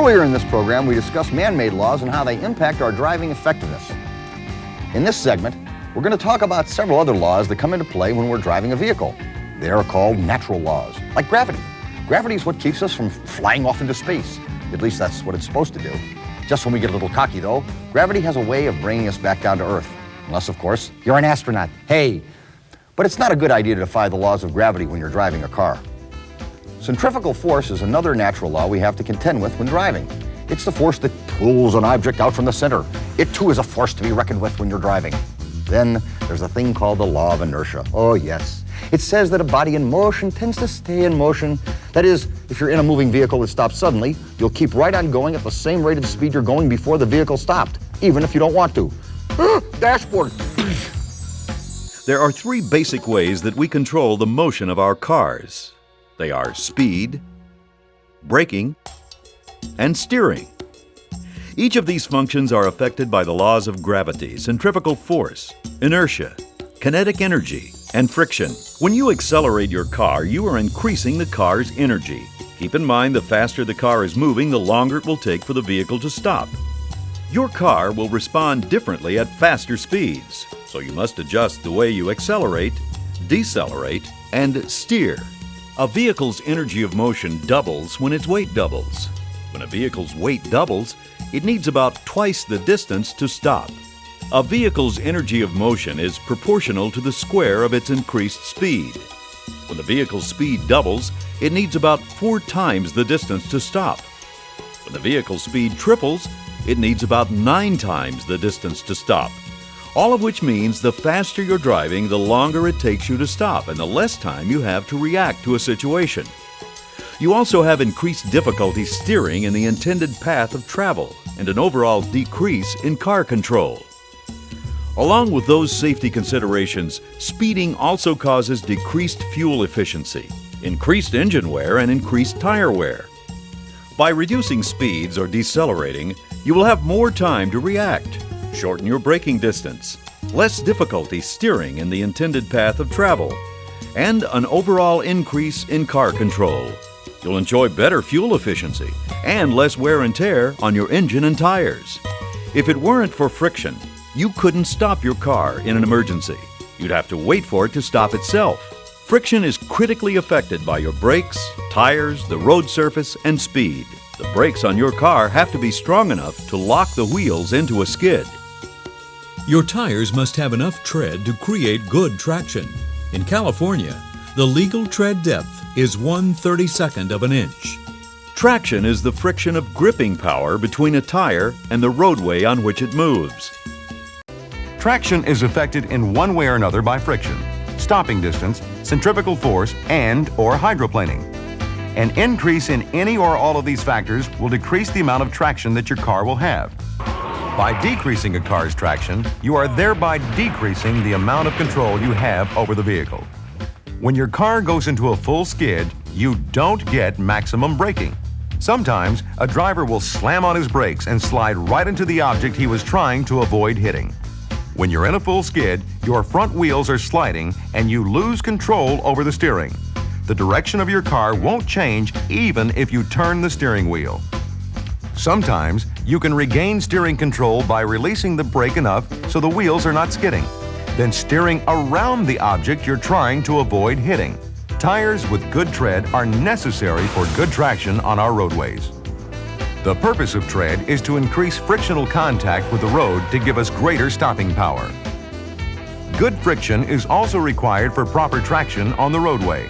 Earlier in this program, we discussed man-made laws and how they impact our driving effectiveness. In this segment, we're going to talk about several other laws that come into play when we're driving a vehicle. They are called natural laws, like gravity. Gravity is what keeps us from flying off into space. At least that's what it's supposed to do. Just when we get a little cocky, though, gravity has a way of bringing us back down to Earth. Unless, of course, you're an astronaut. Hey! But it's not a good idea to defy the laws of gravity when you're driving a car. Centrifugal force is another natural law we have to contend with when driving. It's the force that pulls an object out from the center. It, too, is a force to be reckoned with when you're driving. Then there's a thing called the law of inertia. Oh, yes. It says that a body in motion tends to stay in motion. That is, if you're in a moving vehicle that stops suddenly, you'll keep right on going at the same rate of speed you're going before the vehicle stopped, even if you don't want to. Dashboard! There are three basic ways that we control the motion of our cars. They are speed, braking, and steering. Each of these functions are affected by the laws of gravity, centrifugal force, inertia, kinetic energy, and friction. When you accelerate your car, you are increasing the car's energy. Keep in mind, the faster the car is moving, the longer it will take for the vehicle to stop. Your car will respond differently at faster speeds, so you must adjust the way you accelerate, decelerate, and steer. A vehicle's energy of motion doubles when its weight doubles. When a vehicle's weight doubles, it needs about twice the distance to stop. A vehicle's energy of motion is proportional to the square of its increased speed. When the vehicle's speed doubles, it needs about 4 times the distance to stop. When the vehicle's speed triples, it needs about 9 times the distance to stop. All of which means the faster you're driving, the longer it takes you to stop and the less time you have to react to a situation. You also have increased difficulty steering in the intended path of travel and an overall decrease in car control. Along with those safety considerations, speeding also causes decreased fuel efficiency, increased engine wear, and increased tire wear. By reducing speeds or decelerating, you will have more time to react, shorten your braking distance, less difficulty steering in the intended path of travel, and an overall increase in car control. You'll enjoy better fuel efficiency and less wear and tear on your engine and tires. If it weren't for friction, you couldn't stop your car in an emergency. You'd have to wait for it to stop itself. Friction is critically affected by your brakes, tires, the road surface, and speed. The brakes on your car have to be strong enough to lock the wheels into a skid. Your tires must have enough tread to create good traction. In California, the legal tread depth is 1/32 of an inch. Traction is the friction of gripping power between a tire and the roadway on which it moves. Traction is affected in one way or another by friction, stopping distance, centrifugal force, and/or hydroplaning. An increase in any or all of these factors will decrease the amount of traction that your car will have. By decreasing a car's traction, you are thereby decreasing the amount of control you have over the vehicle. When your car goes into a full skid, you don't get maximum braking. Sometimes, a driver will slam on his brakes and slide right into the object he was trying to avoid hitting. When you're in a full skid, your front wheels are sliding and you lose control over the steering. The direction of your car won't change even if you turn the steering wheel. Sometimes, you can regain steering control by releasing the brake enough so the wheels are not skidding, then steering around the object you're trying to avoid hitting. Tires with good tread are necessary for good traction on our roadways. The purpose of tread is to increase frictional contact with the road to give us greater stopping power. Good friction is also required for proper traction on the roadway.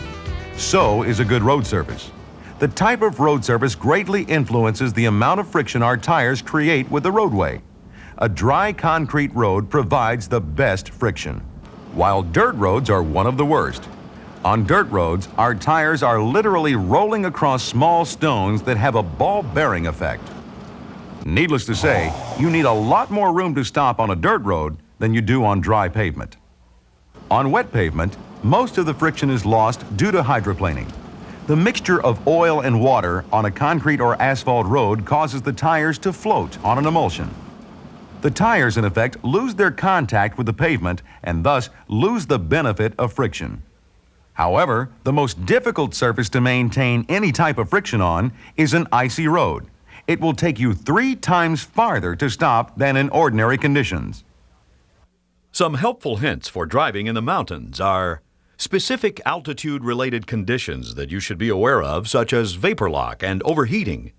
So is a good road surface. The type of road surface greatly influences the amount of friction our tires create with the roadway. A dry concrete road provides the best friction, while dirt roads are one of the worst. On dirt roads, our tires are literally rolling across small stones that have a ball-bearing effect. Needless to say, you need a lot more room to stop on a dirt road than you do on dry pavement. On wet pavement, most of the friction is lost due to hydroplaning. The mixture of oil and water on a concrete or asphalt road causes the tires to float on an emulsion. The tires, in effect, lose their contact with the pavement and thus lose the benefit of friction. However, the most difficult surface to maintain any type of friction on is an icy road. It will take you 3 times farther to stop than in ordinary conditions. Some helpful hints for driving in the mountains are specific altitude-related conditions that you should be aware of, such as vapor lock and overheating.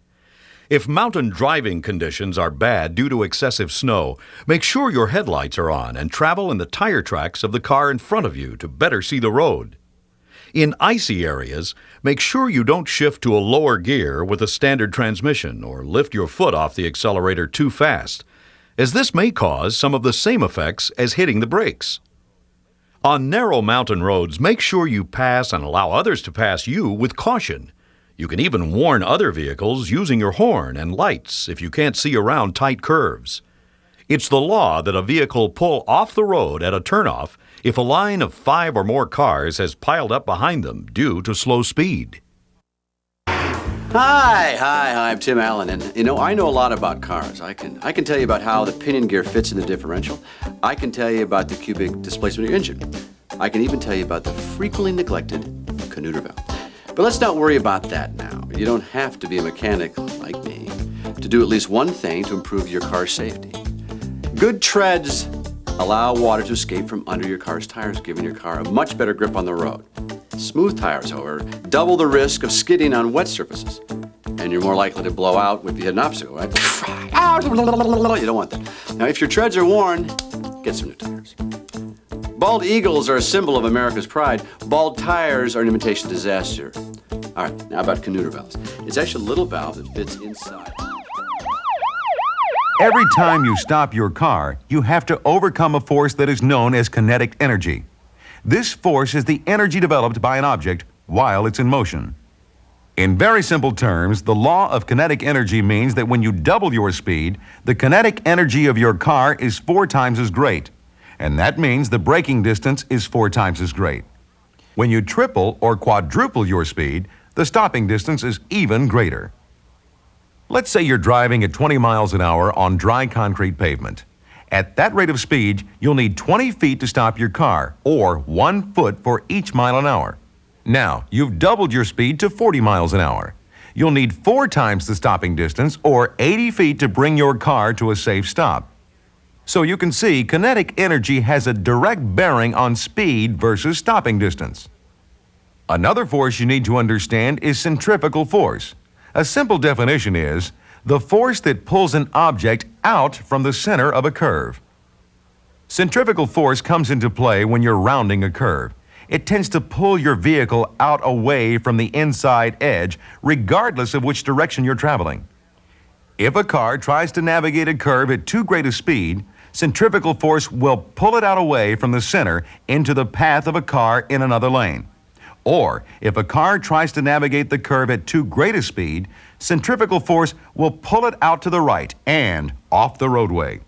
If mountain driving conditions are bad due to excessive snow, make sure your headlights are on and travel in the tire tracks of the car in front of you to better see the road. In icy areas, make sure you don't shift to a lower gear with a standard transmission or lift your foot off the accelerator too fast, as this may cause some of the same effects as hitting the brakes. On narrow mountain roads, make sure you pass and allow others to pass you with caution. You can even warn other vehicles using your horn and lights if you can't see around tight curves. It's the law that a vehicle pull off the road at a turnoff if a line of 5 or more cars has piled up behind them due to slow speed. Hi, I'm Tim Allen, and I know a lot about cars. I can tell you about how the pinion gear fits in the differential. I can tell you about the cubic displacement of your engine. I can even tell you about the frequently neglected Canuter valve. But let's not worry about that now. You don't have to be a mechanic like me to do at least one thing to improve your car's safety. Good treads allow water to escape from under your car's tires, giving your car a much better grip on the road. Smooth tires, however, double the risk of skidding on wet surfaces, and you're more likely to blow out if you hit an obstacle, right? You don't want that. Now, if your treads are worn, get some new tires. Bald eagles are a symbol of America's pride. Bald tires are an imitation disaster. All right, now about Canuter valves. It's actually a little valve that fits inside. Every time you stop your car, you have to overcome a force that is known as kinetic energy. This force is the energy developed by an object while it's in motion. In very simple terms, the law of kinetic energy means that when you double your speed, the kinetic energy of your car is 4 times as great. And that means the braking distance is 4 times as great. When you triple or quadruple your speed, the stopping distance is even greater. Let's say you're driving at 20 miles an hour on dry concrete pavement. At that rate of speed, you'll need 20 feet to stop your car, or 1 foot for each mile an hour. Now, you've doubled your speed to 40 miles an hour. You'll need 4 times the stopping distance, or 80 feet to bring your car to a safe stop. So you can see kinetic energy has a direct bearing on speed versus stopping distance. Another force you need to understand is centrifugal force. A simple definition is the force that pulls an object out from the center of a curve. Centrifugal force comes into play when you're rounding a curve. It tends to pull your vehicle out away from the inside edge, regardless of which direction you're traveling. If a car tries to navigate a curve at too great a speed, centrifugal force will pull it out away from the center into the path of a car in another lane. Or, if a car tries to navigate the curve at too great a speed, centrifugal force will pull it out to the right and off the roadway.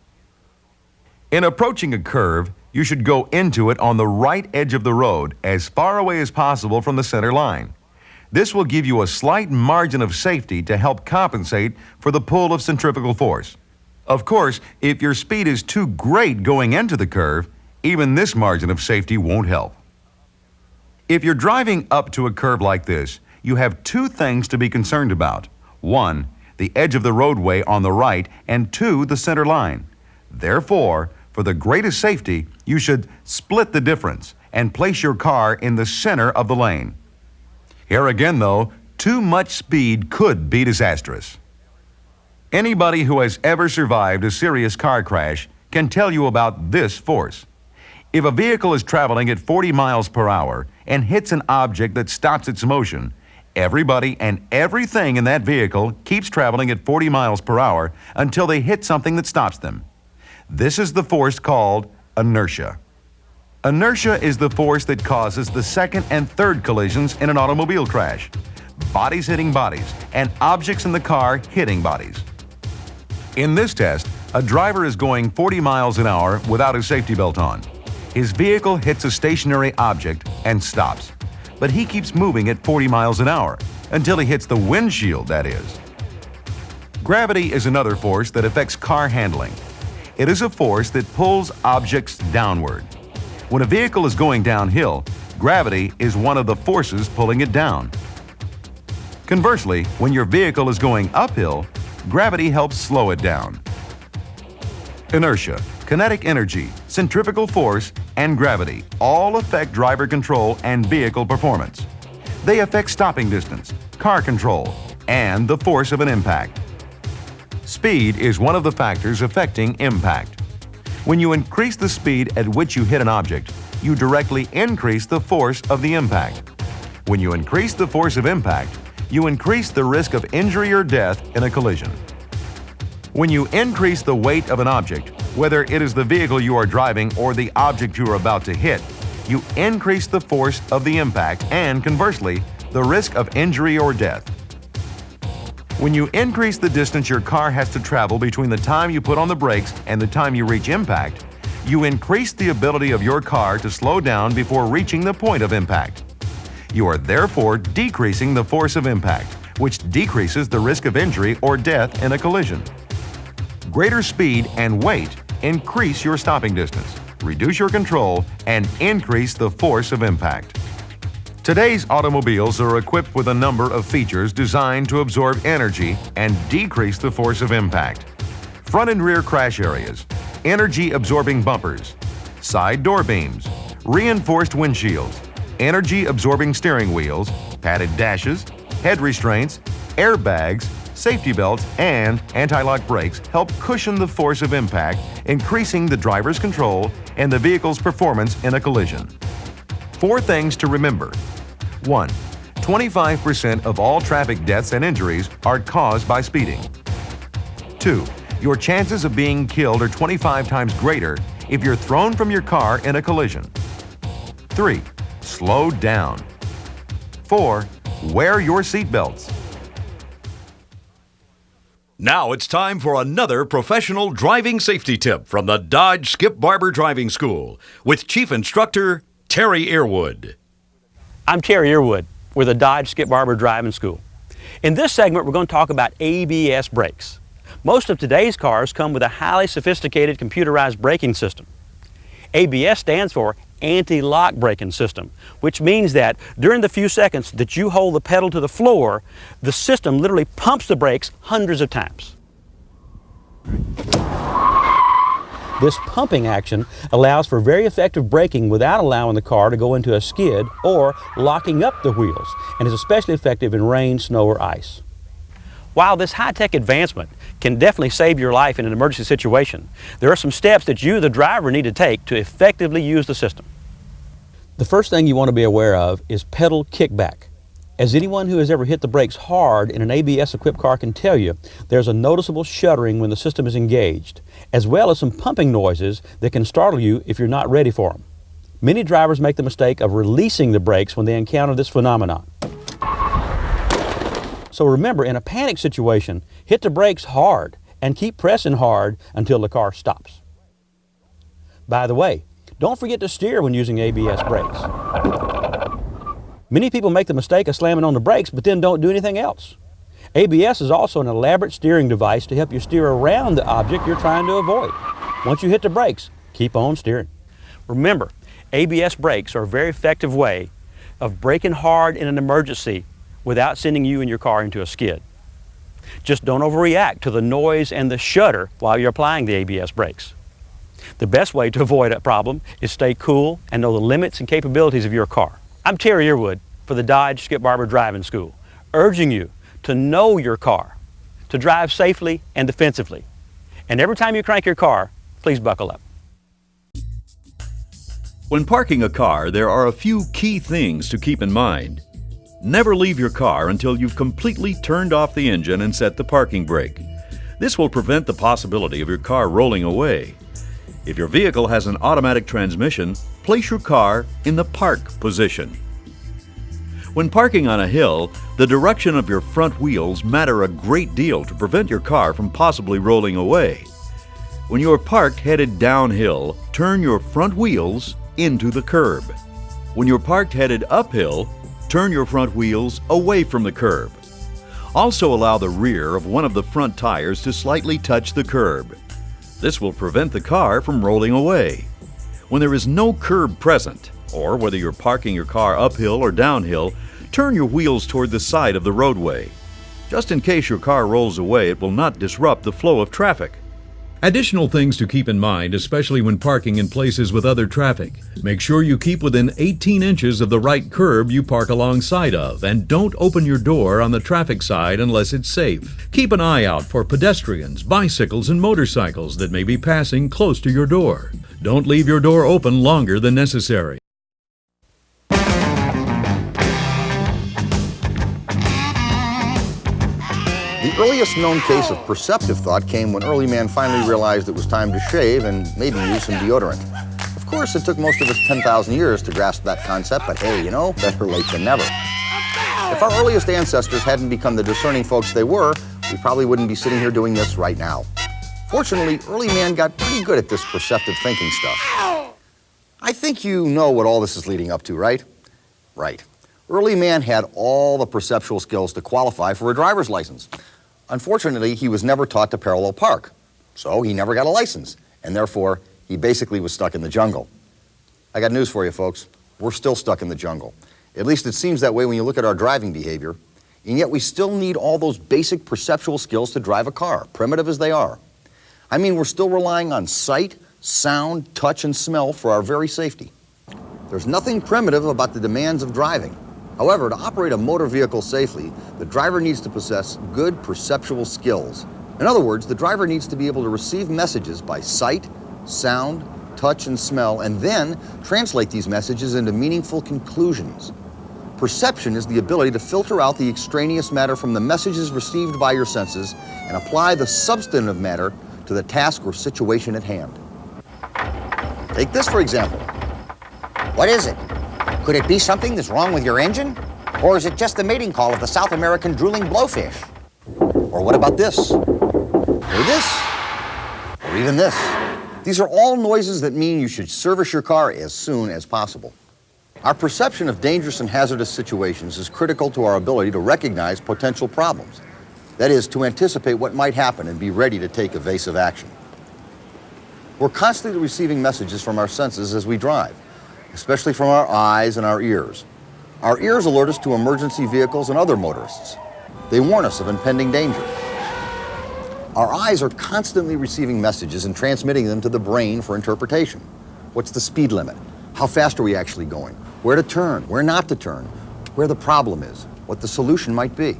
In approaching a curve, you should go into it on the right edge of the road, as far away as possible from the center line. This will give you a slight margin of safety to help compensate for the pull of centrifugal force. Of course, if your speed is too great going into the curve, even this margin of safety won't help. If you're driving up to a curve like this, you have 2 things to be concerned about. 1, the edge of the roadway on the right, and 2, the center line. Therefore, for the greatest safety, you should split the difference and place your car in the center of the lane. Here again, though, too much speed could be disastrous. Anybody who has ever survived a serious car crash can tell you about this force. If a vehicle is traveling at 40 miles per hour and hits an object that stops its motion, everybody and everything in that vehicle keeps traveling at 40 miles per hour until they hit something that stops them. This is the force called inertia. Inertia is the force that causes the second and third collisions in an automobile crash. Bodies hitting bodies, and objects in the car hitting bodies. In this test, a driver is going 40 miles an hour without his safety belt on. His vehicle hits a stationary object and stops, but he keeps moving at 40 miles an hour until he hits the windshield, that is. Gravity is another force that affects car handling. It is a force that pulls objects downward. When a vehicle is going downhill, gravity is one of the forces pulling it down. Conversely, when your vehicle is going uphill, Gravity helps slow it down. Inertia, kinetic energy, centrifugal force, and gravity all affect driver control and vehicle performance. They affect stopping distance, car control, and the force of an impact. Speed is one of the factors affecting impact. When you increase the speed at which you hit an object, you directly increase the force of the impact. When you increase the force of impact, you increase the risk of injury or death in a collision. When you increase the weight of an object, whether it is the vehicle you are driving or the object you are about to hit, you increase the force of the impact and, conversely, the risk of injury or death. When you increase the distance your car has to travel between the time you put on the brakes and the time you reach impact, you increase the ability of your car to slow down before reaching the point of impact. You are therefore decreasing the force of impact, which decreases the risk of injury or death in a collision. Greater speed and weight increase your stopping distance, reduce your control, and increase the force of impact. Today's automobiles are equipped with a number of features designed to absorb energy and decrease the force of impact. Front and rear crash areas, energy-absorbing bumpers, side door beams, reinforced windshields, energy-absorbing steering wheels, padded dashes, head restraints, airbags, safety belts, and anti-lock brakes help cushion the force of impact, increasing the driver's control and the vehicle's performance in a collision. 4 things to remember. 1. 25% of all traffic deaths and injuries are caused by speeding. 2. Your chances of being killed are 25 times greater if you're thrown from your car in a collision. 3. Slow down. 4. Wear your seatbelts. Now it's time for another professional driving safety tip from the Dodge Skip Barber Driving School with Chief Instructor Terry Earwood. I'm Terry Earwood with the Dodge Skip Barber Driving School. In this segment, we're going to talk about ABS brakes. Most of today's cars come with a highly sophisticated computerized braking system. ABS stands for anti-lock braking system, which means that during the few seconds that you hold the pedal to the floor, the system literally pumps the brakes hundreds of times. This pumping action allows for very effective braking without allowing the car to go into a skid or locking up the wheels, and is especially effective in rain, snow, or ice. While this high-tech advancement can definitely save your life in an emergency situation, there are some steps that you, the driver, need to take to effectively use the system. The first thing you want to be aware of is pedal kickback. As anyone who has ever hit the brakes hard in an ABS-equipped car can tell you, there's a noticeable shuddering when the system is engaged, as well as some pumping noises that can startle you if you're not ready for them. Many drivers make the mistake of releasing the brakes when they encounter this phenomenon. So remember, in a panic situation, hit the brakes hard and keep pressing hard until the car stops. By the way, don't forget to steer when using ABS brakes. Many people make the mistake of slamming on the brakes but then don't do anything else. ABS is also an elaborate steering device to help you steer around the object you're trying to avoid. Once you hit the brakes, keep on steering. Remember, ABS brakes are a very effective way of braking hard in an emergency without sending you and your car into a skid. Just don't overreact to the noise and the shudder while you're applying the ABS brakes. The best way to avoid that problem is stay cool and know the limits and capabilities of your car. I'm Terry Earwood for the Dodge Skip Barber Driving School, urging you to know your car, to drive safely and defensively. And every time you crank your car, please buckle up. When parking a car, there are a few key things to keep in mind. Never leave your car until you've completely turned off the engine and set the parking brake. This will prevent the possibility of your car rolling away. If your vehicle has an automatic transmission, place your car in the park position. When parking on a hill, the direction of your front wheels matter a great deal to prevent your car from possibly rolling away. When you are parked headed downhill, turn your front wheels into the curb. When you're parked headed uphill, turn your front wheels away from the curb. Also allow the rear of one of the front tires to slightly touch the curb. This will prevent the car from rolling away. When there is no curb present, or whether you're parking your car uphill or downhill, turn your wheels toward the side of the roadway. Just in case your car rolls away, it will not disrupt the flow of traffic. Additional things to keep in mind, especially when parking in places with other traffic. Make sure you keep within 18 inches of the right curb you park alongside of, and don't open your door on the traffic side unless it's safe. Keep an eye out for pedestrians, bicycles, and motorcycles that may be passing close to your door. Don't leave your door open longer than necessary. The earliest known case of perceptive thought came when early man finally realized it was time to shave and maybe use some deodorant. Of course, it took most of us 10,000 years to grasp that concept, but hey, you know, better late than never. If our earliest ancestors hadn't become the discerning folks they were, we probably wouldn't be sitting here doing this right now. Fortunately, early man got pretty good at this perceptive thinking stuff. I think you know what all this is leading up to, right? Right. Early man had all the perceptual skills to qualify for a driver's license. Unfortunately, he was never taught to parallel park, so he never got a license, and therefore, he basically was stuck in the jungle. I got news for you, folks. We're still stuck in the jungle. At least it seems that way when you look at our driving behavior, and yet we still need all those basic perceptual skills to drive a car, primitive as they are. I mean, we're still relying on sight, sound, touch, and smell for our very safety. There's nothing primitive about the demands of driving. However, to operate a motor vehicle safely, the driver needs to possess good perceptual skills. In other words, the driver needs to be able to receive messages by sight, sound, touch, and smell, and then translate these messages into meaningful conclusions. Perception is the ability to filter out the extraneous matter from the messages received by your senses and apply the substantive matter to the task or situation at hand. Take this, for example. What is it? Could it be something that's wrong with your engine? Or is it just the mating call of the South American drooling blowfish? Or what about this? Or this? Or even this? These are all noises that mean you should service your car as soon as possible. Our perception of dangerous and hazardous situations is critical to our ability to recognize potential problems. That is, to anticipate what might happen and be ready to take evasive action. We're constantly receiving messages from our senses as we drive, especially from our eyes and our ears. Our ears alert us to emergency vehicles and other motorists. They warn us of impending danger. Our eyes are constantly receiving messages and transmitting them to the brain for interpretation. What's the speed limit? How fast are we actually going? Where to turn? Where not to turn? Where the problem is? What the solution might be?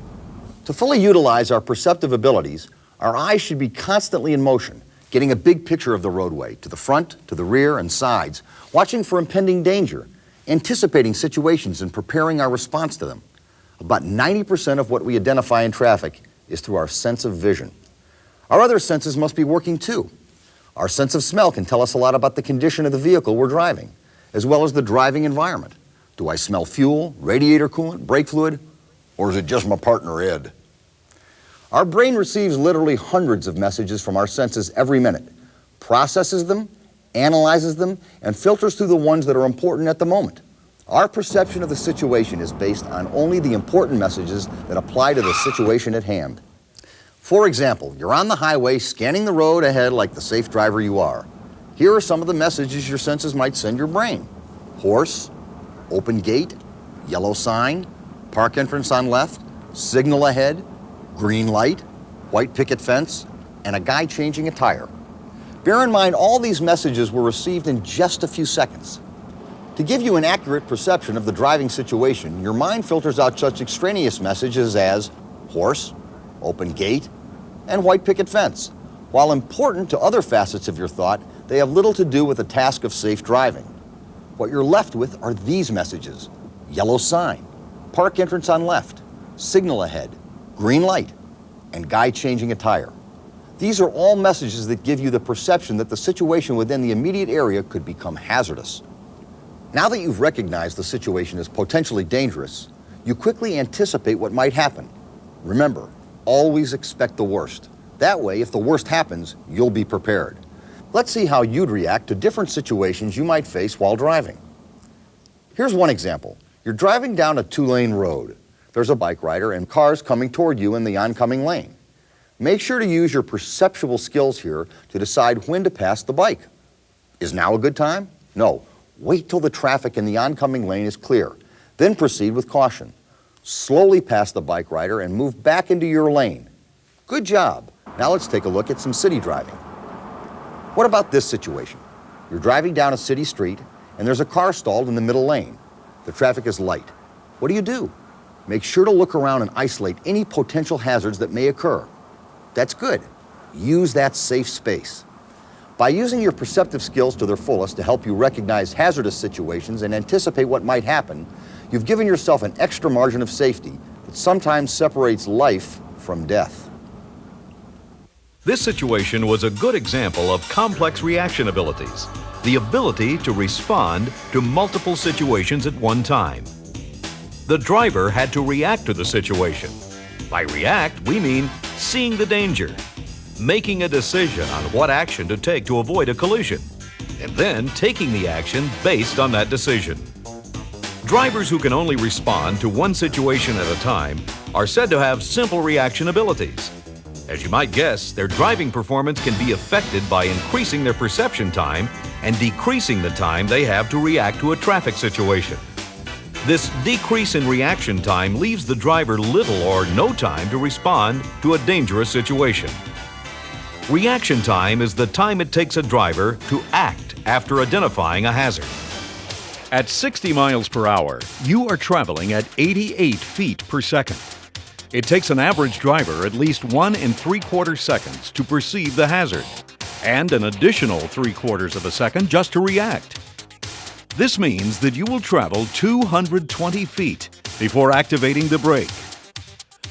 To fully utilize our perceptive abilities, our eyes should be constantly in motion, getting a big picture of the roadway, to the front, to the rear, and sides, watching for impending danger, anticipating situations and preparing our response to them. About 90% of what we identify in traffic is through our sense of vision. Our other senses must be working too. Our sense of smell can tell us a lot about the condition of the vehicle we're driving, as well as the driving environment. Do I smell fuel, radiator coolant, brake fluid, or is it just my partner Ed? Our brain receives literally hundreds of messages from our senses every minute, processes them, analyzes them, and filters through the ones that are important at the moment. Our perception of the situation is based on only the important messages that apply to the situation at hand. For example, you're on the highway scanning the road ahead like the safe driver you are. Here are some of the messages your senses might send your brain. Horse, open gate, yellow sign, park entrance on left, signal ahead, green light, white picket fence, and a guy changing a tire. Bear in mind, all these messages were received in just a few seconds. To give you an accurate perception of the driving situation, your mind filters out such extraneous messages as horse, open gate, and white picket fence. While important to other facets of your thought, they have little to do with the task of safe driving. What you're left with are these messages: yellow sign, park entrance on left, signal ahead, green light, and guy changing a tire. These are all messages that give you the perception that the situation within the immediate area could become hazardous. Now that you've recognized the situation as potentially dangerous, you quickly anticipate what might happen. Remember, always expect the worst. That way, if the worst happens, you'll be prepared. Let's see how you'd react to different situations you might face while driving. Here's one example. You're driving down a two-lane road. There's a bike rider and cars coming toward you in the oncoming lane. Make sure to use your perceptual skills here to decide when to pass the bike. Is now a good time? No. Wait till the traffic in the oncoming lane is clear. Then proceed with caution. slowly pass the bike rider and move back into your lane. Good job. Now let's take a look at some city driving. What about this situation? You're driving down a city street and there's a car stalled in the middle lane. The traffic is light. What do? Make sure to look around and isolate any potential hazards that may occur. That's good. Use that safe space. By using your perceptive skills to their fullest to help you recognize hazardous situations and anticipate what might happen, you've given yourself an extra margin of safety that sometimes separates life from death. This situation was a good example of complex reaction abilities, the ability to respond to multiple situations at one time. The driver had to react to the situation. By react, we mean seeing the danger, making a decision on what action to take to avoid a collision, and then taking the action based on that decision. Drivers who can only respond to one situation at a time are said to have simple reaction abilities. As you might guess, their driving performance can be affected by increasing their perception time and decreasing the time they have to react to a traffic situation. This decrease in reaction time leaves the driver little or no time to respond to a dangerous situation. Reaction time is the time it takes a driver to act after identifying a hazard. At 60 miles per hour, you are traveling at 88 feet per second. It takes an average driver at least 1 3/4 seconds to perceive the hazard, and an additional 3/4 of a second just to react. This means that you will travel 220 feet before activating the brake.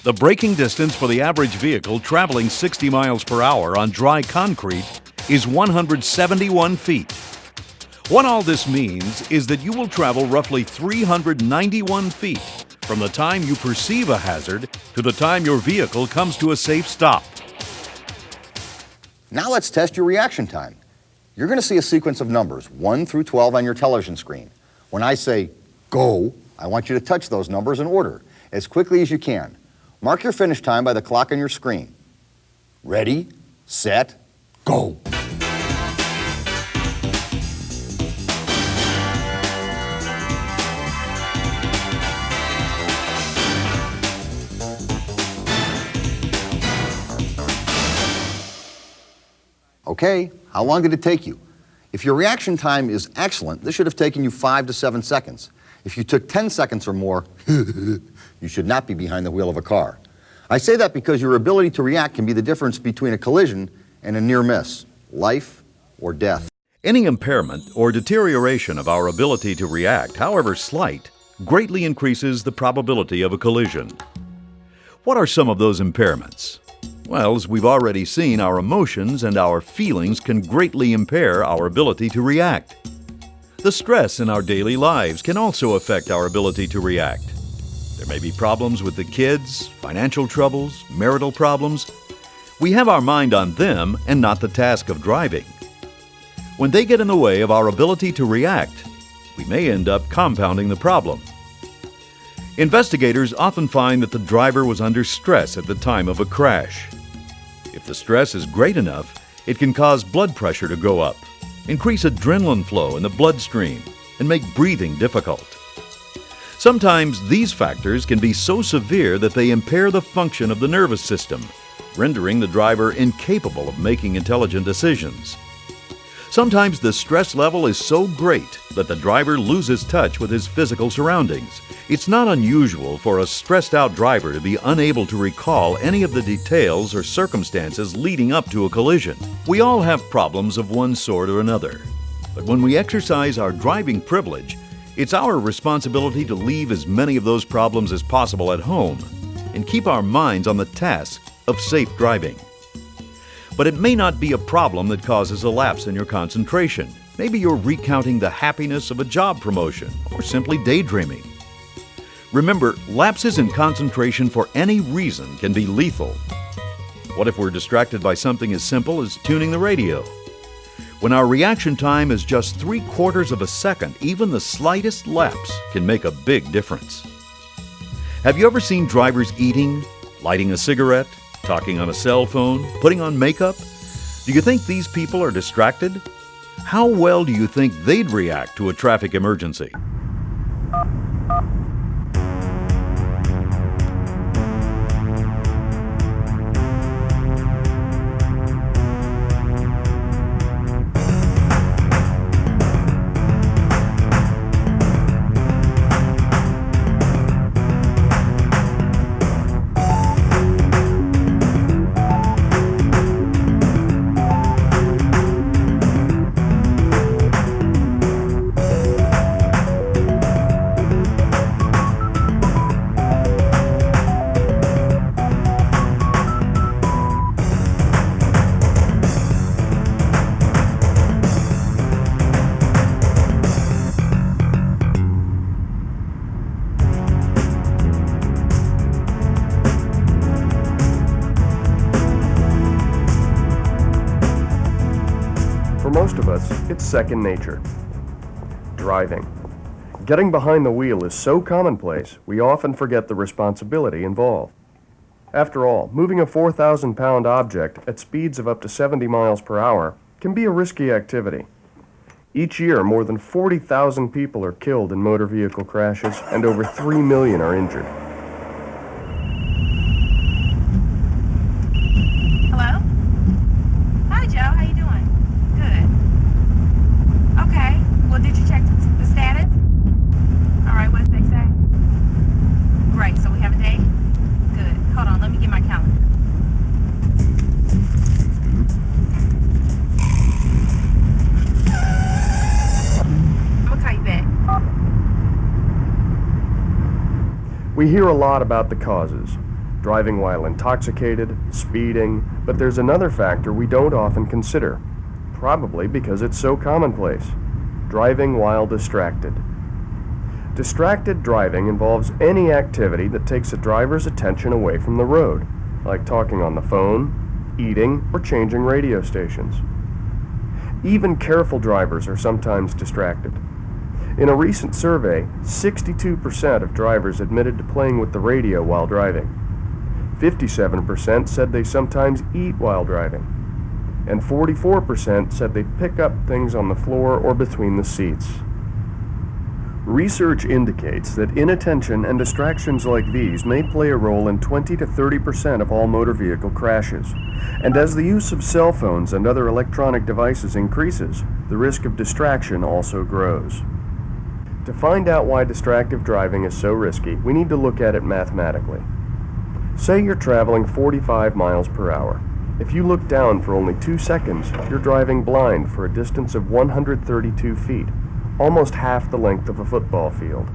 The braking distance for the average vehicle traveling 60 miles per hour on dry concrete is 171 feet. What all this means is that you will travel roughly 391 feet from the time you perceive a hazard to the time your vehicle comes to a safe stop. Now let's test your reaction time. You're going to see a sequence of numbers, 1 through 12 on your television screen. When I say go, I want you to touch those numbers in order, as quickly as you can. Mark your finish time by the clock on your screen. Ready, set, go. Okay, how long did it take you? If your reaction time is excellent, this should have taken you 5 to 7 seconds. If you took 10 seconds or more, you should not be behind the wheel of a car. I say that because your ability to react can be the difference between a collision and a near miss, life or death. Any impairment or deterioration of our ability to react, however slight, greatly increases the probability of a collision. What are some of those impairments? Well, as we've already seen, our emotions and our feelings can greatly impair our ability to react. The stress in our daily lives can also affect our ability to react. There may be problems with the kids, financial troubles, marital problems. We have our mind on them and not the task of driving. When they get in the way of our ability to react, we may end up compounding the problem. Investigators often find that the driver was under stress at the time of a crash. If the stress is great enough, it can cause blood pressure to go up, increase adrenaline flow in the bloodstream, and make breathing difficult. Sometimes these factors can be so severe that they impair the function of the nervous system, rendering the driver incapable of making intelligent decisions. Sometimes the stress level is so great that the driver loses touch with his physical surroundings. It's not unusual for a stressed-out driver to be unable to recall any of the details or circumstances leading up to a collision. We all have problems of one sort or another. But when we exercise our driving privilege, it's our responsibility to leave as many of those problems as possible at home and keep our minds on the task of safe driving. But it may not be a problem that causes a lapse in your concentration. Maybe you're recounting the happiness of a job promotion or simply daydreaming. Remember, lapses in concentration for any reason can be lethal. What if we're distracted by something as simple as tuning the radio? When our reaction time is just 3/4 of a second, even the slightest lapse can make a big difference. Have you ever seen drivers eating, lighting a cigarette, talking on a cell phone, putting on makeup? Do you think these people are distracted? How well do you think they'd react to a traffic emergency? most of us, it's second nature. Driving. Getting behind the wheel is so commonplace, we often forget the responsibility involved. After all, moving a 4,000-pound object at speeds of up to 70 miles per hour can be a risky activity. Each year, more than 40,000 people are killed in motor vehicle crashes, and over 3 million are injured. Hello? Hi, Joe. How you doing? Good. Okay. Well, did you check the status? All right. What did they say? Great. So we have a date? Good. Hold on. Let me get my calendar. I'm gonna call you back. We hear a lot about the causes. Driving while intoxicated, speeding, but there's another factor we don't often consider, probably because it's so commonplace: driving while distracted. Distracted driving involves any activity that takes a driver's attention away from the road, like talking on the phone, eating, or changing radio stations. Even careful drivers are sometimes distracted. In a recent survey, 62% of drivers admitted to playing with the radio while driving. 57% said they sometimes eat while driving, and 44% said they pick up things on the floor or between the seats. Research indicates that inattention and distractions like these may play a role in 20 to 30% of all motor vehicle crashes, and as the use of cell phones and other electronic devices increases, the risk of distraction also grows. To find out why distracted driving is so risky, we need to look at it mathematically. Say you're traveling 45 miles per hour. If you look down for only 2 seconds, you're driving blind for a distance of 132 feet, almost half the length of a football field.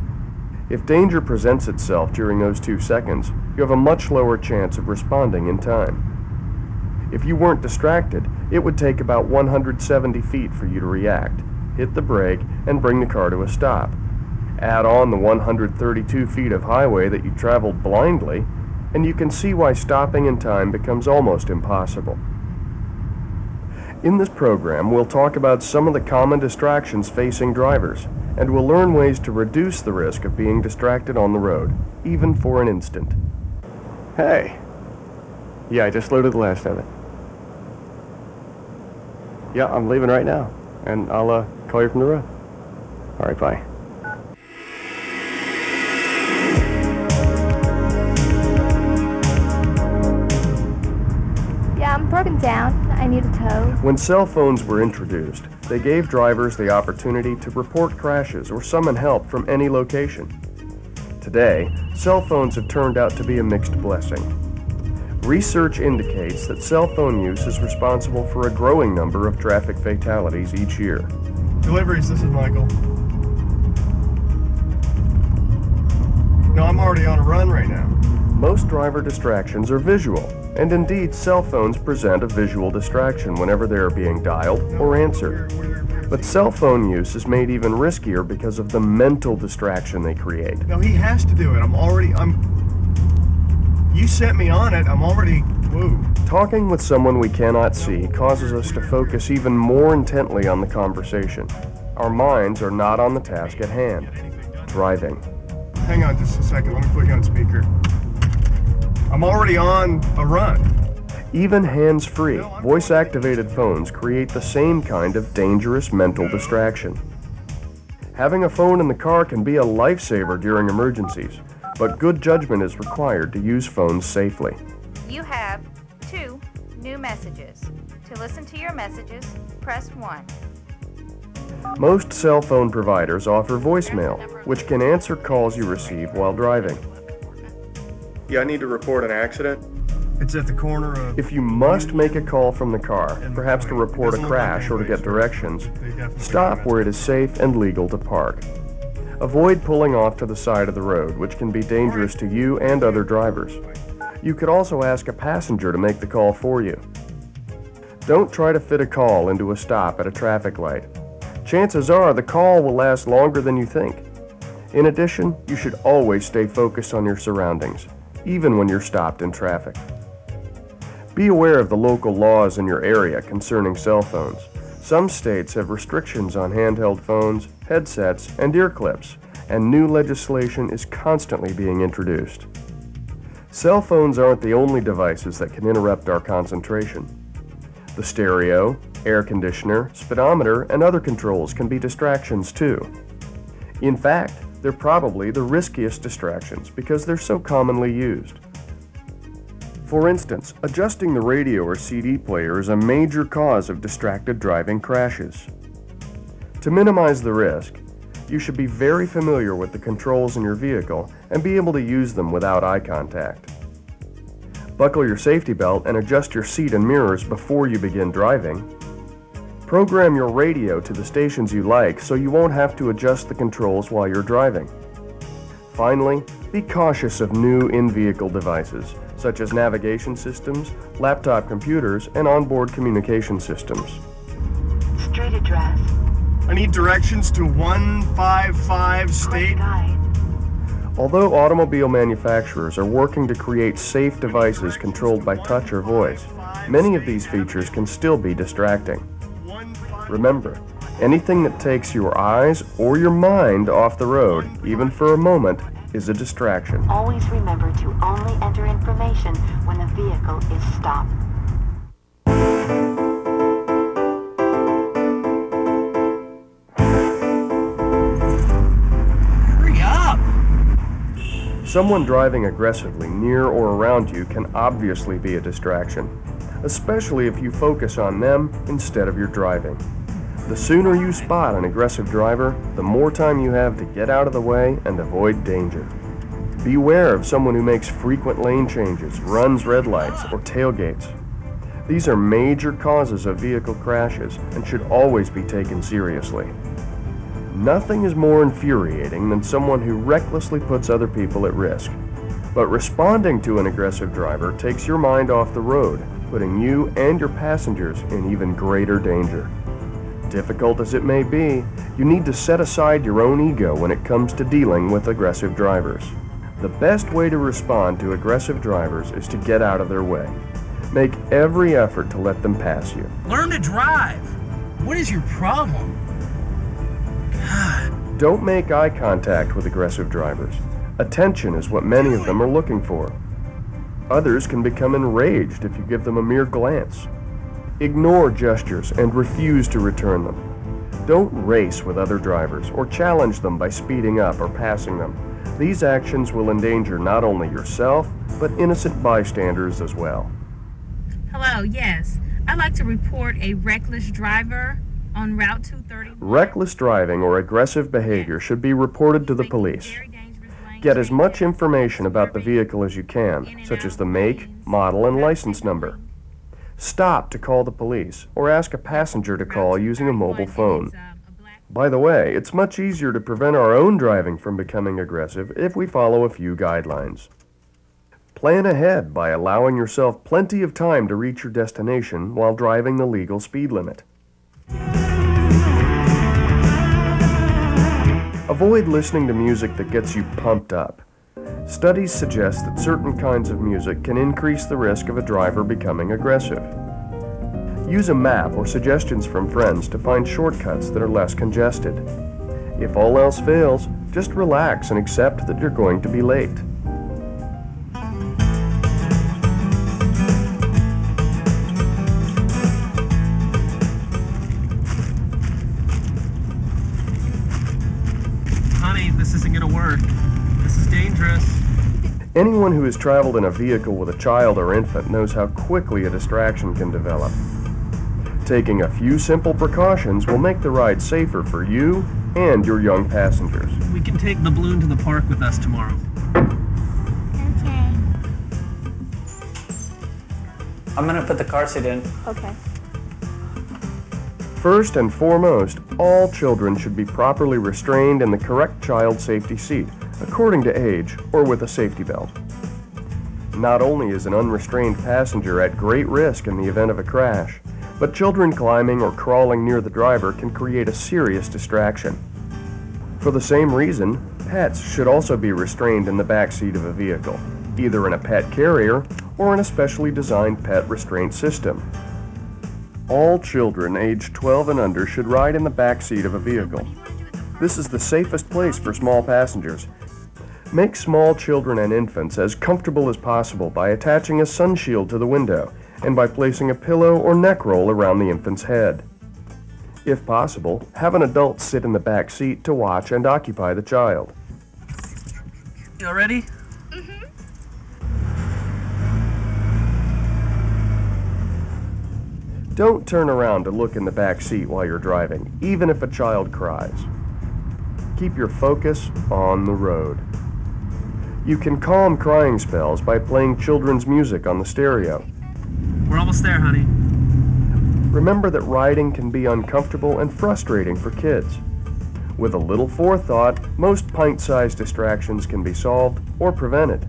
If danger presents itself during those 2 seconds, you have a much lower chance of responding in time. If you weren't distracted, it would take about 170 feet for you to react, hit the brake, and bring the car to a stop. Add on the 132 feet of highway that you traveled blindly, and you can see why stopping in time becomes almost impossible. In this program, we'll talk about some of the common distractions facing drivers, and we'll learn ways to reduce the risk of being distracted on the road, even for an instant. Hey. Yeah, I just loaded the last of it. Yeah, I'm leaving right now, and I'll call you from the road. All right, bye. I'm broken down. I need a tow. When cell phones were introduced, they gave drivers the opportunity to report crashes or summon help from any location. Today, cell phones have turned out to be a mixed blessing. Research indicates that cell phone use is responsible for a growing number of traffic fatalities each year. Deliveries, this is Michael. No, I'm already on a run right now. Most driver distractions are visual, and indeed cell phones present a visual distraction whenever they are being dialed or answered. But cell phone use is made even riskier because of the mental distraction they create. No, he has to do it. You set me on it, I'm already, whoa. Talking with someone we cannot see causes us to focus even more intently on the conversation. Our minds are not on the task at hand, driving. Hang on just a second, let me put you on speaker. I'm already on a run. Even hands-free, voice-activated phones create the same kind of dangerous mental distraction. Having a phone in the car can be a lifesaver during emergencies, but good judgment is required to use phones safely. You have 2 new messages. To listen to your messages, press 1. Most cell phone providers offer voicemail, which can answer calls you receive while driving. Yeah, I need to report an accident. It's at the corner of... If you must make a call from the car, perhaps to report a crash or to get directions, stop where it is safe and legal to park. Avoid pulling off to the side of the road, which can be dangerous to you and other drivers. You could also ask a passenger to make the call for you. Don't try to fit a call into a stop at a traffic light. Chances are the call will last longer than you think. In addition, you should always stay focused on your surroundings, even when you're stopped in traffic. Be aware of the local laws in your area concerning cell phones. Some states have restrictions on handheld phones, headsets, and ear clips, and new legislation is constantly being introduced. Cell phones aren't the only devices that can interrupt our concentration. The stereo, air conditioner, speedometer, and other controls can be distractions too. In fact, they're probably the riskiest distractions because they're so commonly used. For instance, adjusting the radio or CD player is a major cause of distracted driving crashes. To minimize the risk, you should be very familiar with the controls in your vehicle and be able to use them without eye contact. Buckle your safety belt and adjust your seat and mirrors before you begin driving. Program your radio to the stations you like so you won't have to adjust the controls while you're driving. Finally, be cautious of new in-vehicle devices, such as navigation systems, laptop computers, and onboard communication systems. Street address. I need directions to 155 State. Although automobile manufacturers are working to create safe devices controlled by touch or voice, many of these features can still be distracting. Remember, anything that takes your eyes or your mind off the road, even for a moment, is a distraction. Always remember to only enter information when the vehicle is stopped. Hurry up! Someone driving aggressively near or around you can obviously be a distraction, especially if you focus on them instead of your driving. The sooner you spot an aggressive driver, the more time you have to get out of the way and avoid danger. Beware of someone who makes frequent lane changes, runs red lights, or tailgates. These are major causes of vehicle crashes and should always be taken seriously. Nothing is more infuriating than someone who recklessly puts other people at risk. But responding to an aggressive driver takes your mind off the road, putting you and your passengers in even greater danger. Difficult as it may be, you need to set aside your own ego when it comes to dealing with aggressive drivers. The best way to respond to aggressive drivers is to get out of their way. Make every effort to let them pass you. Learn to drive. What is your problem? God. Don't make eye contact with aggressive drivers. Attention is what many of them are looking for. Others can become enraged if you give them a mere glance. Ignore gestures and refuse to return them. Don't race with other drivers or challenge them by speeding up or passing them. These actions will endanger not only yourself, but innocent bystanders as well. Hello, yes. I'd like to report a reckless driver on Route 230. Reckless driving or aggressive behavior should be reported to the police. Get as much information about the vehicle as you can, such as the make, model, and license number. Stop to call the police or ask a passenger to call using a mobile phone. By the way, it's much easier to prevent our own driving from becoming aggressive if we follow a few guidelines. Plan ahead by allowing yourself plenty of time to reach your destination while driving the legal speed limit. Avoid listening to music that gets you pumped up. Studies suggest that certain kinds of music can increase the risk of a driver becoming aggressive. Use a map or suggestions from friends to find shortcuts that are less congested. If all else fails, just relax and accept that you're going to be late. Honey, this isn't gonna work. This is dangerous. Anyone who has traveled in a vehicle with a child or infant knows how quickly a distraction can develop. Taking a few simple precautions will make the ride safer for you and your young passengers. We can take the balloon to the park with us tomorrow. Okay. I'm gonna put the car seat in. Okay. First and foremost, all children should be properly restrained in the correct child safety seat, according to age or with a safety belt. Not only is an unrestrained passenger at great risk in the event of a crash, but children climbing or crawling near the driver can create a serious distraction. For the same reason, pets should also be restrained in the back seat of a vehicle, either in a pet carrier or in a specially designed pet restraint system. All children aged 12 and under should ride in the back seat of a vehicle. This is the safest place for small passengers. Make small children and infants as comfortable as possible by attaching a sun shield to the window and by placing a pillow or neck roll around the infant's head. If possible, have an adult sit in the back seat to watch and occupy the child. You all ready? Don't turn around to look in the back seat while you're driving, even if a child cries. Keep your focus on the road. You can calm crying spells by playing children's music on the stereo. We're almost there, honey. Remember that riding can be uncomfortable and frustrating for kids. With a little forethought, most pint-sized distractions can be solved or prevented.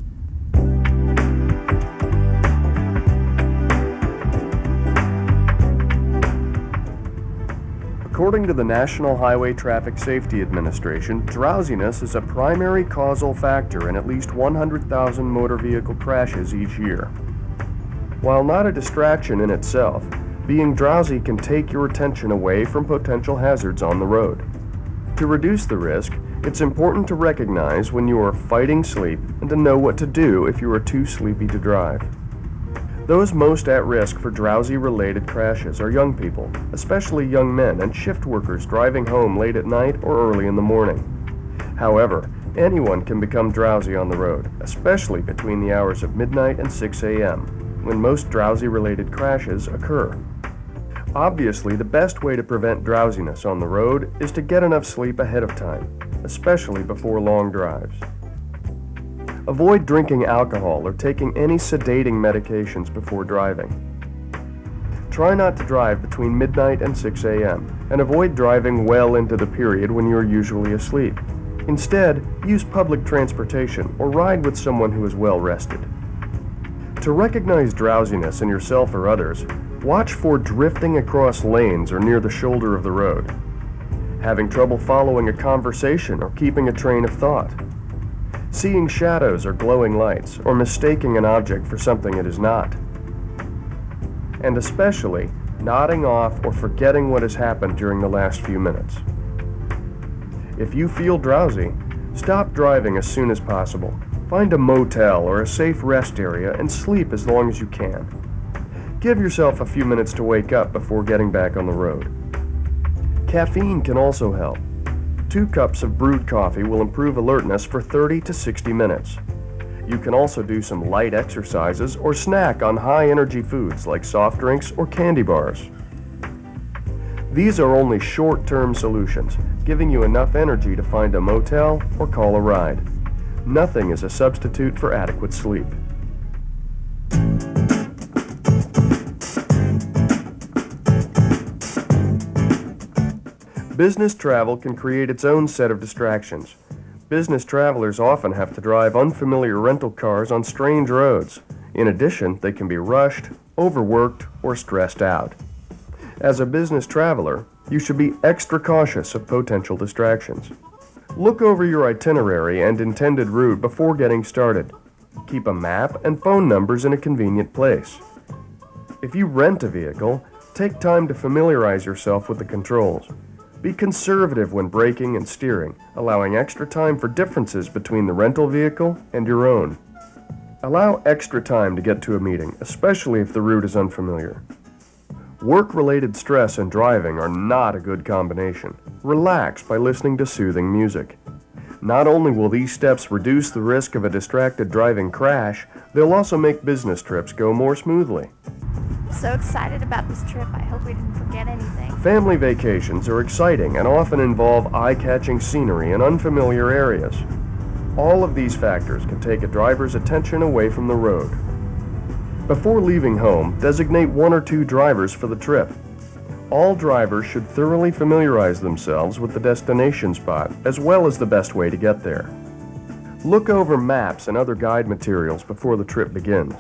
According to the National Highway Traffic Safety Administration, drowsiness is a primary causal factor in at least 100,000 motor vehicle crashes each year. While not a distraction in itself, being drowsy can take your attention away from potential hazards on the road. To reduce the risk, it's important to recognize when you are fighting sleep and to know what to do if you are too sleepy to drive. Those most at risk for drowsy-related crashes are young people, especially young men and shift workers driving home late at night or early in the morning. However, anyone can become drowsy on the road, especially between the hours of midnight and 6 a.m., when most drowsy-related crashes occur. Obviously, the best way to prevent drowsiness on the road is to get enough sleep ahead of time, especially before long drives. Avoid drinking alcohol or taking any sedating medications before driving. Try not to drive between midnight and 6 a.m. and avoid driving well into the period when you are usually asleep. Instead, use public transportation or ride with someone who is well rested. To recognize drowsiness in yourself or others, watch for drifting across lanes or near the shoulder of the road, having trouble following a conversation or keeping a train of thought, seeing shadows or glowing lights, or mistaking an object for something it is not, and especially nodding off or forgetting what has happened during the last few minutes. If you feel drowsy, stop driving as soon as possible. Find a motel or a safe rest area and sleep as long as you can. Give yourself a few minutes to wake up before getting back on the road. Caffeine can also help. 2 cups of brewed coffee will improve alertness for 30 to 60 minutes. You can also do some light exercises or snack on high-energy foods like soft drinks or candy bars. These are only short-term solutions, giving you enough energy to find a motel or call a ride. Nothing is a substitute for adequate sleep. Business travel can create its own set of distractions. Business travelers often have to drive unfamiliar rental cars on strange roads. In addition, they can be rushed, overworked, or stressed out. As a business traveler, you should be extra cautious of potential distractions. Look over your itinerary and intended route before getting started. Keep a map and phone numbers in a convenient place. If you rent a vehicle, take time to familiarize yourself with the controls. Be conservative when braking and steering, allowing extra time for differences between the rental vehicle and your own. Allow extra time to get to a meeting, especially if the route is unfamiliar. Work-related stress and driving are not a good combination. Relax by listening to soothing music. Not only will these steps reduce the risk of a distracted driving crash, they'll also make business trips go more smoothly. So excited about this trip. I hope we didn't forget anything. Family vacations are exciting and often involve eye-catching scenery in unfamiliar areas. All of these factors can take a driver's attention away from the road. Before leaving home, designate 1 or 2 drivers for the trip. All drivers should thoroughly familiarize themselves with the destination spot, as well as the best way to get there. Look over maps and other guide materials before the trip begins.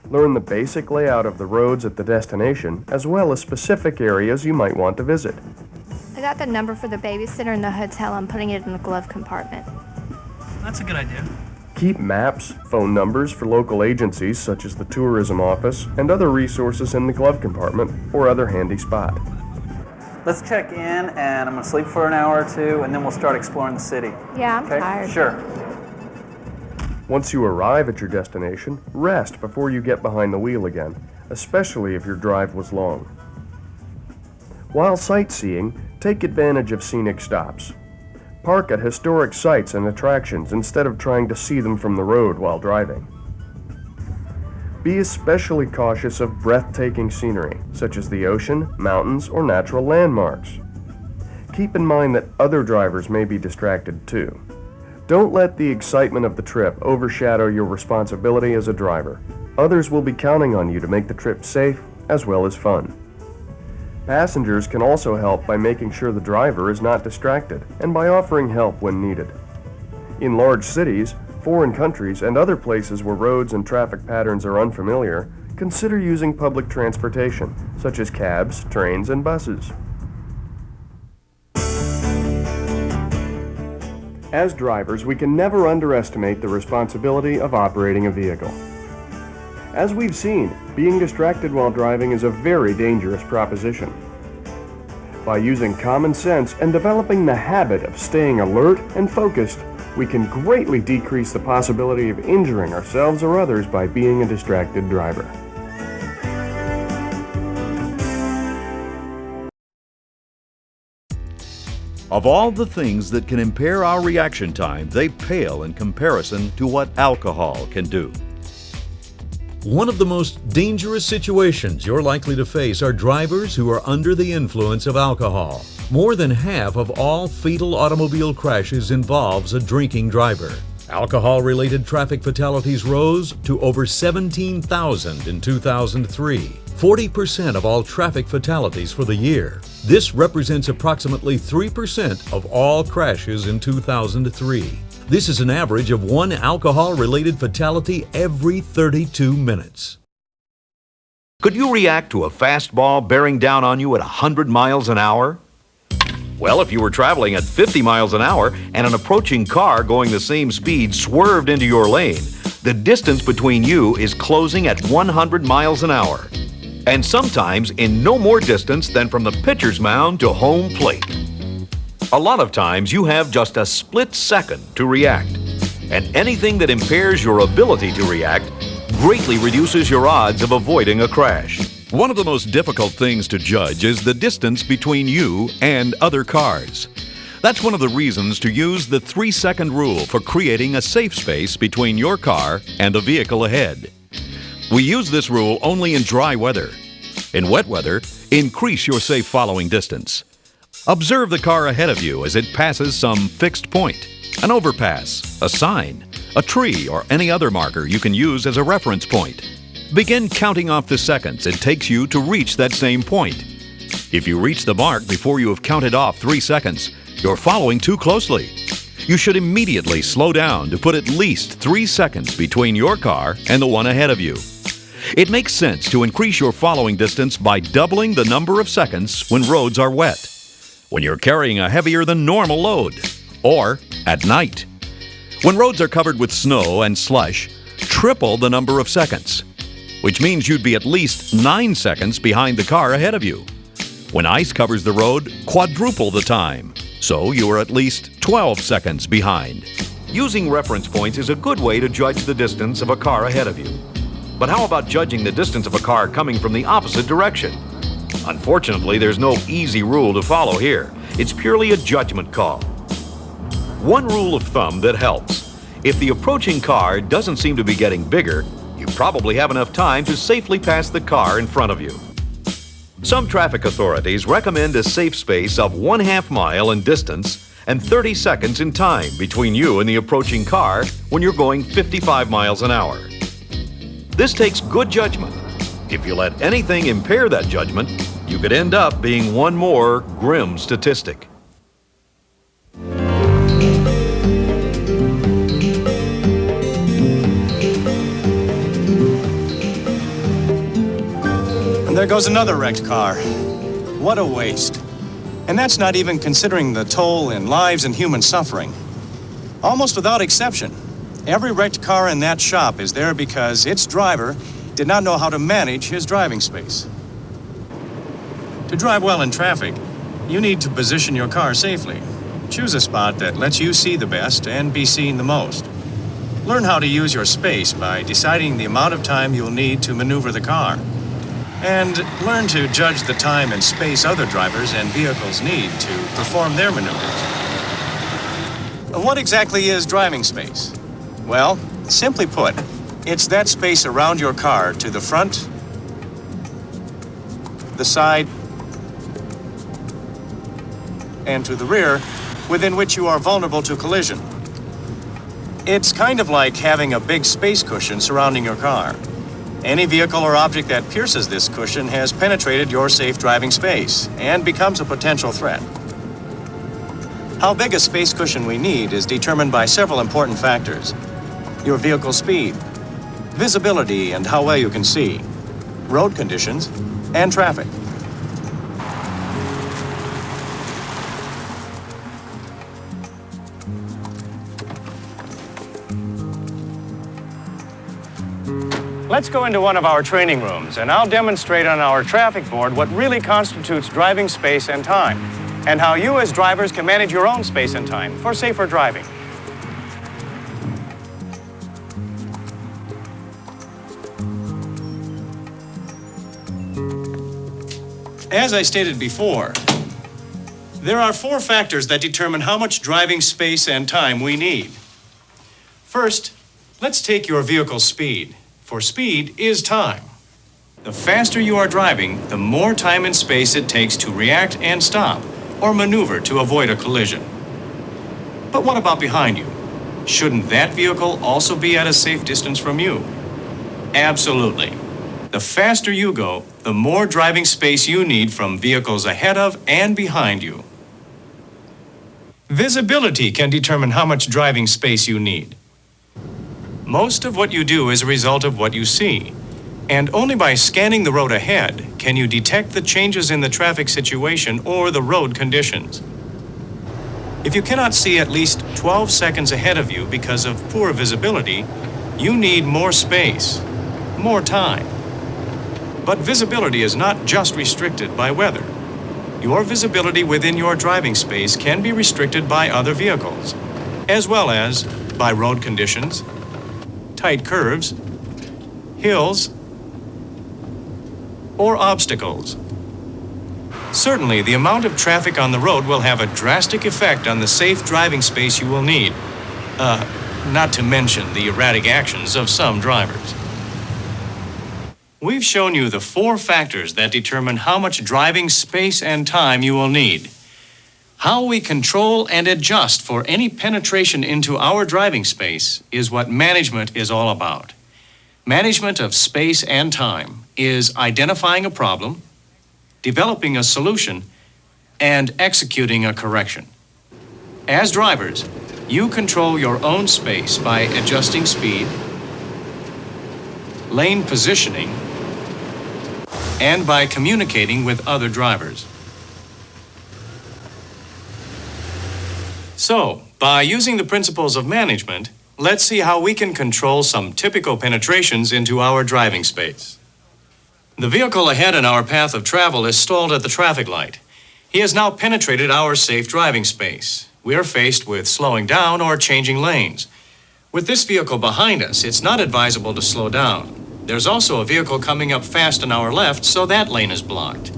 Learn the basic layout of the roads at the destination, as well as specific areas you might want to visit. I got the number for the babysitter in the hotel. I'm putting it in the glove compartment. That's a good idea. Keep maps, phone numbers for local agencies such as the tourism office, and other resources in the glove compartment or other handy spot. Let's check in, and I'm going to sleep for an hour or two, and then we'll start exploring the city. Yeah, I'm Okay? tired. Sure. Once you arrive at your destination, rest before you get behind the wheel again, especially if your drive was long. While sightseeing, take advantage of scenic stops. Park at historic sites and attractions instead of trying to see them from the road while driving. Be especially cautious of breathtaking scenery, such as the ocean, mountains, or natural landmarks. Keep in mind that other drivers may be distracted too. Don't let the excitement of the trip overshadow your responsibility as a driver. Others will be counting on you to make the trip safe as well as fun. Passengers can also help by making sure the driver is not distracted and by offering help when needed. In large cities, foreign countries, and other places where roads and traffic patterns are unfamiliar, consider using public transportation, such as cabs, trains, and buses. As drivers, we can never underestimate the responsibility of operating a vehicle. As we've seen, being distracted while driving is a very dangerous proposition. By using common sense and developing the habit of staying alert and focused, we can greatly decrease the possibility of injuring ourselves or others by being a distracted driver. Of all the things that can impair our reaction time, they pale in comparison to what alcohol can do. One of the most dangerous situations you're likely to face are drivers who are under the influence of alcohol. More than half of all fatal automobile crashes involves a drinking driver. Alcohol-related traffic fatalities rose to over 17,000 in 2003. 40% of all traffic fatalities for the year. This represents approximately 3% of all crashes in 2003. This is an average of one alcohol-related fatality every 32 minutes. Could you react to a fastball bearing down on you at 100 miles an hour? Well, if you were traveling at 50 miles an hour and an approaching car going the same speed swerved into your lane, the distance between you is closing at 100 miles an hour. And sometimes in no more distance than from the pitcher's mound to home plate. A lot of times you have just a split second to react, and anything that impairs your ability to react greatly reduces your odds of avoiding a crash. One of the most difficult things to judge is the distance between you and other cars. That's one of the reasons to use the 3-second rule for creating a safe space between your car and the vehicle ahead. We use this rule only in dry weather. In wet weather, increase your safe following distance. Observe the car ahead of you as it passes some fixed point, an overpass, a sign, a tree, or any other marker you can use as a reference point. Begin counting off the seconds it takes you to reach that same point. If you reach the mark before you have counted off 3 seconds, you're following too closely. You should immediately slow down to put at least 3 seconds between your car and the one ahead of you. It makes sense to increase your following distance by doubling the number of seconds when roads are wet, when you're carrying a heavier than normal load, or at night. When roads are covered with snow and slush, triple the number of seconds, which means you'd be at least 9 seconds behind the car ahead of you. When ice covers the road, quadruple the time, so you are at least 12 seconds behind. Using reference points is a good way to judge the distance of a car ahead of you. But how about judging the distance of a car coming from the opposite direction? Unfortunately, there's no easy rule to follow here. It's purely a judgment call. One rule of thumb that helps: if the approaching car doesn't seem to be getting bigger, you probably have enough time to safely pass the car in front of you. Some traffic authorities recommend a safe space of 1/2 mile in distance and 30 seconds in time between you and the approaching car when you're going 55 miles an hour. This takes good judgment. If you let anything impair that judgment, you could end up being one more grim statistic. And there goes another wrecked car. What a waste. And that's not even considering the toll in lives and human suffering. Almost without exception, Every wrecked car in that shop is there because its driver did not know how to manage his driving space. To drive well in traffic, you need to position your car safely. Choose a spot that lets you see the best and be seen the most. Learn how to use your space by deciding the amount of time you'll need to maneuver the car. And learn to judge the time and space other drivers and vehicles need to perform their maneuvers. What exactly is driving space? Well, simply put, it's that space around your car to the front, the side, and to the rear, within which you are vulnerable to collision. It's kind of like having a big space cushion surrounding your car. Any vehicle or object that pierces this cushion has penetrated your safe driving space and becomes a potential threat. How big a space cushion we need is determined by several important factors: your vehicle speed, visibility and how well you can see, road conditions, and traffic. Let's go into one of our training rooms, and I'll demonstrate on our traffic board what really constitutes driving space and time, and how you as drivers can manage your own space and time for safer driving. As I stated before, there are 4 factors that determine how much driving space and time we need. First, let's take your vehicle's speed. For speed is time. The faster you are driving, the more time and space it takes to react and stop, or maneuver to avoid a collision. But what about behind you? Shouldn't that vehicle also be at a safe distance from you? Absolutely. The faster you go, the more driving space you need from vehicles ahead of and behind you. Visibility can determine how much driving space you need. Most of what you do is a result of what you see, and only by scanning the road ahead can you detect the changes in the traffic situation or the road conditions. If you cannot see at least 12 seconds ahead of you because of poor visibility, you need more space, more time. But visibility is not just restricted by weather. Your visibility within your driving space can be restricted by other vehicles, as well as by road conditions, tight curves, hills, or obstacles. Certainly, the amount of traffic on the road will have a drastic effect on the safe driving space you will need, not to mention the erratic actions of some drivers. We've shown you the 4 factors that determine how much driving space and time you will need. How we control and adjust for any penetration into our driving space is what management is all about. Management of space and time is identifying a problem, developing a solution, and executing a correction. As drivers, you control your own space by adjusting speed, lane positioning, and by communicating with other drivers. So, by using the principles of management, let's see how we can control some typical penetrations into our driving space. The vehicle ahead in our path of travel is stalled at the traffic light. He has now penetrated our safe driving space. We are faced with slowing down or changing lanes. With this vehicle behind us, it's not advisable to slow down. There's also a vehicle coming up fast on our left, so that lane is blocked.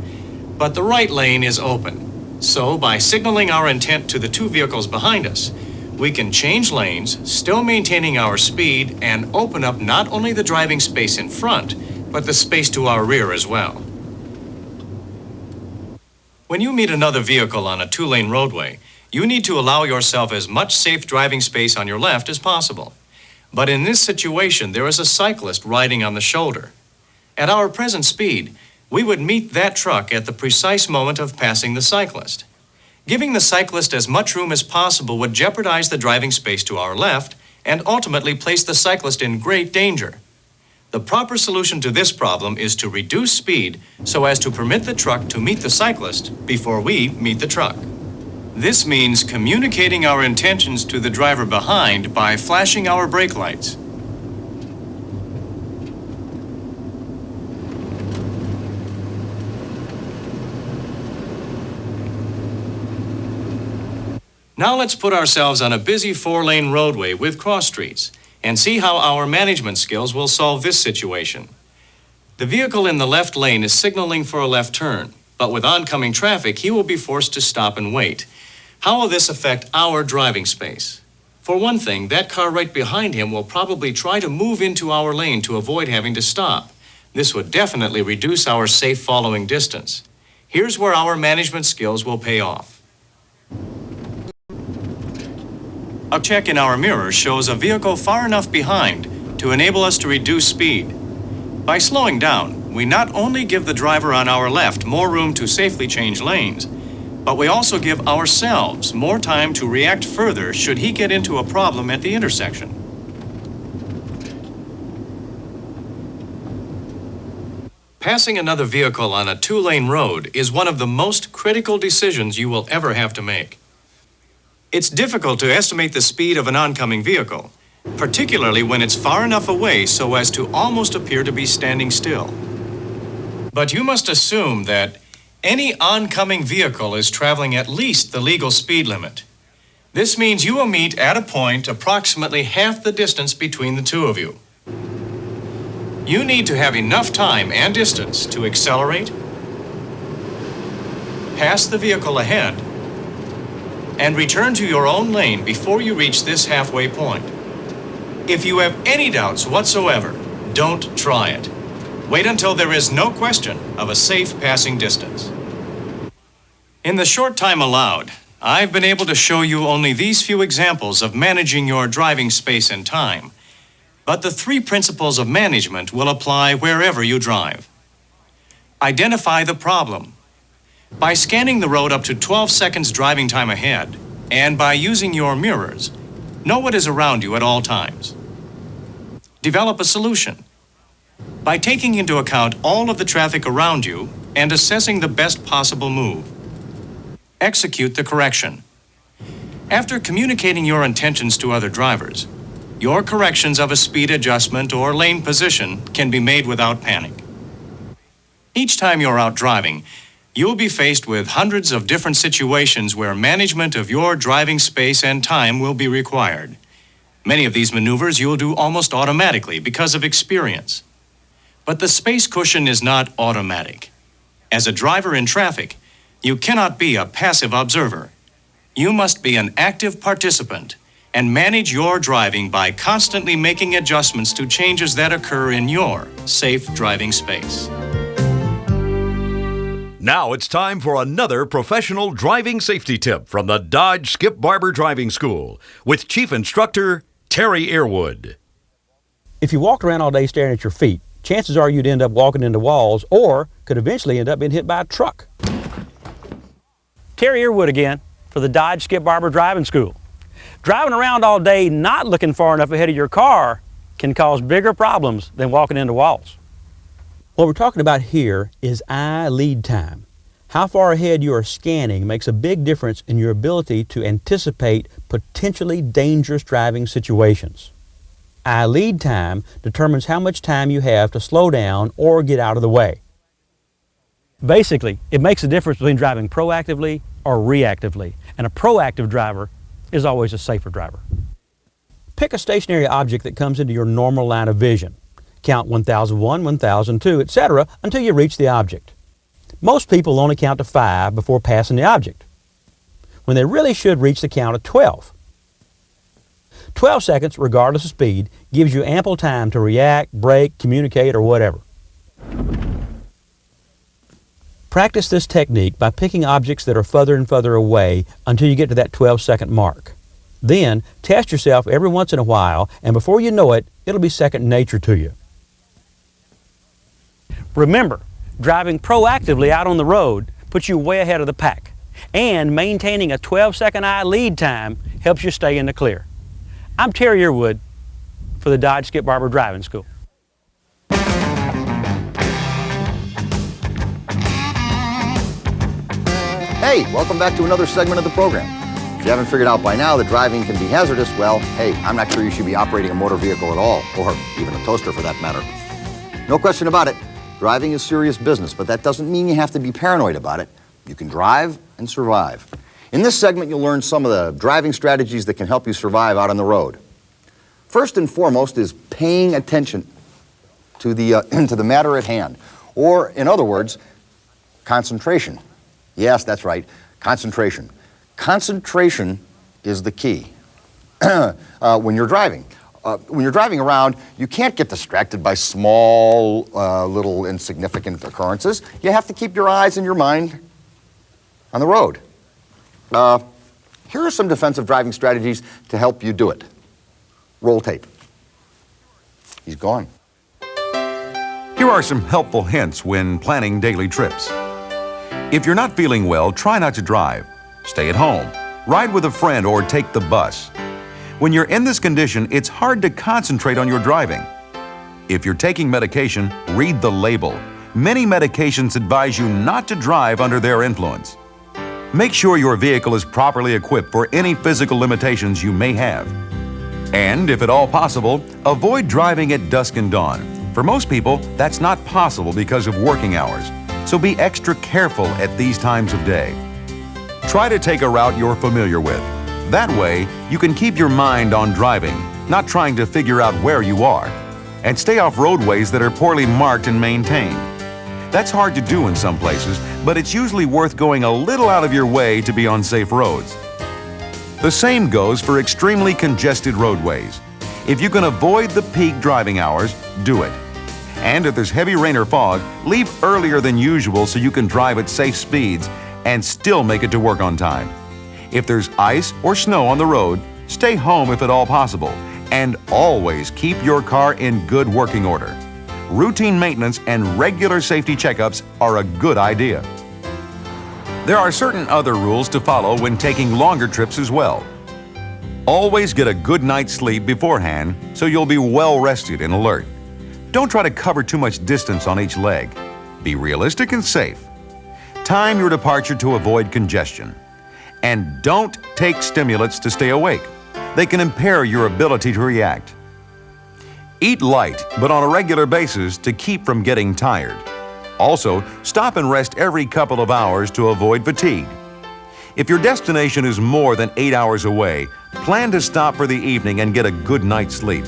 But the right lane is open. So, by signaling our intent to the 2 vehicles behind us, we can change lanes, still maintaining our speed, and open up not only the driving space in front, but the space to our rear as well. When you meet another vehicle on a 2-lane roadway, you need to allow yourself as much safe driving space on your left as possible. But in this situation, there is a cyclist riding on the shoulder. At our present speed, we would meet that truck at the precise moment of passing the cyclist. Giving the cyclist as much room as possible would jeopardize the driving space to our left and ultimately place the cyclist in great danger. The proper solution to this problem is to reduce speed so as to permit the truck to meet the cyclist before we meet the truck. This means communicating our intentions to the driver behind by flashing our brake lights. Now let's put ourselves on a busy 4-lane roadway with cross streets and see how our management skills will solve this situation. The vehicle in the left lane is signaling for a left turn, but with oncoming traffic, he will be forced to stop and wait. How will this affect our driving space? For one thing, that car right behind him will probably try to move into our lane to avoid having to stop. This would definitely reduce our safe following distance. Here's where our management skills will pay off. A check in our mirror shows a vehicle far enough behind to enable us to reduce speed. By slowing down, we not only give the driver on our left more room to safely change lanes, but we also give ourselves more time to react further should he get into a problem at the intersection. Passing another vehicle on a 2-lane road is one of the most critical decisions you will ever have to make. It's difficult to estimate the speed of an oncoming vehicle, particularly when it's far enough away so as to almost appear to be standing still. But you must assume that any oncoming vehicle is traveling at least the legal speed limit. This means you will meet at a point approximately half the distance between the two of you. You need to have enough time and distance to accelerate, pass the vehicle ahead, and return to your own lane before you reach this halfway point. If you have any doubts whatsoever, don't try it. Wait until there is no question of a safe passing distance. In the short time allowed, I've been able to show you only these few examples of managing your driving space and time. But the 3 principles of management will apply wherever you drive. Identify the problem. By scanning the road up to 12 seconds driving time ahead, and by using your mirrors, know what is around you at all times. Develop a solution. By taking into account all of the traffic around you and assessing the best possible move. Execute the correction. After communicating your intentions to other drivers, your corrections of a speed adjustment or lane position can be made without panic. Each time you're out driving, you'll be faced with hundreds of different situations where management of your driving space and time will be required. Many of these maneuvers you'll do almost automatically because of experience. But the space cushion is not automatic. As a driver in traffic, you cannot be a passive observer. You must be an active participant and manage your driving by constantly making adjustments to changes that occur in your safe driving space. Now it's time for another professional driving safety tip from the Dodge Skip Barber Driving School with Chief Instructor Terry Earwood. If you walked around all day staring at your feet, chances are you'd end up walking into walls or could eventually end up being hit by a truck. Terry Earwood again for the Dodge Skip Barber Driving School. Driving around all day not looking far enough ahead of your car can cause bigger problems than walking into walls. What we're talking about here is eye lead time. How far ahead you are scanning makes a big difference in your ability to anticipate potentially dangerous driving situations. Eye lead time determines how much time you have to slow down or get out of the way. Basically, it makes a difference between driving proactively or reactively, and a proactive driver is always a safer driver. Pick a stationary object that comes into your normal line of vision. Count 1001, 1002, etc. until you reach the object. Most people only count to 5 before passing the object, when they really should reach the count of 12. 12 seconds, regardless of speed, gives you ample time to react, brake, communicate, or whatever. Practice this technique by picking objects that are further and further away until you get to that 12-second mark. Then, test yourself every once in a while, and before you know it, it'll be second nature to you. Remember, driving proactively out on the road puts you way ahead of the pack, and maintaining a 12-second eye lead time helps you stay in the clear. I'm Terry Earwood for the Dodge Skip Barber Driving School. Hey, welcome back to another segment of the program. If you haven't figured out by now that driving can be hazardous, well, hey, I'm not sure you should be operating a motor vehicle at all, or even a toaster for that matter. No question about it, driving is serious business, but that doesn't mean you have to be paranoid about it. You can drive and survive. In this segment, you'll learn some of the driving strategies that can help you survive out on the road. First and foremost is paying attention to the matter at hand, or in other words, concentration. Yes, that's right, concentration. Concentration is the key when you're driving. When you're driving around, you can't get distracted by small, little insignificant occurrences. You have to keep your eyes and your mind on the road. Here are some defensive driving strategies to help you do it. Roll tape. He's gone. Here are some helpful hints when planning daily trips. If you're not feeling well, try not to drive. Stay at home. Ride with a friend or take the bus. When you're in this condition, it's hard to concentrate on your driving. If you're taking medication, read the label. Many medications advise you not to drive under their influence. Make sure your vehicle is properly equipped for any physical limitations you may have. And if at all possible, avoid driving at dusk and dawn. For most people, that's not possible because of working hours. So be extra careful at these times of day. Try to take a route you're familiar with. That way, you can keep your mind on driving, not trying to figure out where you are. And stay off roadways that are poorly marked and maintained. That's hard to do in some places, but it's usually worth going a little out of your way to be on safe roads. The same goes for extremely congested roadways. If you can avoid the peak driving hours, do it. And if there's heavy rain or fog, leave earlier than usual so you can drive at safe speeds and still make it to work on time. If there's ice or snow on the road, stay home if at all possible, and always keep your car in good working order. Routine maintenance and regular safety checkups are a good idea. There are certain other rules to follow when taking longer trips as well. Always get a good night's sleep beforehand so you'll be well rested and alert. Don't try to cover too much distance on each leg. Be realistic and safe. Time your departure to avoid congestion. And don't take stimulants to stay awake. They can impair your ability to react. Eat light, but on a regular basis to keep from getting tired. Also, stop and rest every couple of hours to avoid fatigue. If your destination is more than 8 hours away, plan to stop for the evening and get a good night's sleep.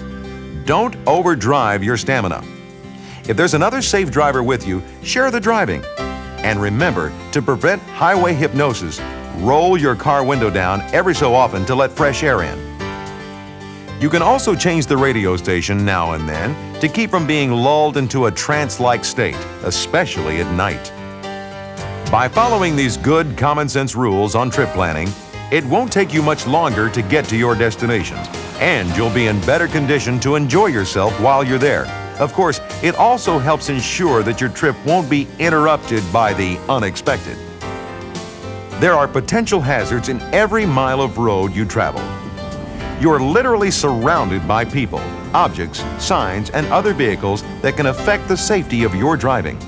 Don't overdrive your stamina. If there's another safe driver with you, share the driving. And remember, to prevent highway hypnosis, roll your car window down every so often to let fresh air in. You can also change the radio station now and then to keep from being lulled into a trance-like state, especially at night. By following these good common sense rules on trip planning, it won't take you much longer to get to your destination, and you'll be in better condition to enjoy yourself while you're there. Of course, it also helps ensure that your trip won't be interrupted by the unexpected. There are potential hazards in every mile of road you travel. You're literally surrounded by people, objects, signs, and other vehicles that can affect the safety of your driving.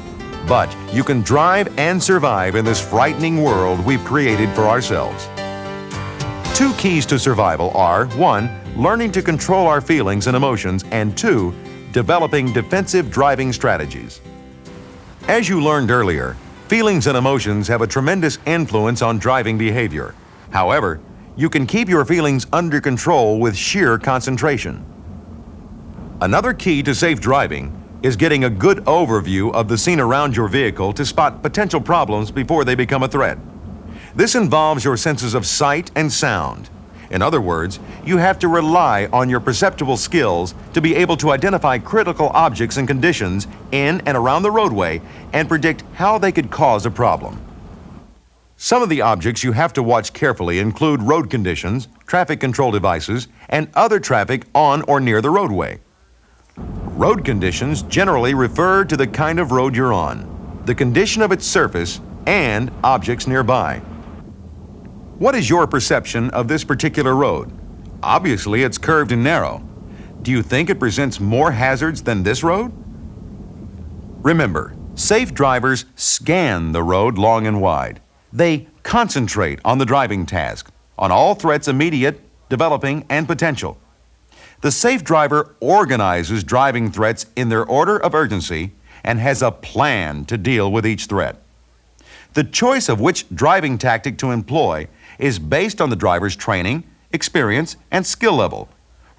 But you can drive and survive in this frightening world we've created for ourselves. Two keys to survival are, 1, learning to control our feelings and emotions, and 2, developing defensive driving strategies. As you learned earlier, feelings and emotions have a tremendous influence on driving behavior. However, you can keep your feelings under control with sheer concentration. Another key to safe driving is getting a good overview of the scene around your vehicle to spot potential problems before they become a threat. This involves your senses of sight and sound. In other words, you have to rely on your perceptual skills to be able to identify critical objects and conditions in and around the roadway and predict how they could cause a problem. Some of the objects you have to watch carefully include road conditions, traffic control devices, and other traffic on or near the roadway. Road conditions generally refer to the kind of road you're on, the condition of its surface, and objects nearby. What is your perception of this particular road? Obviously, it's curved and narrow. Do you think it presents more hazards than this road? Remember, safe drivers scan the road long and wide. They Concentrate on the driving task, on all threats immediate, developing, and potential. The safe driver organizes driving threats in their order of urgency and has a plan to deal with each threat. The choice of which driving tactic to employ is based on the driver's training, experience, and skill level,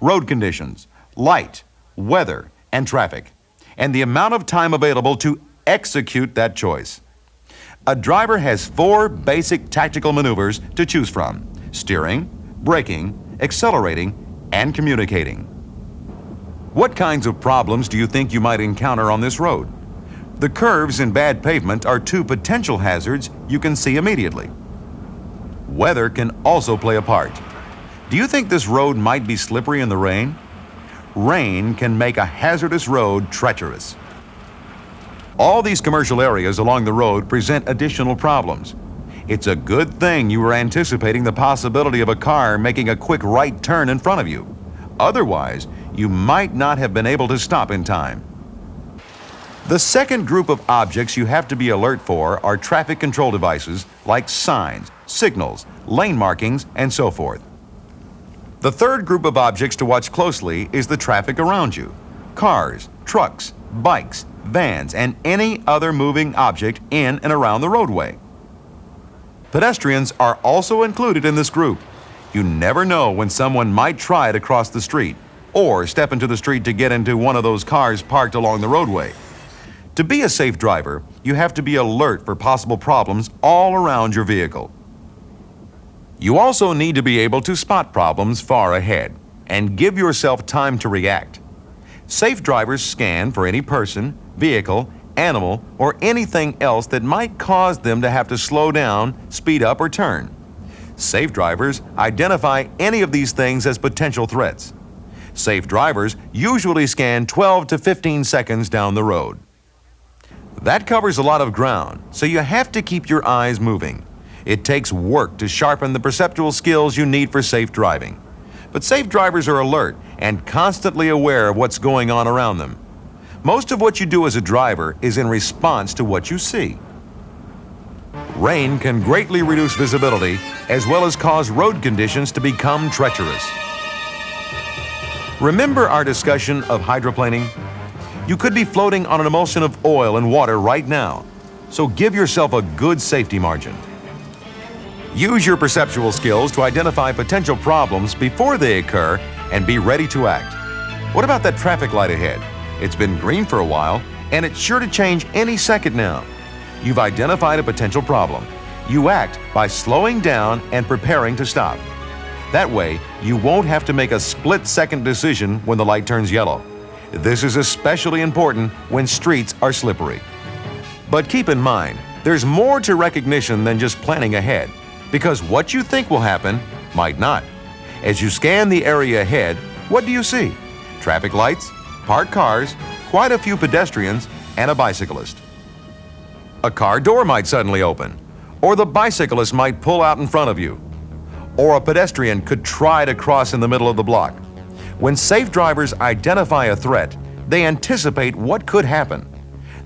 road conditions, light, weather, and traffic, and the amount of time available to execute that choice. A driver has 4 basic tactical maneuvers to choose from: steering, braking, accelerating, and communicating. What kinds of problems do you think you might encounter on this road? The curves in bad pavement are 2 potential hazards you can see immediately. Weather can also play a part. Do you think this road might be slippery in the rain? Rain can make a hazardous road treacherous. All these commercial areas along the road present additional problems. It's a good thing you were anticipating the possibility of a car making a quick right turn in front of you. Otherwise, you might not have been able to stop in time. The second group of objects you have to be alert for are traffic control devices like signs, signals, lane markings, and so forth. The third group of objects to watch closely is the traffic around you: cars, trucks, bikes, vans, and any other moving object in and around the roadway. Pedestrians are also included in this group. You never know when someone might try to cross the street or step into the street to get into one of those cars parked along the roadway. To be a safe driver, you have to be alert for possible problems all around your vehicle. You also need to be able to spot problems far ahead and give yourself time to react. Safe drivers scan for any person, vehicle, animal, or anything else that might cause them to have to slow down, speed up, or turn. Safe drivers identify any of these things as potential threats. Safe drivers usually scan 12 to 15 seconds down the road. That covers a lot of ground, so you have to keep your eyes moving. It takes work to sharpen the perceptual skills you need for safe driving. But safe drivers are alert and constantly aware of what's going on around them. Most of what you do as a driver is in response to what you see. Rain can greatly reduce visibility as well as cause road conditions to become treacherous. Remember our discussion of hydroplaning? You could be floating on an emulsion of oil and water right now, so give yourself a good safety margin. Use your perceptual skills to identify potential problems before they occur and be ready to act. What about that traffic light ahead? It's been green for a while, and it's sure to change any second now. You've identified a potential problem. You act by slowing down and preparing to stop. That way, you won't have to make a split-second decision when the light turns yellow. This is especially important when streets are slippery. But keep in mind, there's more to recognition than just planning ahead, because what you think will happen might not. As you scan the area ahead, what do you see? Traffic lights, parked cars, quite a few pedestrians, and a bicyclist. A car door might suddenly open, or the bicyclist might pull out in front of you, or a pedestrian could try to cross in the middle of the block. When safe drivers identify a threat, they anticipate what could happen.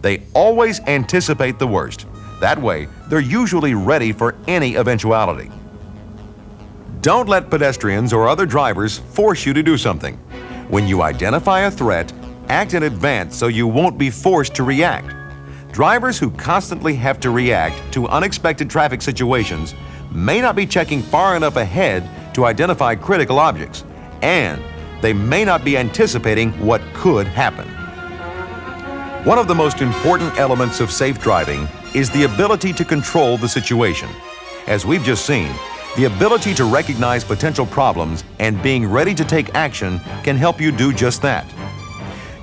They always anticipate the worst. That way, they're usually ready for any eventuality. Don't let pedestrians or other drivers force you to do something. When you identify a threat, act in advance so you won't be forced to react. Drivers who constantly have to react to unexpected traffic situations may not be checking far enough ahead to identify critical objects, and they may not be anticipating what could happen. One of the most important elements of safe driving is the ability to control the situation. As we've just seen, the ability to recognize potential problems and being ready to take action can help you do just that.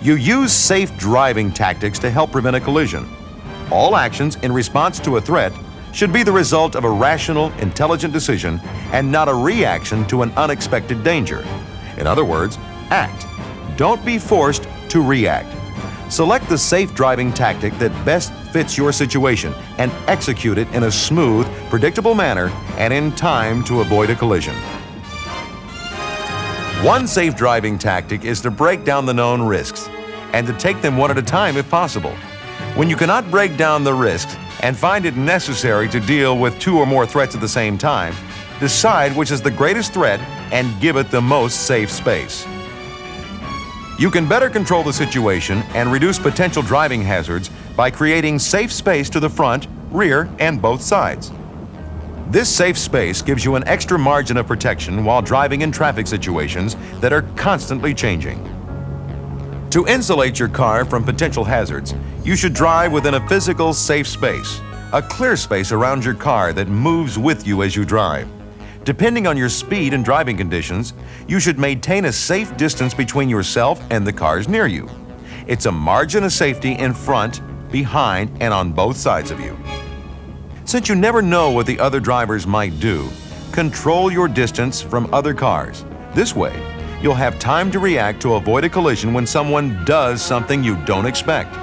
You use safe driving tactics to help prevent a collision. All actions in response to a threat should be the result of a rational, intelligent decision and not a reaction to an unexpected danger. In other words, act. Don't be forced to react. Select the safe driving tactic that best fits your situation and execute it in a smooth, predictable manner and in time to avoid a collision. One safe driving tactic is to break down the known risks and to take them one at a time if possible. When you cannot break down the risks, and find it necessary to deal with 2 or more threats at the same time, decide which is the greatest threat and give it the most safe space. You can better control the situation and reduce potential driving hazards by creating safe space to the front, rear, and both sides. This safe space gives you an extra margin of protection while driving in traffic situations that are constantly changing. To insulate your car from potential hazards, you should drive within a physical safe space, a clear space around your car that moves with you as you drive. Depending on your speed and driving conditions, you should maintain a safe distance between yourself and the cars near you. It's a margin of safety in front, behind, and on both sides of you. Since you never know what the other drivers might do, control your distance from other cars. This way, you'll have time to react to avoid a collision when someone does something you don't expect.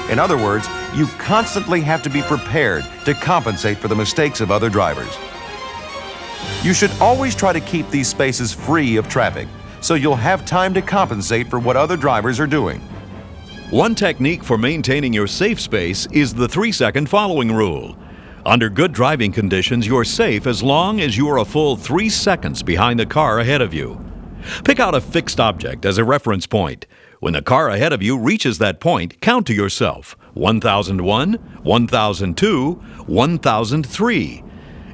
In other words, you constantly have to be prepared to compensate for the mistakes of other drivers. You should always try to keep these spaces free of traffic, so you'll have time to compensate for what other drivers are doing. One technique for maintaining your safe space is the 3-second following rule. Under good driving conditions, you're safe as long as you are a full 3 seconds behind the car ahead of you. Pick out a fixed object as a reference point. When the car ahead of you reaches that point, count to yourself 1001, 1002, 1003.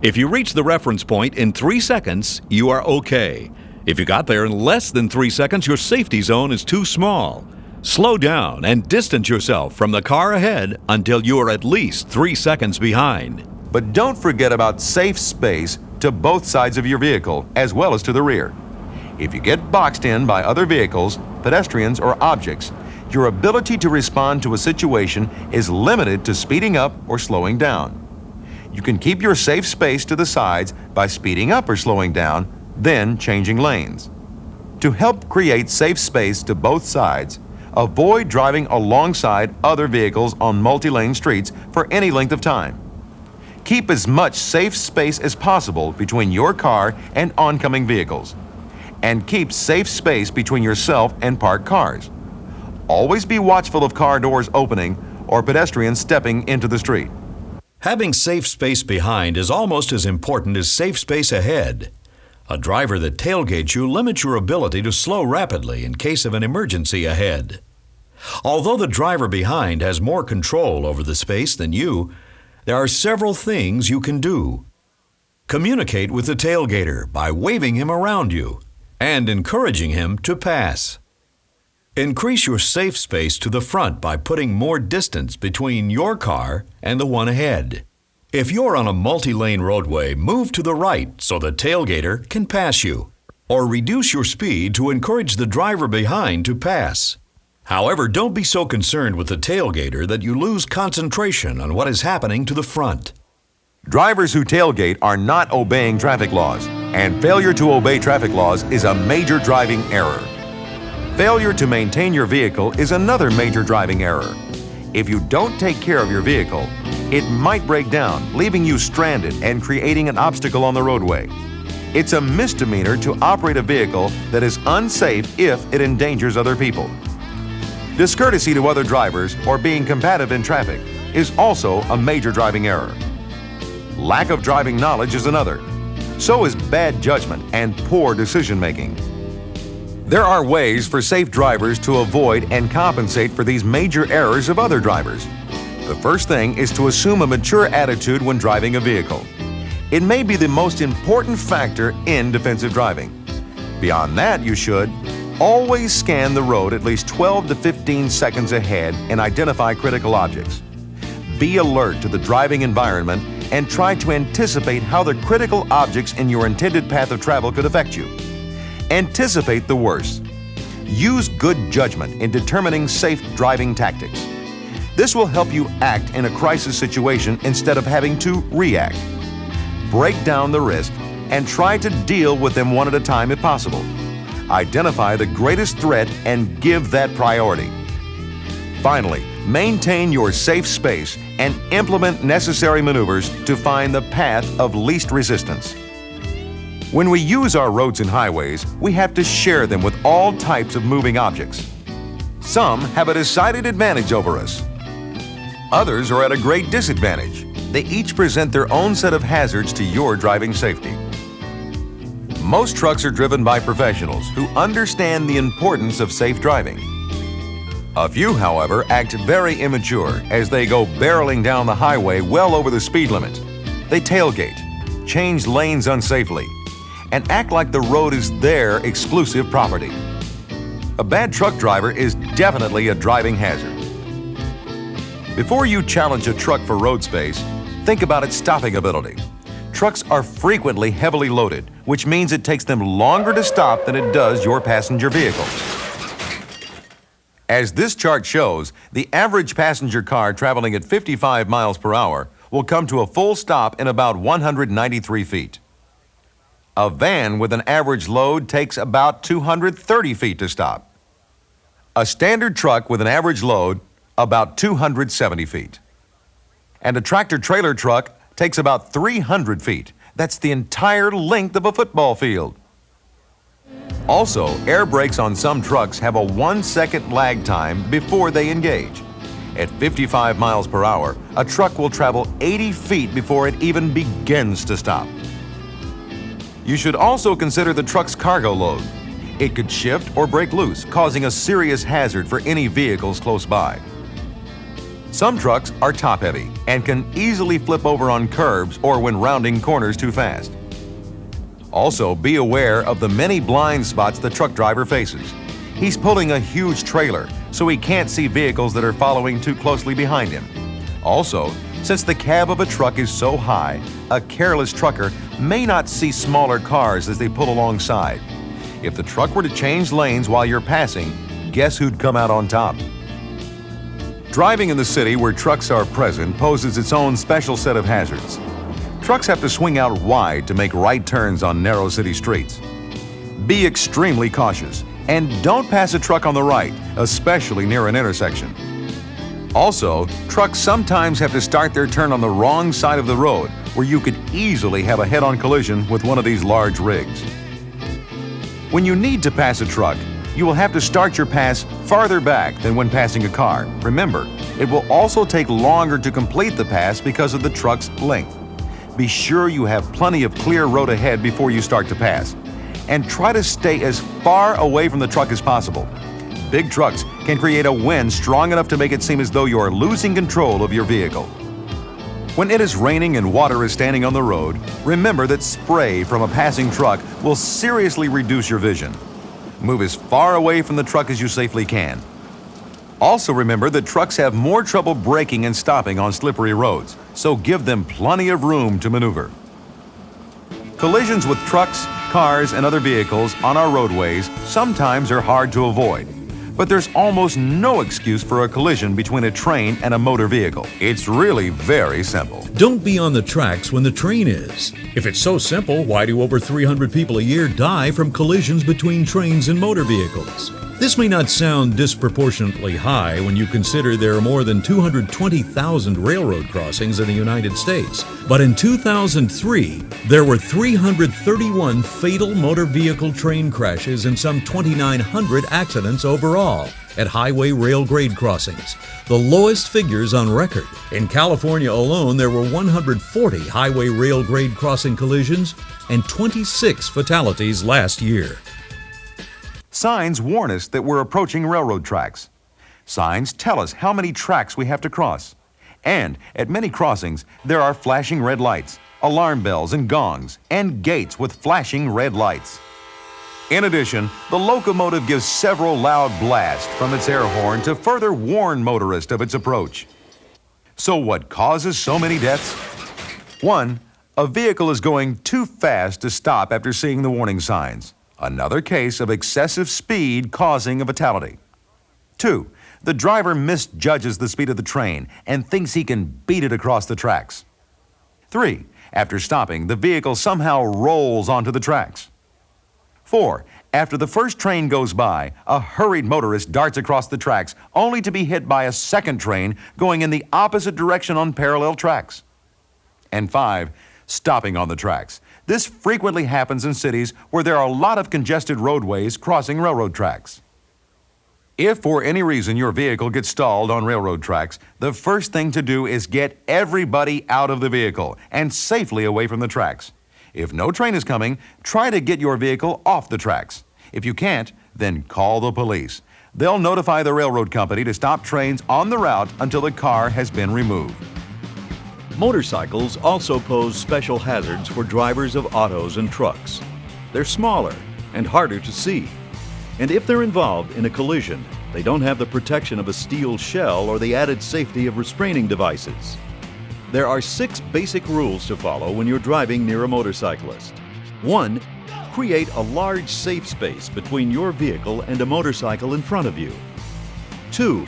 If you reach the reference point in 3 seconds, you are okay. If you got there in less than 3 seconds, your safety zone is too small. Slow down and distance yourself from the car ahead until you are at least 3 seconds behind. But don't forget about safe space to both sides of your vehicle as well as to the rear. If you get boxed in by other vehicles, pedestrians, or objects, your ability to respond to a situation is limited to speeding up or slowing down. You can keep your safe space to the sides by speeding up or slowing down, then changing lanes. To help create safe space to both sides, avoid driving alongside other vehicles on multi-lane streets for any length of time. Keep as much safe space as possible between your car and oncoming vehicles. And keep safe space between yourself and parked cars. Always be watchful of car doors opening or pedestrians stepping into the street. Having safe space behind is almost as important as safe space ahead. A driver that tailgates you limits your ability to slow rapidly in case of an emergency ahead. Although the driver behind has more control over the space than you, there are several things you can do. Communicate with the tailgater by waving him around you and encouraging him to pass. Increase your safe space to the front by putting more distance between your car and the one ahead. If you're on a multi-lane roadway, move to the right so the tailgater can pass you, or reduce your speed to encourage the driver behind to pass. However, don't be so concerned with the tailgater that you lose concentration on what is happening to the front. Drivers who tailgate are not obeying traffic laws, and failure to obey traffic laws is a major driving error. Failure to maintain your vehicle is another major driving error. If you don't take care of your vehicle, it might break down, leaving you stranded and creating an obstacle on the roadway. It's a misdemeanor to operate a vehicle that is unsafe if it endangers other people. Discourtesy to other drivers or being combative in traffic is also a major driving error. Lack of driving knowledge is another. So is bad judgment and poor decision-making. There are ways for safe drivers to avoid and compensate for these major errors of other drivers. The first thing is to assume a mature attitude when driving a vehicle. It may be the most important factor in defensive driving. Beyond that, you should always scan the road at least 12 to 15 seconds ahead and identify critical objects. Be alert to the driving environment and try to anticipate how the critical objects in your intended path of travel could affect you. Anticipate the worst. Use good judgment in determining safe driving tactics. This will help you act in a crisis situation instead of having to react. Break down the risk and try to deal with them one at a time if possible. Identify the greatest threat and give that priority. Finally, maintain your safe space and implement necessary maneuvers to find the path of least resistance. When we use our roads and highways, we have to share them with all types of moving objects. Some have a decided advantage over us. Others are at a great disadvantage. They each present their own set of hazards to your driving safety. Most trucks are driven by professionals who understand the importance of safe driving. A few, however, act very immature as they go barreling down the highway well over the speed limit. They tailgate, change lanes unsafely, and act like the road is their exclusive property. A bad truck driver is definitely a driving hazard. Before you challenge a truck for road space, think about its stopping ability. Trucks are frequently heavily loaded, which means it takes them longer to stop than it does your passenger vehicles. As this chart shows, the average passenger car traveling at 55 miles per hour will come to a full stop in about 193 feet. A van with an average load takes about 230 feet to stop. A standard truck with an average load, about 270 feet. And a tractor-trailer truck takes about 300 feet. That's the entire length of a football field. Also, air brakes on some trucks have a 1-second lag time before they engage. At 55 miles per hour, a truck will travel 80 feet before it even begins to stop. You should also consider the truck's cargo load. It could shift or break loose, causing a serious hazard for any vehicles close by. Some trucks are top-heavy and can easily flip over on curbs or when rounding corners too fast. Also, be aware of the many blind spots the truck driver faces. He's pulling a huge trailer, so he can't see vehicles that are following too closely behind him. Also, since the cab of a truck is so high, a careless trucker may not see smaller cars as they pull alongside. If the truck were to change lanes while you're passing, guess who'd come out on top? Driving in the city where trucks are present poses its own special set of hazards. Trucks have to swing out wide to make right turns on narrow city streets. Be extremely cautious and don't pass a truck on the right, especially near an intersection. Also, trucks sometimes have to start their turn on the wrong side of the road, where you could easily have a head-on collision with one of these large rigs. When you need to pass a truck, you will have to start your pass farther back than when passing a car. Remember, it will also take longer to complete the pass because of the truck's length. Be sure you have plenty of clear road ahead before you start to pass. And try to stay as far away from the truck as possible. Big trucks can create a wind strong enough to make it seem as though you are losing control of your vehicle. When it is raining and water is standing on the road, remember that spray from a passing truck will seriously reduce your vision. Move as far away from the truck as you safely can. Also remember that trucks have more trouble braking and stopping on slippery roads, so give them plenty of room to maneuver. Collisions with trucks, cars, and other vehicles on our roadways sometimes are hard to avoid. But there's almost no excuse for a collision between a train and a motor vehicle. It's really very simple. Don't be on the tracks when the train is. If it's so simple, why do over 300 people a year die from collisions between trains and motor vehicles? This may not sound disproportionately high when you consider there are more than 220,000 railroad crossings in the United States. But in 2003, there were 331 fatal motor vehicle train crashes and some 2,900 accidents overall at highway rail grade crossings, the lowest figures on record. In California alone, there were 140 highway rail grade crossing collisions and 26 fatalities last year. Signs warn us that we're approaching railroad tracks. Signs tell us how many tracks we have to cross. And at many crossings, there are flashing red lights, alarm bells and gongs, and gates with flashing red lights. In addition, the locomotive gives several loud blasts from its air horn to further warn motorists of its approach. So what causes so many deaths? 1. A vehicle is going too fast to stop after seeing the warning signs. Another case of excessive speed causing a fatality. 2. The driver misjudges the speed of the train and thinks he can beat it across the tracks. 3. After stopping, the vehicle somehow rolls onto the tracks. 4. After the first train goes by, a hurried motorist darts across the tracks only to be hit by a second train going in the opposite direction on parallel tracks. And 5. Stopping on the tracks. This frequently happens in cities where there are a lot of congested roadways crossing railroad tracks. If for any reason your vehicle gets stalled on railroad tracks, the first thing to do is get everybody out of the vehicle and safely away from the tracks. If no train is coming, try to get your vehicle off the tracks. If you can't, then call the police. They'll notify the railroad company to stop trains on the route until the car has been removed. Motorcycles also pose special hazards for drivers of autos and trucks. They're smaller and harder to see. And if they're involved in a collision, they don't have the protection of a steel shell or the added safety of restraining devices. There are 6 basic rules to follow when you're driving near a motorcyclist. 1. Create a large safe space between your vehicle and a motorcycle in front of you. 2.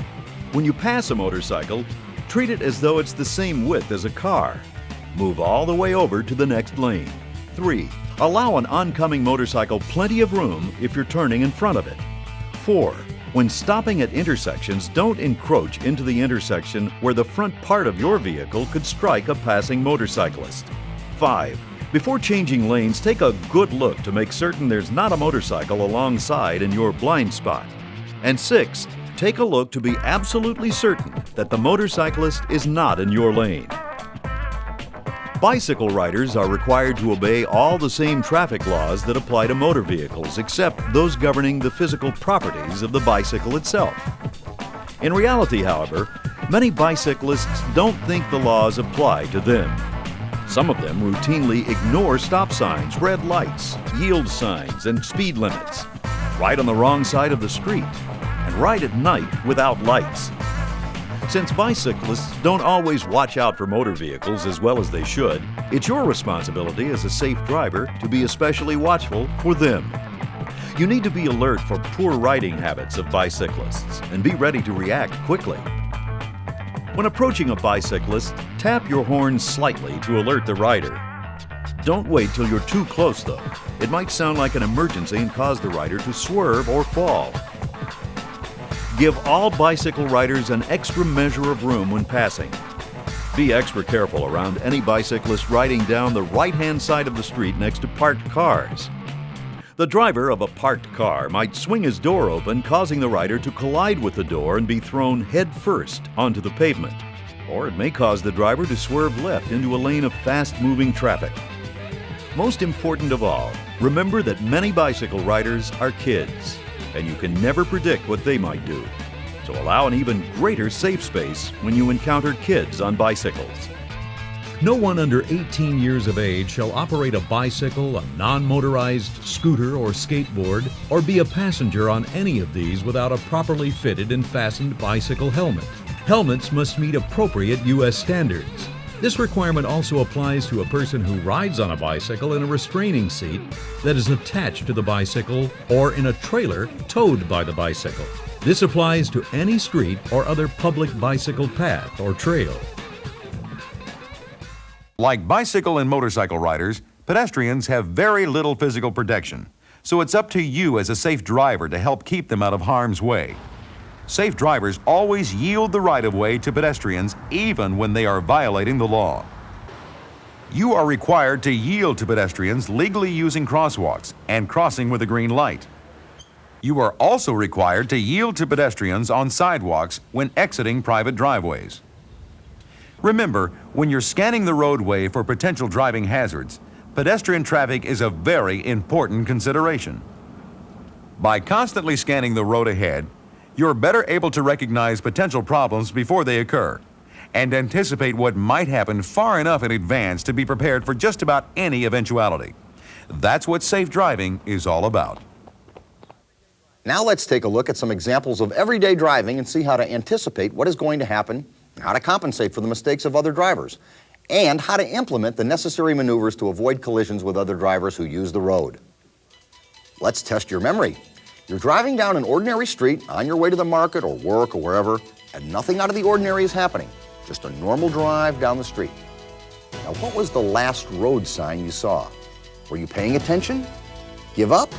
When you pass a motorcycle, treat it as though it's the same width as a car. Move all the way over to the next lane. 3. Allow an oncoming motorcycle plenty of room if you're turning in front of it. 4. When stopping at intersections, don't encroach into the intersection where the front part of your vehicle could strike a passing motorcyclist. 5. Before changing lanes, take a good look to make certain there's not a motorcycle alongside in your blind spot. And 6. Take a look to be absolutely certain that the motorcyclist is not in your lane. Bicycle riders are required to obey all the same traffic laws that apply to motor vehicles, except those governing the physical properties of the bicycle itself. In reality, however, many bicyclists don't think the laws apply to them. Some of them routinely ignore stop signs, red lights, yield signs, and speed limits, ride on the wrong side of the street, and ride at night without lights. Since bicyclists don't always watch out for motor vehicles as well as they should, it's your responsibility as a safe driver to be especially watchful for them. You need to be alert for poor riding habits of bicyclists and be ready to react quickly. When approaching a bicyclist, tap your horn slightly to alert the rider. Don't wait till you're too close though. It might sound like an emergency and cause the rider to swerve or fall. Give all bicycle riders an extra measure of room when passing. Be extra careful around any bicyclist riding down the right-hand side of the street next to parked cars. The driver of a parked car might swing his door open, causing the rider to collide with the door and be thrown head first onto the pavement. Or it may cause the driver to swerve left into a lane of fast-moving traffic. Most important of all, remember that many bicycle riders are kids, and you can never predict what they might do. So allow an even greater safe space when you encounter kids on bicycles. No one under 18 years of age shall operate a bicycle, a non-motorized scooter or skateboard, or be a passenger on any of these without a properly fitted and fastened bicycle helmet. Helmets must meet appropriate U.S. standards. This requirement also applies to a person who rides on a bicycle in a restraining seat that is attached to the bicycle or in a trailer towed by the bicycle. This applies to any street or other public bicycle path or trail. Like bicycle and motorcycle riders, pedestrians have very little physical protection, so it's up to you as a safe driver to help keep them out of harm's way. Safe drivers always yield the right-of-way to pedestrians even when they are violating the law. You are required to yield to pedestrians legally using crosswalks and crossing with a green light. You are also required to yield to pedestrians on sidewalks when exiting private driveways. Remember, when you're scanning the roadway for potential driving hazards, pedestrian traffic is a very important consideration. By constantly scanning the road ahead, you're better able to recognize potential problems before they occur and anticipate what might happen far enough in advance to be prepared for just about any eventuality. That's what safe driving is all about. Now let's take a look at some examples of everyday driving and see how to anticipate what is going to happen, how to compensate for the mistakes of other drivers, and how to implement the necessary maneuvers to avoid collisions with other drivers who use the road. Let's test your memory. You're driving down an ordinary street on your way to the market or work or wherever, and nothing out of the ordinary is happening. Just a normal drive down the street. Now, what was the last road sign you saw? Were you paying attention? Give up?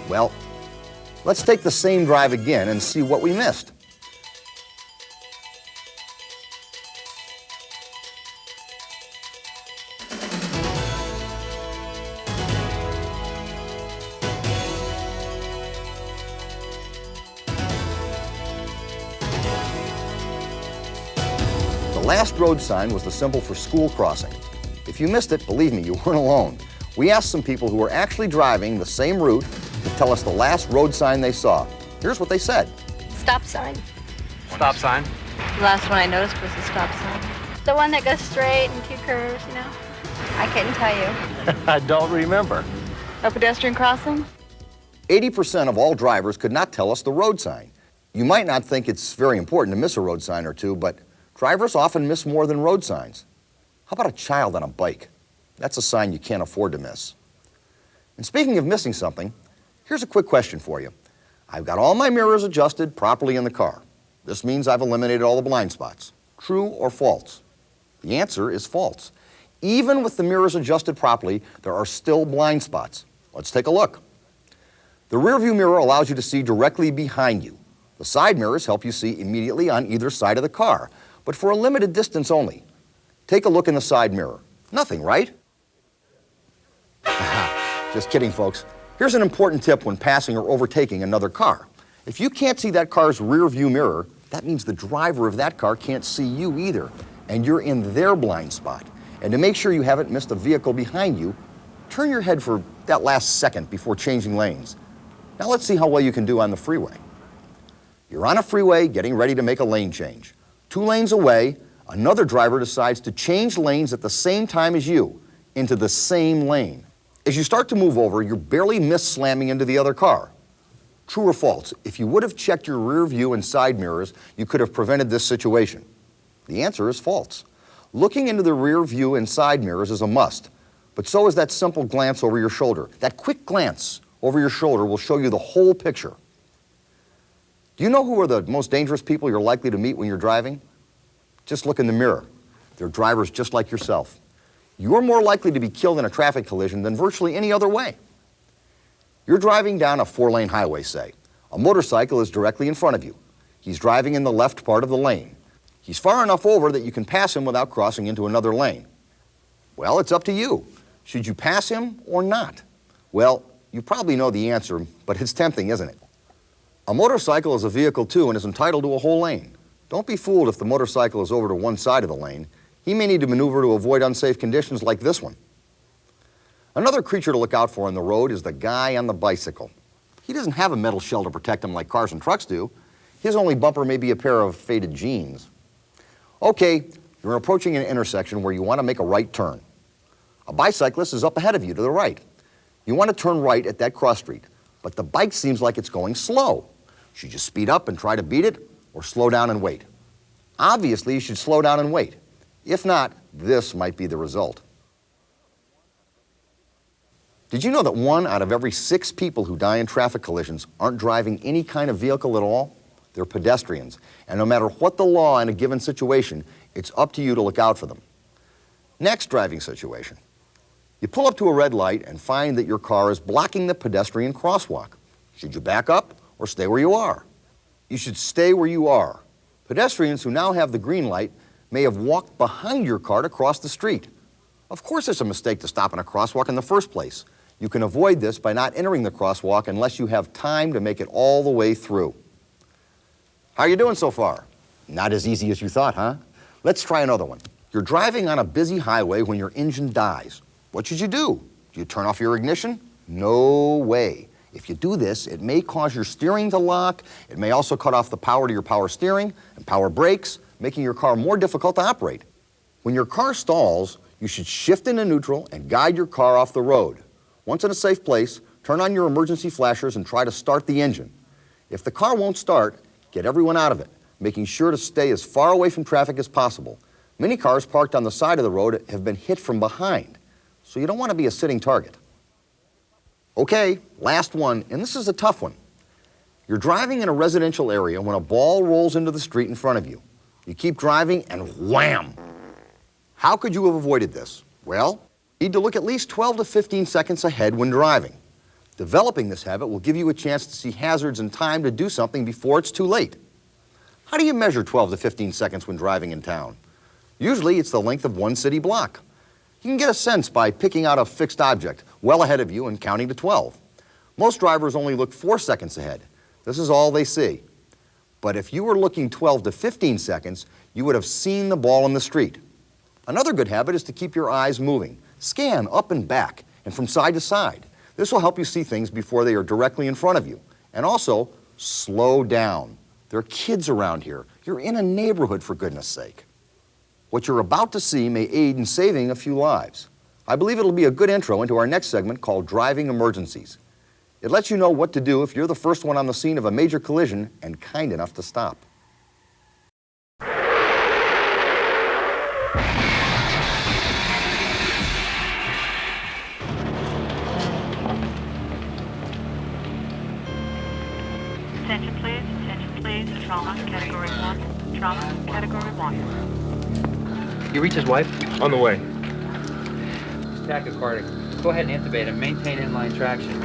Well, let's take the same drive again and see what we missed. last road sign was the symbol for school crossing. If you missed it, believe me, you weren't alone. We asked some people who were actually driving the same route to tell us the last road sign they saw. Here's what they said. Stop sign. Stop sign. The last one I noticed was the stop sign. The one that goes straight and two curves, you know? I couldn't tell you. I don't remember. A pedestrian crossing? 80% of all drivers could not tell us the road sign. You might not think it's very important to miss a road sign or two, but drivers often miss more than road signs. How about a child on a bike? That's a sign you can't afford to miss. And speaking of missing something, here's a quick question for you. I've got all my mirrors adjusted properly in the car. This means I've eliminated all the blind spots. True or false? The answer is false. Even with the mirrors adjusted properly, there are still blind spots. Let's take a look. The rear view mirror allows you to see directly behind you. The side mirrors help you see immediately on either side of the car, but for a limited distance only. Take a look in the side mirror. Nothing, right? Just kidding, folks. Here's an important tip when passing or overtaking another car. If you can't see that car's rear view mirror, that means the driver of that car can't see you either, and you're in their blind spot. And to make sure you haven't missed a vehicle behind you, turn your head for that last second before changing lanes. Now let's see how well you can do on the freeway. You're on a freeway getting ready to make a lane change. 2 lanes away, another driver decides to change lanes at the same time as you into the same lane. As you start to move over, you barely miss slamming into the other car. True or false? If you would have checked your rear view and side mirrors, you could have prevented this situation. The answer is false. Looking into the rear view and side mirrors is a must, but so is that simple glance over your shoulder. That quick glance over your shoulder will show you the whole picture. Do you know who are the most dangerous people you're likely to meet when you're driving? Just look in the mirror. They're drivers just like yourself. You're more likely to be killed in a traffic collision than virtually any other way. You're driving down a 4-lane highway, say. A motorcycle is directly in front of you. He's driving in the left part of the lane. He's far enough over that you can pass him without crossing into another lane. Well, it's up to you. Should you pass him or not? Well, you probably know the answer, but it's tempting, isn't it? A motorcycle is a vehicle too and is entitled to a whole lane. Don't be fooled if the motorcycle is over to one side of the lane. He may need to maneuver to avoid unsafe conditions like this one. Another creature to look out for on the road is the guy on the bicycle. He doesn't have a metal shell to protect him like cars and trucks do. His only bumper may be a pair of faded jeans. Okay, you're approaching an intersection where you want to make a right turn. A bicyclist is up ahead of you to the right. You want to turn right at that cross street, but the bike seems like it's going slow. Should you speed up and try to beat it, or slow down and wait? Obviously, you should slow down and wait. If not, this might be the result. Did you know that 1 out of every 6 people who die in traffic collisions aren't driving any kind of vehicle at all? They're pedestrians, and no matter what the law in a given situation, it's up to you to look out for them. Next driving situation. You pull up to a red light and find that your car is blocking the pedestrian crosswalk. Should you back up or stay where you are? You should stay where you are. Pedestrians who now have the green light may have walked behind your car to cross the street. Of course it's a mistake to stop in a crosswalk in the first place. You can avoid this by not entering the crosswalk unless you have time to make it all the way through. How are you doing so far? Not as easy as you thought, huh? Let's try another one. You're driving on a busy highway when your engine dies. What should you do? Do you turn off your ignition? No way. If you do this, it may cause your steering to lock. It may also cut off the power to your power steering and power brakes, making your car more difficult to operate. When your car stalls, you should shift into neutral and guide your car off the road. Once in a safe place, turn on your emergency flashers and try to start the engine. If the car won't start, get everyone out of it, making sure to stay as far away from traffic as possible. Many cars parked on the side of the road have been hit from behind, so you don't want to be a sitting target. Okay, last one, and this is a tough one. You're driving in a residential area when a ball rolls into the street in front of you. You keep driving and wham! How could you have avoided this? Well, you need to look at least 12 to 15 seconds ahead when driving. Developing this habit will give you a chance to see hazards in time to do something before it's too late. How do you measure 12 to 15 seconds when driving in town? Usually it's the length of one city block. You can get a sense by picking out a fixed object well ahead of you and counting to 12. Most drivers only look 4 seconds ahead. This is all they see. But if you were looking 12 to 15 seconds, you would have seen the ball in the street. Another good habit is to keep your eyes moving. Scan up and back and from side to side. This will help you see things before they are directly in front of you. And also, slow down. There are kids around here. You're in a neighborhood, for goodness sake. What you're about to see may aid in saving a few lives. I believe it'll be a good intro into our next segment called Driving Emergencies. It lets you know what to do if you're the first one on the scene of a major collision and kind enough to stop. Attention please, trauma, category 1. Trauma, category 1. You reach his wife? On the way. He's tachycardic. Go ahead and intubate him. Maintain inline traction.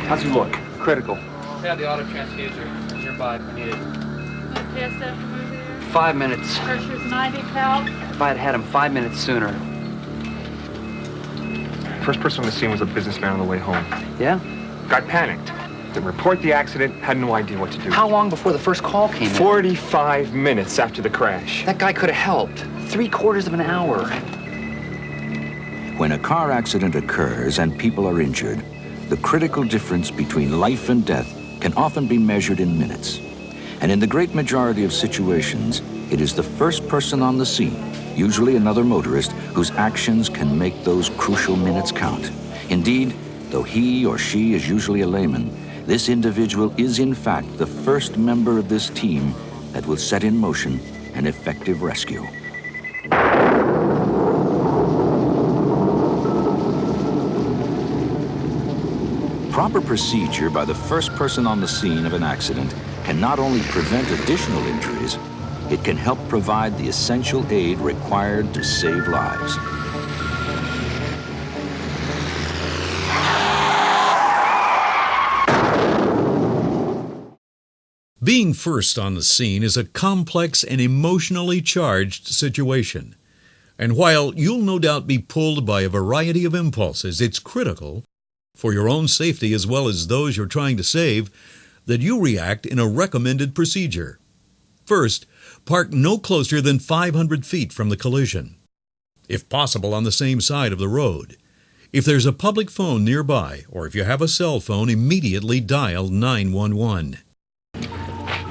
How's he look? Critical. Have the auto transfuser nearby if needed. Test after moving there. 5 minutes. Pressure's 90 cal. If I had had him 5 minutes sooner. First person on the scene was a businessman on the way home. Yeah? Got panicked. Didn't report the accident, had no idea what to do. How long before the first call came in? 45 minutes after the crash. That guy could have helped. 3/4 of an hour. When a car accident occurs and people are injured, the critical difference between life and death can often be measured in minutes. And in the great majority of situations, it is the first person on the scene, usually another motorist, whose actions can make those crucial minutes count. Indeed, though he or she is usually a layman, this individual is in fact the first member of this team that will set in motion an effective rescue. Proper procedure by the first person on the scene of an accident can not only prevent additional injuries, it can help provide the essential aid required to save lives. Being first on the scene is a complex and emotionally charged situation. And while you'll no doubt be pulled by a variety of impulses, it's critical, for your own safety as well as those you're trying to save, that you react in a recommended procedure. First, park no closer than 500 feet from the collision. If possible, on the same side of the road. If there's a public phone nearby, or if you have a cell phone, immediately dial 911.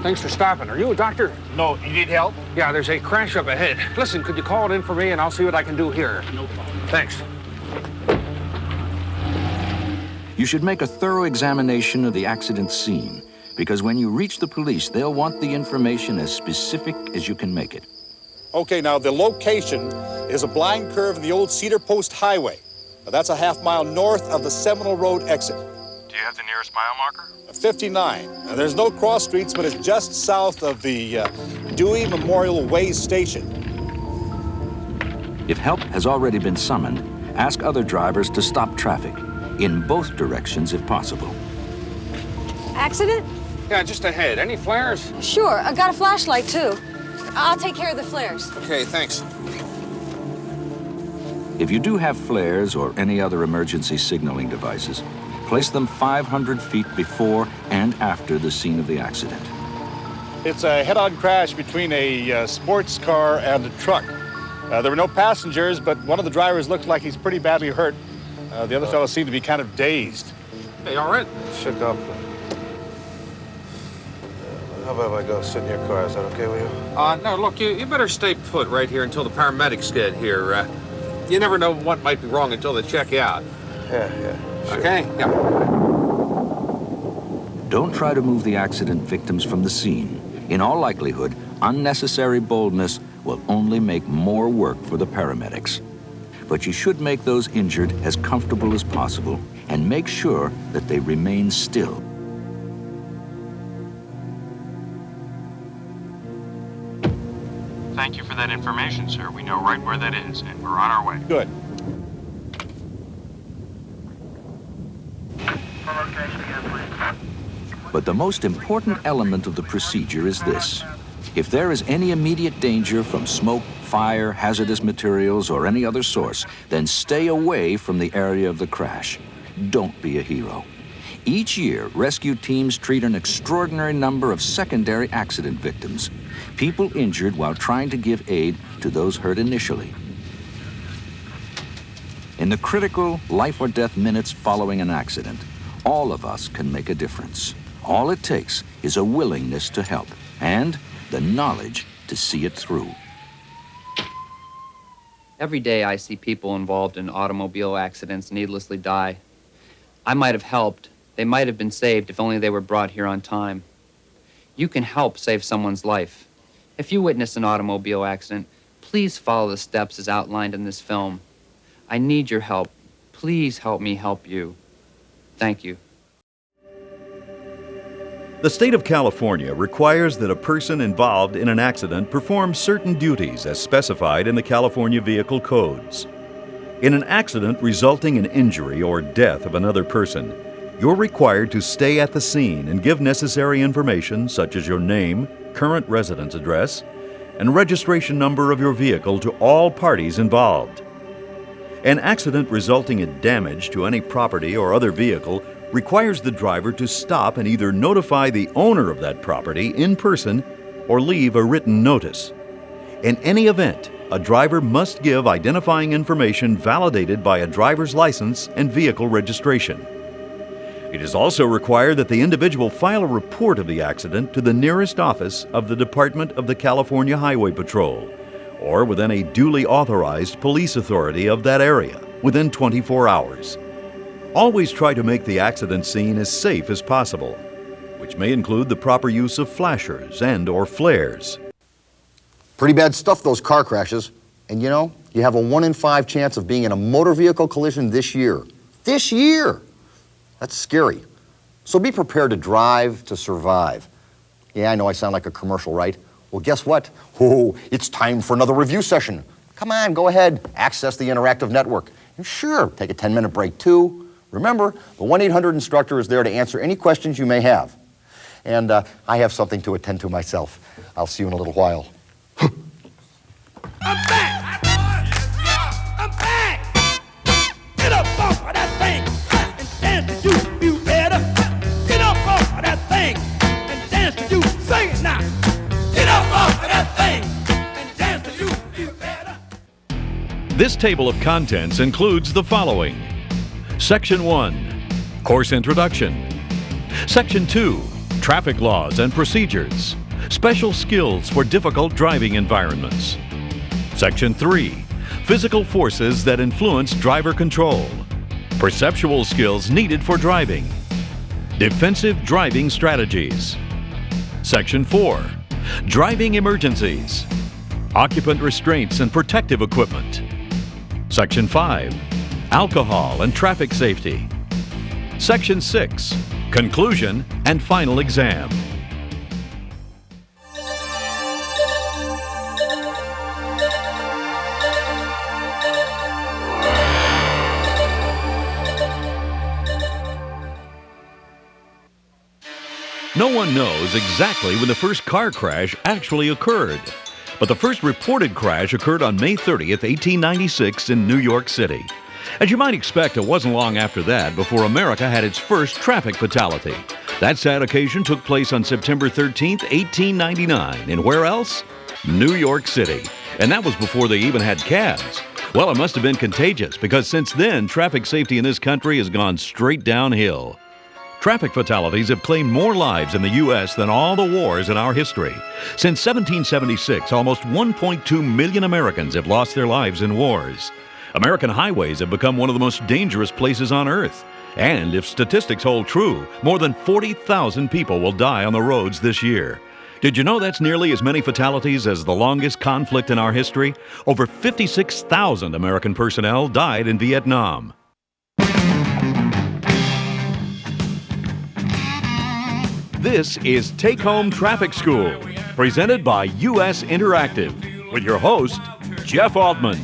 Thanks for stopping. Are you a doctor? No, you need help? Yeah, there's a crash up ahead. Listen, could you call it in for me and I'll see what I can do here? No problem. Thanks. You should make a thorough examination of the accident scene, because when you reach the police, they'll want the information as specific as you can make it. Okay, now the location is a blind curve in the old Cedar Post Highway. Now, that's a half-mile north of the Seminole Road exit. Do you have the nearest mile marker? 59. Now, there's no cross streets, but it's just south of the Dewey Memorial Way Station. If help has already been summoned, ask other drivers to stop traffic, in both directions if possible. Accident? Yeah, just ahead. Any flares? Sure, I got a flashlight too. I'll take care of the flares. Okay, thanks. If you do have flares or any other emergency signaling devices, place them 500 feet before and after the scene of the accident. It's a head-on crash between a sports car and a truck. There were no passengers, but one of the drivers looked like he's pretty badly hurt. The other fellow seemed to be kind of dazed. Hey, all right? Shook up. How about if I go sit in your car? Is that okay with you? No, look, you better stay put right here until the paramedics get here. You never know what might be wrong until they check you out. Yeah, sure. Okay? Yeah. Don't try to move the accident victims from the scene. In all likelihood, unnecessary boldness will only make more work for the paramedics. But you should make those injured as comfortable as possible and make sure that they remain still. Thank you for that information, sir. We know right where that is, and we're on our way. Good. But the most important element of the procedure is this. If there is any immediate danger from smoke, fire, hazardous materials, or any other source, then stay away from the area of the crash. Don't be a hero. Each year, rescue teams treat an extraordinary number of secondary accident victims, people injured while trying to give aid to those hurt initially. In the critical life or death minutes following an accident, all of us can make a difference. All it takes is a willingness to help and the knowledge to see it through. Every day I see people involved in automobile accidents needlessly die. I might have helped. They might have been saved if only they were brought here on time. You can help save someone's life. If you witness an automobile accident, please follow the steps as outlined in this film. I need your help. Please help me help you. Thank you. The state of California requires that a person involved in an accident perform certain duties as specified in the California Vehicle Codes. In an accident resulting in injury or death of another person, you're required to stay at the scene and give necessary information such as your name, current residence address, and registration number of your vehicle to all parties involved. An accident resulting in damage to any property or other vehicle requires the driver to stop and either notify the owner of that property in person or leave a written notice. In any event, a driver must give identifying information validated by a driver's license and vehicle registration. It is also required that the individual file a report of the accident to the nearest office of the Department of the California Highway Patrol or within a duly authorized police authority of that area within 24 hours. Always try to make the accident scene as safe as possible, which may include the proper use of flashers and/or flares. Pretty bad stuff, those car crashes. And you know, you have a 1 in 5 chance of being in a motor vehicle collision this year. This year! That's scary. So be prepared to drive to survive. Yeah, I know I sound like a commercial, right? Well, guess what? Oh, it's time for another review session. Come on, go ahead. Access the interactive network. And sure, take a 10-minute break too. Remember, the 1-800 instructor is there to answer any questions you may have. And I have something to attend to myself. I'll see you in a little while. I'm back! I'm back! Get up off of that thing and dance to you better. Get up off of that thing and dance to you. Sing it now. Get up off of that thing and dance to you better. This table of contents includes the following. Section 1, Course Introduction. Section 2, Traffic Laws and Procedures. Special Skills for Difficult Driving Environments. Section 3, Physical Forces that Influence Driver Control. Perceptual Skills Needed for Driving. Defensive Driving Strategies. Section 4, Driving Emergencies. Occupant Restraints and Protective Equipment. Section 5, Alcohol and Traffic Safety. Section 6, Conclusion and Final Exam. No one knows exactly when the first car crash actually occurred, but the first reported crash occurred on May 30th, 1896 in New York City. As you might expect, it wasn't long after that before America had its first traffic fatality. That sad occasion took place on September 13th, 1899. And where else? New York City. And that was before they even had cabs. Well, it must have been contagious because since then, traffic safety in this country has gone straight downhill. Traffic fatalities have claimed more lives in the U.S. than all the wars in our history. Since 1776, almost 1.2 million Americans have lost their lives in wars. American highways have become one of the most dangerous places on earth. And if statistics hold true, more than 40,000 people will die on the roads this year. Did you know that's nearly as many fatalities as the longest conflict in our history? Over 56,000 American personnel died in Vietnam. This is Take Home Traffic School, presented by U.S. Interactive, with your host, Jeff Altman.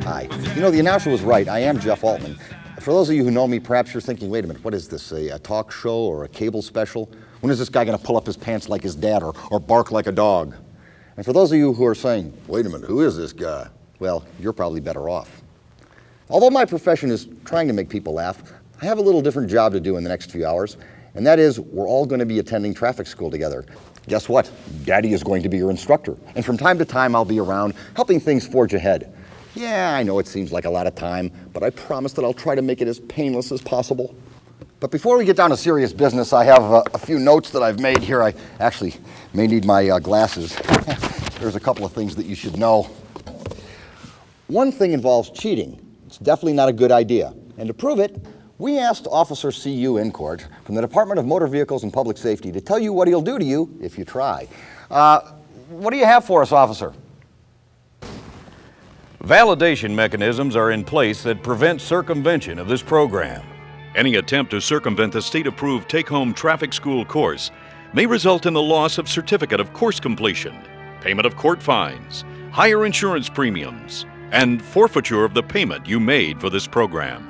Hi. You know, the announcer was right. I am Jeff Altman. For those of you who know me, perhaps you're thinking, wait a minute, what is this, a talk show or a cable special? When is this guy going to pull up his pants like his dad or bark like a dog? And for those of you who are saying, wait a minute, who is this guy? Well, you're probably better off. Although my profession is trying to make people laugh, I have a little different job to do in the next few hours, and that is we're all going to be attending traffic school together. Guess what? Daddy is going to be your instructor, and from time to time I'll be around helping things forge ahead. Yeah, I know it seems like a lot of time, but I promise that I'll try to make it as painless as possible. But before we get down to serious business, I have a few notes that I've made here. I actually may need my glasses. There's a couple of things that you should know. One thing involves cheating. It's definitely not a good idea. And to prove it, we asked Officer C.U. Incourt from the Department of Motor Vehicles and Public Safety to tell you what he'll do to you if you try. What do you have for us, officer? Validation mechanisms are in place that prevent circumvention of this program. Any attempt to circumvent the state-approved take-home traffic school course may result in the loss of certificate of course completion, payment of court fines, higher insurance premiums, and forfeiture of the payment you made for this program.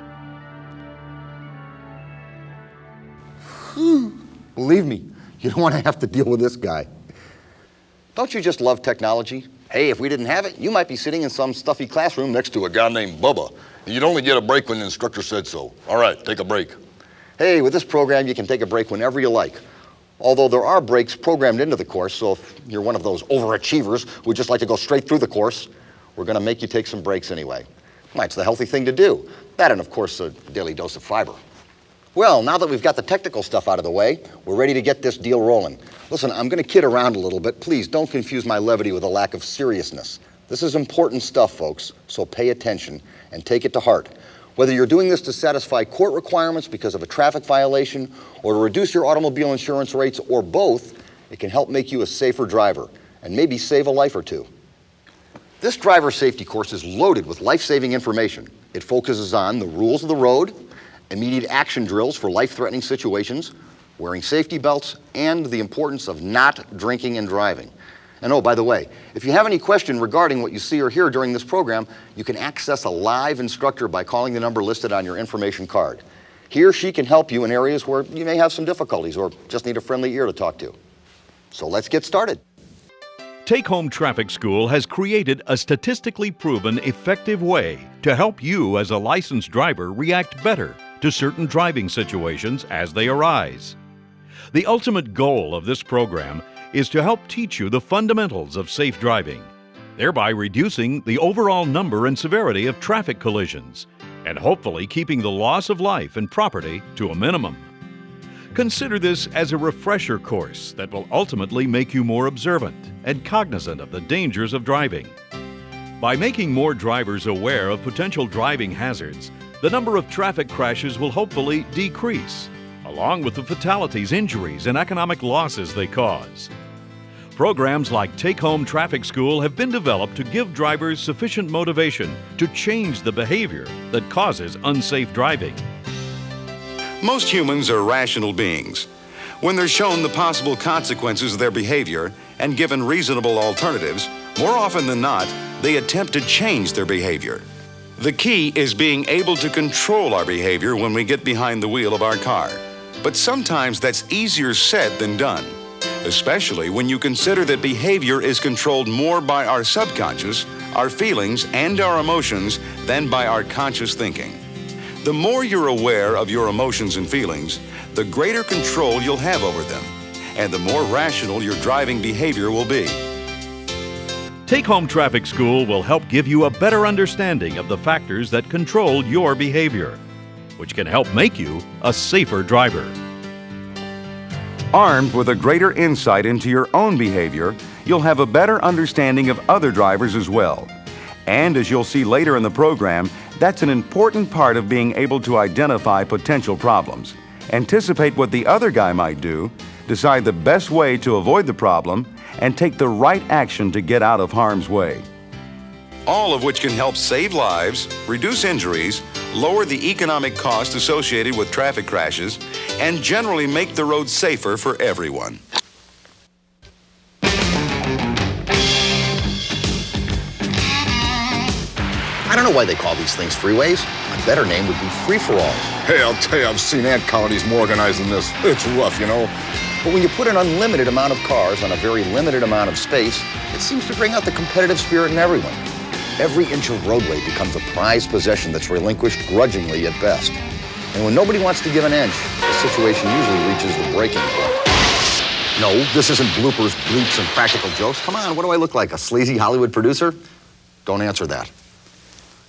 Believe me, you don't want to have to deal with this guy. Don't you just love technology? Hey, if we didn't have it, you might be sitting in some stuffy classroom next to a guy named Bubba. You'd only get a break when the instructor said so. All right, take a break. Hey, with this program, you can take a break whenever you like. Although there are breaks programmed into the course, so if you're one of those overachievers who would just like to go straight through the course, we're going to make you take some breaks anyway. That's the healthy thing to do. That and, of course, a daily dose of fiber. Well, now that we've got the technical stuff out of the way, we're ready to get this deal rolling. Listen, I'm going to kid around a little bit. Please don't confuse my levity with a lack of seriousness. This is important stuff, folks, so pay attention and take it to heart. Whether you're doing this to satisfy court requirements because of a traffic violation or to reduce your automobile insurance rates or both, it can help make you a safer driver and maybe save a life or two. This driver safety course is loaded with life-saving information. It focuses on the rules of the road, immediate action drills for life-threatening situations, wearing safety belts, and the importance of not drinking and driving. And oh, by the way, if you have any question regarding what you see or hear during this program, you can access a live instructor by calling the number listed on your information card. He or she can help you in areas where you may have some difficulties or just need a friendly ear to talk to. So let's get started. Take Home Traffic School has created a statistically proven effective way to help you as a licensed driver react better to certain driving situations as they arise. The ultimate goal of this program is to help teach you the fundamentals of safe driving, thereby reducing the overall number and severity of traffic collisions, and hopefully keeping the loss of life and property to a minimum. Consider this as a refresher course that will ultimately make you more observant and cognizant of the dangers of driving. By making more drivers aware of potential driving hazards, the number of traffic crashes will hopefully decrease, along with the fatalities, injuries, and economic losses they cause. Programs like Take Home Traffic School have been developed to give drivers sufficient motivation to change the behavior that causes unsafe driving. Most humans are rational beings. When they're shown the possible consequences of their behavior and given reasonable alternatives, more often than not, they attempt to change their behavior. The key is being able to control our behavior when we get behind the wheel of our car. But sometimes that's easier said than done, especially when you consider that behavior is controlled more by our subconscious, our feelings, and our emotions than by our conscious thinking. The more you're aware of your emotions and feelings, the greater control you'll have over them, and the more rational your driving behavior will be. Take Home Traffic School will help give you a better understanding of the factors that control your behavior, which can help make you a safer driver. Armed with a greater insight into your own behavior, you'll have a better understanding of other drivers as well. And as you'll see later in the program, that's an important part of being able to identify potential problems, anticipate what the other guy might do, decide the best way to avoid the problem, and take the right action to get out of harm's way. All of which can help save lives, reduce injuries, lower the economic cost associated with traffic crashes, and generally make the road safer for everyone. I don't know why they call these things freeways. A better name would be free-for-alls. Hey, I'll tell you, I've seen ant colonies more organized than this. It's rough, you know. But when you put an unlimited amount of cars on a very limited amount of space, it seems to bring out the competitive spirit in everyone. Every inch of roadway becomes a prized possession that's relinquished grudgingly at best. And when nobody wants to give an inch, the situation usually reaches the breaking point. No, this isn't bloopers, bleeps, and practical jokes. Come on, what do I look like, a sleazy Hollywood producer? Don't answer that.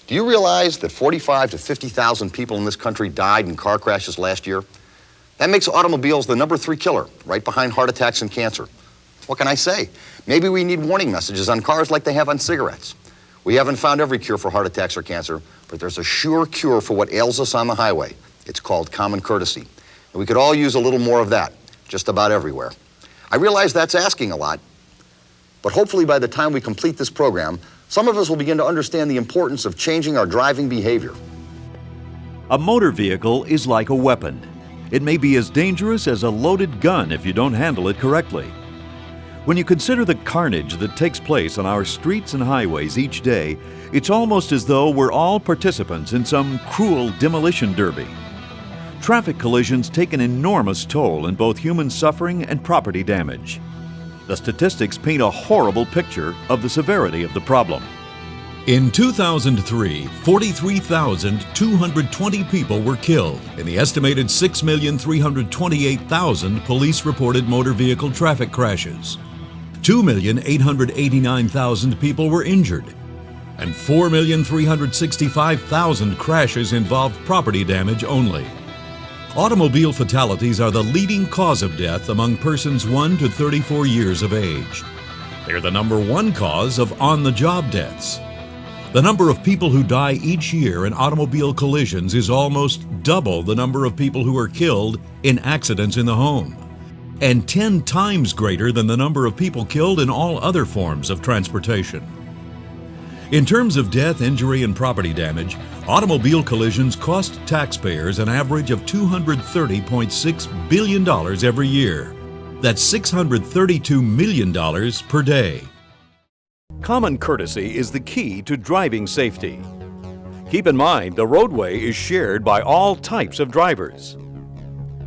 Do you realize that 45 to 50,000 people in this country died in car crashes last year? That makes automobiles the #3 killer, right behind heart attacks and cancer. What can I say? Maybe we need warning messages on cars like they have on cigarettes. We haven't found every cure for heart attacks or cancer, but there's a sure cure for what ails us on the highway. It's called common courtesy. And we could all use a little more of that, just about everywhere. I realize that's asking a lot, but hopefully by the time we complete this program, some of us will begin to understand the importance of changing our driving behavior. A motor vehicle is like a weapon. It may be as dangerous as a loaded gun if you don't handle it correctly. When you consider the carnage that takes place on our streets and highways each day, it's almost as though we're all participants in some cruel demolition derby. Traffic collisions take an enormous toll in both human suffering and property damage. The statistics paint a horrible picture of the severity of the problem. In 2003, 43,220 people were killed in the estimated 6,328,000 police-reported motor vehicle traffic crashes. 2,889,000 people were injured, and 4,365,000 crashes involved property damage only. Automobile fatalities are the leading cause of death among persons 1 to 34 years of age. They're the #1 cause of on-the-job deaths. The number of people who die each year in automobile collisions is almost double the number of people who are killed in accidents in the home, and 10 times greater than the number of people killed in all other forms of transportation. In terms of death, injury, and property damage, automobile collisions cost taxpayers an average of $230.6 billion every year. That's $632 million per day. Common courtesy is the key to driving safety. Keep in mind, the roadway is shared by all types of drivers.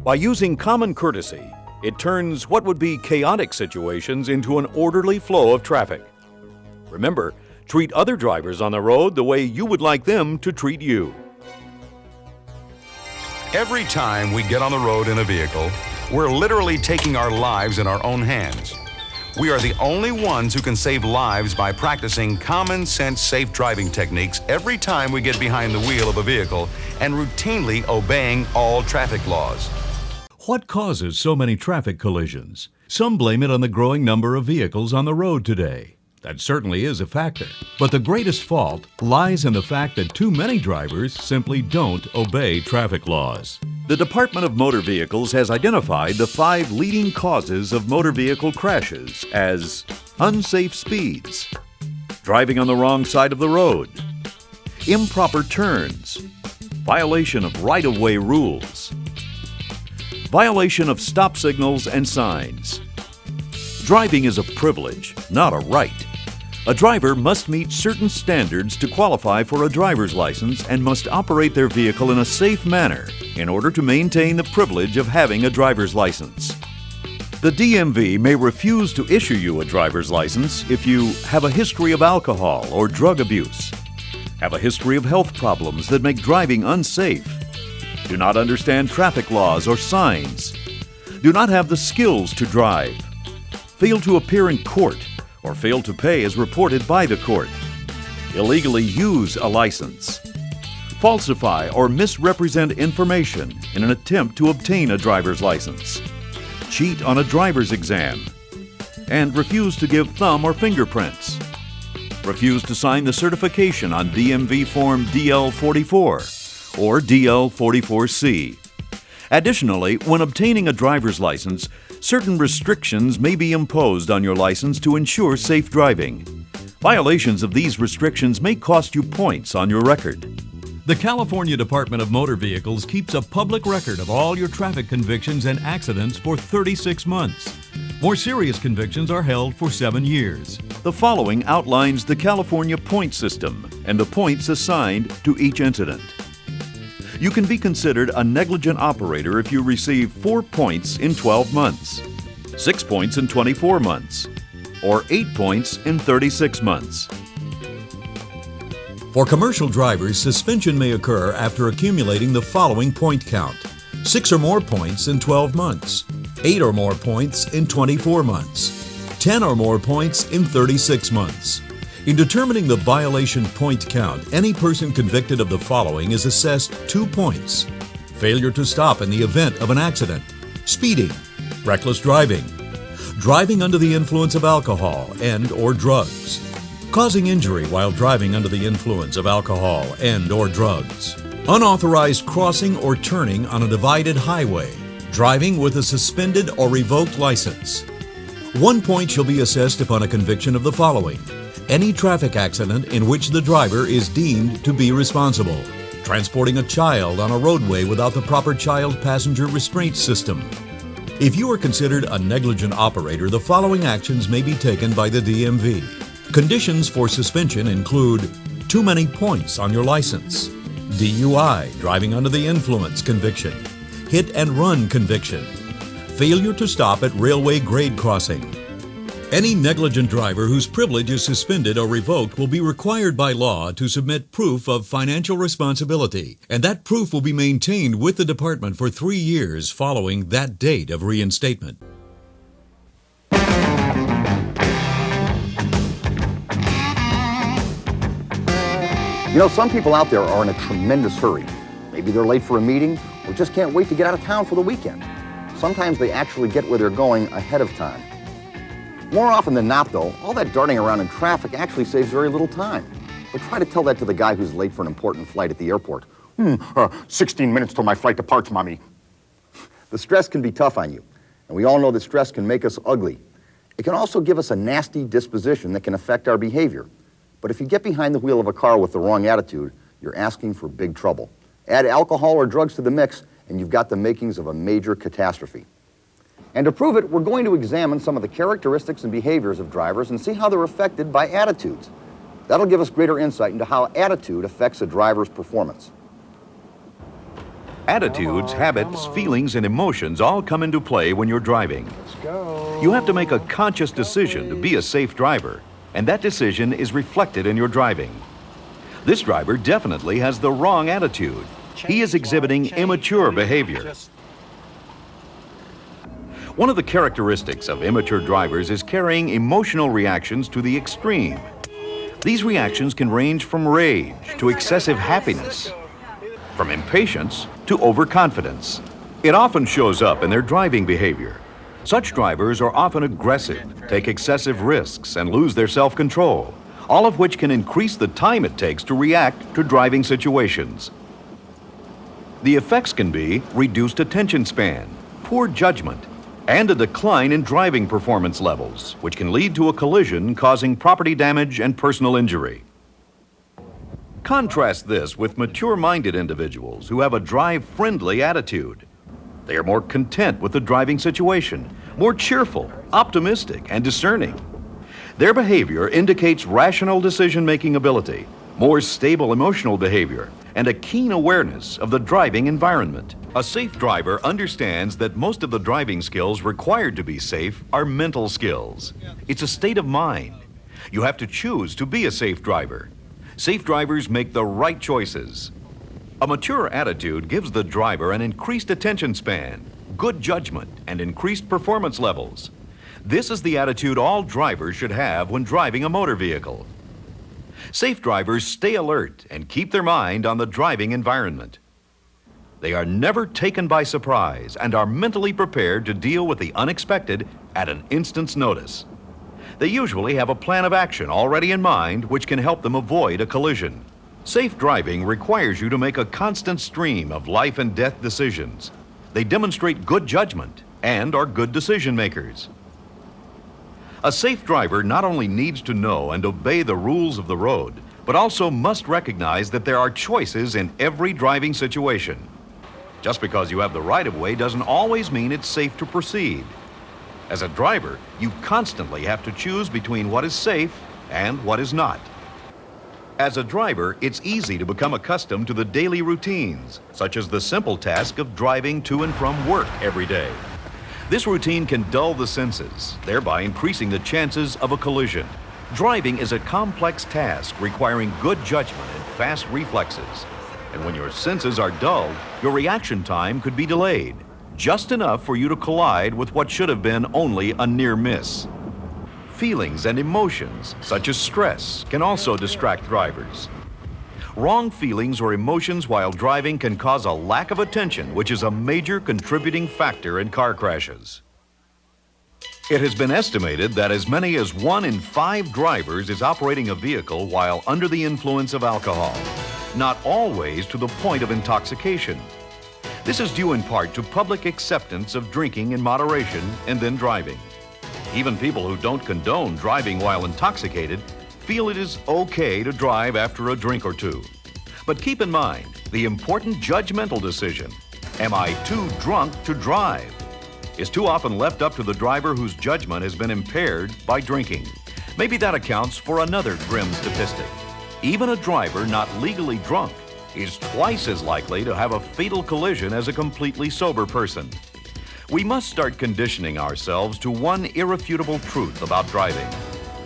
By using common courtesy, it turns what would be chaotic situations into an orderly flow of traffic. Remember, treat other drivers on the road the way you would like them to treat you. Every time we get on the road in a vehicle, we're literally taking our lives in our own hands. We are the only ones who can save lives by practicing common sense safe driving techniques every time we get behind the wheel of a vehicle and routinely obeying all traffic laws. What causes so many traffic collisions? Some blame it on the growing number of vehicles on the road today. That certainly is a factor. But the greatest fault lies in the fact that too many drivers simply don't obey traffic laws. The Department of Motor Vehicles has identified the 5 leading causes of motor vehicle crashes as unsafe speeds, driving on the wrong side of the road, improper turns, violation of right-of-way rules, violation of stop signals and signs. Driving is a privilege, not a right. A driver must meet certain standards to qualify for a driver's license and must operate their vehicle in a safe manner in order to maintain the privilege of having a driver's license. The DMV may refuse to issue you a driver's license if you have a history of alcohol or drug abuse, have a history of health problems that make driving unsafe, do not understand traffic laws or signs, do not have the skills to drive, fail to appear in court, or fail to pay as reported by the court, illegally use a license, falsify or misrepresent information in an attempt to obtain a driver's license, cheat on a driver's exam, and refuse to give thumb or fingerprints, refuse to sign the certification on DMV Form DL44 or DL44C. Additionally, when obtaining a driver's license, certain restrictions may be imposed on your license to ensure safe driving. Violations of these restrictions may cost you points on your record. The California Department of Motor Vehicles keeps a public record of all your traffic convictions and accidents for 36 months. More serious convictions are held for 7 years. The following outlines the California point system and the points assigned to each incident. You can be considered a negligent operator if you receive 4 points in 12 months, 6 points in 24 months, or 8 points in 36 months. For commercial drivers, suspension may occur after accumulating the following point count: 6 or more points in 12 months, 8 or more points in 24 months, 10 or more points in 36 months. In determining the violation point count, any person convicted of the following is assessed 2 points: failure to stop in the event of an accident, speeding, reckless driving, driving under the influence of alcohol and/or drugs, causing injury while driving under the influence of alcohol and/or drugs, unauthorized crossing or turning on a divided highway, driving with a suspended or revoked license. 1 point shall be assessed upon a conviction of the following: any traffic accident in which the driver is deemed to be responsible, transporting a child on a roadway without the proper child passenger restraint system. If you are considered a negligent operator, the following actions may be taken by the DMV. Conditions for suspension include too many points on your license, DUI, driving under the influence conviction, hit and run conviction, failure to stop at railway grade crossing. Any negligent driver whose privilege is suspended or revoked will be required by law to submit proof of financial responsibility, and that proof will be maintained with the department for 3 years following that date of reinstatement. You know, some people out there are in a tremendous hurry. Maybe they're late for a meeting or just can't wait to get out of town for the weekend. Sometimes they actually get where they're going ahead of time. More often than not, though, all that darting around in traffic actually saves very little time. But try to tell that to the guy who's late for an important flight at the airport. 16 minutes till my flight departs, Mommy. The stress can be tough on you, and we all know that stress can make us ugly. It can also give us a nasty disposition that can affect our behavior. But if you get behind the wheel of a car with the wrong attitude, you're asking for big trouble. Add alcohol or drugs to the mix, and you've got the makings of a major catastrophe. And to prove it, we're going to examine some of the characteristics and behaviors of drivers and see how they're affected by attitudes. That'll give us greater insight into how attitude affects a driver's performance. Attitudes, habits, feelings, and emotions all come into play when you're driving. You have to make a conscious decision to be a safe driver, and that decision is reflected in your driving. This driver definitely has the wrong attitude. He is exhibiting immature behavior. One of the characteristics of immature drivers is carrying emotional reactions to the extreme. These reactions can range from rage to excessive happiness, from impatience to overconfidence. It often shows up in their driving behavior. Such drivers are often aggressive, take excessive risks, and lose their self-control, all of which can increase the time it takes to react to driving situations. The effects can be reduced attention span, poor judgment, and a decline in driving performance levels, which can lead to a collision causing property damage and personal injury. Contrast this with mature-minded individuals who have a drive-friendly attitude. They are more content with the driving situation, more cheerful, optimistic, and discerning. Their behavior indicates rational decision-making ability, more stable emotional behavior, and a keen awareness of the driving environment. A safe driver understands that most of the driving skills required to be safe are mental skills. It's a state of mind. You have to choose to be a safe driver. Safe drivers make the right choices. A mature attitude gives the driver an increased attention span, good judgment, and increased performance levels. This is the attitude all drivers should have when driving a motor vehicle. Safe drivers stay alert and keep their mind on the driving environment. They are never taken by surprise and are mentally prepared to deal with the unexpected at an instant's notice. They usually have a plan of action already in mind which can help them avoid a collision. Safe driving requires you to make a constant stream of life and death decisions. They demonstrate good judgment and are good decision makers. A safe driver not only needs to know and obey the rules of the road, but also must recognize that there are choices in every driving situation. Just because you have the right-of-way doesn't always mean it's safe to proceed. As a driver, you constantly have to choose between what is safe and what is not. As a driver, it's easy to become accustomed to the daily routines, such as the simple task of driving to and from work every day. This routine can dull the senses, thereby increasing the chances of a collision. Driving is a complex task requiring good judgment and fast reflexes. And when your senses are dulled, your reaction time could be delayed, just enough for you to collide with what should have been only a near miss. Feelings and emotions, such as stress, can also distract drivers. Wrong feelings or emotions while driving can cause a lack of attention, which is a major contributing factor in car crashes. It has been estimated that as many as 1 in 5 drivers is operating a vehicle while under the influence of alcohol, not always to the point of intoxication. This is due in part to public acceptance of drinking in moderation and then driving. Even people who don't condone driving while intoxicated feel it is okay to drive after a drink or two. But keep in mind the important judgmental decision, am I too drunk to drive, is too often left up to the driver whose judgment has been impaired by drinking. Maybe that accounts for another grim statistic. Even a driver not legally drunk is twice as likely to have a fatal collision as a completely sober person. We must start conditioning ourselves to one irrefutable truth about driving.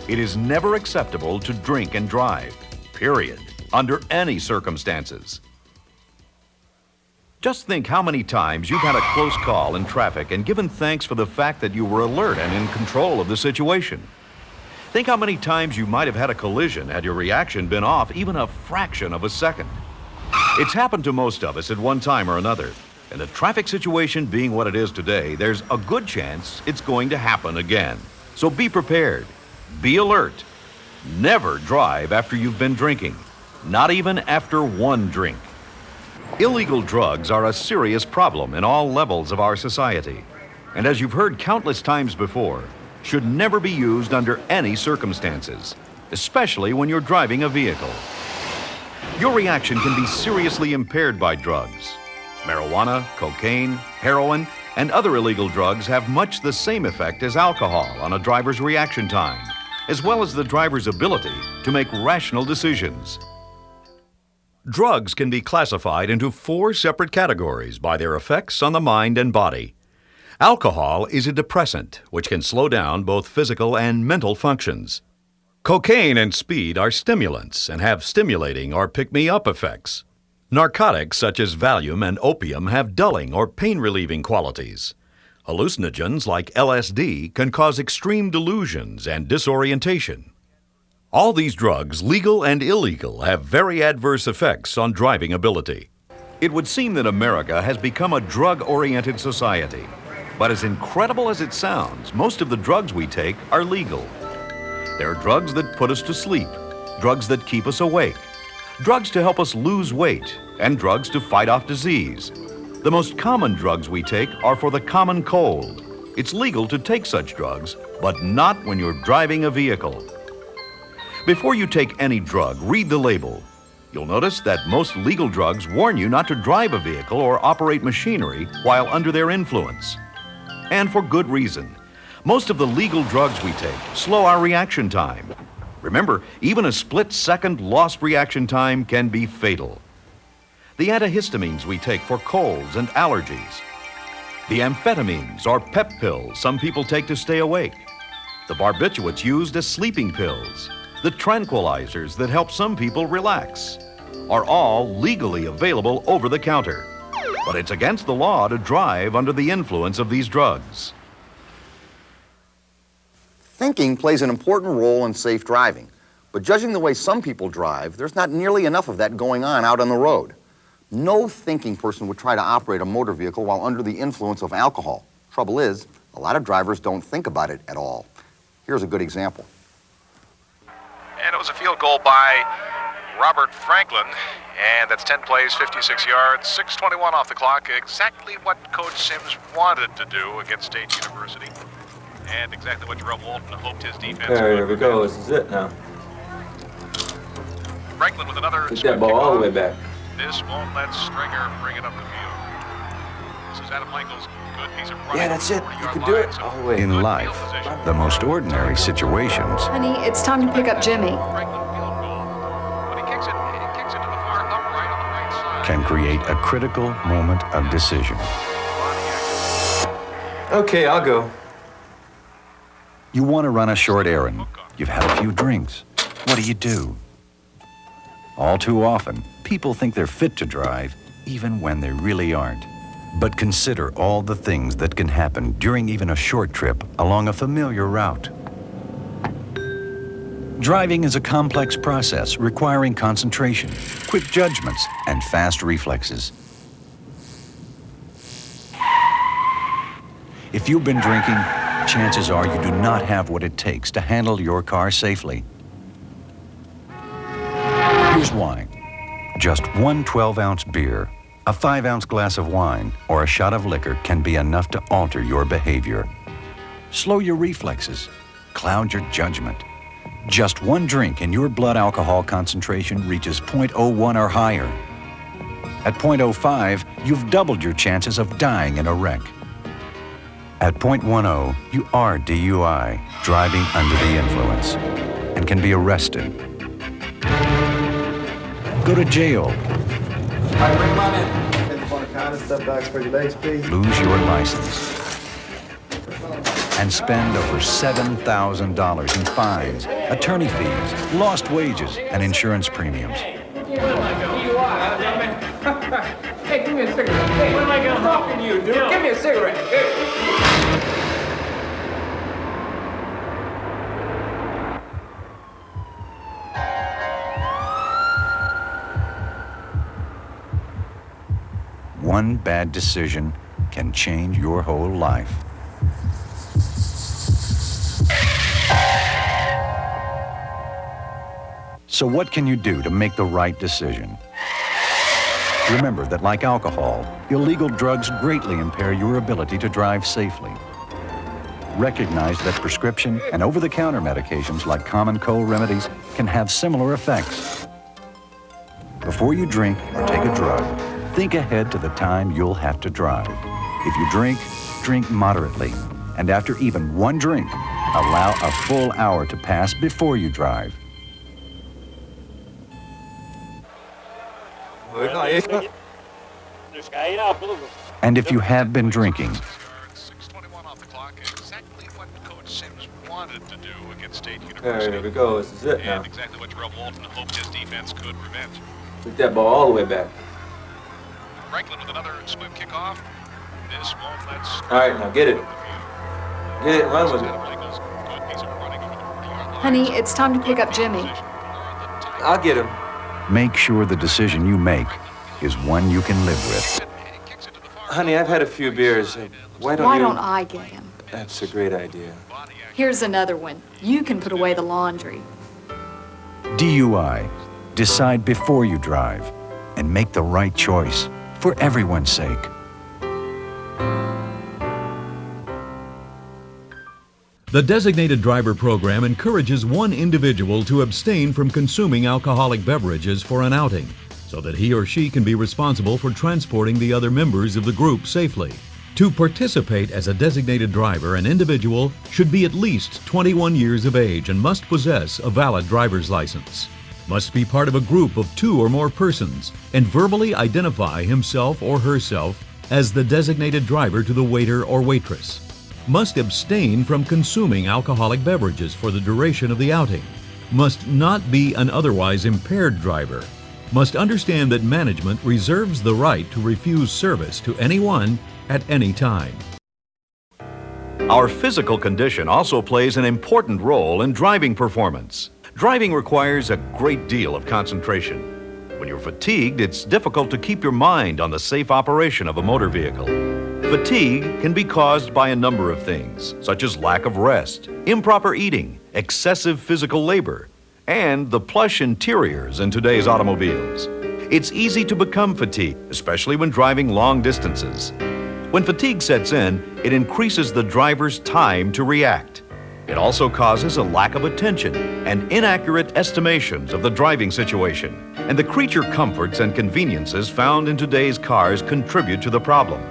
It is never acceptable to drink and drive, period, under any circumstances. Just think how many times you've had a close call in traffic and given thanks for the fact that you were alert and in control of the situation. Think how many times you might have had a collision had your reaction been off even a fraction of a second. It's happened to most of us at one time or another, and the traffic situation being what it is today, there's a good chance it's going to happen again. So be prepared. Be alert. Never drive after you've been drinking, not even after one drink. Illegal drugs are a serious problem in all levels of our society, and as you've heard countless times before, should never be used under any circumstances, especially when you're driving a vehicle. Your reaction can be seriously impaired by drugs. Marijuana, cocaine, heroin, and other illegal drugs have much the same effect as alcohol on a driver's reaction time, as well as the driver's ability to make rational decisions. Drugs can be classified into 4 separate categories by their effects on the mind and body. Alcohol is a depressant, which can slow down both physical and mental functions. Cocaine and speed are stimulants and have stimulating or pick-me-up effects. Narcotics such as Valium and opium have dulling or pain-relieving qualities. Hallucinogens like LSD can cause extreme delusions and disorientation. All these drugs, legal and illegal, have very adverse effects on driving ability. It would seem that America has become a drug-oriented society. But as incredible as it sounds, most of the drugs we take are legal. There are drugs that put us to sleep, drugs that keep us awake, drugs to help us lose weight, and drugs to fight off disease. The most common drugs we take are for the common cold. It's legal to take such drugs, but not when you're driving a vehicle. Before you take any drug, read the label. You'll notice that most legal drugs warn you not to drive a vehicle or operate machinery while under their influence. And for good reason. Most of the legal drugs we take slow our reaction time. Remember, even a split-second lost reaction time can be fatal. The antihistamines we take for colds and allergies. The amphetamines or pep pills some people take to stay awake. The barbiturates used as sleeping pills. The tranquilizers that help some people relax are all legally available over the counter. But it's against the law to drive under the influence of these drugs. Thinking plays an important role in safe driving, but judging the way some people drive, there's not nearly enough of that going on out on the road. No thinking person would try to operate a motor vehicle while under the influence of alcohol. Trouble is, a lot of drivers don't think about it at all. Here's a good example. And it was a field goal by Robert Franklin, and that's 10 plays, 56 yards, 6:21 off the clock, exactly what Coach Sims wanted to do against State University, and exactly what Jerome Walton hoped his defense would. Here we go, this is it now. Franklin with another Kick that ball all the way back. This won't let Stringer bring it up the field. This is Adam Michaels. Good piece of running. Yeah, that's it. You can do it all the way. In life, the most ordinary situations Honey, it's time to pick up Jimmy. can create a critical moment of decision. Okay, I'll go. You want to run a short errand. You've had a few drinks. What do? All too often, people think they're fit to drive, even when they really aren't. But consider all the things that can happen during even a short trip along a familiar route. Driving is a complex process requiring concentration, quick judgments, and fast reflexes. If you've been drinking, chances are you do not have what it takes to handle your car safely. Here's why. Just one 12-ounce beer, a 5-ounce glass of wine, or a shot of liquor can be enough to alter your behavior. Slow your reflexes, cloud your judgment. Just one drink and your blood alcohol concentration reaches 0.01 or higher. At 0.05, you've doubled your chances of dying in a wreck. At 0.10, you are DUI, driving under the influence, and can be arrested. Go to jail. Lose your license. And spend over $7,000 in fines, attorney fees, lost wages, and insurance premiums. Hey, give me a cigarette. Hey, what am I going to talking to you, dude? Give me a cigarette. Hey. One bad decision can change your whole life. So what can you do to make the right decision? Remember that, like alcohol, illegal drugs greatly impair your ability to drive safely. Recognize that prescription and over-the-counter medications like common cold remedies can have similar effects. Before you drink or take a drug, think ahead to the time you'll have to drive. If you drink, drink moderately. And after even one drink, allow a full hour to pass before you drive. And if you have been drinking, 6:21 off the clock, exactly what Coach Sims wanted to do against State All right, University. here we go. This is it now. And exactly what Jerome Walton hoped his defense could prevent. Took that ball all the way back. Franklin with another swim kickoff. This won't let. All right, now get it. Get it, run with it. Honey, it's time to pick up Jimmy. I'll get him. make sure the decision you make is one you can live with. Honey, I've had a few beers. Why don't I get him? That's a great idea. Here's another one. You can put away the laundry. DUI. Decide before you drive and make the right choice for everyone's sake. The Designated Driver Program encourages one individual to abstain from consuming alcoholic beverages for an outing, so that he or she can be responsible for transporting the other members of the group safely. To participate as a designated driver, an individual should be at least 21 years of age and must possess a valid driver's license. Must be part of a group of 2 or more persons and verbally identify himself or herself as the designated driver to the waiter or waitress. Must abstain from consuming alcoholic beverages for the duration of the outing. Must not be an otherwise impaired driver. Must understand that management reserves the right to refuse service to anyone at any time. Our physical condition also plays an important role in driving performance. Driving requires a great deal of concentration. When you're fatigued, it's difficult to keep your mind on the safe operation of a motor vehicle. Fatigue can be caused by a number of things, such as lack of rest, improper eating, excessive physical labor, and the plush interiors in today's automobiles. It's easy to become fatigued, especially when driving long distances. When fatigue sets in, it increases the driver's time to react. It also causes a lack of attention and inaccurate estimations of the driving situation. And the creature comforts and conveniences found in today's cars contribute to the problem.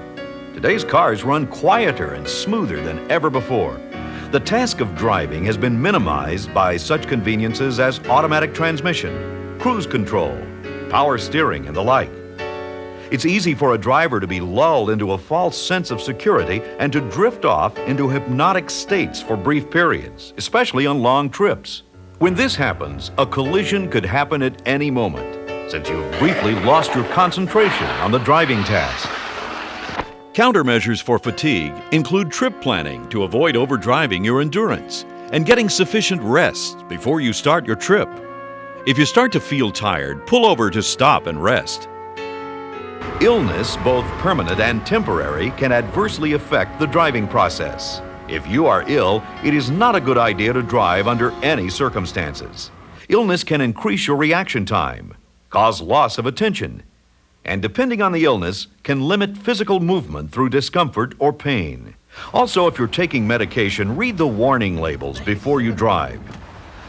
Today's cars run quieter and smoother than ever before. The task of driving has been minimized by such conveniences as automatic transmission, cruise control, power steering, and the like. It's easy for a driver to be lulled into a false sense of security and to drift off into hypnotic states for brief periods, especially on long trips. When this happens, a collision could happen at any moment, since you've briefly lost your concentration on the driving task. Countermeasures for fatigue include trip planning to avoid overdriving your endurance and getting sufficient rest before you start your trip. If you start to feel tired, pull over to stop and rest. Illness, both permanent and temporary, can adversely affect the driving process. If you are ill, it is not a good idea to drive under any circumstances. Illness can increase your reaction time, cause loss of attention, and depending on the illness, can limit physical movement through discomfort or pain. Also, if you're taking medication, read the warning labels before you drive.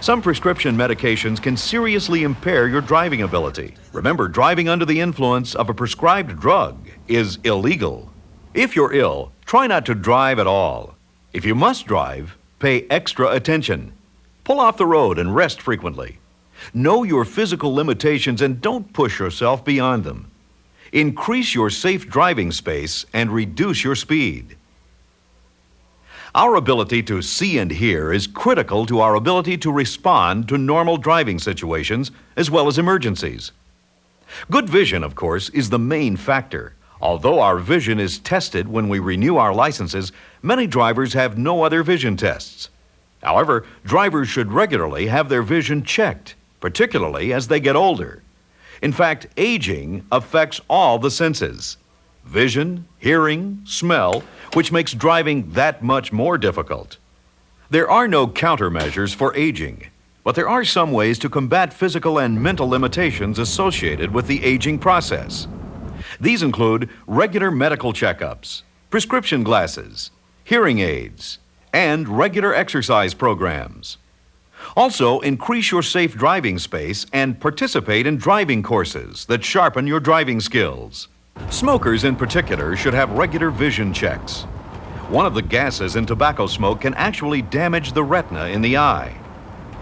Some prescription medications can seriously impair your driving ability. Remember, driving under the influence of a prescribed drug is illegal. If you're ill, try not to drive at all. If you must drive, pay extra attention. Pull off the road and rest frequently. Know your physical limitations and don't push yourself beyond them. Increase your safe driving space and reduce your speed. Our ability to see and hear is critical to our ability to respond to normal driving situations as well as emergencies. Good vision, of course, is the main factor. Although our vision is tested when we renew our licenses, many drivers have no other vision tests. However, drivers should regularly have their vision checked, particularly as they get older. In fact, aging affects all the senses: vision, hearing, smell, which makes driving that much more difficult. There are no countermeasures for aging, but there are some ways to combat physical and mental limitations associated with the aging process. These include regular medical checkups, prescription glasses, hearing aids, and regular exercise programs. Also, increase your safe driving space and participate in driving courses that sharpen your driving skills. Smokers in particular should have regular vision checks. One of the gases in tobacco smoke can actually damage the retina in the eye.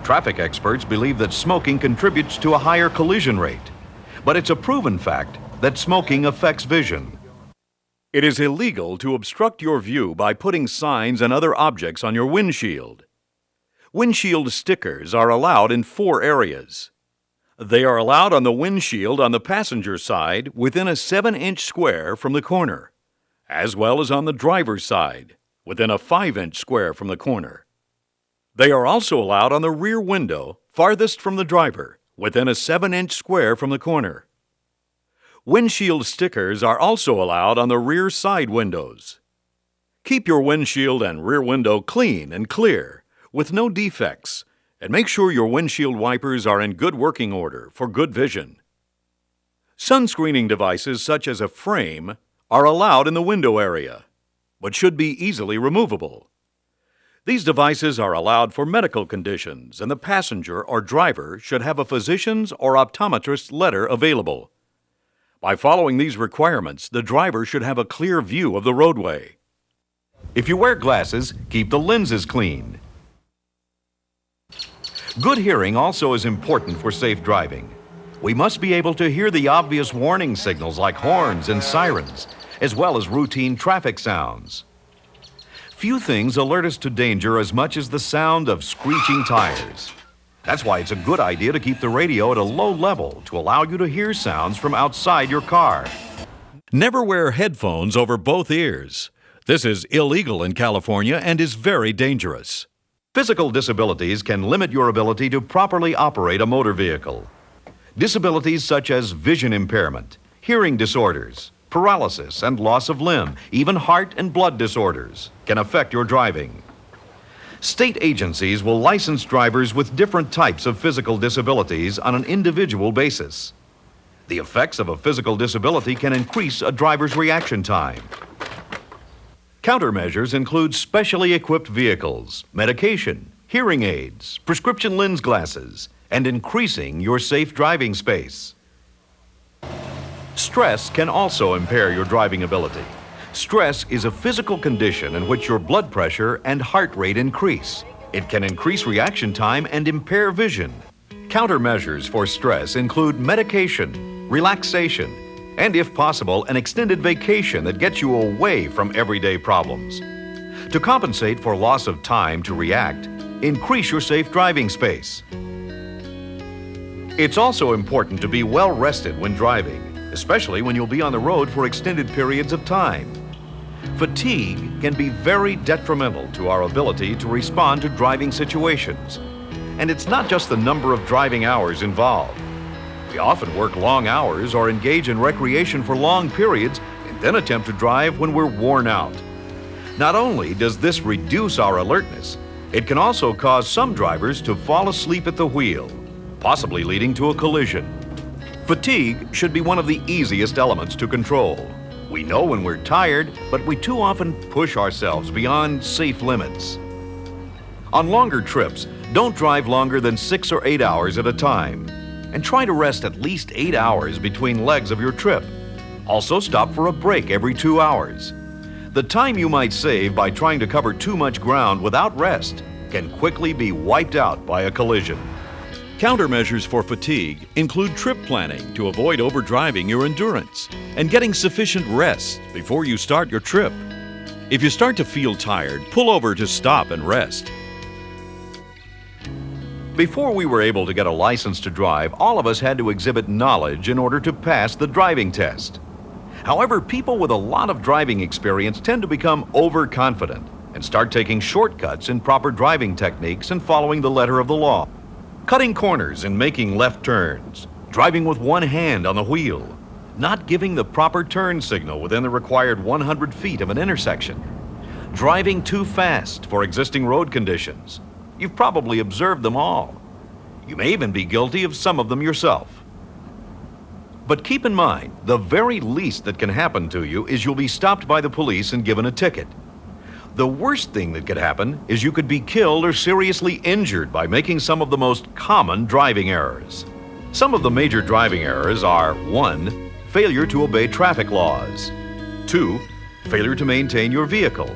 Traffic experts believe that smoking contributes to a higher collision rate, but it's a proven fact that smoking affects vision. It is illegal to obstruct your view by putting signs and other objects on your windshield. Windshield stickers are allowed in 4 areas. They are allowed on the windshield on the passenger side within a 7-inch square from the corner, as well as on the driver's side within a 5-inch square from the corner. They are also allowed on the rear window farthest from the driver within a 7-inch square from the corner. Windshield stickers are also allowed on the rear side windows. Keep your windshield and rear window clean and clear, with no defects, and make sure your windshield wipers are in good working order for good vision. Sunscreening devices such as a frame are allowed in the window area, but should be easily removable. These devices are allowed for medical conditions, and the passenger or driver should have a physician's or optometrist's letter available. By following these requirements, the driver should have a clear view of the roadway. If you wear glasses, keep the lenses clean. Good hearing also is important for safe driving. We must be able to hear the obvious warning signals like horns and sirens, as well as routine traffic sounds. Few things alert us to danger as much as the sound of screeching tires. That's why it's a good idea to keep the radio at a low level to allow you to hear sounds from outside your car. Never wear headphones over both ears. This is illegal in California and is very dangerous. Physical disabilities can limit your ability to properly operate a motor vehicle. Disabilities such as vision impairment, hearing disorders, paralysis and loss of limb, even heart and blood disorders can affect your driving. State agencies will license drivers with different types of physical disabilities on an individual basis. The effects of a physical disability can increase a driver's reaction time. Countermeasures include specially equipped vehicles, medication, hearing aids, prescription lens glasses, and increasing your safe driving space. Stress can also impair your driving ability. Stress is a physical condition in which your blood pressure and heart rate increase. It can increase reaction time and impair vision. Countermeasures for stress include medication, relaxation, And if possible, an extended vacation that gets you away from everyday problems. To compensate for loss of time to react, increase your safe driving space. It's also important to be well rested when driving, especially when you'll be on the road for extended periods of time. Fatigue can be very detrimental to our ability to respond to driving situations. And it's not just the number of driving hours involved. We often work long hours or engage in recreation for long periods and then attempt to drive when we're worn out. Not only does this reduce our alertness, it can also cause some drivers to fall asleep at the wheel, possibly leading to a collision. Fatigue should be one of the easiest elements to control. We know when we're tired, but we too often push ourselves beyond safe limits. On longer trips, don't drive longer than 6 or 8 hours at a time, and try to rest at least 8 hours between legs of your trip. Also stop for a break every 2 hours. The time you might save by trying to cover too much ground without rest can quickly be wiped out by a collision. Countermeasures for fatigue include trip planning to avoid overdriving your endurance and getting sufficient rest before you start your trip. If you start to feel tired, pull over to stop and rest. Before we were able to get a license to drive, all of us had to exhibit knowledge in order to pass the driving test. However, people with a lot of driving experience tend to become overconfident and start taking shortcuts in proper driving techniques and following the letter of the law. Cutting corners and making left turns, driving with one hand on the wheel, not giving the proper turn signal within the required 100 feet of an intersection, driving too fast for existing road conditions. You've probably observed them all. You may even be guilty of some of them yourself. But keep in mind, the very least that can happen to you is you'll be stopped by the police and given a ticket. The worst thing that could happen is you could be killed or seriously injured by making some of the most common driving errors. Some of the major driving errors are 1. Failure to obey traffic laws. 2. Failure to maintain your vehicle.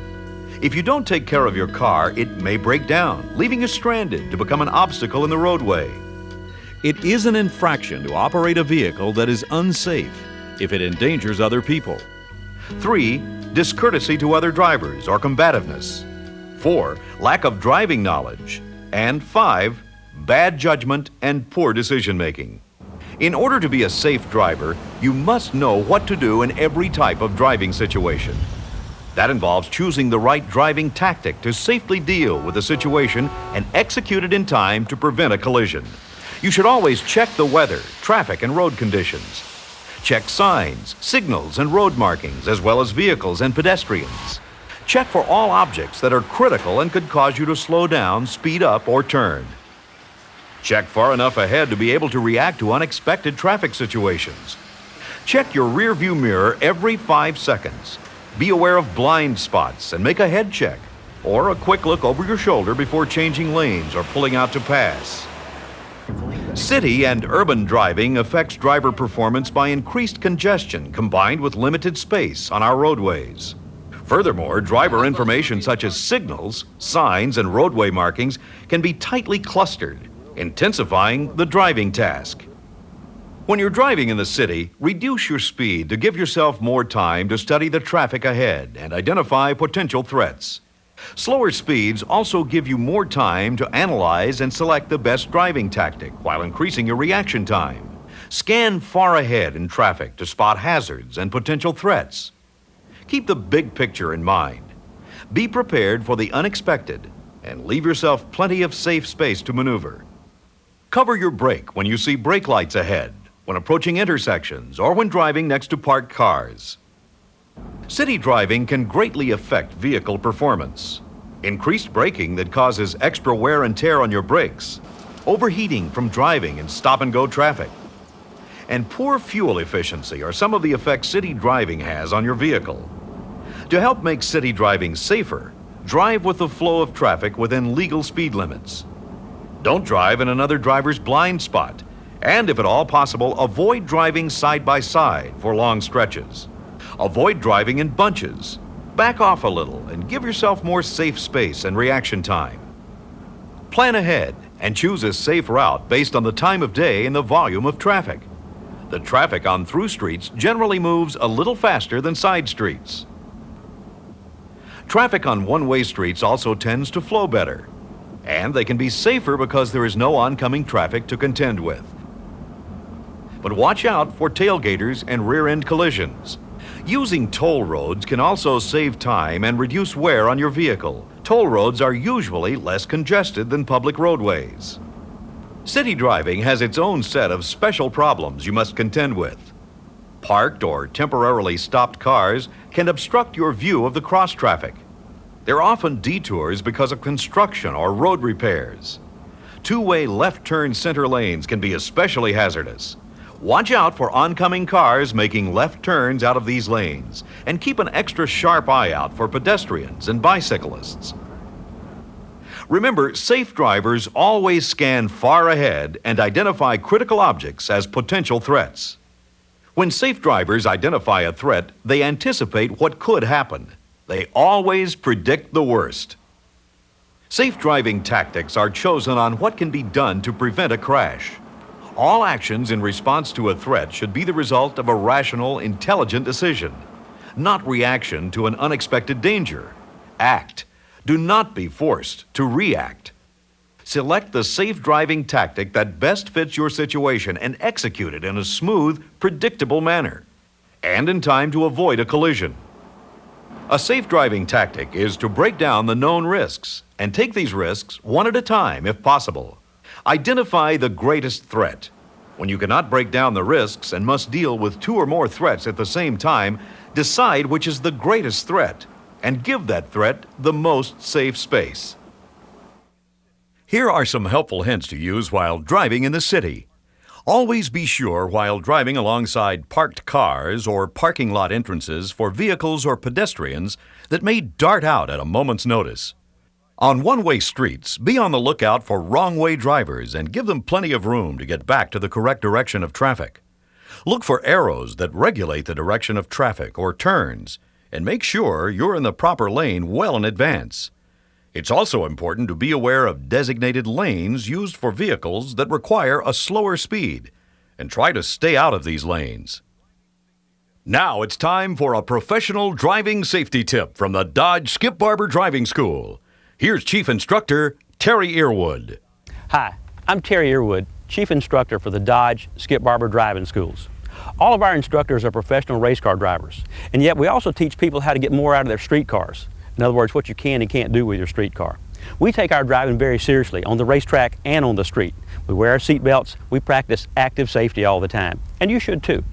If you don't take care of your car, it may break down, leaving you stranded to become an obstacle in the roadway. It is an infraction to operate a vehicle that is unsafe if it endangers other people. 3. Discourtesy to other drivers or combativeness. 4. Lack of driving knowledge. And 5. Bad judgment and poor decision-making. In order to be a safe driver, you must know what to do in every type of driving situation. That involves choosing the right driving tactic to safely deal with a situation and execute it in time to prevent a collision. You should always check the weather, traffic, and road conditions. Check signs, signals, and road markings, as well as vehicles and pedestrians. Check for all objects that are critical and could cause you to slow down, speed up, or turn. Check far enough ahead to be able to react to unexpected traffic situations. Check your rearview mirror every 5 seconds. Be aware of blind spots and make a head check, or a quick look over your shoulder before changing lanes or pulling out to pass. City and urban driving affects driver performance by increased congestion combined with limited space on our roadways. Furthermore, driver information such as signals, signs, and roadway markings can be tightly clustered, intensifying the driving task. When you're driving in the city, reduce your speed to give yourself more time to study the traffic ahead and identify potential threats. Slower speeds also give you more time to analyze and select the best driving tactic while increasing your reaction time. Scan far ahead in traffic to spot hazards and potential threats. Keep the big picture in mind. Be prepared for the unexpected and leave yourself plenty of safe space to maneuver. Cover your brake when you see brake lights ahead, when approaching intersections, or when driving next to parked cars. City driving can greatly affect vehicle performance. Increased braking that causes extra wear and tear on your brakes, overheating from driving in stop-and-go traffic, and poor fuel efficiency are some of the effects city driving has on your vehicle. To help make city driving safer, drive with the flow of traffic within legal speed limits. Don't drive in another driver's blind spot, and if at all possible, avoid driving side by side for long stretches. Avoid driving in bunches. Back off a little and give yourself more safe space and reaction time. Plan ahead and choose a safe route based on the time of day and the volume of traffic. The traffic on through streets generally moves a little faster than side streets. Traffic on one-way streets also tends to flow better, and they can be safer because there is no oncoming traffic to contend with. But watch out for tailgaters and rear-end collisions. Using toll roads can also save time and reduce wear on your vehicle. Toll roads are usually less congested than public roadways. City driving has its own set of special problems you must contend with. Parked or temporarily stopped cars can obstruct your view of the cross traffic. There are often detours because of construction or road repairs. Two-way left turn center lanes can be especially hazardous. Watch out for oncoming cars making left turns out of these lanes, and keep an extra sharp eye out for pedestrians and bicyclists. Remember, safe drivers always scan far ahead and identify critical objects as potential threats. When safe drivers identify a threat, they anticipate what could happen. They always predict the worst. Safe driving tactics are chosen on what can be done to prevent a crash. All actions in response to a threat should be the result of a rational, intelligent decision, not reaction to an unexpected danger. Act. Do not be forced to react. Select the safe driving tactic that best fits your situation and execute it in a smooth, predictable manner, and in time to avoid a collision. A safe driving tactic is to break down the known risks and take these risks one at a time if possible. Identify the greatest threat. When you cannot break down the risks and must deal with two or more threats at the same time, decide which is the greatest threat and give that threat the most safe space. Here are some helpful hints to use while driving in the city. Always be sure while driving alongside parked cars or parking lot entrances for vehicles or pedestrians that may dart out at a moment's notice. On one-way streets, be on the lookout for wrong-way drivers and give them plenty of room to get back to the correct direction of traffic. Look for arrows that regulate the direction of traffic or turns, and make sure you're in the proper lane well in advance. It's also important to be aware of designated lanes used for vehicles that require a slower speed, and try to stay out of these lanes. Now it's time for a professional driving safety tip from the Dodge Skip Barber Driving School. Here's Chief Instructor Terry Earwood. Hi, I'm Terry Earwood, Chief Instructor for the Dodge Skip Barber Driving Schools. All of our instructors are professional race car drivers, and yet we also teach people how to get more out of their street cars. In other words, what you can and can't do with your street car. We take our driving very seriously on the racetrack and on the street. We wear our seat belts, we practice active safety all the time, and you should too.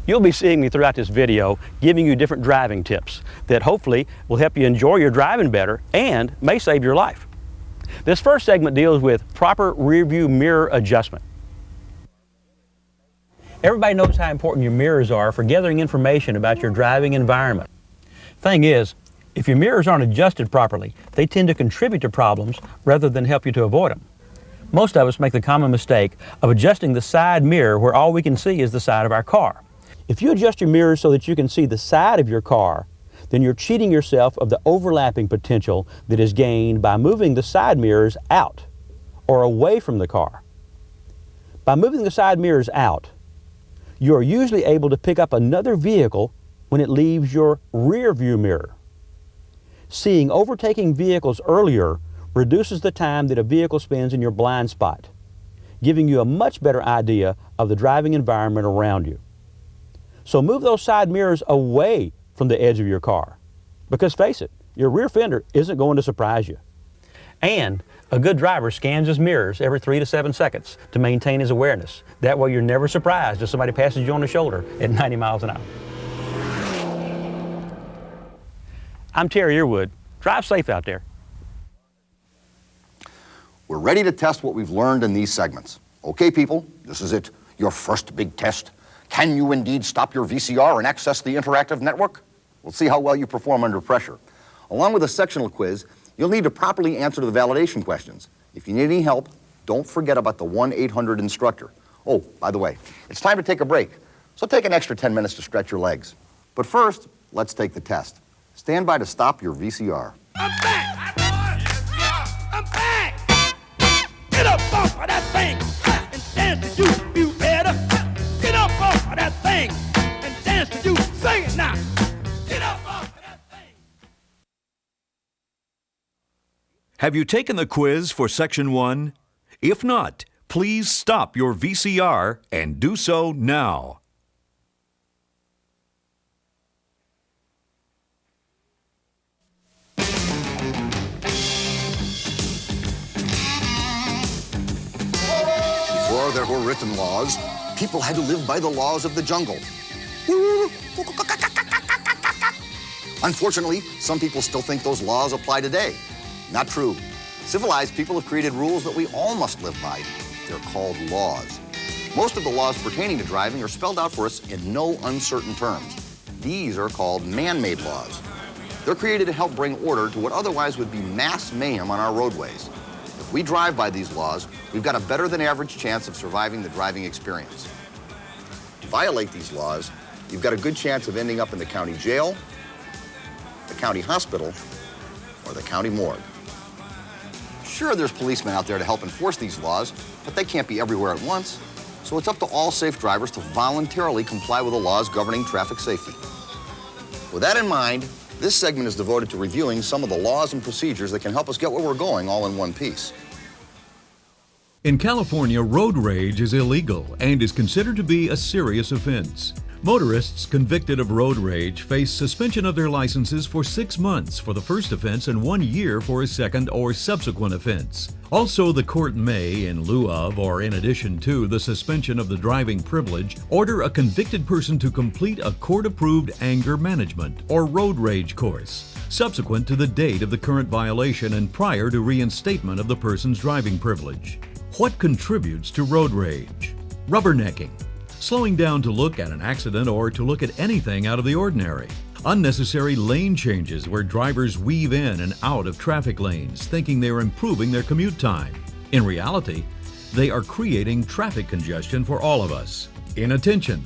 You'll be seeing me throughout this video giving you different driving tips that hopefully will help you enjoy your driving better and may save your life. This first segment deals with proper rear view mirror adjustment. Everybody knows how important your mirrors are for gathering information about your driving environment. Thing is, if your mirrors aren't adjusted properly, they tend to contribute to problems rather than help you to avoid them. Most of us make the common mistake of adjusting the side mirror where all we can see is the side of our car. If you adjust your mirrors so that you can see the side of your car, then you're cheating yourself of the overlapping potential that is gained by moving the side mirrors out or away from the car. By moving the side mirrors out, you are usually able to pick up another vehicle when it leaves your rear view mirror. Seeing overtaking vehicles earlier reduces the time that a vehicle spends in your blind spot, giving you a much better idea of the driving environment around you. So move those side mirrors away from the edge of your car, because face it, your rear fender isn't going to surprise you. And a good driver scans his mirrors every 3 to 7 seconds to maintain his awareness. That way you're never surprised if somebody passes you on the shoulder at 90 miles an hour. I'm Terry Earwood. Drive safe out there. We're ready to test what we've learned in these segments. Okay, people, this is it, your first big test. Can you indeed stop your VCR and access the interactive network? We'll see how well you perform under pressure. Along with a sectional quiz, you'll need to properly answer the validation questions. If you need any help, don't forget about the 1-800-INSTRUCTOR. Oh, by the way, it's time to take a break, so take an extra 10 minutes to stretch your legs. But first, let's take the test. Stand by to stop your VCR. I'm back! I'm back! Get up off of that thing and dance to you better. Get up Have you taken the quiz for Section 1? If not, please stop your VCR and do so now. Before there were written laws, people had to live by the laws of the jungle. Unfortunately, some people still think those laws apply today. Not true. Civilized people have created rules that we all must live by. They're called laws. Most of the laws pertaining to driving are spelled out for us in no uncertain terms. These are called man-made laws. They're created to help bring order to what otherwise would be mass mayhem on our roadways. If we drive by these laws, we've got a better than average chance of surviving the driving experience. To violate these laws, you've got a good chance of ending up in the county jail, the county hospital, or the county morgue. Sure, there's policemen out there to help enforce these laws, but they can't be everywhere at once. So it's up to all safe drivers to voluntarily comply with the laws governing traffic safety. With that in mind, this segment is devoted to reviewing some of the laws and procedures that can help us get where we're going all in one piece. In California, road rage is illegal and is considered to be a serious offense. Motorists convicted of road rage face suspension of their licenses for 6 months for the first offense and 1 year for a second or subsequent offense. Also, the court may, in lieu of or in addition to the suspension of the driving privilege, order a convicted person to complete a court-approved anger management or road rage course, subsequent to the date of the current violation and prior to reinstatement of the person's driving privilege. What contributes to road rage? Rubbernecking. Slowing down to look at an accident or to look at anything out of the ordinary. Unnecessary lane changes where drivers weave in and out of traffic lanes thinking they are improving their commute time. In reality, they are creating traffic congestion for all of us. Inattention.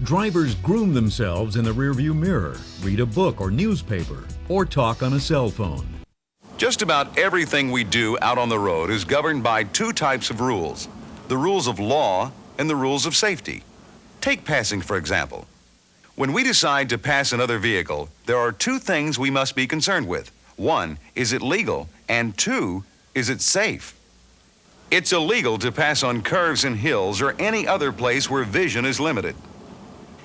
Drivers groom themselves in the rearview mirror, read a book or newspaper, or talk on a cell phone. Just about everything we do out on the road is governed by two types of rules: the rules of law and the rules of safety. Take passing, for example. When we decide to pass another vehicle, there are two things we must be concerned with. One, is it legal? And two, is it safe? It's illegal to pass on curves and hills or any other place where vision is limited.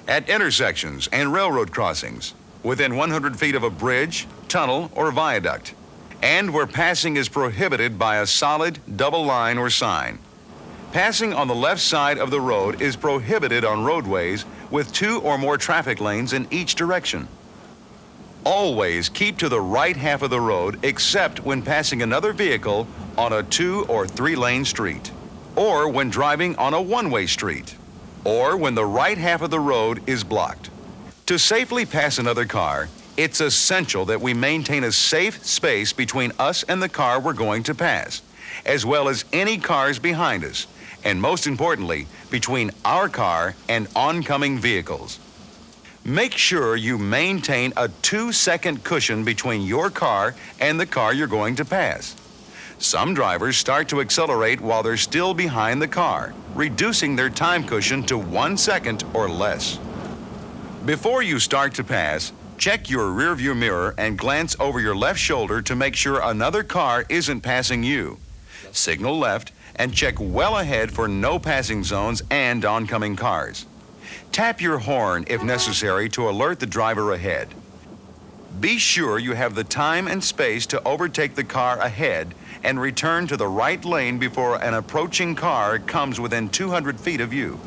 At intersections and railroad crossings, within 100 feet of a bridge, tunnel, or viaduct, and where passing is prohibited by a solid double line or sign. Passing on the left side of the road is prohibited on roadways with 2 or more traffic lanes in each direction. Always keep to the right half of the road except when passing another vehicle on a 2 or 3 lane street, or when driving on a one-way street, or when the right half of the road is blocked. To safely pass another car, it's essential that we maintain a safe space between us and the car we're going to pass, as well as any cars behind us, and most importantly, between our car and oncoming vehicles. Make sure you maintain a 2-second cushion between your car and the car you're going to pass. Some drivers start to accelerate while they're still behind the car, reducing their time cushion to 1 second or less. Before you start to pass, check your rearview mirror and glance over your left shoulder to make sure another car isn't passing you. Signal left and check well ahead for no passing zones and oncoming cars. Tap your horn if necessary to alert the driver ahead. Be sure you have the time and space to overtake the car ahead and return to the right lane before an approaching car comes within 200 feet of you.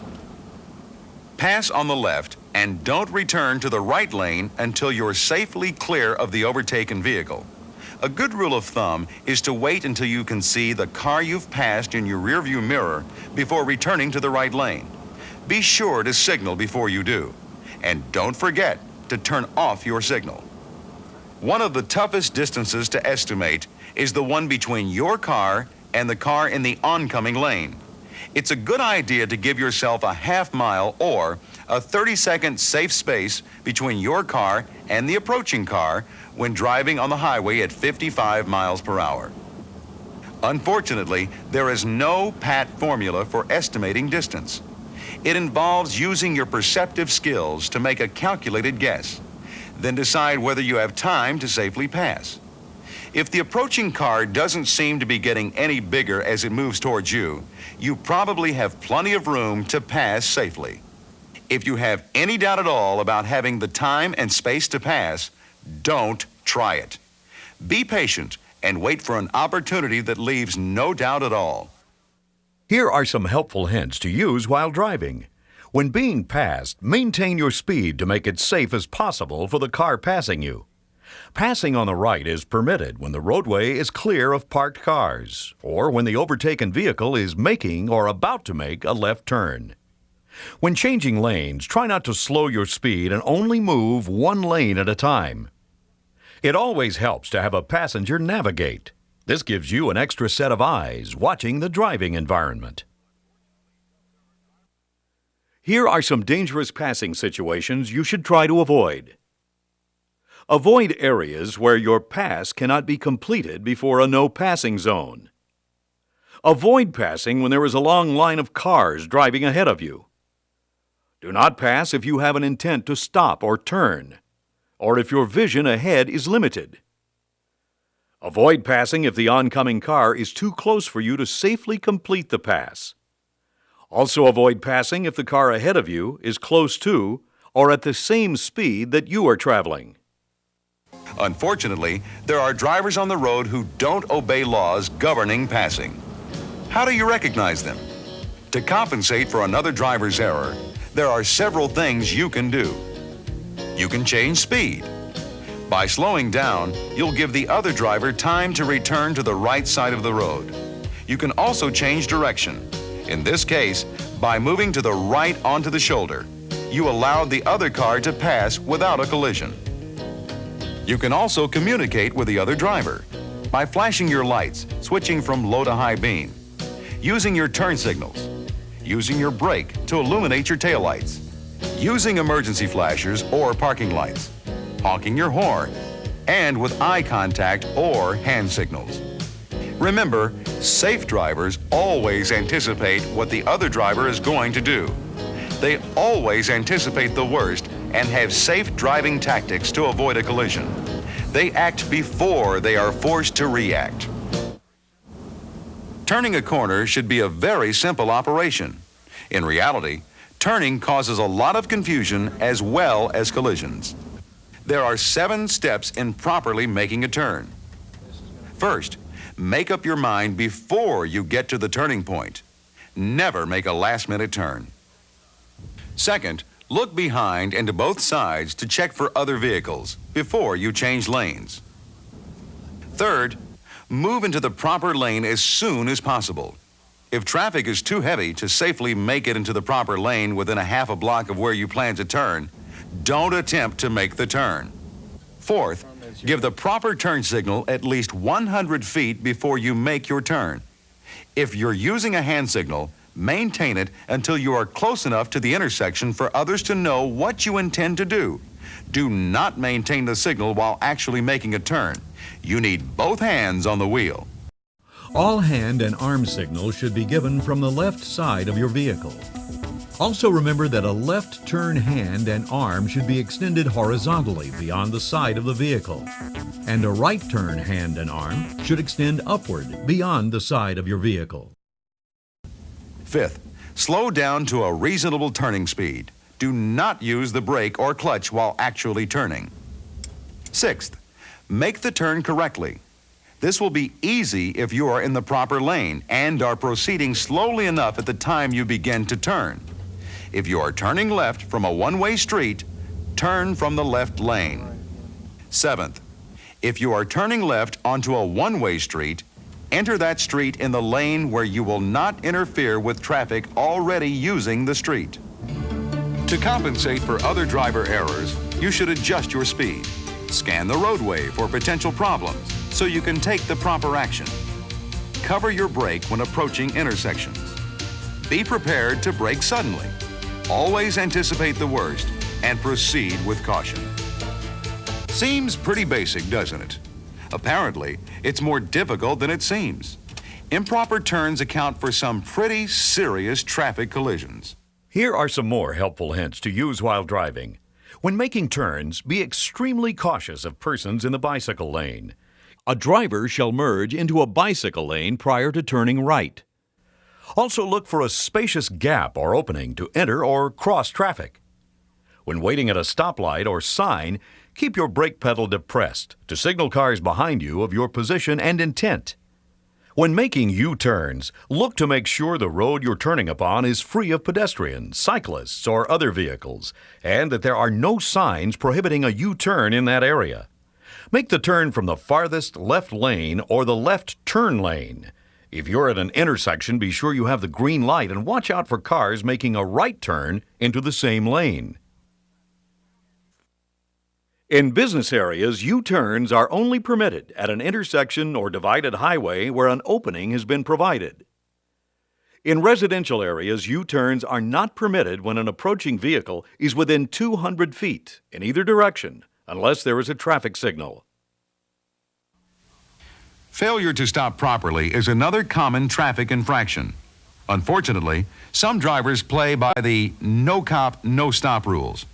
Pass on the left and don't return to the right lane until you're safely clear of the overtaken vehicle. A good rule of thumb is to wait until you can see the car you've passed in your rearview mirror before returning to the right lane. Be sure to signal before you do. And don't forget to turn off your signal. One of the toughest distances to estimate is the one between your car and the car in the oncoming lane. It's a good idea to give yourself a half mile or a 30-second safe space between your car and the approaching car when driving on the highway at 55 miles per hour. Unfortunately, there is no pat formula for estimating distance. It involves using your perceptive skills to make a calculated guess, then decide whether you have time to safely pass. If the approaching car doesn't seem to be getting any bigger as it moves towards you, you probably have plenty of room to pass safely. If you have any doubt at all about having the time and space to pass, don't try it. Be patient and wait for an opportunity that leaves no doubt at all. Here are some helpful hints to use while driving. When being passed, maintain your speed to make it safe as possible for the car passing you. Passing on the right is permitted when the roadway is clear of parked cars, or when the overtaken vehicle is making or about to make a left turn. When changing lanes, try not to slow your speed and only move one lane at a time. It always helps to have a passenger navigate. This gives you an extra set of eyes watching the driving environment. Here are some dangerous passing situations you should try to avoid. Avoid areas where your pass cannot be completed before a no passing zone. Avoid passing when there is a long line of cars driving ahead of you. Do not pass if you have an intent to stop or turn, or if your vision ahead is limited. Avoid passing if the oncoming car is too close for you to safely complete the pass. Also avoid passing if the car ahead of you is close to or at the same speed that you are traveling. Unfortunately, there are drivers on the road who don't obey laws governing passing. How do you recognize them? To compensate for another driver's error, there are several things you can do. You can change speed. By slowing down, you'll give the other driver time to return to the right side of the road. You can also change direction. In this case, by moving to the right onto the shoulder, you allowed the other car to pass without a collision. You can also communicate with the other driver by flashing your lights, switching from low to high beam, using your turn signals, using your brake to illuminate your taillights, using emergency flashers or parking lights, honking your horn, and with eye contact or hand signals. Remember, safe drivers always anticipate what the other driver is going to do. They always anticipate the worst and have safe driving tactics to avoid a collision. They act before they are forced to react. Turning a corner should be a very simple operation. In reality, turning causes a lot of confusion as well as collisions. There are 7 steps in properly making a turn. First, make up your mind before you get to the turning point. Never make a last-minute turn. Second, look behind and to both sides to check for other vehicles before you change lanes. Third, move into the proper lane as soon as possible. If traffic is too heavy to safely make it into the proper lane within a half a block of where you plan to turn, don't attempt to make the turn. Fourth, give the proper turn signal at least 100 feet before you make your turn. If you're using a hand signal, maintain it until you are close enough to the intersection for others to know what you intend to do. Do not maintain the signal while actually making a turn. You need both hands on the wheel. All hand and arm signals should be given from the left side of your vehicle. Also remember that a left turn hand and arm should be extended horizontally beyond the side of the vehicle, and a right turn hand and arm should extend upward beyond the side of your vehicle. Fifth, slow down to a reasonable turning speed. Do not use the brake or clutch while actually turning. Sixth, make the turn correctly. This will be easy if you are in the proper lane and are proceeding slowly enough at the time you begin to turn. If you are turning left from a one-way street, turn from the left lane. Seventh, if you are turning left onto a one-way street, enter that street in the lane where you will not interfere with traffic already using the street. To compensate for other driver errors, you should adjust your speed. Scan the roadway for potential problems so you can take the proper action. Cover your brake when approaching intersections. Be prepared to brake suddenly. Always anticipate the worst and proceed with caution. Seems pretty basic, doesn't it? Apparently, it's more difficult than it seems. Improper turns account for some pretty serious traffic collisions. Here are some more helpful hints to use while driving. When making turns, be extremely cautious of persons in the bicycle lane. A driver shall merge into a bicycle lane prior to turning right. Also look for a spacious gap or opening to enter or cross traffic. When waiting at a stoplight or sign, keep your brake pedal depressed to signal cars behind you of your position and intent. When making U-turns, look to make sure the road you're turning upon is free of pedestrians, cyclists, or other vehicles, and that there are no signs prohibiting a U-turn in that area. Make the turn from the farthest left lane or the left turn lane. If you're at an intersection, be sure you have the green light and watch out for cars making a right turn into the same lane. In business areas, U-turns are only permitted at an intersection or divided highway where an opening has been provided. In residential areas, U-turns are not permitted when an approaching vehicle is within 200 feet in either direction, unless there is a traffic signal. Failure to stop properly is another common traffic infraction. Unfortunately, some drivers play by the no cop, no stop rules.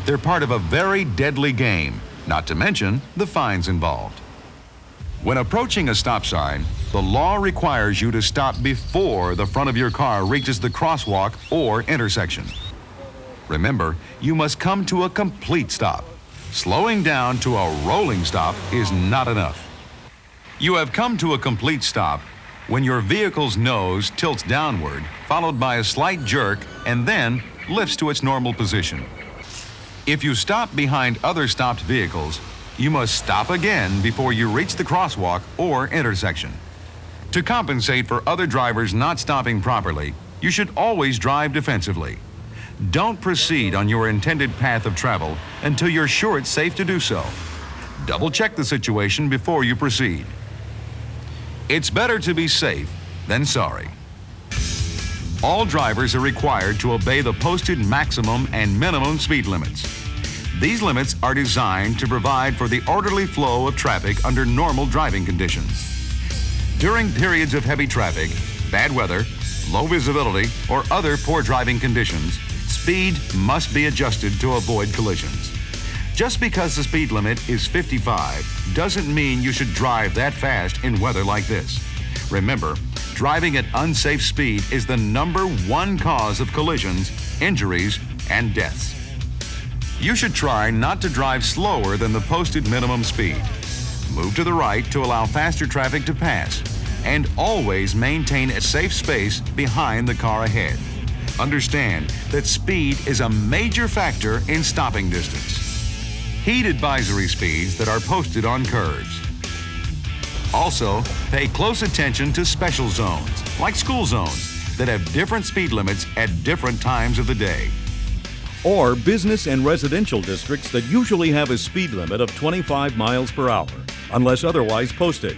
They're part of a very deadly game, not to mention the fines involved. When approaching a stop sign, the law requires you to stop before the front of your car reaches the crosswalk or intersection. Remember, you must come to a complete stop. Slowing down to a rolling stop is not enough. You have come to a complete stop when your vehicle's nose tilts downward, followed by a slight jerk, and then lifts to its normal position. If you stop behind other stopped vehicles, you must stop again before you reach the crosswalk or intersection. To compensate for other drivers not stopping properly, you should always drive defensively. Don't proceed on your intended path of travel until you're sure it's safe to do so. Double-check the situation before you proceed. It's better to be safe than sorry. All drivers are required to obey the posted maximum and minimum speed limits. These limits are designed to provide for the orderly flow of traffic under normal driving conditions. During periods of heavy traffic, bad weather, low visibility, or other poor driving conditions, speed must be adjusted to avoid collisions. Just because the speed limit is 55 doesn't mean you should drive that fast in weather like this. Remember, driving at unsafe speed is the #1 cause of collisions, injuries, and deaths. You should try not to drive slower than the posted minimum speed. Move to the right to allow faster traffic to pass, and always maintain a safe space behind the car ahead. Understand that speed is a major factor in stopping distance. Heed advisory speeds that are posted on curves. Also, pay close attention to special zones, like school zones, that have different speed limits at different times of the day. Or business and residential districts that usually have a speed limit of 25 miles per hour, unless otherwise posted.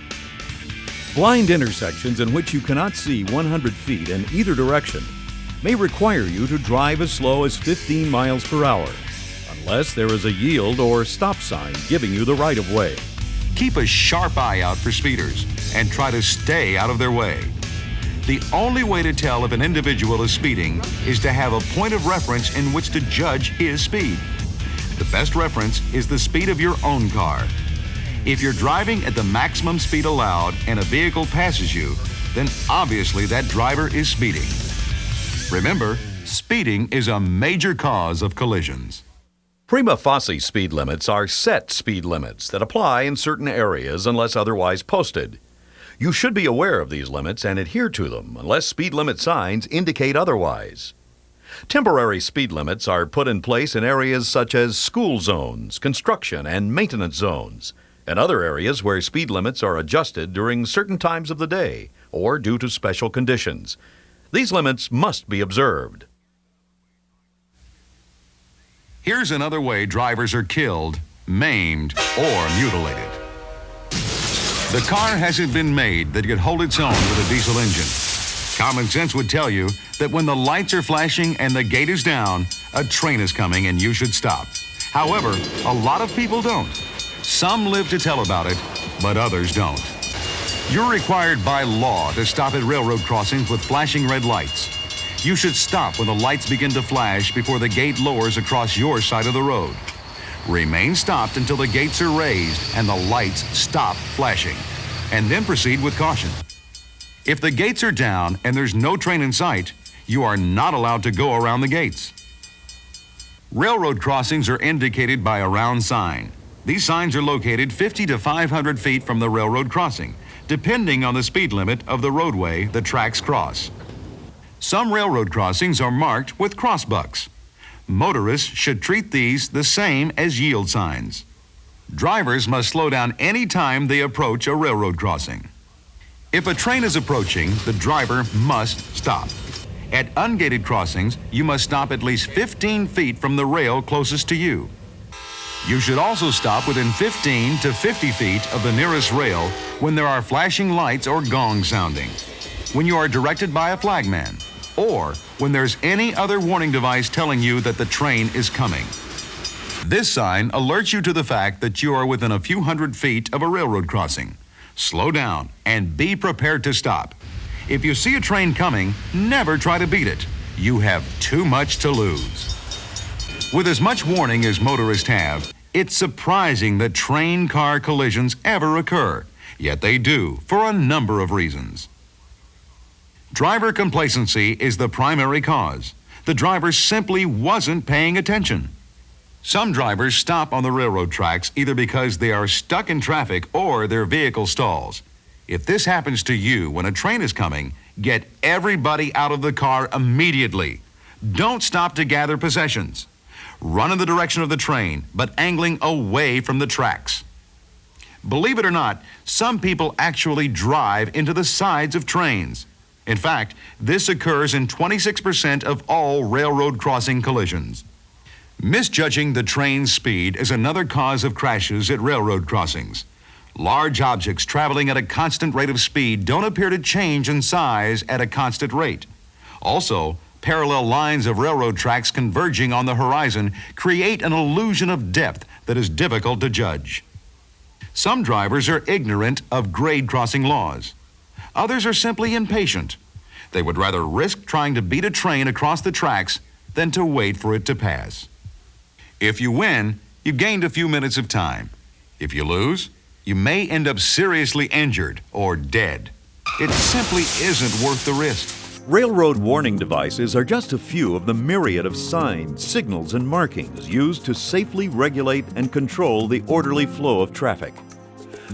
Blind intersections in which you cannot see 100 feet in either direction may require you to drive as slow as 15 miles per hour, unless there is a yield or stop sign giving you the right of way. Keep a sharp eye out for speeders and try to stay out of their way. The only way to tell if an individual is speeding is to have a point of reference in which to judge his speed. The best reference is the speed of your own car. If you're driving at the maximum speed allowed and a vehicle passes you, then obviously that driver is speeding. Remember, speeding is a major cause of collisions. Prima facie speed limits are set speed limits that apply in certain areas unless otherwise posted. You should be aware of these limits and adhere to them unless speed limit signs indicate otherwise. Temporary speed limits are put in place in areas such as school zones, construction and maintenance zones, and other areas where speed limits are adjusted during certain times of the day or due to special conditions. These limits must be observed. Here's another way drivers are killed, maimed, or mutilated. The car hasn't been made that could hold its own with a diesel engine. Common sense would tell you that when the lights are flashing and the gate is down, a train is coming and you should stop. However, a lot of people don't. Some live to tell about it, but others don't. You're required by law to stop at railroad crossings with flashing red lights. You should stop when the lights begin to flash before the gate lowers across your side of the road. Remain stopped until the gates are raised and the lights stop flashing, and then proceed with caution. If the gates are down and there's no train in sight, you are not allowed to go around the gates. Railroad crossings are indicated by a round sign. These signs are located 50 to 500 feet from the railroad crossing, depending on the speed limit of the roadway the tracks cross. Some railroad crossings are marked with crossbucks. Motorists should treat these the same as yield signs. Drivers must slow down any time they approach a railroad crossing. If a train is approaching, the driver must stop. At ungated crossings, you must stop at least 15 feet from the rail closest to you. You should also stop within 15 to 50 feet of the nearest rail when there are flashing lights or gongs sounding, when you are directed by a flagman, or when there's any other warning device telling you that the train is coming. This sign alerts you to the fact that you are within a few hundred feet of a railroad crossing. Slow down and be prepared to stop. If you see a train coming, never try to beat it. You have too much to lose. With as much warning as motorists have, it's surprising that train-car collisions ever occur, yet they do for a number of reasons. Driver complacency is the primary cause. The driver simply wasn't paying attention. Some drivers stop on the railroad tracks either because they are stuck in traffic or their vehicle stalls. If this happens to you when a train is coming, get everybody out of the car immediately. Don't stop to gather possessions. Run in the direction of the train, but angling away from the tracks. Believe it or not, some people actually drive into the sides of trains. In fact, this occurs in 26% of all railroad crossing collisions. Misjudging the train's speed is another cause of crashes at railroad crossings. Large objects traveling at a constant rate of speed don't appear to change in size at a constant rate. Also, parallel lines of railroad tracks converging on the horizon create an illusion of depth that is difficult to judge. Some drivers are ignorant of grade crossing laws. Others are simply impatient. They would rather risk trying to beat a train across the tracks than to wait for it to pass. If you win, you gained a few minutes of time. If you lose, you may end up seriously injured or dead. It simply isn't worth the risk. Railroad warning devices are just a few of the myriad of signs, signals, and markings used to safely regulate and control the orderly flow of traffic.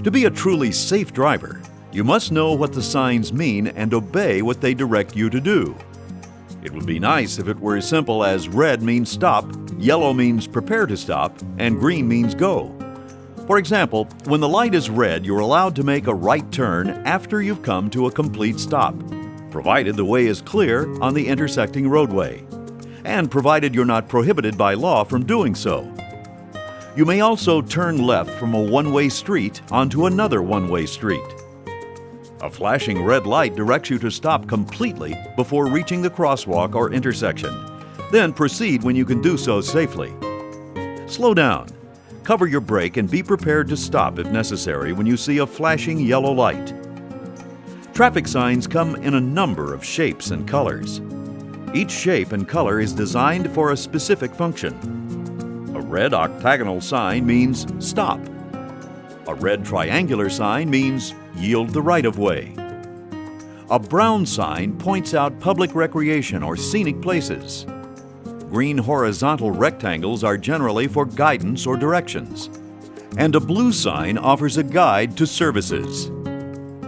To be a truly safe driver, you must know what the signs mean and obey what they direct you to do. It would be nice if it were as simple as red means stop, yellow means prepare to stop, and green means go. For example, when the light is red, you're allowed to make a right turn after you've come to a complete stop, provided the way is clear on the intersecting roadway, and provided you're not prohibited by law from doing so. You may also turn left from a one-way street onto another one-way street. A flashing red light directs you to stop completely before reaching the crosswalk or intersection. Then proceed when you can do so safely. Slow down, cover your brake, and be prepared to stop if necessary when you see a flashing yellow light. Traffic signs come in a number of shapes and colors. Each shape and color is designed for a specific function. A red octagonal sign means stop. A red triangular sign means yield the right-of-way. A brown sign points out public recreation or scenic places. Green horizontal rectangles are generally for guidance or directions. And a blue sign offers a guide to services.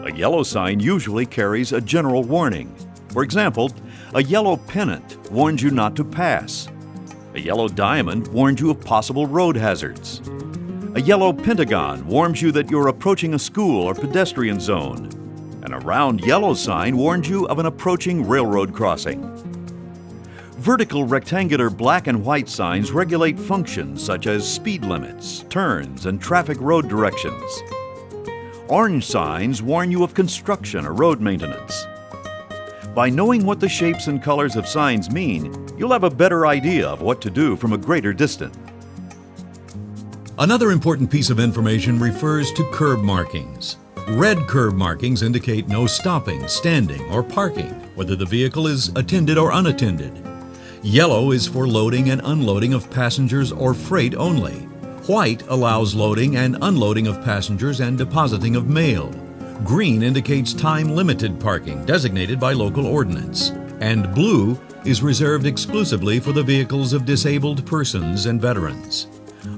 A yellow sign usually carries a general warning. For example, a yellow pennant warns you not to pass. A yellow diamond warns you of possible road hazards. A yellow pentagon warns you that you're approaching a school or pedestrian zone. And a round yellow sign warns you of an approaching railroad crossing. Vertical rectangular black and white signs regulate functions such as speed limits, turns, and traffic road directions. Orange signs warn you of construction or road maintenance. By knowing what the shapes and colors of signs mean, you'll have a better idea of what to do from a greater distance. Another important piece of information refers to curb markings. Red curb markings indicate no stopping, standing, or parking, whether the vehicle is attended or unattended. Yellow is for loading and unloading of passengers or freight only. White allows loading and unloading of passengers and depositing of mail. Green indicates time-limited parking designated by local ordinance. And blue is reserved exclusively for the vehicles of disabled persons and veterans.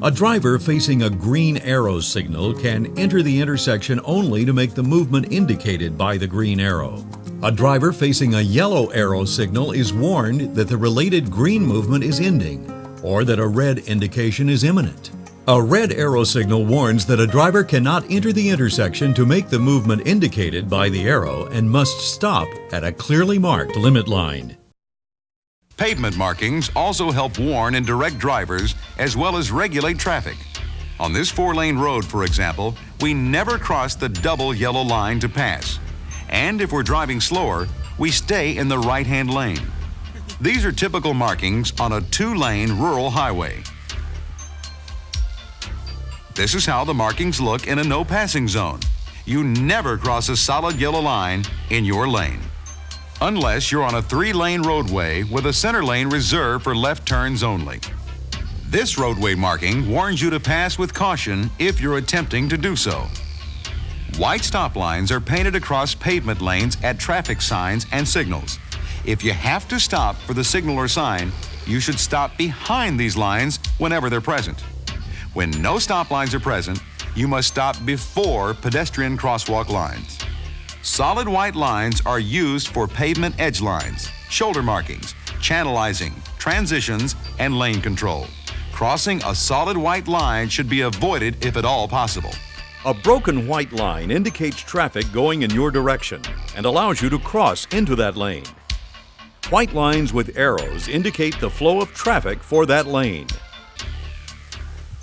A driver facing a green arrow signal can enter the intersection only to make the movement indicated by the green arrow. A driver facing a yellow arrow signal is warned that the related green movement is ending, or that a red indication is imminent. A red arrow signal warns that a driver cannot enter the intersection to make the movement indicated by the arrow and must stop at a clearly marked limit line. Pavement markings also help warn and direct drivers as well as regulate traffic. On this 4-lane road, for example, we never cross the double yellow line to pass. And if we're driving slower, we stay in the right-hand lane. These are typical markings on a 2-lane rural highway. This is how the markings look in a no passing zone. You never cross a solid yellow line in your lane, unless you're on a 3-lane roadway with a center lane reserved for left turns only. This roadway marking warns you to pass with caution if you're attempting to do so. White stop lines are painted across pavement lanes at traffic signs and signals. If you have to stop for the signal or sign, you should stop behind these lines whenever they're present. When no stop lines are present, you must stop before pedestrian crosswalk lines. Solid white lines are used for pavement edge lines, shoulder markings, channelizing, transitions, and lane control. Crossing a solid white line should be avoided if at all possible. A broken white line indicates traffic going in your direction and allows you to cross into that lane. White lines with arrows indicate the flow of traffic for that lane.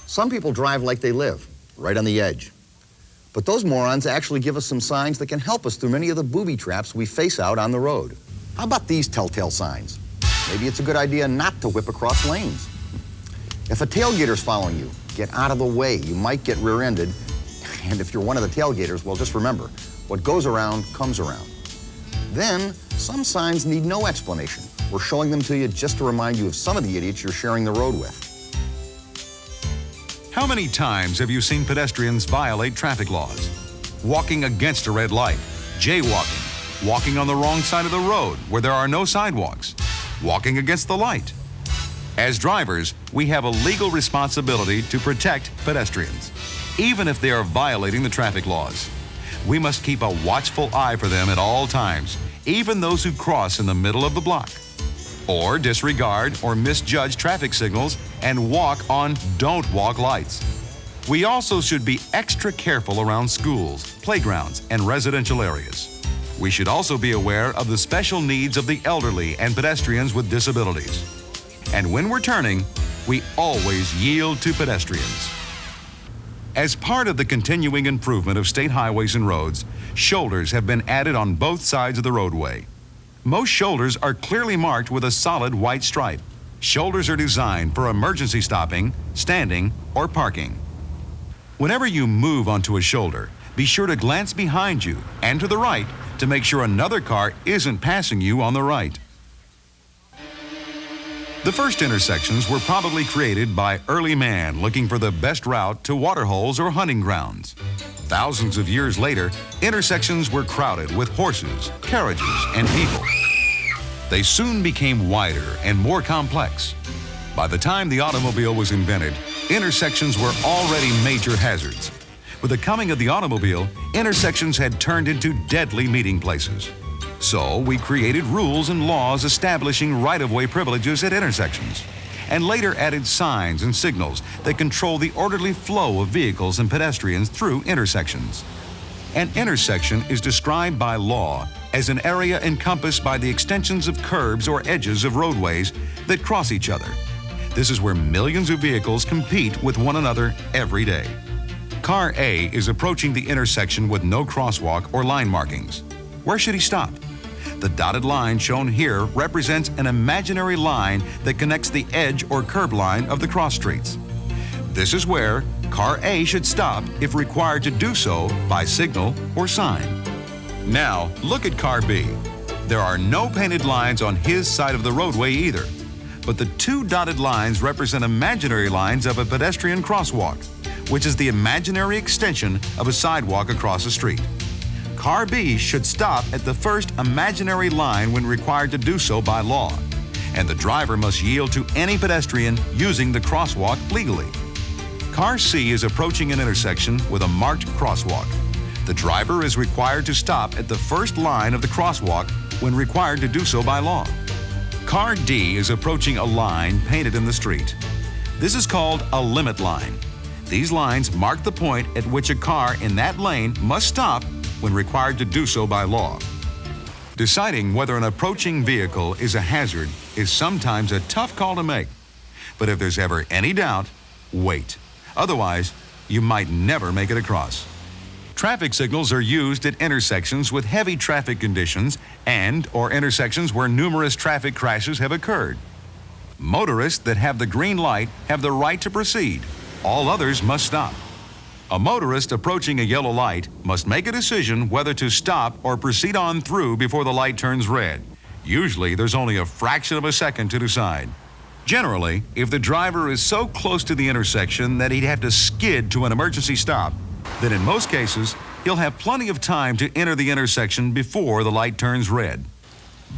Some people drive like they live, right on the edge. But those morons actually give us some signs that can help us through many of the booby traps we face out on the road. How about these telltale signs? Maybe it's a good idea not to whip across lanes. If a tailgater's following you, get out of the way. You might get rear-ended. And if you're one of the tailgaters, well, just remember, what goes around comes around. Then, some signs need no explanation. We're showing them to you just to remind you of some of the idiots you're sharing the road with. How many times have you seen pedestrians violate traffic laws? Walking against a red light, jaywalking, walking on the wrong side of the road where there are no sidewalks, walking against the light. As drivers, we have a legal responsibility to protect pedestrians, even if they are violating the traffic laws. We must keep a watchful eye for them at all times, even those who cross in the middle of the block, or disregard or misjudge traffic signals and walk on don't walk lights. We also should be extra careful around schools, playgrounds, and residential areas. We should also be aware of the special needs of the elderly and pedestrians with disabilities. And when we're turning, we always yield to pedestrians. As part of the continuing improvement of state highways and roads, shoulders have been added on both sides of the roadway. Most shoulders are clearly marked with a solid white stripe. Shoulders are designed for emergency stopping, standing, or parking. Whenever you move onto a shoulder, be sure to glance behind you and to the right to make sure another car isn't passing you on the right. The first intersections were probably created by early man looking for the best route to waterholes or hunting grounds. Thousands of years later, intersections were crowded with horses, carriages, and people. They soon became wider and more complex. By the time the automobile was invented, intersections were already major hazards. With the coming of the automobile, intersections had turned into deadly meeting places. So we created rules and laws establishing right-of-way privileges at intersections, and later added signs and signals that control the orderly flow of vehicles and pedestrians through intersections. An intersection is described by law as an area encompassed by the extensions of curbs or edges of roadways that cross each other. This is where millions of vehicles compete with one another every day. Car A is approaching the intersection with no crosswalk or line markings. Where should he stop? The dotted line shown here represents an imaginary line that connects the edge or curb line of the cross streets. This is where Car A should stop if required to do so by signal or sign. Now, look at Car B. There are no painted lines on his side of the roadway either. but the two dotted lines represent imaginary lines of a pedestrian crosswalk, which is the imaginary extension of a sidewalk across a street. Car B should stop at the first imaginary line when required to do so by law, and the driver must yield to any pedestrian using the crosswalk legally. Car C is approaching an intersection with a marked crosswalk. The driver is required to stop at the first line of the crosswalk when required to do so by law. Car D is approaching a line painted in the street. This is called a limit line. These lines mark the point at which a car in that lane must stop when required to do so by law. Deciding whether an approaching vehicle is a hazard is sometimes a tough call to make. But if there's ever any doubt, wait. Otherwise, you might never make it across. Traffic signals are used at intersections with heavy traffic conditions and/or intersections where numerous traffic crashes have occurred. Motorists that have the green light have the right to proceed. All others must stop. A motorist approaching a yellow light must make a decision whether to stop or proceed on through before the light turns red. Usually, there's only a fraction of a second to decide. Generally, if the driver is so close to the intersection that he'd have to skid to an emergency stop, then in most cases, he'll have plenty of time to enter the intersection before the light turns red.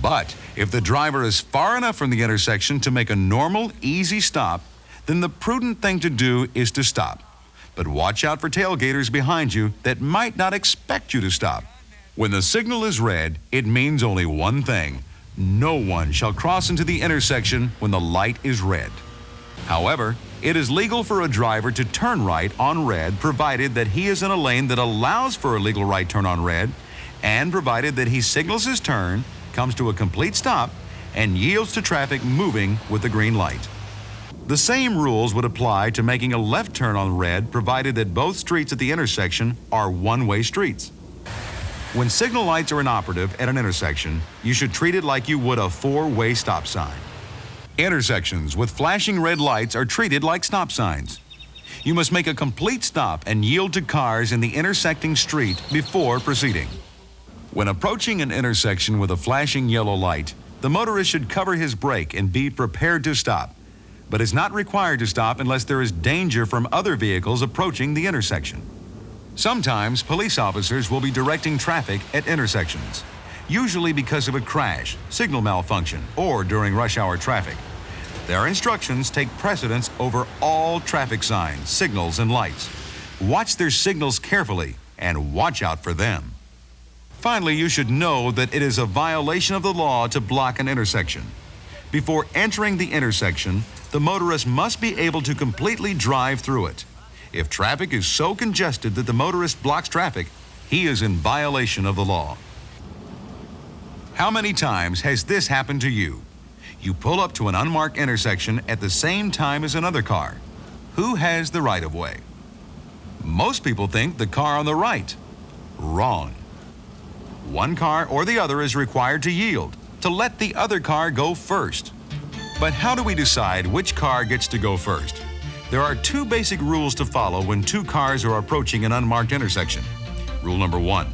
But if the driver is far enough from the intersection to make a normal, easy stop, then the prudent thing to do is to stop. But watch out for tailgaters behind you that might not expect you to stop. When the signal is red, it means only one thing: no one shall cross into the intersection when the light is red. However, it is legal for a driver to turn right on red provided that he is in a lane that allows for a legal right turn on red, and provided that he signals his turn, comes to a complete stop, and yields to traffic moving with the green light. The same rules would apply to making a left turn on red provided that both streets at the intersection are one-way streets. When signal lights are inoperative at an intersection, you should treat it like you would a four-way stop sign. Intersections with flashing red lights are treated like stop signs. You must make a complete stop and yield to cars in the intersecting street before proceeding. When approaching an intersection with a flashing yellow light, the motorist should cover his brake and be prepared to stop, but is not required to stop unless there is danger from other vehicles approaching the intersection. Sometimes police officers will be directing traffic at intersections, usually because of a crash, signal malfunction, or during rush hour traffic. Their instructions take precedence over all traffic signs, signals, and lights. Watch their signals carefully and watch out for them. Finally, you should know that it is a violation of the law to block an intersection. Before entering the intersection, the motorist must be able to completely drive through it. If traffic is so congested that the motorist blocks traffic, he is in violation of the law. How many times has this happened to you? You pull up to an unmarked intersection at the same time as another car. Who has the right of way? Most people think the car on the right. Wrong. One car or the other is required to yield, to let the other car go first. But how do we decide which car gets to go first? There are two basic rules to follow when two cars are approaching an unmarked intersection. Rule number one: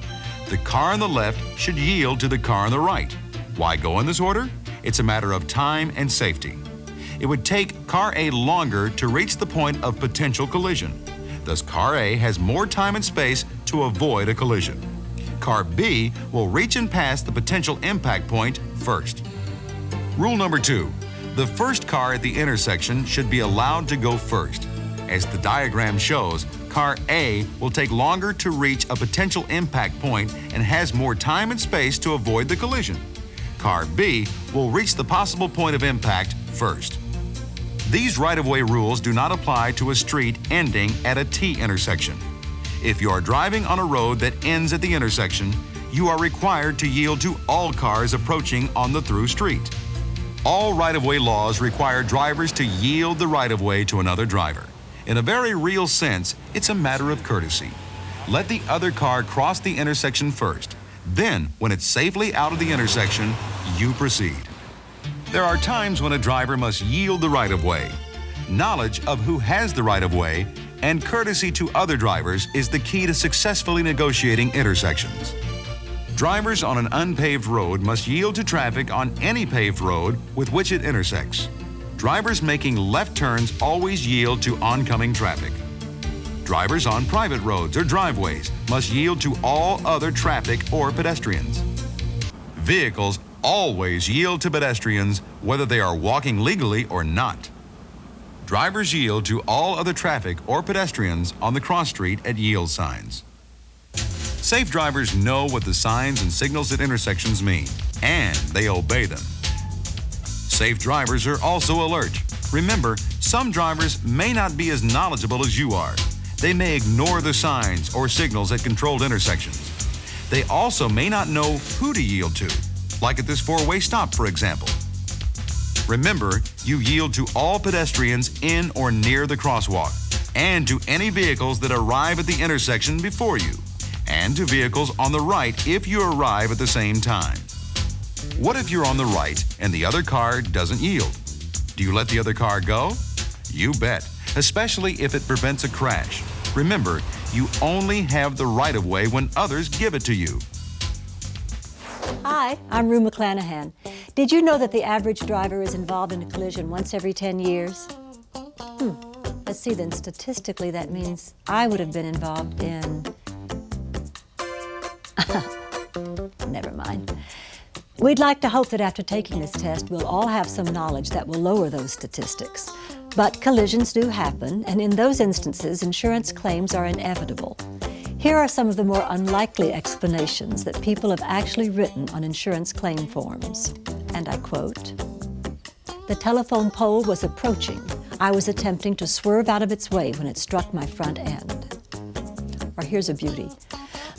the car on the left should yield to the car on the right. Why go in this order? It's a matter of time and safety. It would take car A longer to reach the point of potential collision. Thus, car A has more time and space to avoid a collision. Car B will reach and pass the potential impact point first. Rule number two: the first car at the intersection should be allowed to go first. As the diagram shows, car A will take longer to reach a potential impact point and has more time and space to avoid the collision. Car B will reach the possible point of impact first. These right-of-way rules do not apply to a street ending at a T intersection. If you are driving on a road that ends at the intersection, you are required to yield to all cars approaching on the through street. All right-of-way laws require drivers to yield the right-of-way to another driver. In a very real sense, it's a matter of courtesy. Let the other car cross the intersection first. Then, when it's safely out of the intersection, you proceed. There are times when a driver must yield the right-of-way. Knowledge of who has the right-of-way and courtesy to other drivers is the key to successfully negotiating intersections. Drivers on an unpaved road must yield to traffic on any paved road with which it intersects. drivers making left turns always yield to oncoming traffic. Drivers on private roads or driveways must yield to all other traffic or pedestrians. Vehicles always yield to pedestrians whether they are walking legally or not. Drivers yield to all other traffic or pedestrians on the cross street at yield signs. Safe drivers know what the signs and signals at intersections mean, and they obey them. Safe drivers are also alert. Remember, some drivers may not be as knowledgeable as you are. They may ignore the signs or signals at controlled intersections. They also may not know who to yield to, like at this four-way stop, for example. Remember, you yield to all pedestrians in or near the crosswalk, and to any vehicles that arrive at the intersection before you, and to vehicles on the right if you arrive at the same time. What if you're on the right and the other car doesn't yield? Do you let the other car go? You bet, especially if it prevents a crash. Remember, you only have the right-of-way when others give it to you. Hi, I'm Rue McClanahan. Did you know that the average driver is involved in a collision once every 10 years? Let's see then, statistically that means I would have been involved in... Never mind. We'd like to hope that after taking this test, we'll all have some knowledge that will lower those statistics. But collisions do happen, and in those instances, insurance claims are inevitable. Here are some of the more unlikely explanations that people have actually written on insurance claim forms. And I quote, "The telephone pole was approaching. I was attempting to swerve out of its way when it struck my front end." Or here's a beauty.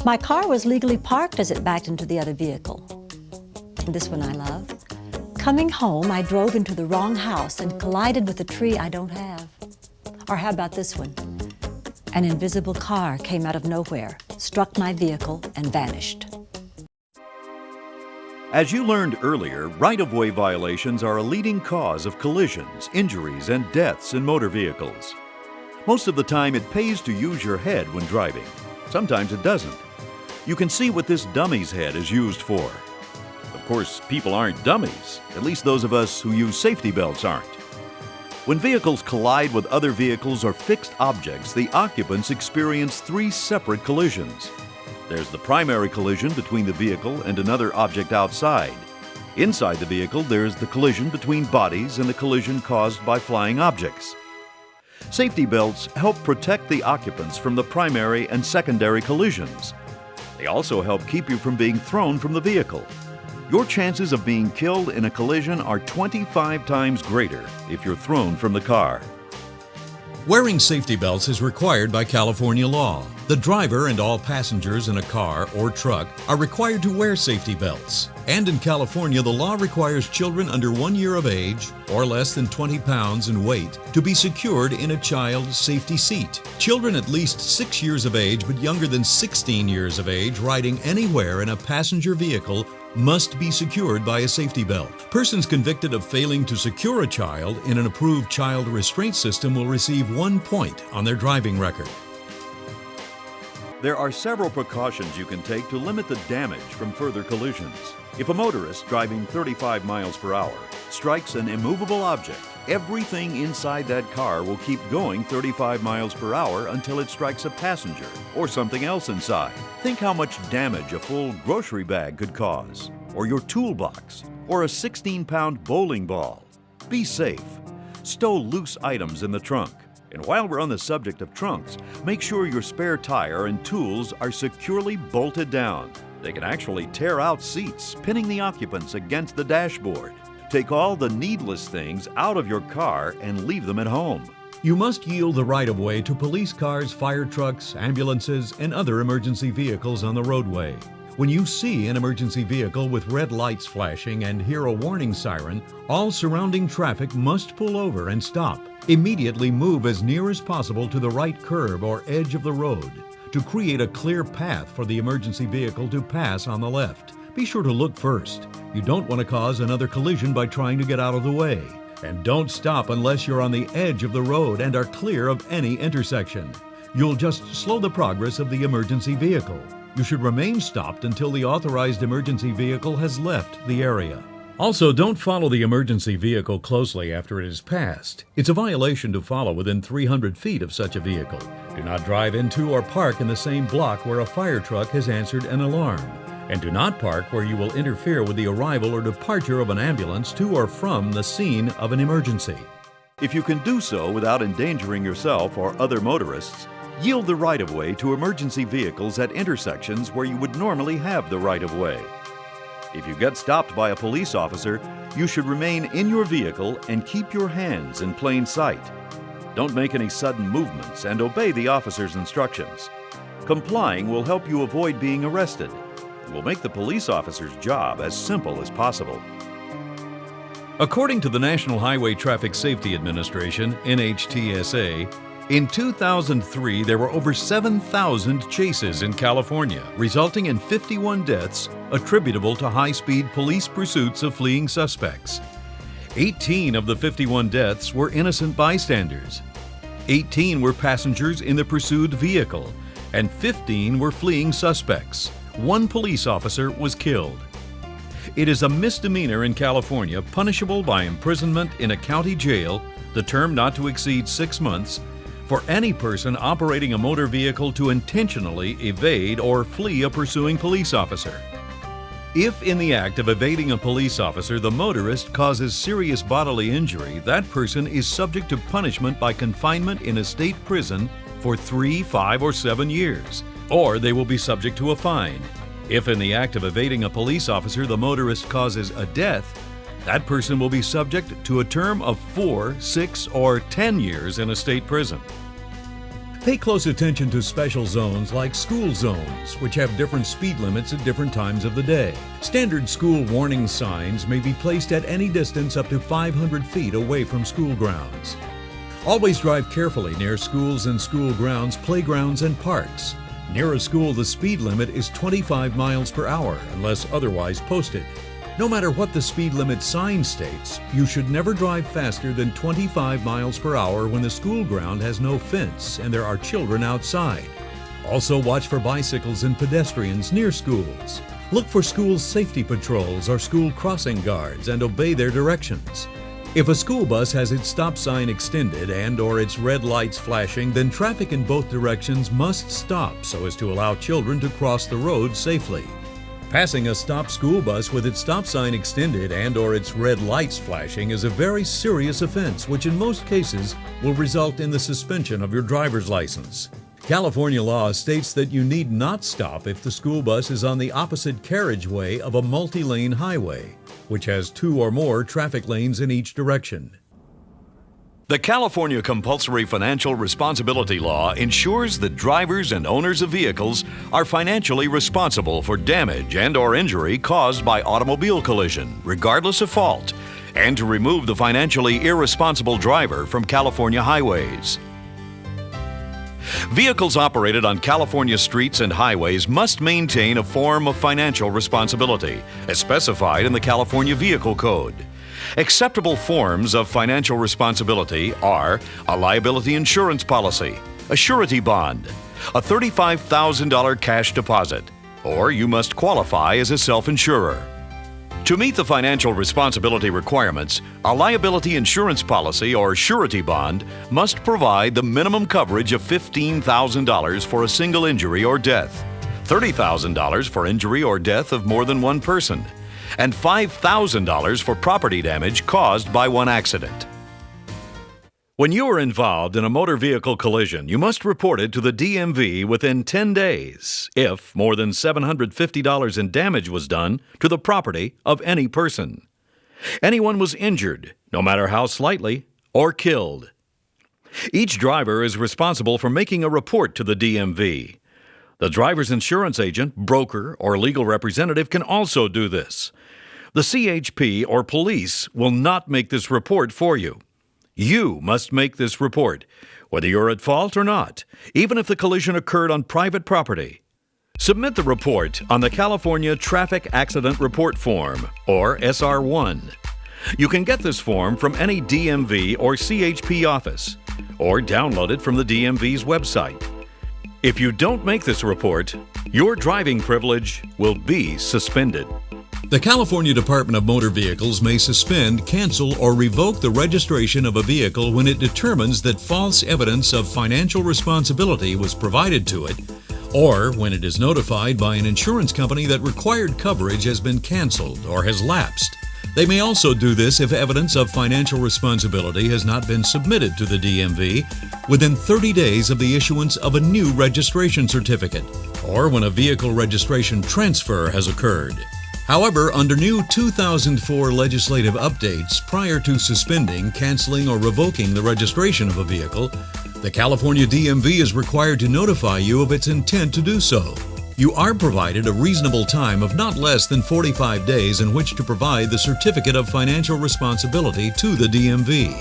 "My car was legally parked as it backed into the other vehicle." And this one I love. "Coming home, I drove into the wrong house and collided with a tree I don't have." Or how about this one? "An invisible car came out of nowhere, struck my vehicle, and vanished." As you learned earlier, right-of-way violations are a leading cause of collisions, injuries, and deaths in motor vehicles. Most of the time, it pays to use your head when driving. Sometimes it doesn't. You can see what this dummy's head is used for. Of course, people aren't dummies. At least those of us who use safety belts aren't. When vehicles collide with other vehicles or fixed objects, the occupants experience three separate collisions. There's the primary collision between the vehicle and another object outside. Inside the vehicle, there's the collision between bodies and the collision caused by flying objects. Safety belts help protect the occupants from the primary and secondary collisions. They also help keep you from being thrown from the vehicle. Your chances of being killed in a collision are 25 times greater if you're thrown from the car. Wearing safety belts is required by California law. The driver and all passengers in a car or truck are required to wear safety belts. And in California, the law requires children under 1 year of age or less than 20 pounds in weight to be secured in a child safety seat. Children at least 6 years of age but younger than 16 years of age riding anywhere in a passenger vehicle must be secured by a safety belt. Persons convicted of failing to secure a child in an approved child restraint system will receive 1 point on their driving record. There are several precautions you can take to limit the damage from further collisions. If a motorist driving 35 miles per hour strikes an immovable object, everything inside that car will keep going 35 miles per hour until it strikes a passenger or something else inside. Think how much damage a full grocery bag could cause, or your toolbox, or a 16-pound bowling ball. Be safe. Stow loose items in the trunk. And while we're on the subject of trunks, make sure your spare tire and tools are securely bolted down. They can actually tear out seats, pinning the occupants against the dashboard. Take all the needless things out of your car and leave them at home. You must yield the right-of-way to police cars, fire trucks, ambulances, and other emergency vehicles on the roadway. When you see an emergency vehicle with red lights flashing and hear a warning siren, all surrounding traffic must pull over and stop. Immediately move as near as possible to the right curb or edge of the road to create a clear path for the emergency vehicle to pass on the left. Be sure to look first. You don't want to cause another collision by trying to get out of the way. And don't stop unless you're on the edge of the road and are clear of any intersection. You'll just slow the progress of the emergency vehicle. You should remain stopped until the authorized emergency vehicle has left the area. Also, don't follow the emergency vehicle closely after it is passed. It's a violation to follow within 300 feet of such a vehicle. Do not drive into or park in the same block where a fire truck has answered an alarm. And do not park where you will interfere with the arrival or departure of an ambulance to or from the scene of an emergency. If you can do so without endangering yourself or other motorists, yield the right-of-way to emergency vehicles at intersections where you would normally have the right-of-way. If you get stopped by a police officer, you should remain in your vehicle and keep your hands in plain sight. Don't make any sudden movements and obey the officer's instructions. Complying will help you avoid being arrested and will make the police officer's job as simple as possible. According to the National Highway Traffic Safety Administration, NHTSA, in 2003, there were over 7,000 chases in California, resulting in 51 deaths attributable to high-speed police pursuits of fleeing suspects. 18 of the 51 deaths were innocent bystanders. 18 were passengers in the pursued vehicle, and 15 were fleeing suspects. One police officer was killed. It is a misdemeanor in California, punishable by imprisonment in a county jail, the term not to exceed 6 months, for any person operating a motor vehicle to intentionally evade or flee a pursuing police officer. If in the act of evading a police officer the motorist causes serious bodily injury, that person is subject to punishment by confinement in a state prison for 3, 5, or 7 years, or they will be subject to a fine. If in the act of evading a police officer the motorist causes a death, that person will be subject to a term of 4, 6, or 10 years in a state prison. Pay close attention to special zones like school zones, which have different speed limits at different times of the day. Standard school warning signs may be placed at any distance up to 500 feet away from school grounds. Always drive carefully near schools and school grounds, playgrounds, and parks. Near a school, the speed limit is 25 miles per hour unless otherwise posted. No matter what the speed limit sign states, you should never drive faster than 25 miles per hour when the school ground has no fence and there are children outside. Also watch for bicycles and pedestrians near schools. Look for school safety patrols or school crossing guards and obey their directions. If a school bus has its stop sign extended and/or its red lights flashing, then traffic in both directions must stop so as to allow children to cross the road safely. Passing a stopped school bus with its stop sign extended and/or its red lights flashing is a very serious offense, which in most cases will result in the suspension of your driver's license. California law states that you need not stop if the school bus is on the opposite carriageway of a multi-lane highway, which has 2 or more traffic lanes in each direction. The California Compulsory Financial Responsibility Law ensures that drivers and owners of vehicles are financially responsible for damage and/or injury caused by automobile collision, regardless of fault, and to remove the financially irresponsible driver from California highways. Vehicles operated on California streets and highways must maintain a form of financial responsibility, as specified in the California Vehicle Code. Acceptable forms of financial responsibility are a liability insurance policy, a surety bond, a $35,000 cash deposit, or you must qualify as a self-insurer. To meet the financial responsibility requirements, a liability insurance policy or surety bond must provide the minimum coverage of $15,000 for a single injury or death, $30,000 for injury or death of more than one person, and $5,000 for property damage caused by one accident. When you are involved in a motor vehicle collision, you must report it to the DMV within 10 days if more than $750 in damage was done to the property of any person. Anyone was injured, no matter how slightly, or killed. Each driver is responsible for making a report to the DMV. The driver's insurance agent, broker, or legal representative can also do this. The CHP or police will not make this report for you. You must make this report, whether you're at fault or not, even if the collision occurred on private property. Submit the report on the California Traffic Accident Report Form, or SR1. You can get this form from any DMV or CHP office, or download it from the DMV's website. If you don't make this report, your driving privilege will be suspended. The California Department of Motor Vehicles may suspend, cancel, or revoke the registration of a vehicle when it determines that false evidence of financial responsibility was provided to it, or when it is notified by an insurance company that required coverage has been canceled or has lapsed. They may also do this if evidence of financial responsibility has not been submitted to the DMV within 30 days of the issuance of a new registration certificate, or when a vehicle registration transfer has occurred. However, under new 2004 legislative updates, prior to suspending, canceling, or revoking the registration of a vehicle, the California DMV is required to notify you of its intent to do so. You are provided a reasonable time of not less than 45 days in which to provide the Certificate of Financial Responsibility to the DMV.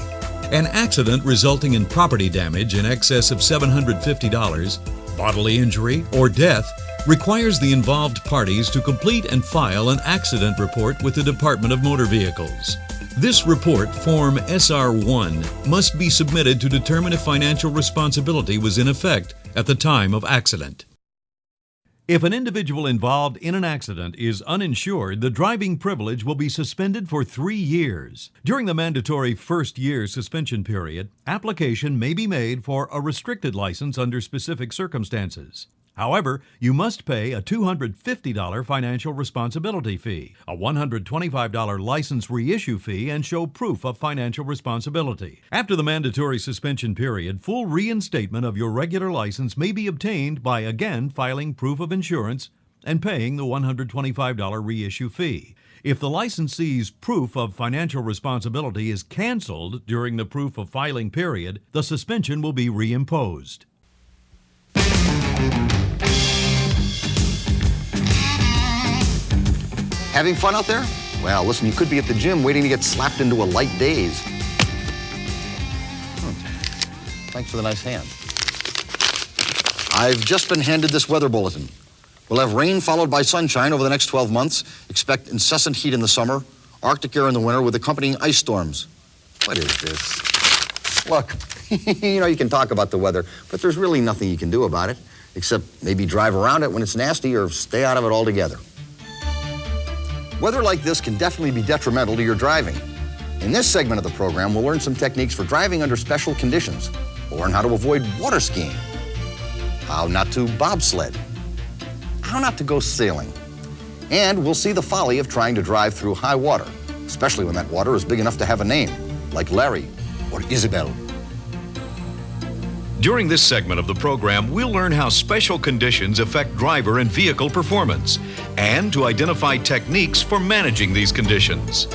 An accident resulting in property damage in excess of $750, bodily injury, or death requires the involved parties to complete and file an accident report with the Department of Motor Vehicles. This report, Form SR1, must be submitted to determine if financial responsibility was in effect at the time of accident. If an individual involved in an accident is uninsured, the driving privilege will be suspended for 3 years. During the mandatory first-year suspension period, application may be made for a restricted license under specific circumstances. However, you must pay a $250 financial responsibility fee, a $125 license reissue fee, and show proof of financial responsibility. After the mandatory suspension period, full reinstatement of your regular license may be obtained by again filing proof of insurance and paying the $125 reissue fee. If the licensee's proof of financial responsibility is canceled during the proof of filing period, the suspension will be reimposed. Having fun out there? Well, listen, you could be at the gym waiting to get slapped into a light daze. Thanks for the nice hand. I've just been handed this weather bulletin. We'll have rain followed by sunshine over the next 12 months. Expect incessant heat in the summer, Arctic air in the winter with accompanying ice storms. What is this? Look, you can talk about the weather, but there's really nothing you can do about it, except maybe drive around it when it's nasty or stay out of it altogether. Weather like this can definitely be detrimental to your driving. In this segment of the program, we'll learn some techniques for driving under special conditions. We'll learn how to avoid water skiing, how not to bobsled, how not to go sailing, and we'll see the folly of trying to drive through high water, especially when that water is big enough to have a name, like Larry or Isabel. During this segment of the program, we'll learn how special conditions affect driver and vehicle performance, and to identify techniques for managing these conditions.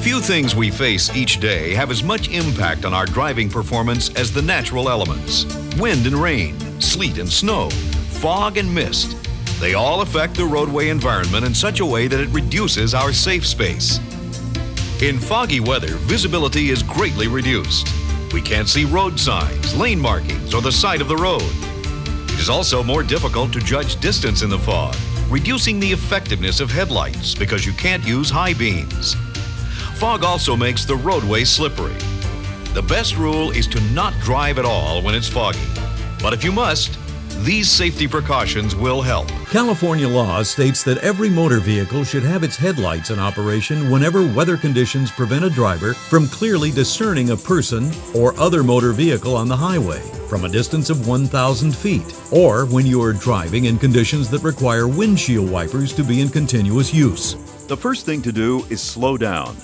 Few things we face each day have as much impact on our driving performance as the natural elements. Wind and rain, sleet and snow, fog and mist. They all affect the roadway environment in such a way that it reduces our safe space. In foggy weather, visibility is greatly reduced. We can't see road signs, lane markings, or the side of the road. It is also more difficult to judge distance in the fog, reducing the effectiveness of headlights because you can't use high beams. Fog also makes the roadway slippery. The best rule is to not drive at all when it's foggy. But if you must, these safety precautions will help. California law states that every motor vehicle should have its headlights in operation whenever weather conditions prevent a driver from clearly discerning a person or other motor vehicle on the highway from a distance of 1,000 feet, or when you are driving in conditions that require windshield wipers to be in continuous use. The first thing to do is slow down.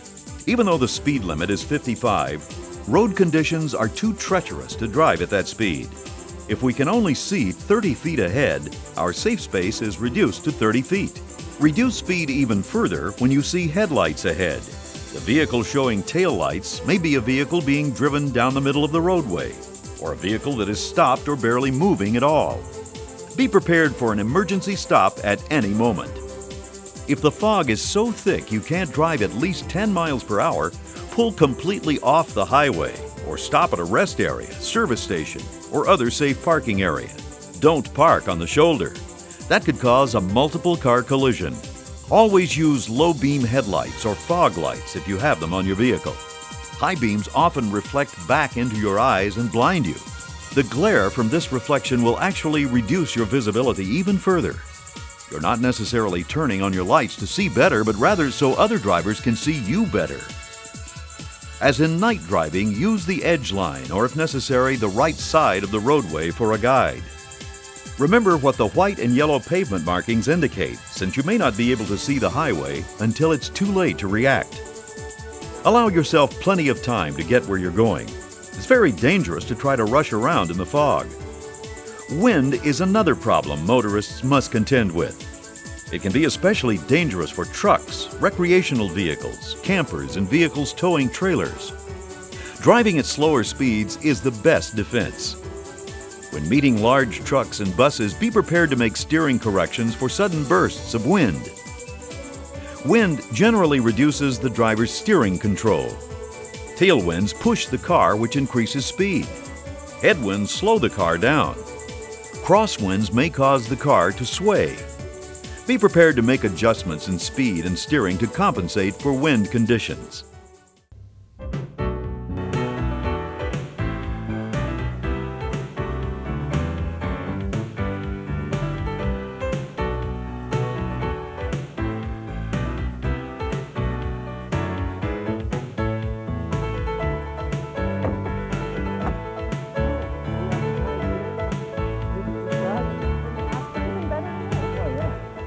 Even though the speed limit is 55, road conditions are too treacherous to drive at that speed. If we can only see 30 feet ahead, our safe space is reduced to 30 feet. Reduce speed even further when you see headlights ahead. The vehicle showing taillights may be a vehicle being driven down the middle of the roadway, or a vehicle that is stopped or barely moving at all. Be prepared for an emergency stop at any moment. If the fog is so thick you can't drive at least 10 miles per hour, pull completely off the highway or stop at a rest area, service station, or other safe parking area. Don't park on the shoulder. That could cause a multiple car collision. Always use low beam headlights or fog lights if you have them on your vehicle. High beams often reflect back into your eyes and blind you. The glare from this reflection will actually reduce your visibility even further. You're not necessarily turning on your lights to see better, but rather so other drivers can see you better. As in night driving, use the edge line, or if necessary, the right side of the roadway for a guide. Remember what the white and yellow pavement markings indicate, since you may not be able to see the highway until it's too late to react. Allow yourself plenty of time to get where you're going. It's very dangerous to try to rush around in the fog. Wind is another problem motorists must contend with. It can be especially dangerous for trucks, recreational vehicles, campers, and vehicles towing trailers. Driving at slower speeds is the best defense. When meeting large trucks and buses, be prepared to make steering corrections for sudden bursts of wind. Wind generally reduces the driver's steering control. Tailwinds push the car, which increases speed. Headwinds slow the car down. Crosswinds may cause the car to sway. Be prepared to make adjustments in speed and steering to compensate for wind conditions.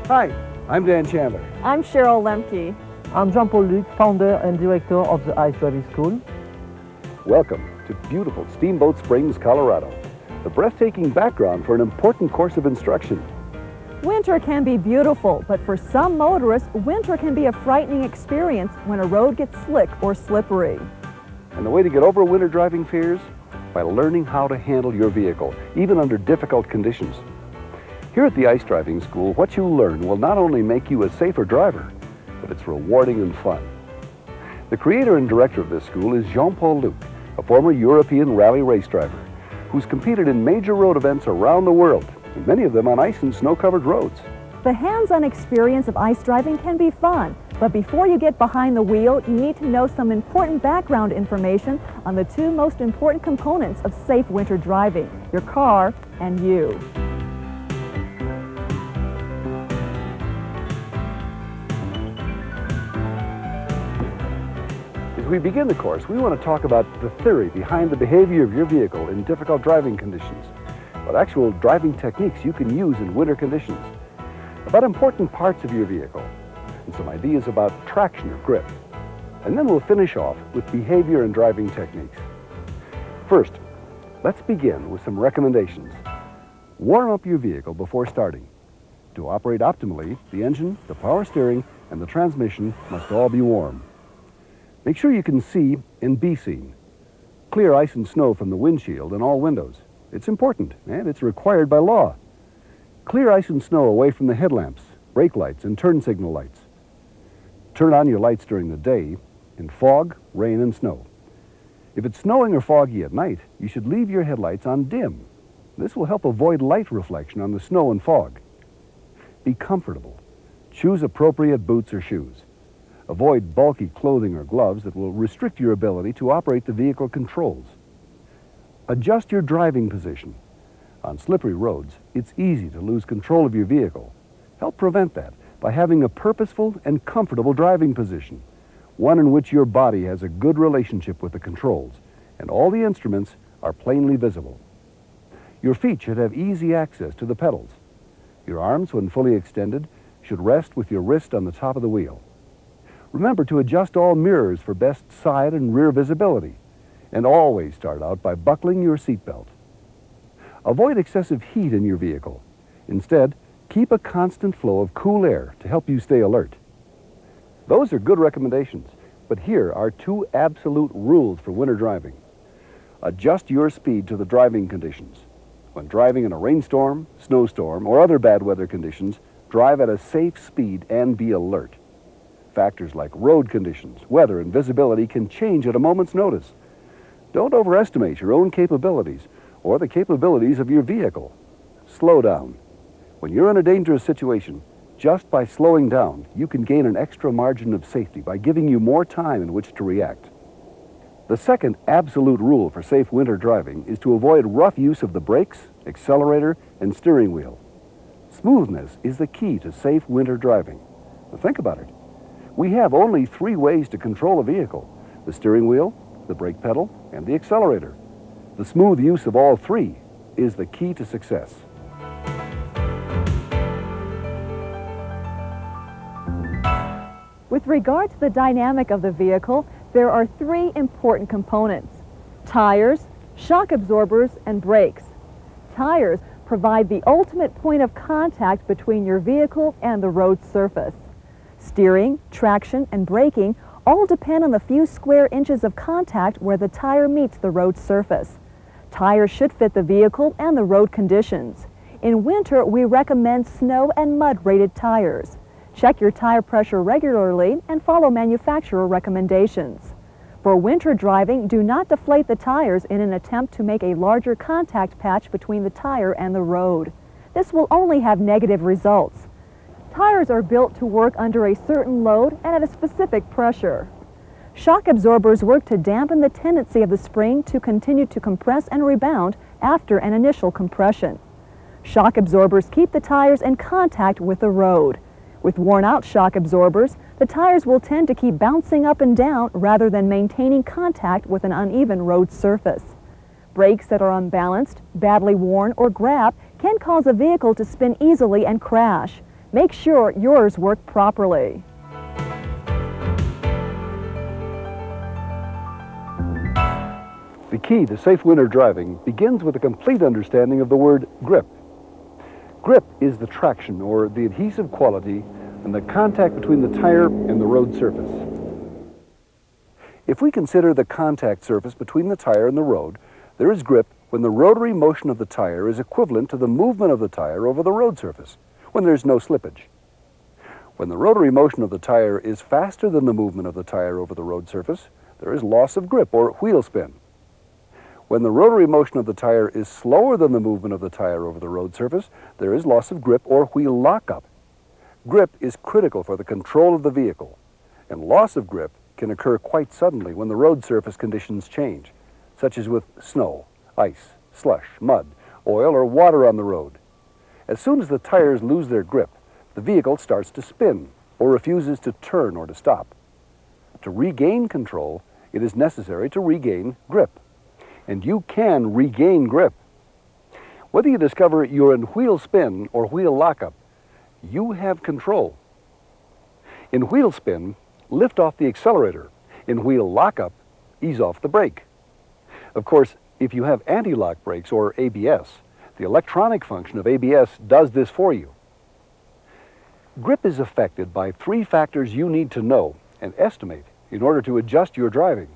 Hi, I'm Dan Chandler. I'm Cheryl Lemke. I'm Jean-Paul Luc, founder and director of the Ice Driving School. Welcome to beautiful Steamboat Springs, Colorado, the breathtaking background for an important course of instruction. Winter can be beautiful, but for some motorists, winter can be a frightening experience when a road gets slick or slippery. And the way to get over winter driving fears? By learning how to handle your vehicle, even under difficult conditions. Here at the Ice Driving School, what you learn will not only make you a safer driver, but it's rewarding and fun. The creator and director of this school is Jean-Paul Luc, a former European rally race driver who's competed in major road events around the world, and many of them on ice and snow-covered roads. The hands-on experience of ice driving can be fun, but before you get behind the wheel, you need to know some important background information on the two most important components of safe winter driving, your car and you. As we begin the course, we want to talk about the theory behind the behavior of your vehicle in difficult driving conditions, about actual driving techniques you can use in winter conditions, about important parts of your vehicle, and some ideas about traction or grip. And then we'll finish off with behavior and driving techniques. First, let's begin with some recommendations. Warm up your vehicle before starting. To operate optimally, the engine, the power steering, and the transmission must all be warm. Make sure you can see and be seen. Clear ice and snow from the windshield and all windows. It's important, and it's required by law. Clear ice and snow away from the headlamps, brake lights, and turn signal lights. Turn on your lights during the day in fog, rain, and snow. If it's snowing or foggy at night, you should leave your headlights on dim. This will help avoid light reflection on the snow and fog. Be comfortable. Choose appropriate boots or shoes. Avoid bulky clothing or gloves that will restrict your ability to operate the vehicle controls. Adjust your driving position. On slippery roads, it's easy to lose control of your vehicle. Help prevent that by having a purposeful and comfortable driving position, one in which your body has a good relationship with the controls, and all the instruments are plainly visible. Your feet should have easy access to the pedals. Your arms, when fully extended, should rest with your wrist on the top of the wheel. Remember to adjust all mirrors for best side and rear visibility, and always start out by buckling your seatbelt. Avoid excessive heat in your vehicle. Instead, keep a constant flow of cool air to help you stay alert. Those are good recommendations, but here are two absolute rules for winter driving. Adjust your speed to the driving conditions. When driving in a rainstorm, snowstorm, or other bad weather conditions, drive at a safe speed and be alert. Factors like road conditions, weather, and visibility can change at a moment's notice. Don't overestimate your own capabilities or the capabilities of your vehicle. Slow down. When you're in a dangerous situation, just by slowing down, you can gain an extra margin of safety by giving you more time in which to react. The second absolute rule for safe winter driving is to avoid rough use of the brakes, accelerator, and steering wheel. Smoothness is the key to safe winter driving. Now think about it. We have only 3 ways to control a vehicle: the steering wheel, the brake pedal, and the accelerator. The smooth use of all 3 is the key to success. With regard to the dynamic of the vehicle, there are 3 important components: tires, shock absorbers, and brakes. Tires provide the ultimate point of contact between your vehicle and the road surface. Steering, traction, and braking all depend on the few square inches of contact where the tire meets the road surface. Tires should fit the vehicle and the road conditions. In winter, we recommend snow and mud-rated tires. Check your tire pressure regularly and follow manufacturer recommendations. For winter driving, do not deflate the tires in an attempt to make a larger contact patch between the tire and the road. This will only have negative results. Tires are built to work under a certain load and at a specific pressure. Shock absorbers work to dampen the tendency of the spring to continue to compress and rebound after an initial compression. Shock absorbers keep the tires in contact with the road. With worn-out shock absorbers, the tires will tend to keep bouncing up and down rather than maintaining contact with an uneven road surface. Brakes that are unbalanced, badly worn, or grab can cause a vehicle to spin easily and crash. Make sure yours work properly. The key to safe winter driving begins with a complete understanding of the word grip. Grip is the traction or the adhesive quality and the contact between the tire and the road surface. If we consider the contact surface between the tire and the road, there is grip when the rotary motion of the tire is equivalent to the movement of the tire over the road surface, when there's no slippage. When the rotary motion of the tire is faster than the movement of the tire over the road surface, there is loss of grip or wheel spin. When the rotary motion of the tire is slower than the movement of the tire over the road surface, there is loss of grip or wheel lockup. Grip is critical for the control of the vehicle, and loss of grip can occur quite suddenly when the road surface conditions change, such as with snow, ice, slush, mud, oil, or water on the road. As soon as the tires lose their grip, the vehicle starts to spin or refuses to turn or to stop. To regain control, it is necessary to regain grip. And you can regain grip. Whether you discover you're in wheel spin or wheel lockup, you have control. In wheel spin, lift off the accelerator. In wheel lockup, ease off the brake. Of course, if you have anti-lock brakes or ABS, the electronic function of ABS does this for you. Grip is affected by 3 factors you need to know and estimate in order to adjust your driving.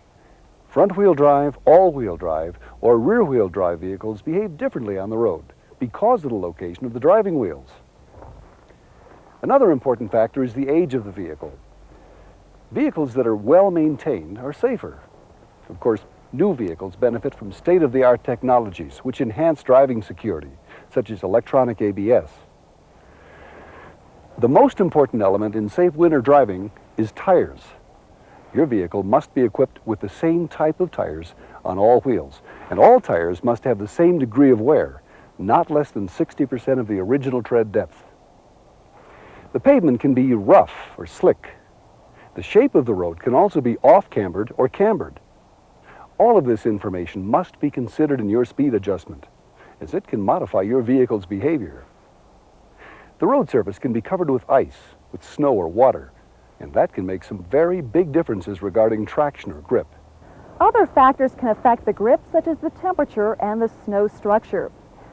Front-wheel drive, all-wheel drive, or rear-wheel drive vehicles behave differently on the road because of the location of the driving wheels. Another important factor is the age of the vehicle. Vehicles that are well maintained are safer. Of course, new vehicles benefit from state-of-the-art technologies which enhance driving security, such as electronic ABS. The most important element in safe winter driving is tires. Your vehicle must be equipped with the same type of tires on all wheels, and all tires must have the same degree of wear, not less than 60% of the original tread depth. The pavement can be rough or slick. The shape of the road can also be off-cambered or cambered. All of this information must be considered in your speed adjustment, as it can modify your vehicle's behavior. The road surface can be covered with ice, with snow or water, and that can make some very big differences regarding traction or grip. Other factors can affect the grip, such as the temperature and the snow structure.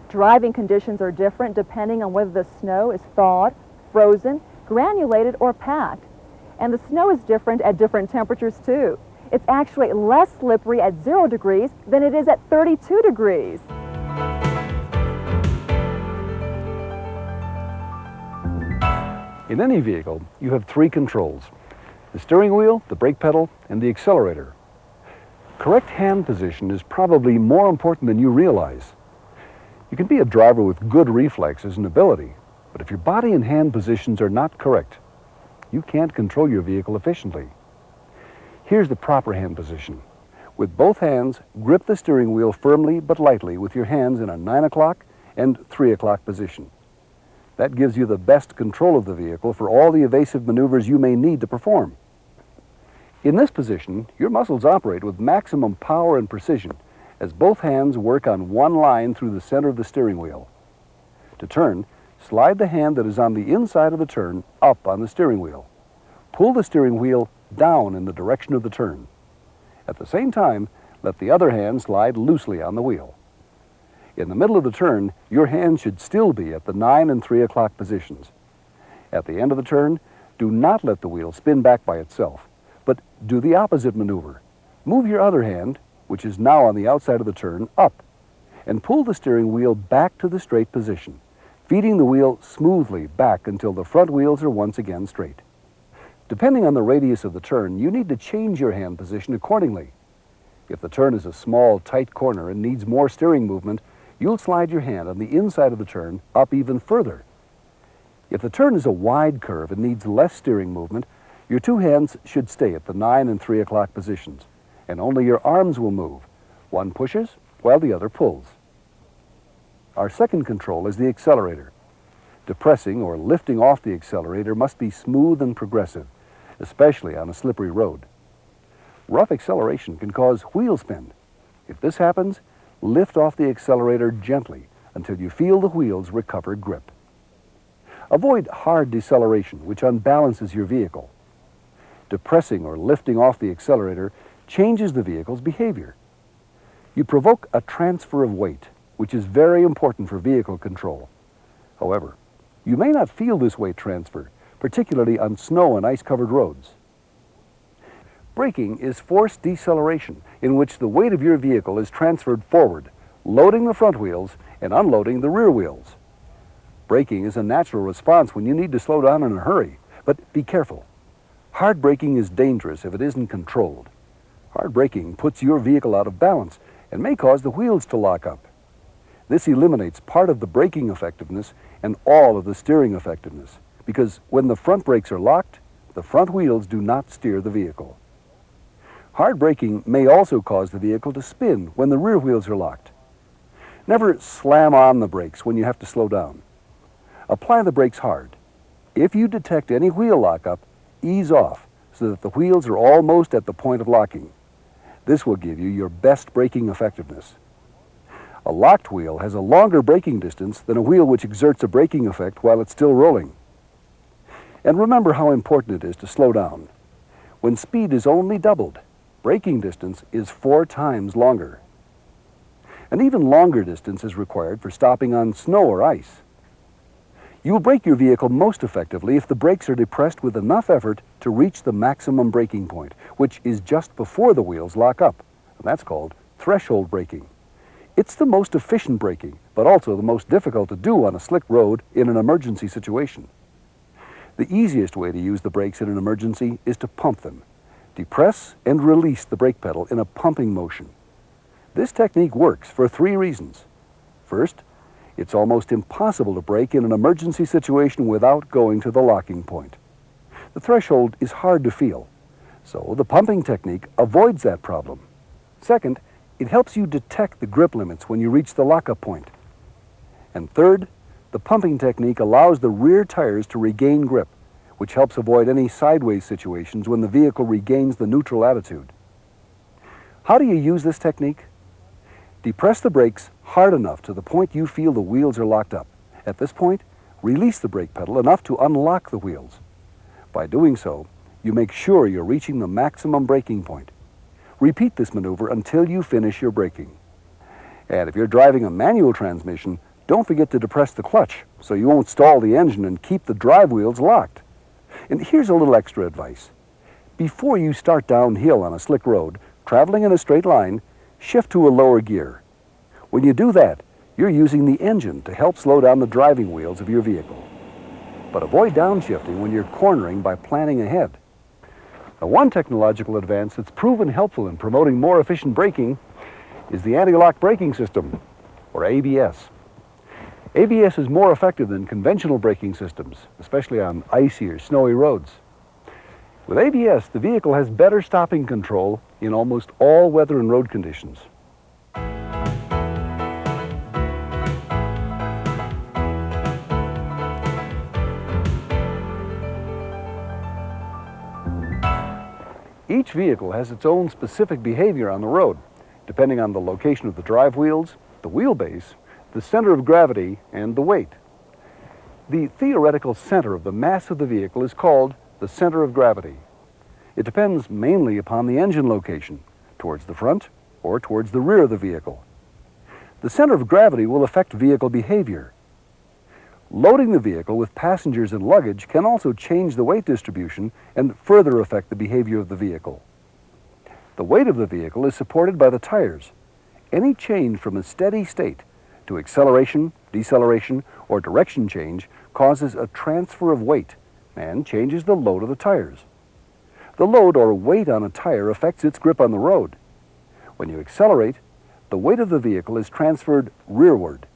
Driving conditions are different depending on whether the snow is thawed, frozen, granulated, or packed. And the snow is different at different temperatures too. It's actually less slippery at 0 degrees than it is at 32 degrees. In any vehicle, you have 3 controls: the steering wheel, the brake pedal, and the accelerator. Correct hand position is probably more important than you realize. You can be a driver with good reflexes and ability, but if your body and hand positions are not correct, you can't control your vehicle efficiently. Here's the proper hand position. With both hands, grip the steering wheel firmly but lightly with your hands in a 9 o'clock and 3 o'clock position. That gives you the best control of the vehicle for all the evasive maneuvers you may need to perform. In this position, your muscles operate with maximum power and precision as both hands work on one line through the center of the steering wheel. To turn, slide the hand that is on the inside of the turn up on the steering wheel. Pull the steering wheel down in the direction of the turn. At the same time, let the other hand slide loosely on the wheel. In the middle of the turn, your hand should still be at the 9 and 3 o'clock positions. At the end of the turn, do not let the wheel spin back by itself, but do the opposite maneuver. Move your other hand, which is now on the outside of the turn, up, and pull the steering wheel back to the straight position, feeding the wheel smoothly back until the front wheels are once again straight. Depending on the radius of the turn, you need to change your hand position accordingly. If the turn is a small, tight corner and needs more steering movement, you'll slide your hand on the inside of the turn up even further. If the turn is a wide curve and needs less steering movement, your two hands should stay at the 9 and 3 o'clock positions, and only your arms will move. One pushes while the other pulls. Our second control is the accelerator. Depressing or lifting off the accelerator must be smooth and progressive, especially on a slippery road. Rough acceleration can cause wheel spin. If this happens, lift off the accelerator gently until you feel the wheels recover grip. Avoid hard deceleration, which unbalances your vehicle. Depressing or lifting off the accelerator changes the vehicle's behavior. You provoke a transfer of weight, which is very important for vehicle control. However, you may not feel this weight transfer, particularly on snow and ice-covered roads. Braking is forced deceleration, in which the weight of your vehicle is transferred forward, loading the front wheels and unloading the rear wheels. Braking is a natural response when you need to slow down in a hurry, but be careful. Hard braking is dangerous if it isn't controlled. Hard braking puts your vehicle out of balance and may cause the wheels to lock up. This eliminates part of the braking effectiveness and all of the steering effectiveness, because when the front brakes are locked, the front wheels do not steer the vehicle. Hard braking may also cause the vehicle to spin when the rear wheels are locked. Never slam on the brakes when you have to slow down. Apply the brakes hard. If you detect any wheel lockup, ease off so that the wheels are almost at the point of locking. This will give you your best braking effectiveness. A locked wheel has a longer braking distance than a wheel which exerts a braking effect while it's still rolling. And remember how important it is to slow down. When speed is only doubled, braking distance is 4 times longer. An even longer distance is required for stopping on snow or ice. You will brake your vehicle most effectively if the brakes are depressed with enough effort to reach the maximum braking point, which is just before the wheels lock up, and that's called threshold braking. It's the most efficient braking, but also the most difficult to do on a slick road in an emergency situation. The easiest way to use the brakes in an emergency is to pump them. Depress and release the brake pedal in a pumping motion. This technique works for 3 reasons. First, it's almost impossible to brake in an emergency situation without going to the locking point. The threshold is hard to feel, so the pumping technique avoids that problem. Second, it helps you detect the grip limits when you reach the lockup point. And third, the pumping technique allows the rear tires to regain grip, which helps avoid any sideways situations when the vehicle regains the neutral attitude. How do you use this technique? Depress the brakes hard enough to the point you feel the wheels are locked up. At this point, release the brake pedal enough to unlock the wheels. By doing so, you make sure you're reaching the maximum braking point. Repeat this maneuver until you finish your braking. And if you're driving a manual transmission, don't forget to depress the clutch so you won't stall the engine and keep the drive wheels locked. And here's a little extra advice. Before you start downhill on a slick road, traveling in a straight line, shift to a lower gear. When you do that, you're using the engine to help slow down the driving wheels of your vehicle. But avoid downshifting when you're cornering by planning ahead. Now, one technological advance that's proven helpful in promoting more efficient braking is the anti-lock braking system, or ABS. ABS is more effective than conventional braking systems, especially on icy or snowy roads. With ABS, the vehicle has better stopping control in almost all weather and road conditions. Each vehicle has its own specific behavior on the road, depending on the location of the drive wheels, the wheelbase, the center of gravity, and the weight. The theoretical center of the mass of the vehicle is called the center of gravity. It depends mainly upon the engine location, towards the front or towards the rear of the vehicle. The center of gravity will affect vehicle behavior. Loading the vehicle with passengers and luggage can also change the weight distribution and further affect the behavior of the vehicle. The weight of the vehicle is supported by the tires. Any change from a steady state to acceleration, deceleration, or direction change causes a transfer of weight and changes the load of the tires. The load or weight on a tire affects its grip on the road. When you accelerate, the weight of the vehicle is transferred rearward.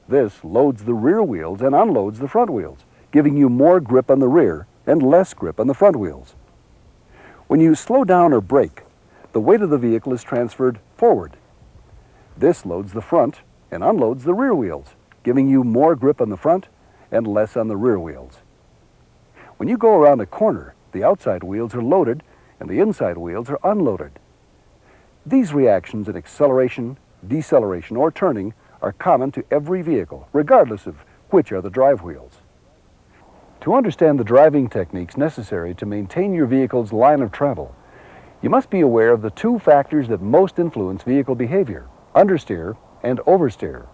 This loads the rear wheels and unloads the front wheels, giving you more grip on the rear and less grip on the front wheels. When you slow down or brake, the weight of the vehicle is transferred forward. This loads the front and unloads the rear wheels, giving you more grip on the front and less on the rear wheels. When you go around a corner, the outside wheels are loaded and the inside wheels are unloaded. These reactions in acceleration, deceleration, or turning are common to every vehicle, regardless of which are the drive wheels. To understand the driving techniques necessary to maintain your vehicle's line of travel, you must be aware of the two factors that most influence vehicle behavior: understeer and oversteer.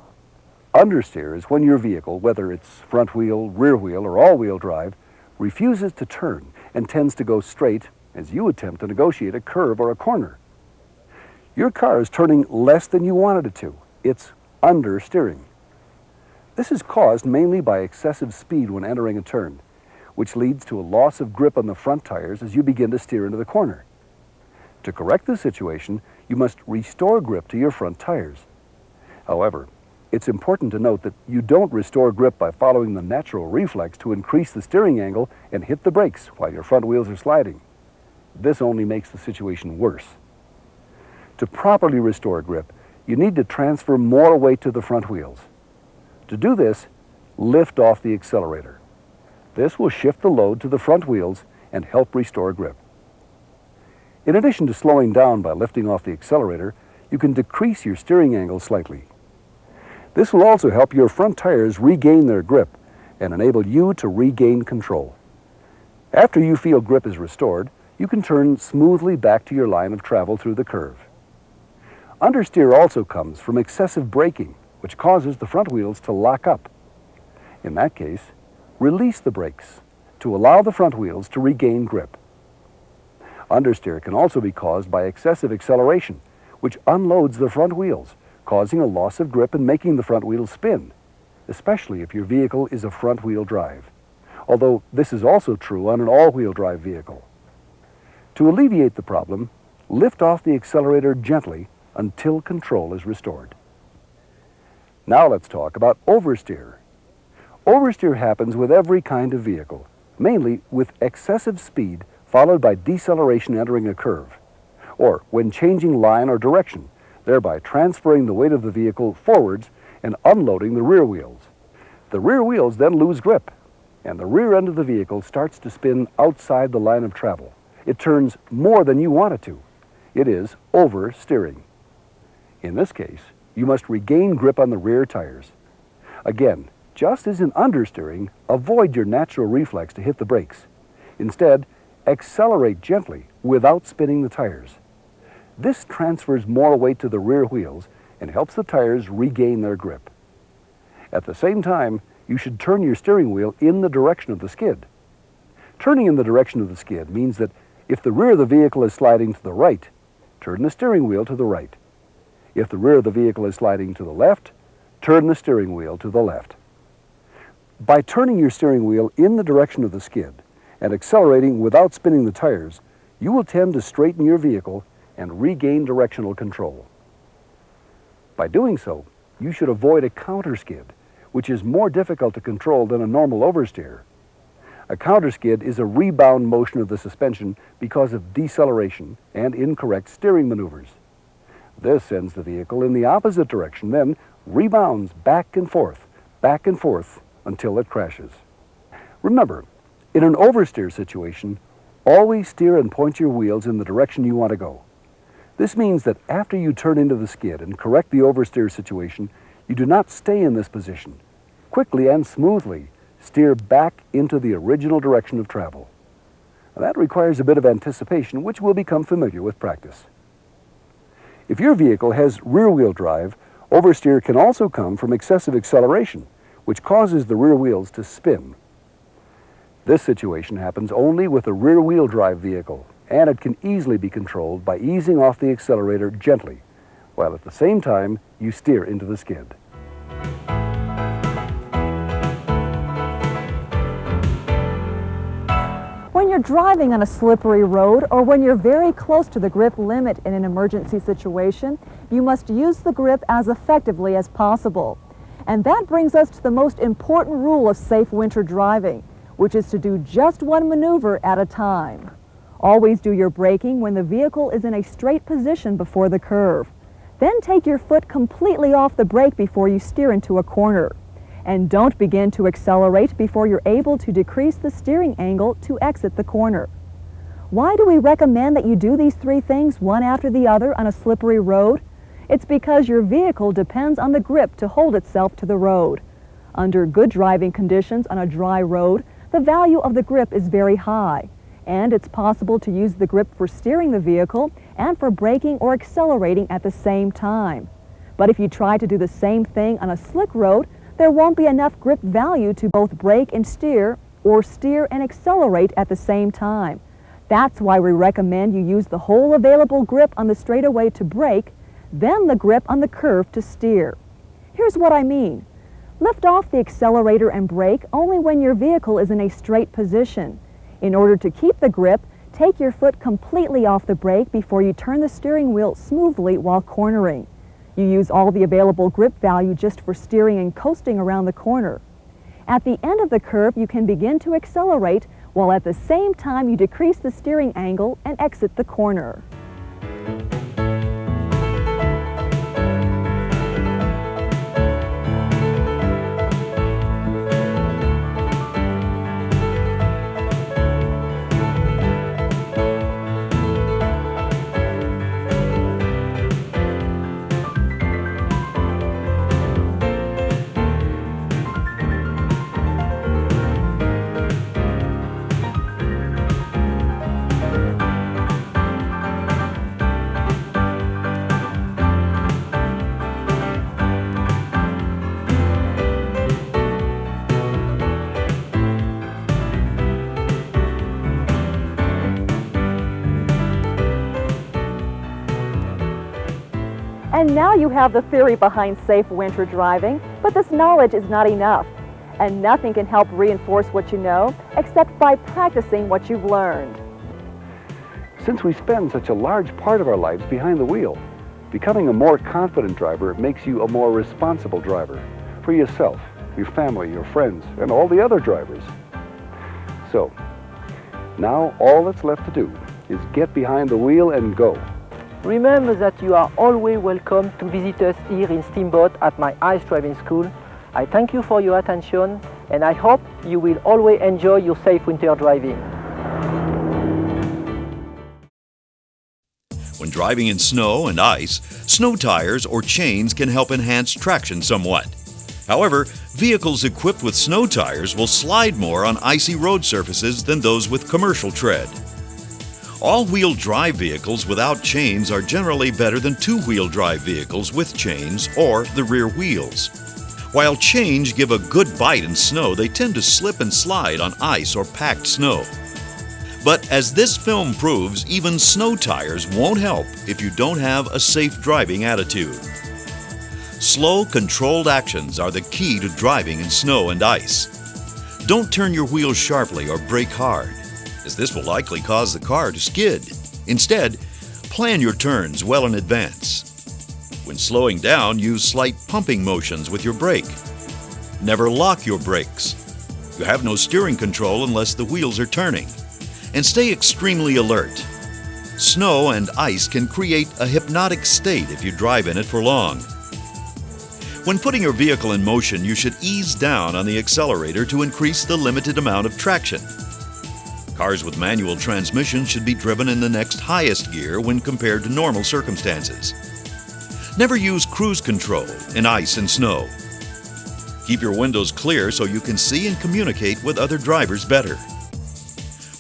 Understeer is when your vehicle, whether it's front wheel, rear wheel, or all-wheel drive, refuses to turn and tends to go straight as you attempt to negotiate a curve or a corner. Your car is turning less than you wanted it to. It's understeering. This is caused mainly by excessive speed when entering a turn, which leads to a loss of grip on the front tires as you begin to steer into the corner. To correct this situation, you must restore grip to your front tires. However, it's important to note that you don't restore grip by following the natural reflex to increase the steering angle and hit the brakes while your front wheels are sliding. This only makes the situation worse. To properly restore grip, you need to transfer more weight to the front wheels. To do this, lift off the accelerator. This will shift the load to the front wheels and help restore grip. In addition to slowing down by lifting off the accelerator, you can decrease your steering angle slightly. This will also help your front tires regain their grip and enable you to regain control. After you feel grip is restored, you can turn smoothly back to your line of travel through the curve. Understeer also comes from excessive braking, which causes the front wheels to lock up. In that case, release the brakes to allow the front wheels to regain grip. Understeer can also be caused by excessive acceleration, which unloads the front wheels, causing a loss of grip and making the front wheels spin, especially if your vehicle is a front-wheel drive, although this is also true on an all-wheel drive vehicle. To alleviate the problem, lift off the accelerator gently until control is restored. Now let's talk about oversteer. Oversteer happens with every kind of vehicle, mainly with excessive speed followed by deceleration entering a curve, or when changing line or direction, thereby transferring the weight of the vehicle forwards and unloading the rear wheels. The rear wheels then lose grip, and the rear end of the vehicle starts to spin outside the line of travel. It turns more than you want it to. It is oversteering. In this case, you must regain grip on the rear tires. Again, just as in understeering, avoid your natural reflex to hit the brakes. Instead, accelerate gently without spinning the tires. This transfers more weight to the rear wheels and helps the tires regain their grip. At the same time, you should turn your steering wheel in the direction of the skid. Turning in the direction of the skid means that if the rear of the vehicle is sliding to the right, turn the steering wheel to the right. If the rear of the vehicle is sliding to the left, turn the steering wheel to the left. By turning your steering wheel in the direction of the skid and accelerating without spinning the tires, you will tend to straighten your vehicle and regain directional control. By doing so, you should avoid a counterskid, which is more difficult to control than a normal oversteer. A counterskid is a rebound motion of the suspension because of deceleration and incorrect steering maneuvers. This sends the vehicle in the opposite direction, then rebounds back and forth until it crashes. Remember, in an oversteer situation, Always steer and point your wheels in the direction you want to go. This means that after you turn into the skid and correct the oversteer situation, you do not stay in this position. Quickly and smoothly steer back into the original direction of travel. Now, that requires a bit of anticipation, which will become familiar with practice. If your vehicle has rear-wheel drive, oversteer can also come from excessive acceleration, which causes the rear wheels to spin. This situation happens only with a rear-wheel drive vehicle, and it can easily be controlled by easing off the accelerator gently, while at the same time you steer into the skid. When you're driving on a slippery road or when you're very close to the grip limit in an emergency situation, you must use the grip as effectively as possible. And that brings us to the most important rule of safe winter driving, which is to do just one maneuver at a time. Always do your braking when the vehicle is in a straight position before the curve. Then take your foot completely off the brake before you steer into a corner. And don't begin to accelerate before you're able to decrease the steering angle to exit the corner. Why do we recommend that you do these three things one after the other on a slippery road? It's because your vehicle depends on the grip to hold itself to the road. Under good driving conditions on a dry road, the value of the grip is very high, and it's possible to use the grip for steering the vehicle and for braking or accelerating at the same time. But if you try to do the same thing on a slick road, there won't be enough grip value to both brake and steer, or steer and accelerate at the same time. That's why we recommend you use the whole available grip on the straightaway to brake, then the grip on the curve to steer. Here's what I mean. Lift off the accelerator and brake only when your vehicle is in a straight position. In order to keep the grip, take your foot completely off the brake before you turn the steering wheel smoothly while cornering. You use all the available grip value just for steering and coasting around the corner. At the end of the curve, you can begin to accelerate while at the same time you decrease the steering angle and exit the corner. And now you have the theory behind safe winter driving, but this knowledge is not enough. And nothing can help reinforce what you know except by practicing what you've learned. Since we spend such a large part of our lives behind the wheel, becoming a more confident driver makes you a more responsible driver for yourself, your family, your friends, and all the other drivers. So, now all that's left to do is get behind the wheel and go. Remember that you are always welcome to visit us here in Steamboat at my ice driving school. I thank you for your attention, and I hope you will always enjoy your safe winter driving. When driving in snow and ice, snow tires or chains can help enhance traction somewhat. However, vehicles equipped with snow tires will slide more on icy road surfaces than those with commercial tread. All-wheel drive vehicles without chains are generally better than two-wheel drive vehicles with chains or the rear wheels. While chains give a good bite in snow, they tend to slip and slide on ice or packed snow. But as this film proves, even snow tires won't help if you don't have a safe driving attitude. Slow, controlled actions are the key to driving in snow and ice. Don't turn your wheels sharply or brake hard, as this will likely cause the car to skid. Instead, plan your turns well in advance. When slowing down, use slight pumping motions with your brake. Never lock your brakes. You have no steering control unless the wheels are turning. And stay extremely alert. Snow and ice can create a hypnotic state if you drive in it for long. When putting your vehicle in motion, you should ease down on the accelerator to increase the limited amount of traction. Cars with manual transmissions should be driven in the next highest gear when compared to normal circumstances. Never use cruise control in ice and snow. Keep your windows clear so you can see and communicate with other drivers better.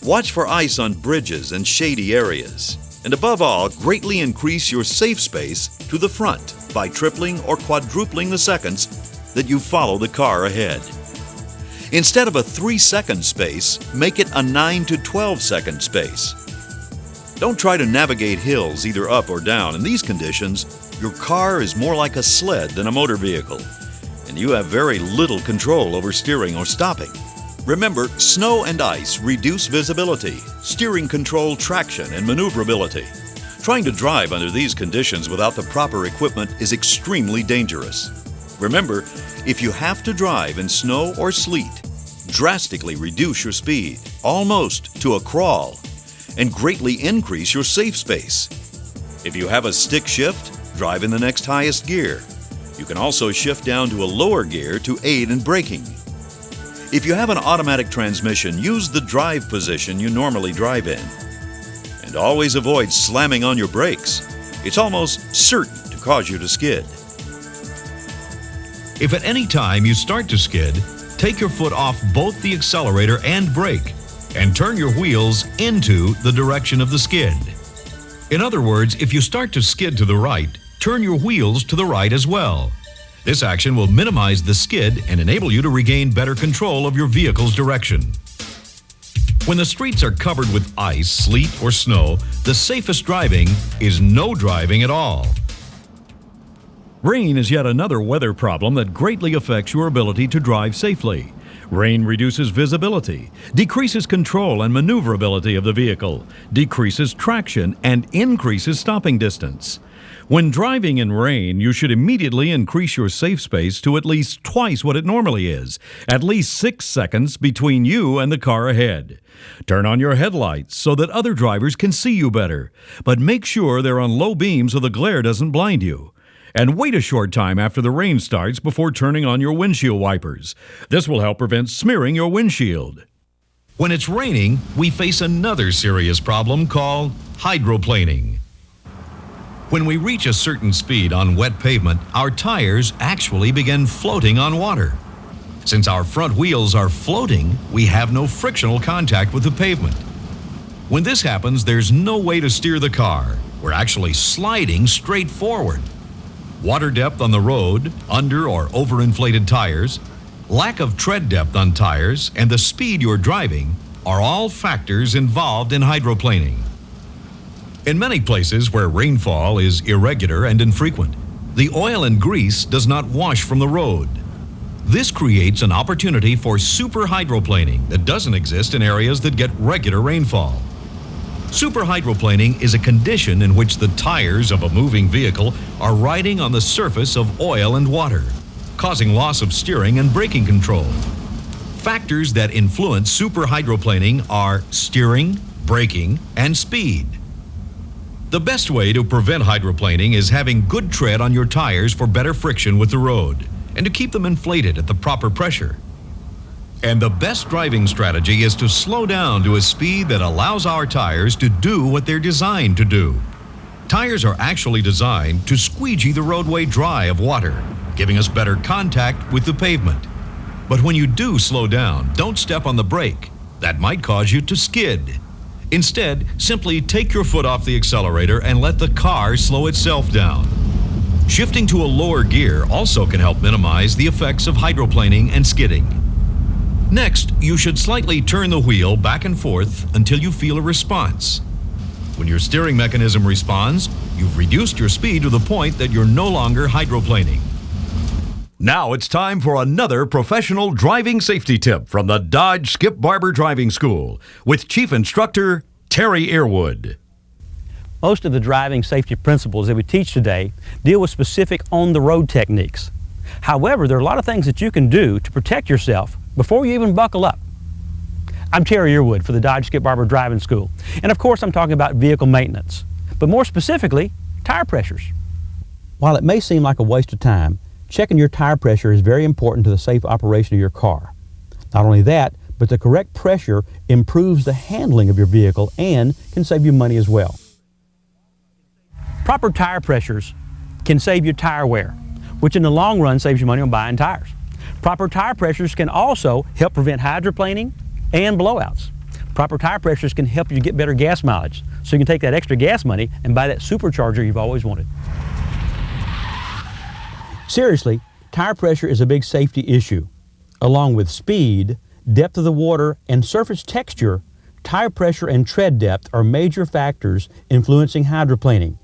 Watch for ice on bridges and shady areas. And above all, greatly increase your safe space to the front by tripling or quadrupling the seconds that you follow the car ahead. Instead of a 3-second space, make it a 9 to 12-second space. Don't try to navigate hills either up or down. In these conditions, your car is more like a sled than a motor vehicle, and you have very little control over steering or stopping. Remember, snow and ice reduce visibility, steering control, traction, and maneuverability. Trying to drive under these conditions without the proper equipment is extremely dangerous. Remember, if you have to drive in snow or sleet, drastically reduce your speed, almost to a crawl, and greatly increase your safe space. If you have a stick shift, drive in the next highest gear. You can also shift down to a lower gear to aid in braking. If you have an automatic transmission, use the drive position you normally drive in. And always avoid slamming on your brakes. It's almost certain to cause you to skid. If at any time you start to skid, take your foot off both the accelerator and brake and turn your wheels into the direction of the skid. In other words, if you start to skid to the right, turn your wheels to the right as well. This action will minimize the skid and enable you to regain better control of your vehicle's direction. When the streets are covered with ice, sleet, or snow, the safest driving is no driving at all. Rain is yet another weather problem that greatly affects your ability to drive safely. Rain reduces visibility, decreases control and maneuverability of the vehicle, decreases traction, and increases stopping distance. When driving in rain, you should immediately increase your safe space to at least twice what it normally is, at least 6 seconds between you and the car ahead. Turn on your headlights so that other drivers can see you better, but make sure they're on low beam so the glare doesn't blind you. And wait a short time after the rain starts before turning on your windshield wipers. This will help prevent smearing your windshield. When it's raining, we face another serious problem called hydroplaning. When we reach a certain speed on wet pavement, our tires actually begin floating on water. Since our front wheels are floating, we have no frictional contact with the pavement. When this happens, there's no way to steer the car. We're actually sliding straight forward. Water depth on the road, under or overinflated tires, lack of tread depth on tires, and the speed you're driving are all factors involved in hydroplaning. In many places where rainfall is irregular and infrequent, the oil and grease does not wash from the road. This creates an opportunity for super hydroplaning that doesn't exist in areas that get regular rainfall. Super hydroplaning is a condition in which the tires of a moving vehicle are riding on the surface of oil and water, causing loss of steering and braking control. Factors that influence super hydroplaning are steering, braking, and speed. The best way to prevent hydroplaning is having good tread on your tires for better friction with the road and to keep them inflated at the proper pressure. And the best driving strategy is to slow down to a speed that allows our tires to do what they're designed to do. Tires are actually designed to squeegee the roadway dry of water, giving us better contact with the pavement. But when you do slow down, don't step on the brake. That might cause you to skid. Instead, simply take your foot off the accelerator and let the car slow itself down. Shifting to a lower gear also can help minimize the effects of hydroplaning and skidding. Next, you should slightly turn the wheel back and forth until you feel a response. When your steering mechanism responds, you've reduced your speed to the point that you're no longer hydroplaning. Now it's time for another professional driving safety tip from the Dodge Skip Barber Driving School with Chief Instructor Terry Earwood. Most of the driving safety principles that we teach today deal with specific on-the-road techniques. However, there are a lot of things that you can do to protect yourself before you even buckle up. I'm Terry Earwood for the Dodge Skip Barber Driving School, and of course I'm talking about vehicle maintenance, but more specifically, tire pressures. While it may seem like a waste of time, checking your tire pressure is very important to the safe operation of your car. Not only that, but the correct pressure improves the handling of your vehicle and can save you money as well. Proper tire pressures can save you tire wear, which in the long run saves you money on buying tires. Proper tire pressures can also help prevent hydroplaning and blowouts. Proper tire pressures can help you get better gas mileage, so you can take that extra gas money and buy that supercharger you've always wanted. Seriously, tire pressure is a big safety issue. Along with speed, depth of the water, and surface texture, tire pressure and tread depth are major factors influencing hydroplaning.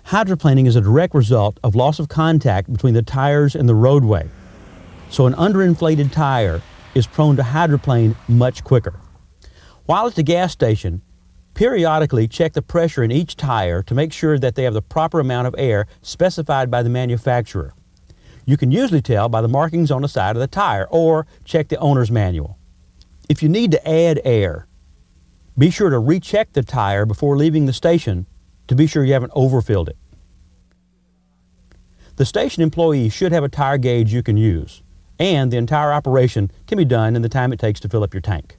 Hydroplaning is a direct result of loss of contact between the tires and the roadway. So an underinflated tire is prone to hydroplane much quicker. While at the gas station, periodically check the pressure in each tire to make sure that they have the proper amount of air specified by the manufacturer. You can usually tell by the markings on the side of the tire or check the owner's manual. If you need to add air, be sure to recheck the tire before leaving the station to be sure you haven't overfilled it. The station employee should have a tire gauge you can use, and the entire operation can be done in the time it takes to fill up your tank.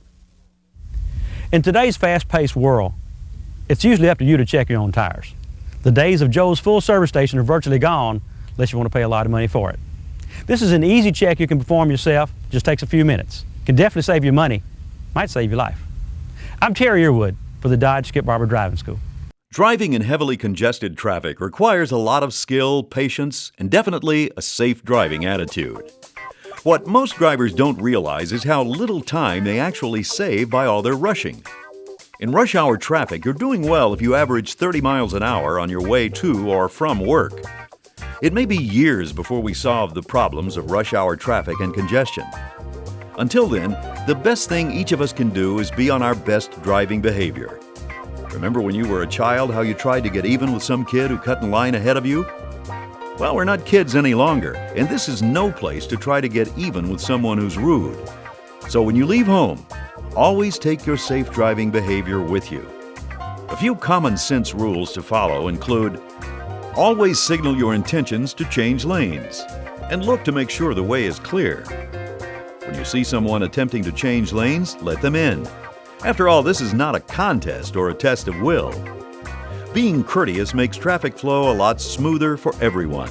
In today's fast-paced world, it's usually up to you to check your own tires. The days of Joe's full service station are virtually gone unless you want to pay a lot of money for it. This is an easy check you can perform yourself, just takes a few minutes. Can definitely save you money, might save your life. I'm Terry Earwood for the Dodge Skip Barber Driving School. Driving in heavily congested traffic requires a lot of skill, patience, and definitely a safe driving attitude. What most drivers don't realize is how little time they actually save by all their rushing. In rush hour traffic, you're doing well if you average 30 miles an hour on your way to or from work. It may be years before we solve the problems of rush hour traffic and congestion. Until then, the best thing each of us can do is be on our best driving behavior. Remember when you were a child how you tried to get even with some kid who cut in line ahead of you? Well, we're not kids any longer, and this is no place to try to get even with someone who's rude. So when you leave home, always take your safe driving behavior with you. A few common sense rules to follow include: always signal your intentions to change lanes, and look to make sure the way is clear. When you see someone attempting to change lanes, let them in. After all, this is not a contest or a test of will. Being courteous makes traffic flow a lot smoother for everyone.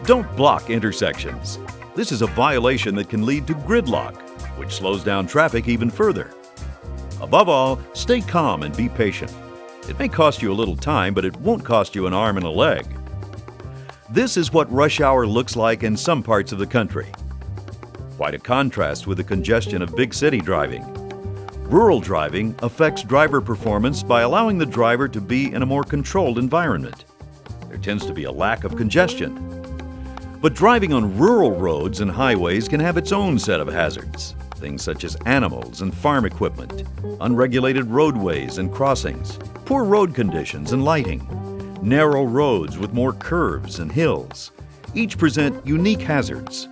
Don't block intersections. This is a violation that can lead to gridlock, which slows down traffic even further. Above all, stay calm and be patient. It may cost you a little time, but it won't cost you an arm and a leg. This is what rush hour looks like in some parts of the country. Quite a contrast with the congestion of big city driving. Rural driving affects driver performance by allowing the driver to be in a more controlled environment. There tends to be a lack of congestion. But driving on rural roads and highways can have its own set of hazards. Things such as animals and farm equipment, unregulated roadways and crossings, poor road conditions and lighting, narrow roads with more curves and hills. Each present unique hazards.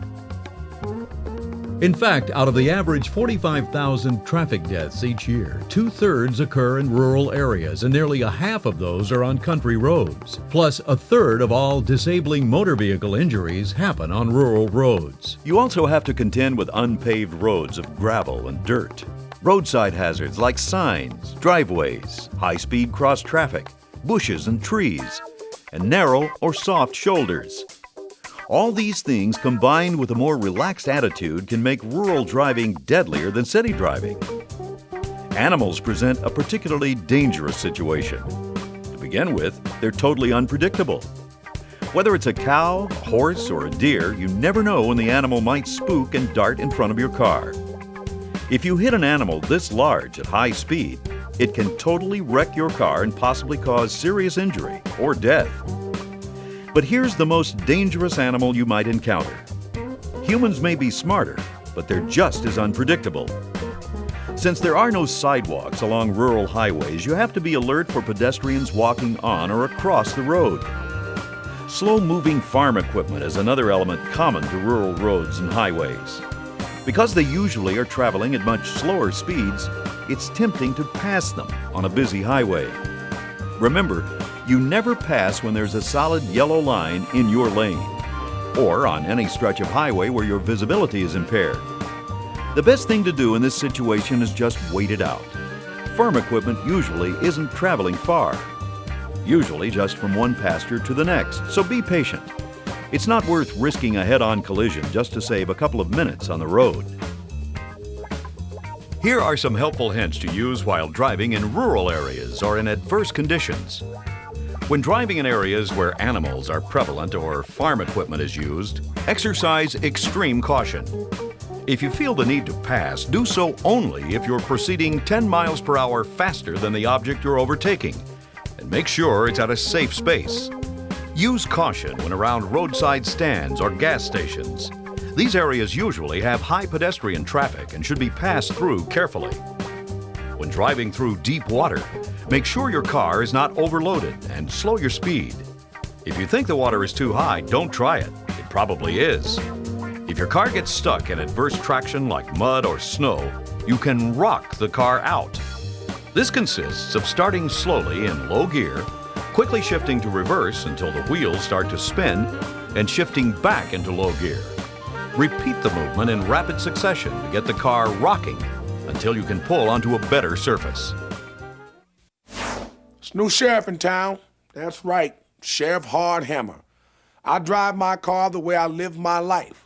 In fact, out of the average 45,000 traffic deaths each year, 2/3 occur in rural areas, and nearly a half of those are on country roads. Plus, 1/3 of all disabling motor vehicle injuries happen on rural roads. You also have to contend with unpaved roads of gravel and dirt, roadside hazards like signs, driveways, high-speed cross traffic, bushes and trees, and narrow or soft shoulders. All these things combined with a more relaxed attitude can make rural driving deadlier than city driving. Animals present a particularly dangerous situation. To begin with, they're totally unpredictable. Whether it's a cow, a horse, or a deer, you never know when the animal might spook and dart in front of your car. If you hit an animal this large at high speed, it can totally wreck your car and possibly cause serious injury or death. But here's the most dangerous animal you might encounter. Humans may be smarter, but they're just as unpredictable. Since there are no sidewalks along rural highways, you have to be alert for pedestrians walking on or across the road. Slow-moving farm equipment is another element common to rural roads and highways. Because they usually are traveling at much slower speeds, it's tempting to pass them on a busy highway. Remember, you never pass when there's a solid yellow line in your lane, or on any stretch of highway where your visibility is impaired. The best thing to do in this situation is just wait it out. Farm equipment usually isn't traveling far, usually just from one pasture to the next, so be patient. It's not worth risking a head-on collision just to save a couple of minutes on the road. Here are some helpful hints to use while driving in rural areas or in adverse conditions. When driving in areas where animals are prevalent or farm equipment is used, exercise extreme caution. If you feel the need to pass, do so only if you're proceeding 10 miles per hour faster than the object you're overtaking, and make sure it's at a safe space. Use caution when around roadside stands or gas stations. These areas usually have high pedestrian traffic and should be passed through carefully. When driving through deep water, make sure your car is not overloaded and slow your speed. If you think the water is too high, don't try it. It probably is. If your car gets stuck in adverse traction like mud or snow, you can rock the car out. This consists of starting slowly in low gear, quickly shifting to reverse until the wheels start to spin, and shifting back into low gear. Repeat the movement in rapid succession to get the car rocking until you can pull onto a better surface. It's new sheriff in town. That's right, Sheriff Hardhammer. I drive my car the way I live my life,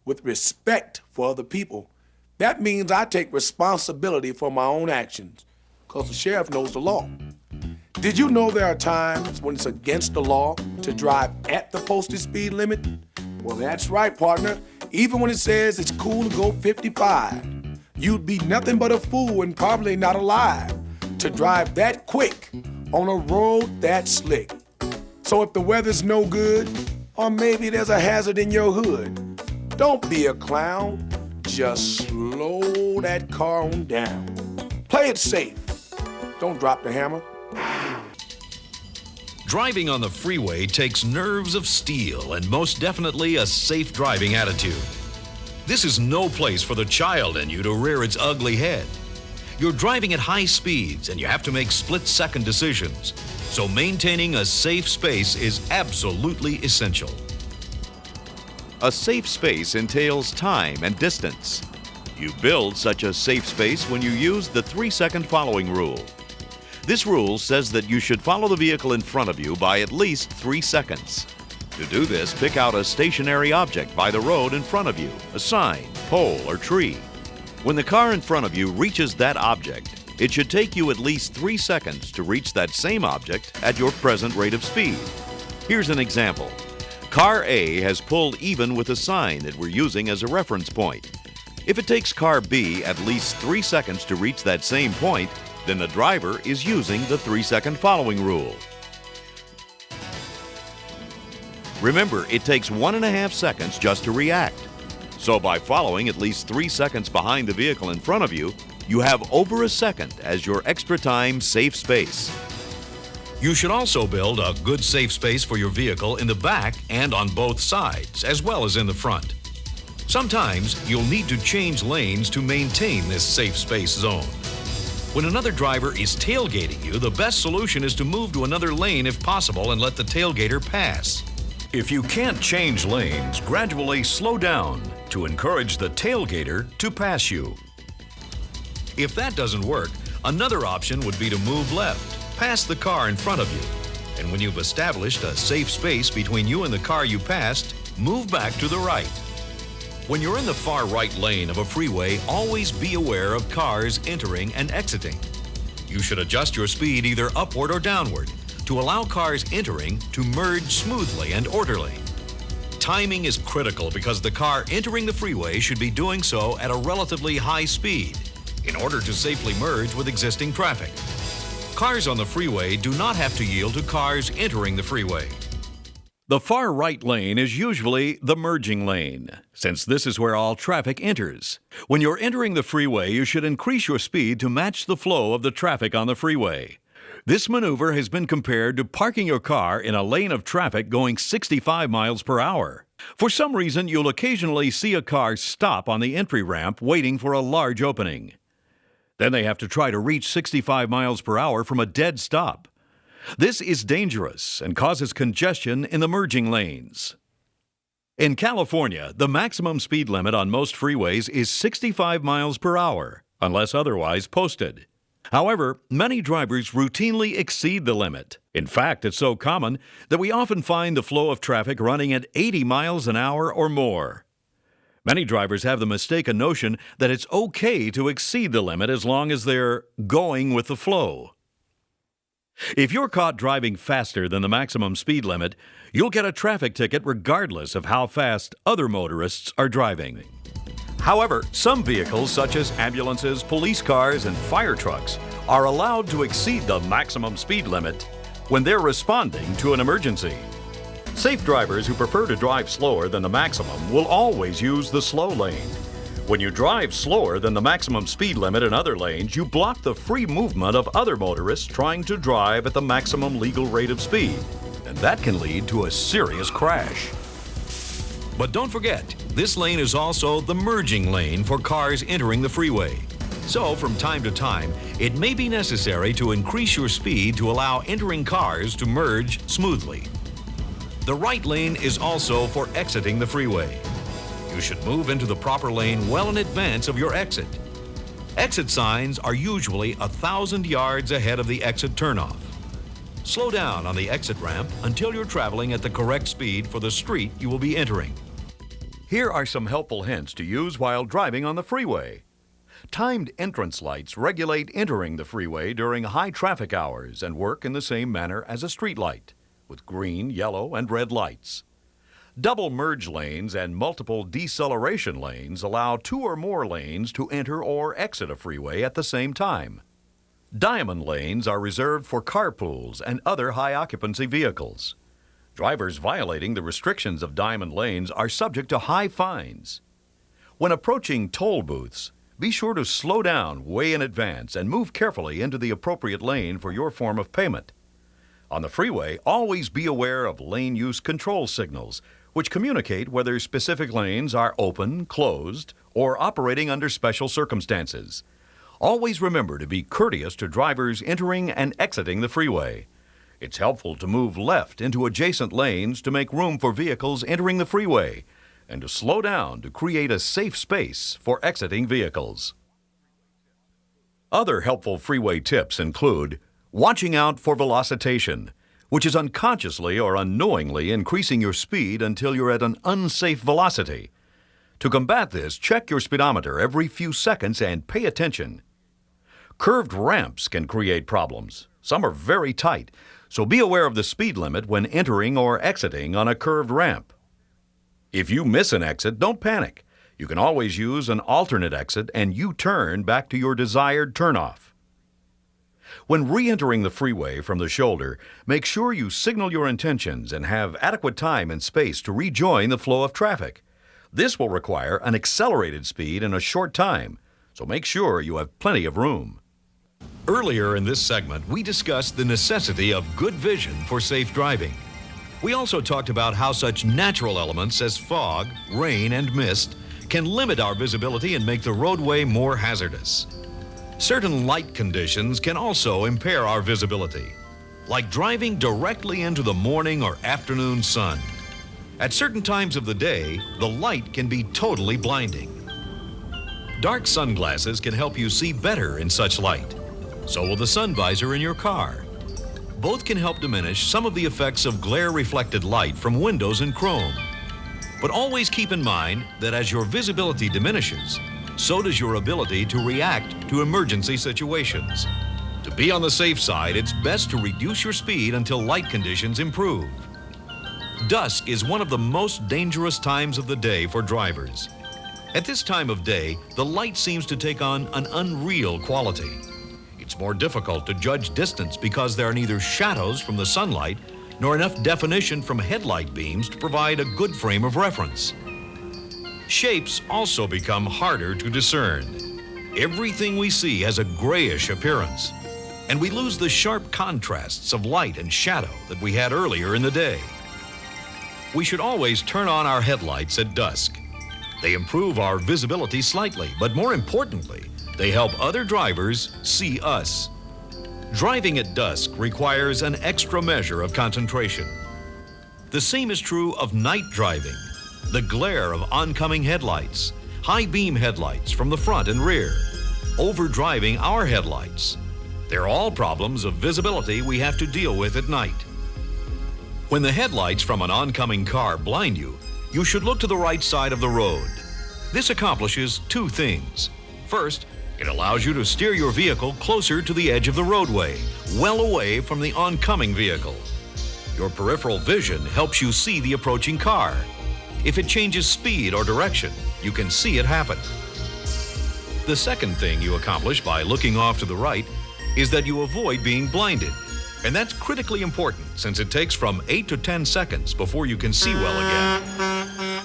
with respect for other people. That means I take responsibility for my own actions, because the sheriff knows the law. Did you know there are times when it's against the law to drive at the posted speed limit? Well, that's right, partner. Even when it says it's cool to go 55, you'd be nothing but a fool and probably not alive to drive that quick on a road that slick. So if the weather's no good, or maybe there's a hazard in your hood, don't be a clown. Just slow that car on down. Play it safe. Don't drop the hammer. Driving on the freeway takes nerves of steel and most definitely a safe driving attitude. This is no place for the child in you to rear its ugly head. You're driving at high speeds and you have to make split-second decisions, so maintaining a safe space is absolutely essential. A safe space entails time and distance. You build such a safe space when you use the 3-second following rule. This rule says that you should follow the vehicle in front of you by at least 3 seconds. To do this, pick out a stationary object by the road in front of you, a sign, pole, or tree. When the car in front of you reaches that object, it should take you at least 3 seconds to reach that same object at your present rate of speed. Here's an example. Car A has pulled even with the sign that we're using as a reference point. If it takes car B at least 3 seconds to reach that same point, then the driver is using the 3-second following rule. Remember, it takes 1.5 seconds just to react. So by following at least 3 seconds behind the vehicle in front of you, you have over a second as your extra time safe space. You should also build a good safe space for your vehicle in the back and on both sides, as well as in the front. Sometimes you'll need to change lanes to maintain this safe space zone. When another driver is tailgating you, the best solution is to move to another lane if possible and let the tailgater pass. If you can't change lanes, gradually slow down to encourage the tailgater to pass you. If that doesn't work, another option would be to move left, past the car in front of you. And when you've established a safe space between you and the car you passed, move back to the right. When you're in the far right lane of a freeway, always be aware of cars entering and exiting. You should adjust your speed either upward or downward to allow cars entering to merge smoothly and orderly. Timing is critical because the car entering the freeway should be doing so at a relatively high speed in order to safely merge with existing traffic. Cars on the freeway do not have to yield to cars entering the freeway. The far right lane is usually the merging lane, since this is where all traffic enters. When you're entering the freeway, you should increase your speed to match the flow of the traffic on the freeway. This maneuver has been compared to parking your car in a lane of traffic going 65 miles per hour. For some reason, you'll occasionally see a car stop on the entry ramp waiting for a large opening. Then they have to try to reach 65 miles per hour from a dead stop. This is dangerous and causes congestion in the merging lanes. In California, the maximum speed limit on most freeways is 65 miles per hour, unless otherwise posted. However, many drivers routinely exceed the limit. In fact, it's so common that we often find the flow of traffic running at 80 miles an hour or more. Many drivers have the mistaken notion that it's okay to exceed the limit as long as they're going with the flow. If you're caught driving faster than the maximum speed limit, you'll get a traffic ticket regardless of how fast other motorists are driving. However, some vehicles such as ambulances, police cars, and fire trucks are allowed to exceed the maximum speed limit when they're responding to an emergency. Safe drivers who prefer to drive slower than the maximum will always use the slow lane. When you drive slower than the maximum speed limit in other lanes, you block the free movement of other motorists trying to drive at the maximum legal rate of speed, and that can lead to a serious crash. But don't forget, this lane is also the merging lane for cars entering the freeway. So, from time to time, it may be necessary to increase your speed to allow entering cars to merge smoothly. The right lane is also for exiting the freeway. You should move into the proper lane well in advance of your exit. Exit signs are usually 1,000 yards ahead of the exit turnoff. Slow down on the exit ramp until you're traveling at the correct speed for the street you will be entering. Here are some helpful hints to use while driving on the freeway. Timed entrance lights regulate entering the freeway during high traffic hours and work in the same manner as a street light, with green, yellow, and red lights. Double merge lanes and multiple deceleration lanes allow 2 or more lanes to enter or exit a freeway at the same time. Diamond lanes are reserved for carpools and other high-occupancy vehicles. Drivers violating the restrictions of diamond lanes are subject to high fines. When approaching toll booths, be sure to slow down way in advance and move carefully into the appropriate lane for your form of payment. On the freeway, always be aware of lane use control signals, which communicate whether specific lanes are open, closed, or operating under special circumstances. Always remember to be courteous to drivers entering and exiting the freeway. It's helpful to move left into adjacent lanes to make room for vehicles entering the freeway, and to slow down to create a safe space for exiting vehicles. Other helpful freeway tips include watching out for velocitation, which is unconsciously or unknowingly increasing your speed until you're at an unsafe velocity. To combat this, check your speedometer every few seconds and pay attention. Curved ramps can create problems. Some are very tight, so be aware of the speed limit when entering or exiting on a curved ramp. If you miss an exit, don't panic. You can always use an alternate exit and U-turn back to your desired turnoff. When re-entering the freeway from the shoulder, make sure you signal your intentions and have adequate time and space to rejoin the flow of traffic. This will require an accelerated speed in a short time, so make sure you have plenty of room. Earlier in this segment, we discussed the necessity of good vision for safe driving. We also talked about how such natural elements as fog, rain, and mist can limit our visibility and make the roadway more hazardous. Certain light conditions can also impair our visibility, like driving directly into the morning or afternoon sun. At certain times of the day, the light can be totally blinding. Dark sunglasses can help you see better in such light. So will the sun visor in your car. Both can help diminish some of the effects of glare-reflected light from windows and chrome. But always keep in mind that as your visibility diminishes, so does your ability to react to emergency situations. To be on the safe side, it's best to reduce your speed until light conditions improve. Dusk is one of the most dangerous times of the day for drivers. At this time of day, the light seems to take on an unreal quality. It's more difficult to judge distance because there are neither shadows from the sunlight nor enough definition from headlight beams to provide a good frame of reference. Shapes also become harder to discern. Everything we see has a grayish appearance, and we lose the sharp contrasts of light and shadow that we had earlier in the day. We should always turn on our headlights at dusk. They improve our visibility slightly, but more importantly, they help other drivers see us. Driving at dusk requires an extra measure of concentration. The same is true of night driving. the glare of oncoming headlights, high beam headlights from the front and rear, overdriving our headlights. They're all problems of visibility we have to deal with at night. When the headlights from an oncoming car blind you, you should look to the right side of the road. This accomplishes two things. First, it allows you to steer your vehicle closer to the edge of the roadway, well away from the oncoming vehicle. Your peripheral vision helps you see the approaching car. If it changes speed or direction, you can see it happen. The second thing you accomplish by looking off to the right is that you avoid being blinded. And that's critically important since it takes from 8 to 10 seconds before you can see well again.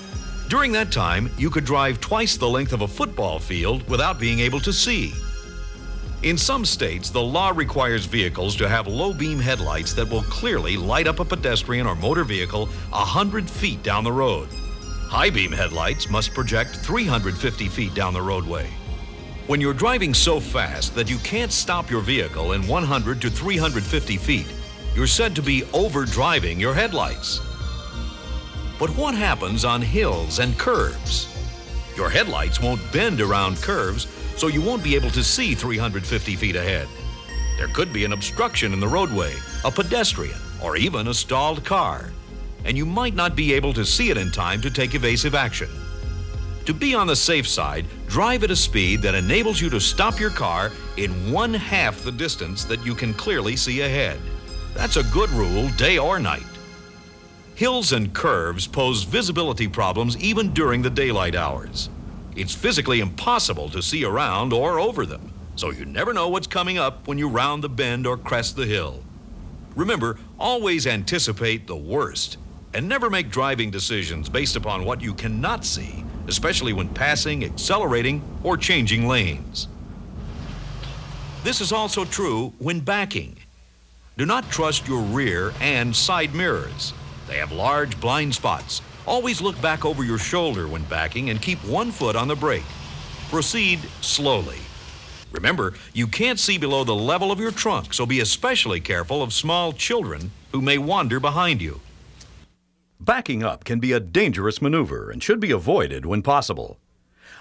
During that time, you could drive twice the length of a football field without being able to see. In some states, the law requires vehicles to have low beam headlights that will clearly light up a pedestrian or motor vehicle 100 feet down the road. High beam headlights must project 350 feet down the roadway. When you're driving so fast that you can't stop your vehicle in 100 to 350 feet, you're said to be overdriving your headlights. But what happens on hills and curves? Your headlights won't bend around curves, so you won't be able to see 350 feet ahead. There could be an obstruction in the roadway, a pedestrian, or even a stalled car, and you might not be able to see it in time to take evasive action. To be on the safe side, drive at a speed that enables you to stop your car in 1/2 the distance that you can clearly see ahead. That's a good rule, day or night. Hills and curves pose visibility problems even during the daylight hours. It's physically impossible to see around or over them, so you never know what's coming up when you round the bend or crest the hill. Remember, always anticipate the worst and never make driving decisions based upon what you cannot see, especially when passing, accelerating, or changing lanes. This is also true when backing. Do not trust your rear and side mirrors. They have large blind spots. Always look back over your shoulder when backing and keep one foot on the brake. Proceed slowly. Remember, you can't see below the level of your trunk, so be especially careful of small children who may wander behind you. Backing up can be a dangerous maneuver and should be avoided when possible.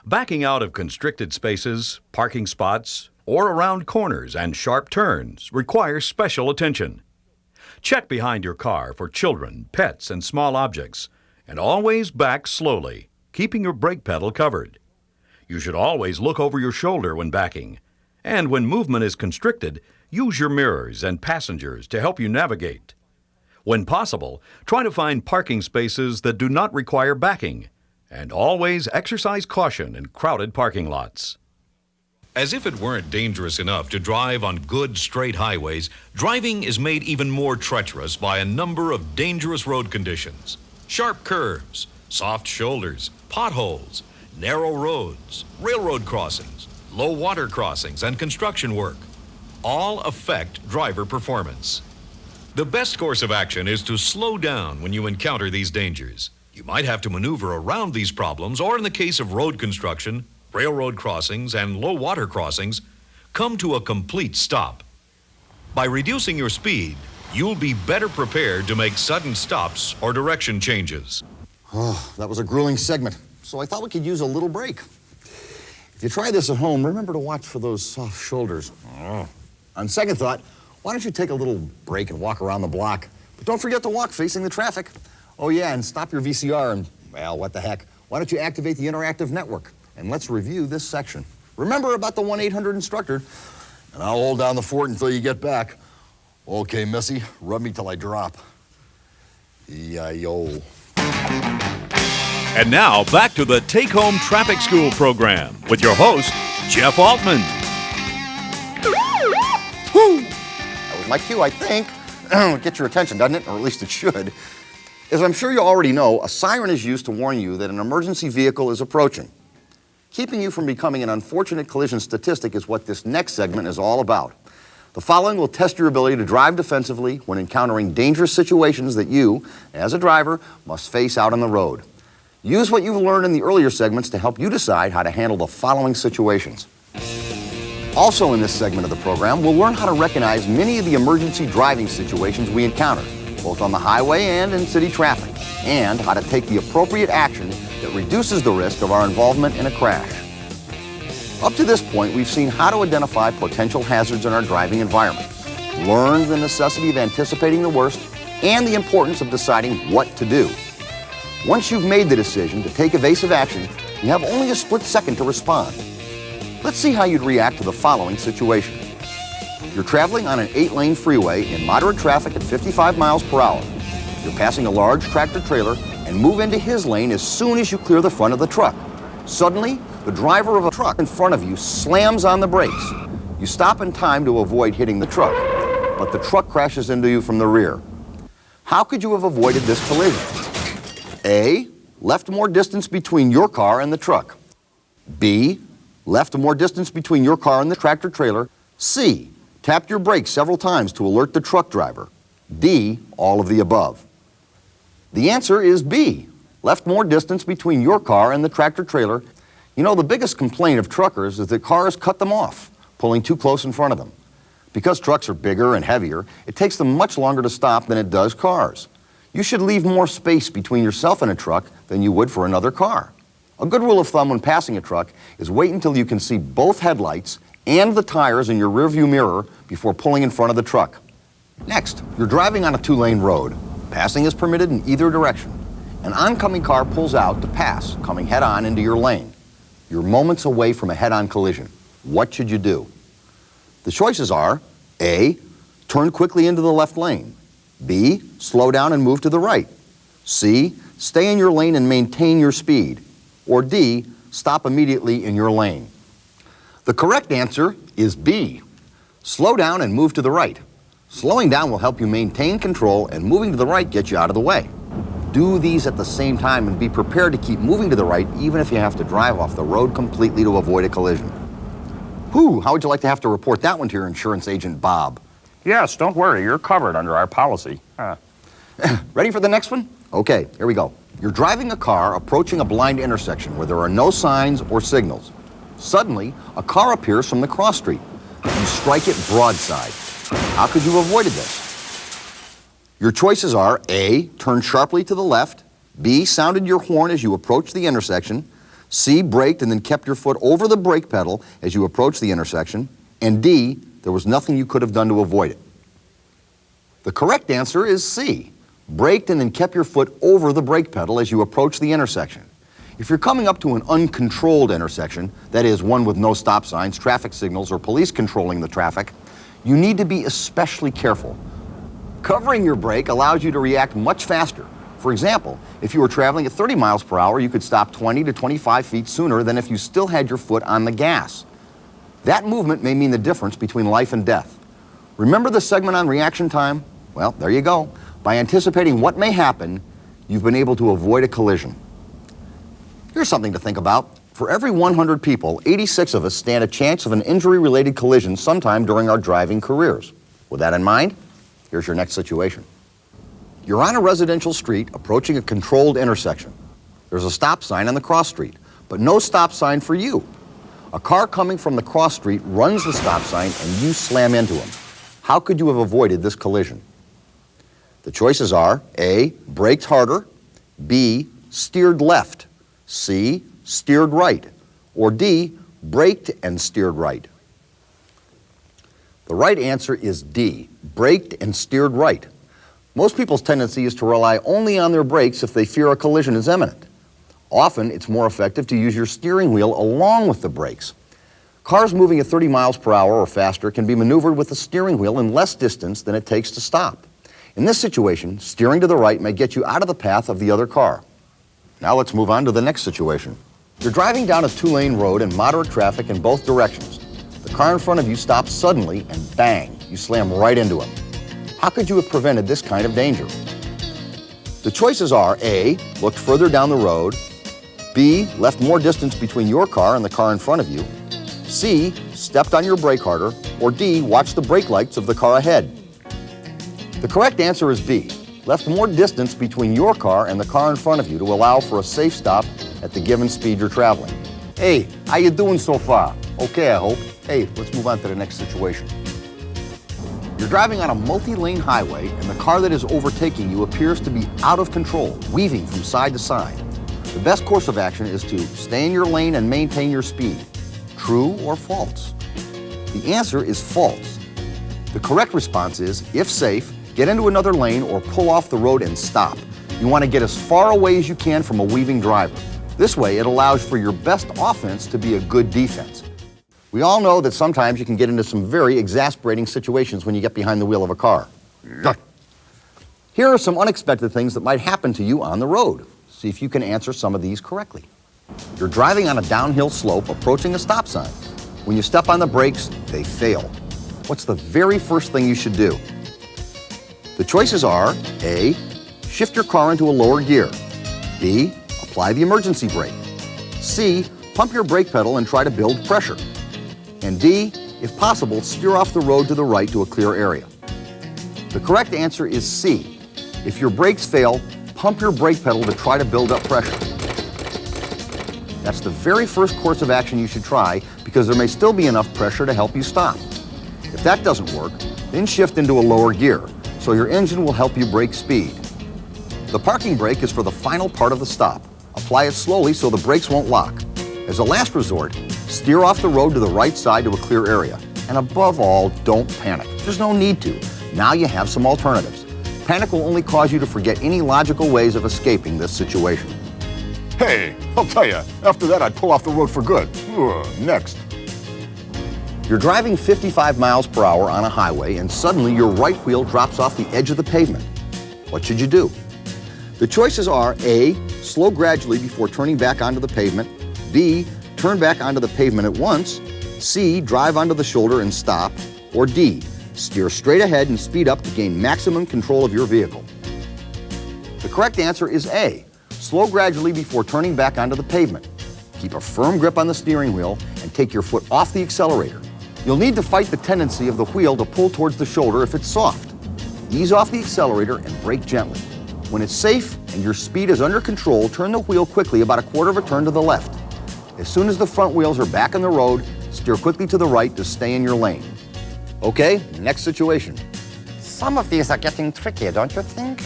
Backing out of constricted spaces, parking spots, or around corners and sharp turns requires special attention. Check behind your car for children, pets, and small objects, and always back slowly, keeping your brake pedal covered. You should always look over your shoulder when backing, and when movement is constricted, use your mirrors and passengers to help you navigate. When possible, try to find parking spaces that do not require backing, and always exercise caution in crowded parking lots. As if it weren't dangerous enough to drive on good, straight highways, driving is made even more treacherous by a number of dangerous road conditions. Sharp curves, soft shoulders, potholes, narrow roads, railroad crossings, low water crossings, and construction work all affect driver performance. The best course of action is to slow down when you encounter these dangers. You might have to maneuver around these problems, or in the case of road construction, railroad crossings, and low water crossings, come to a complete stop. By reducing your speed, you'll be better prepared to make sudden stops or direction changes. Oh, that was a grueling segment, so I thought we could use a little break. If you try this at home, remember to watch for those soft shoulders. On second thought, why don't you take a little break and walk around the block? But don't forget to walk facing the traffic. Oh yeah, and stop your VCR and, well, what the heck. Why don't you activate the interactive network? And let's review this section. Remember about the 1-800 instructor, and I'll hold down the fort until you get back. Okay, Missy, rub me till I drop. E-I-O. And now, back to the Take Home Traffic School program with your host, Jeff Altman. Whew. That was my cue, I think. Get your attention, doesn't it? Or at least it should. As I'm sure you already know, a siren is used to warn you that an emergency vehicle is approaching. Keeping you from becoming an unfortunate collision statistic is what this next segment is all about. The following will test your ability to drive defensively when encountering dangerous situations that you, as a driver, must face out on the road. Use what you've learned in the earlier segments to help you decide how to handle the following situations. Also in this segment of the program, we'll learn how to recognize many of the emergency driving situations we encounter. both on the highway and in city traffic, and how to take the appropriate action that reduces the risk of our involvement in a crash. Up to this point, we've seen how to identify potential hazards in our driving environment, learned the necessity of anticipating the worst, and the importance of deciding what to do. Once you've made the decision to take evasive action, you have only a split second to respond. Let's see how you'd react to the following situation. You're traveling on an 8-lane freeway in moderate traffic at 55 miles per hour. You're passing a large tractor-trailer and move into his lane as soon as you clear the front of the truck. Suddenly, the driver of a truck in front of you slams on the brakes. You stop in time to avoid hitting the truck, but the truck crashes into you from the rear. How could you have avoided this collision? A, left more distance between your car and the truck. B, left more distance between your car and the tractor-trailer. C, tapped your brakes several times to alert the truck driver. D, all of the above. The answer is B, left more distance between your car and the tractor-trailer. You know, the biggest complaint of truckers is that cars cut them off, pulling too close in front of them. Because trucks are bigger and heavier, it takes them much longer to stop than it does cars. You should leave more space between yourself and a truck than you would for another car. A good rule of thumb when passing a truck is wait until you can see both headlights and the tires in your rearview mirror before pulling in front of the truck. Next, you're driving on a 2-lane road. Passing is permitted in either direction. An oncoming car pulls out to pass, coming head-on into your lane. You're moments away from a head-on collision. What should you do? The choices are A, turn quickly into the left lane. B, slow down and move to the right. C, stay in your lane and maintain your speed. Or D, stop immediately in your lane. The correct answer is B, slow down and move to the right. Slowing down will help you maintain control, and moving to the right gets you out of the way. Do these at the same time and be prepared to keep moving to the right even if you have to drive off the road completely to avoid a collision. Whew, how would you like to have to report that one to your insurance agent, Bob? Yes, don't worry, you're covered under our policy. Ready for the next one? Okay, here we go. You're driving a car approaching a blind intersection where there are no signs or signals. Suddenly, a car appears from the cross street. You strike it broadside. How could you have avoided this? Your choices are A, turn sharply to the left. B, sounded your horn as you approached the intersection. C, braked and then kept your foot over the brake pedal as you approached the intersection. And D, there was nothing you could have done to avoid it. The correct answer is C, braked and then kept your foot over the brake pedal as you approached the intersection. If you're coming up to an uncontrolled intersection, that is, one with no stop signs, traffic signals, or police controlling the traffic, you need to be especially careful. Covering your brake allows you to react much faster. For example, if you were traveling at 30 miles per hour, you could stop 20 to 25 feet sooner than if you still had your foot on the gas. That movement may mean the difference between life and death. Remember the segment on reaction time? Well, there you go. By anticipating what may happen, you've been able to avoid a collision. Here's something to think about. For every 100 people, 86 of us stand a chance of an injury-related collision sometime during our driving careers. With that in mind, here's your next situation. You're on a residential street approaching a controlled intersection. There's a stop sign on the cross street, but no stop sign for you. A car coming from the cross street runs the stop sign and you slam into him. How could you have avoided this collision? The choices are A, braked harder, B, steered left, C, steered right, or D, braked and steered right. The right answer is D, braked and steered right. Most people's tendency is to rely only on their brakes if they fear a collision is imminent. Often, it's more effective to use your steering wheel along with the brakes. Cars moving at 30 miles per hour or faster can be maneuvered with the steering wheel in less distance than it takes to stop. In this situation, steering to the right may get you out of the path of the other car. Now let's move on to the next situation. You're driving down a 2-lane road in moderate traffic in both directions. The car in front of you stops suddenly and bang, you slam right into him. How could you have prevented this kind of danger? The choices are A, looked further down the road, B, left more distance between your car and the car in front of you, C, stepped on your brake harder, or D, watched the brake lights of the car ahead. The correct answer is B, left more distance between your car and the car in front of you to allow for a safe stop at the given speed you're traveling. Hey, how you doing so far? Okay, I hope. Hey, let's move on to the next situation. You're driving on a multi-lane highway and the car that is overtaking you appears to be out of control, weaving from side to side. The best course of action is to stay in your lane and maintain your speed. True or false? The answer is false. The correct response is, if safe, get into another lane or pull off the road and stop. You want to get as far away as you can from a weaving driver. This way, it allows for your best offense to be a good defense. We all know that sometimes you can get into some very exasperating situations when you get behind the wheel of a car. Here are some unexpected things that might happen to you on the road. See if you can answer some of these correctly. You're driving on a downhill slope approaching a stop sign. When you step on the brakes, they fail. What's the very first thing you should do? The choices are A, shift your car into a lower gear. B, apply the emergency brake. C, pump your brake pedal and try to build pressure. And D, if possible, steer off the road to the right to a clear area. The correct answer is C. If your brakes fail, pump your brake pedal to try to build up pressure. That's the very first course of action you should try because there may still be enough pressure to help you stop. If that doesn't work, then shift into a lower gear so your engine will help you brake speed. The parking brake is for the final part of the stop. Apply it slowly so the brakes won't lock. As a last resort, steer off the road to the right side to a clear area. And above all, don't panic. There's no need to. Now you have some alternatives. Panic will only cause you to forget any logical ways of escaping this situation. Hey, I'll tell you, after that I'd pull off the road for good. Next. You're driving 55 miles per hour on a highway and suddenly your right wheel drops off the edge of the pavement. What should you do? The choices are A, slow gradually before turning back onto the pavement. B, turn back onto the pavement at once. C, drive onto the shoulder and stop. Or D, steer straight ahead and speed up to gain maximum control of your vehicle. The correct answer is A, slow gradually before turning back onto the pavement. Keep a firm grip on the steering wheel and take your foot off the accelerator. You'll need to fight the tendency of the wheel to pull towards the shoulder if it's soft. Ease off the accelerator and brake gently. When it's safe and your speed is under control, turn the wheel quickly about a quarter of a turn to the left. As soon as the front wheels are back on the road, steer quickly to the right to stay in your lane. Okay, next situation. Some of these are getting trickier, don't you think?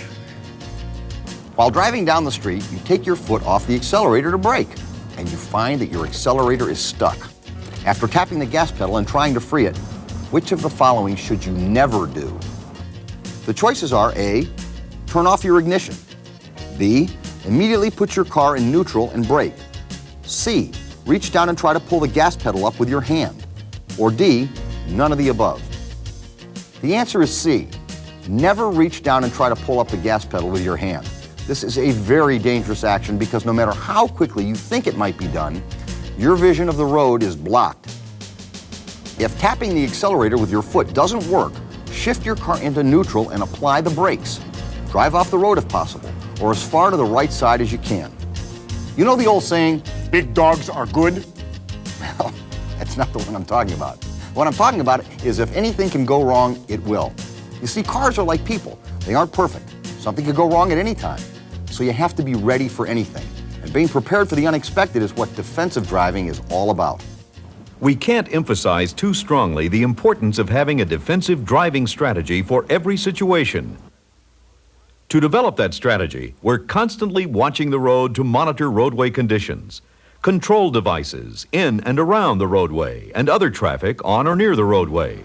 While driving down the street, you take your foot off the accelerator to brake, and you find that your accelerator is stuck. After tapping the gas pedal and trying to free it, which of the following should you never do? The choices are A, turn off your ignition. B, immediately put your car in neutral and brake. C, reach down and try to pull the gas pedal up with your hand. Or D, none of the above. The answer is C. Never reach down and try to pull up the gas pedal with your hand. This is a very dangerous action because no matter how quickly you think it might be done, your vision of the road is blocked. If tapping the accelerator with your foot doesn't work, shift your car into neutral and apply the brakes. Drive off the road if possible, or as far to the right side as you can. You know the old saying, big dogs are good? Well, that's not the one I'm talking about. What I'm talking about is if anything can go wrong, it will. You see, cars are like people. They aren't perfect. Something could go wrong at any time. So you have to be ready for anything. And being prepared for the unexpected is what defensive driving is all about. We can't emphasize too strongly the importance of having a defensive driving strategy for every situation. To develop that strategy, we're constantly watching the road to monitor roadway conditions, control devices in and around the roadway, and other traffic on or near the roadway.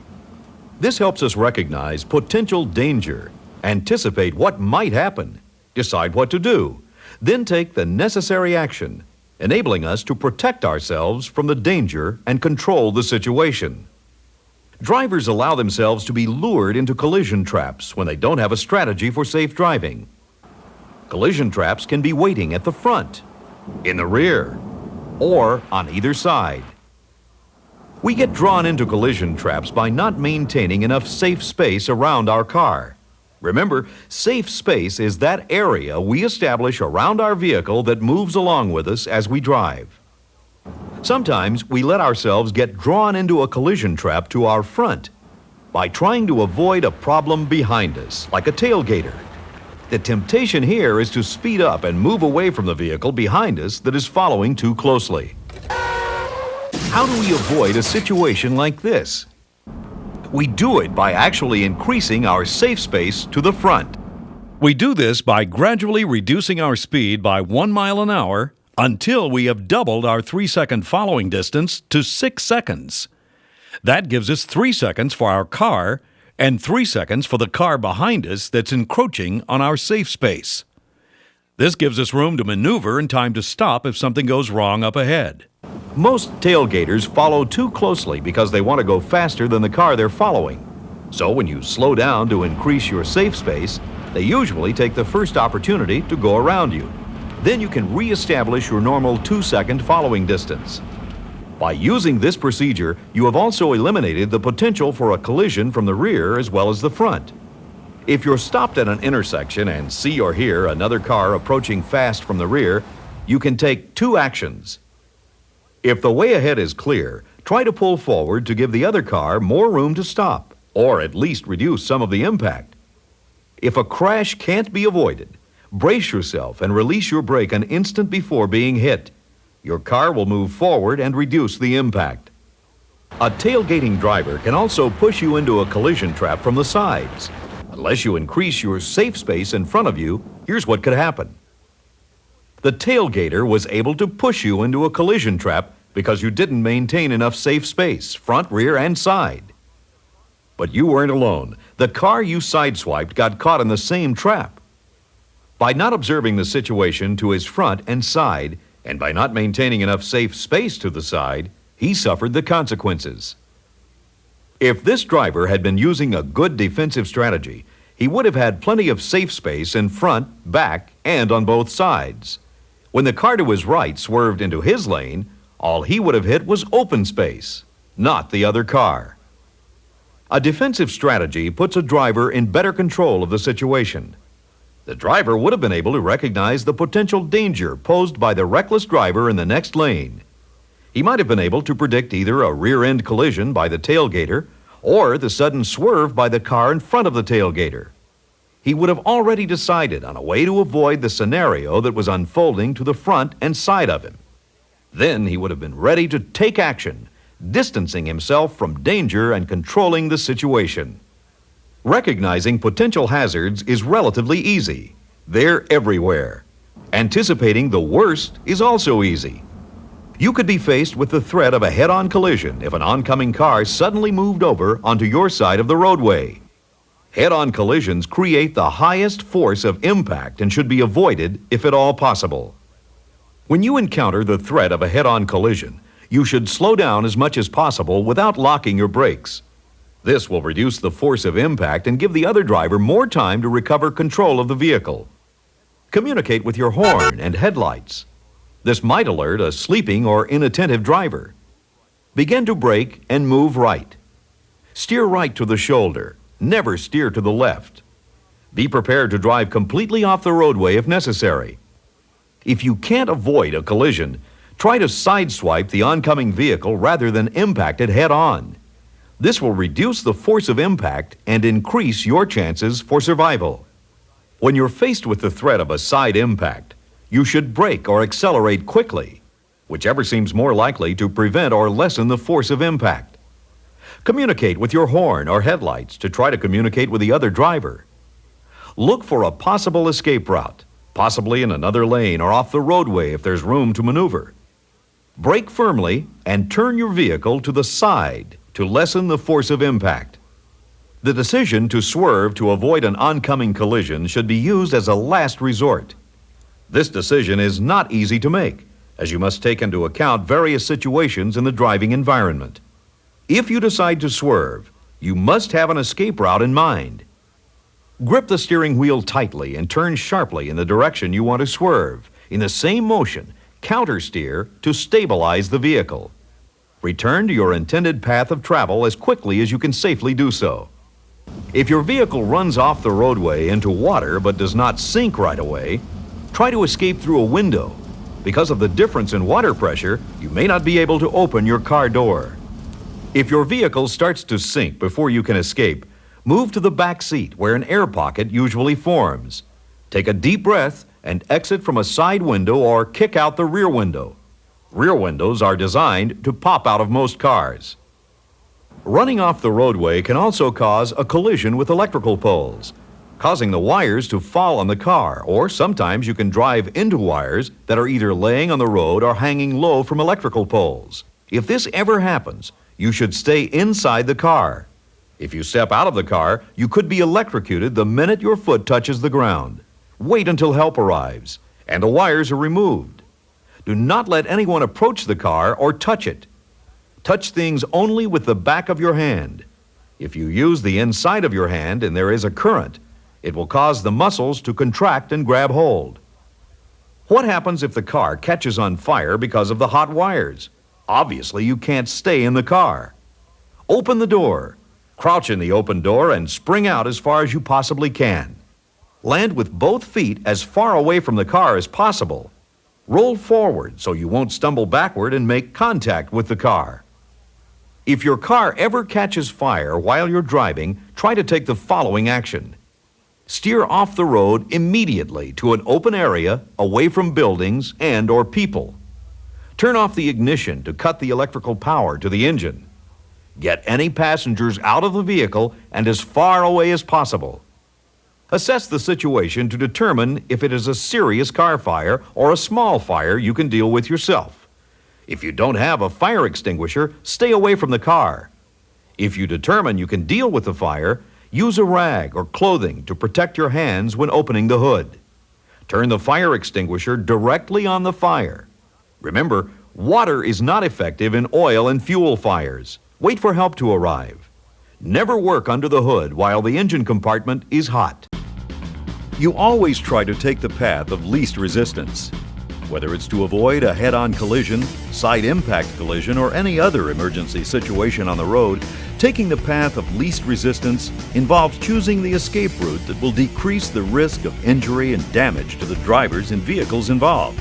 This helps us recognize potential danger, anticipate what might happen, decide what to do, then take the necessary action, enabling us to protect ourselves from the danger and control the situation. Drivers allow themselves to be lured into collision traps when they don't have a strategy for safe driving. Collision traps can be waiting at the front, in the rear, or on either side. We get drawn into collision traps by not maintaining enough safe space around our car. Remember, safe space is that area we establish around our vehicle that moves along with us as we drive. Sometimes we let ourselves get drawn into a collision trap to our front by trying to avoid a problem behind us, like a tailgater. The temptation here is to speed up and move away from the vehicle behind us that is following too closely. How do we avoid a situation like this? We do it by actually increasing our safe space to the front. We do this by gradually reducing our speed by 1 mile an hour until we have doubled our 3-second following distance to 6 seconds. That gives us 3 seconds for our car and 3 seconds for the car behind us that's encroaching on our safe space. This gives us room to maneuver and time to stop if something goes wrong up ahead. Most tailgaters follow too closely because they want to go faster than the car they're following. So when you slow down to increase your safe space, they usually take the first opportunity to go around you. Then you can re-establish your normal 2-second following distance. By using this procedure, you have also eliminated the potential for a collision from the rear as well as the front. If you're stopped at an intersection and see or hear another car approaching fast from the rear, you can take 2 actions. If the way ahead is clear, try to pull forward to give the other car more room to stop, or at least reduce some of the impact. If a crash can't be avoided, brace yourself and release your brake an instant before being hit. Your car will move forward and reduce the impact. A tailgating driver can also push you into a collision trap from the sides. Unless you increase your safe space in front of you, here's what could happen. The tailgater was able to push you into a collision trap because you didn't maintain enough safe space, front, rear, and side. But you weren't alone. The car you sideswiped got caught in the same trap. By not observing the situation to his front and side, and by not maintaining enough safe space to the side, he suffered the consequences. If this driver had been using a good defensive strategy, he would have had plenty of safe space in front, back, and on both sides. When the car to his right swerved into his lane, all he would have hit was open space, not the other car. A defensive strategy puts a driver in better control of the situation. The driver would have been able to recognize the potential danger posed by the reckless driver in the next lane. He might have been able to predict either a rear-end collision by the tailgater or the sudden swerve by the car in front of the tailgater. He would have already decided on a way to avoid the scenario that was unfolding to the front and side of him. Then he would have been ready to take action, distancing himself from danger and controlling the situation. Recognizing potential hazards is relatively easy. They're everywhere. Anticipating the worst is also easy. You could be faced with the threat of a head-on collision if an oncoming car suddenly moved over onto your side of the roadway. Head-on collisions create the highest force of impact and should be avoided if at all possible. When you encounter the threat of a head-on collision, you should slow down as much as possible without locking your brakes. This will reduce the force of impact and give the other driver more time to recover control of the vehicle. Communicate with your horn and headlights. This might alert a sleeping or inattentive driver. Begin to brake and move right. Steer right to the shoulder. Never steer to the left. Be prepared to drive completely off the roadway if necessary. If you can't avoid a collision, try to sideswipe the oncoming vehicle rather than impact it head-on. This will reduce the force of impact and increase your chances for survival. When you're faced with the threat of a side impact, you should brake or accelerate quickly, whichever seems more likely to prevent or lessen the force of impact. Communicate with your horn or headlights to try to communicate with the other driver. Look for a possible escape route, possibly in another lane or off the roadway if there's room to maneuver. Brake firmly and turn your vehicle to the side to lessen the force of impact. The decision to swerve to avoid an oncoming collision should be used as a last resort. This decision is not easy to make, as you must take into account various situations in the driving environment. If you decide to swerve, you must have an escape route in mind. Grip the steering wheel tightly and turn sharply in the direction you want to swerve. In the same motion, countersteer to stabilize the vehicle. Return to your intended path of travel as quickly as you can safely do so. If your vehicle runs off the roadway into water but does not sink right away, try to escape through a window. Because of the difference in water pressure, you may not be able to open your car door. If your vehicle starts to sink before you can escape, move to the back seat where an air pocket usually forms. Take a deep breath and exit from a side window or kick out the rear window. Rear windows are designed to pop out of most cars. Running off the roadway can also cause a collision with electrical poles, causing the wires to fall on the car, or sometimes you can drive into wires that are either laying on the road or hanging low from electrical poles. If this ever happens, you should stay inside the car. If you step out of the car, you could be electrocuted the minute your foot touches the ground. Wait until help arrives and the wires are removed. Do not let anyone approach the car or touch it. Touch things only with the back of your hand. If you use the inside of your hand and there is a current, it will cause the muscles to contract and grab hold. What happens if the car catches on fire because of the hot wires? Obviously, you can't stay in the car. Open the door. Crouch in the open door and spring out as far as you possibly can. Land with both feet as far away from the car as possible. Roll forward so you won't stumble backward and make contact with the car. If your car ever catches fire while you're driving, try to take the following action. Steer off the road immediately to an open area away from buildings and/or people. Turn off the ignition to cut the electrical power to the engine. Get any passengers out of the vehicle and as far away as possible. Assess the situation to determine if it is a serious car fire or a small fire you can deal with yourself. If you don't have a fire extinguisher, stay away from the car. If you determine you can deal with the fire, use a rag or clothing to protect your hands when opening the hood. Turn the fire extinguisher directly on the fire. Remember, water is not effective in oil and fuel fires. Wait for help to arrive. Never work under the hood while the engine compartment is hot. You always try to take the path of least resistance. Whether it's to avoid a head-on collision, side impact collision, or any other emergency situation on the road, taking the path of least resistance involves choosing the escape route that will decrease the risk of injury and damage to the drivers and vehicles involved.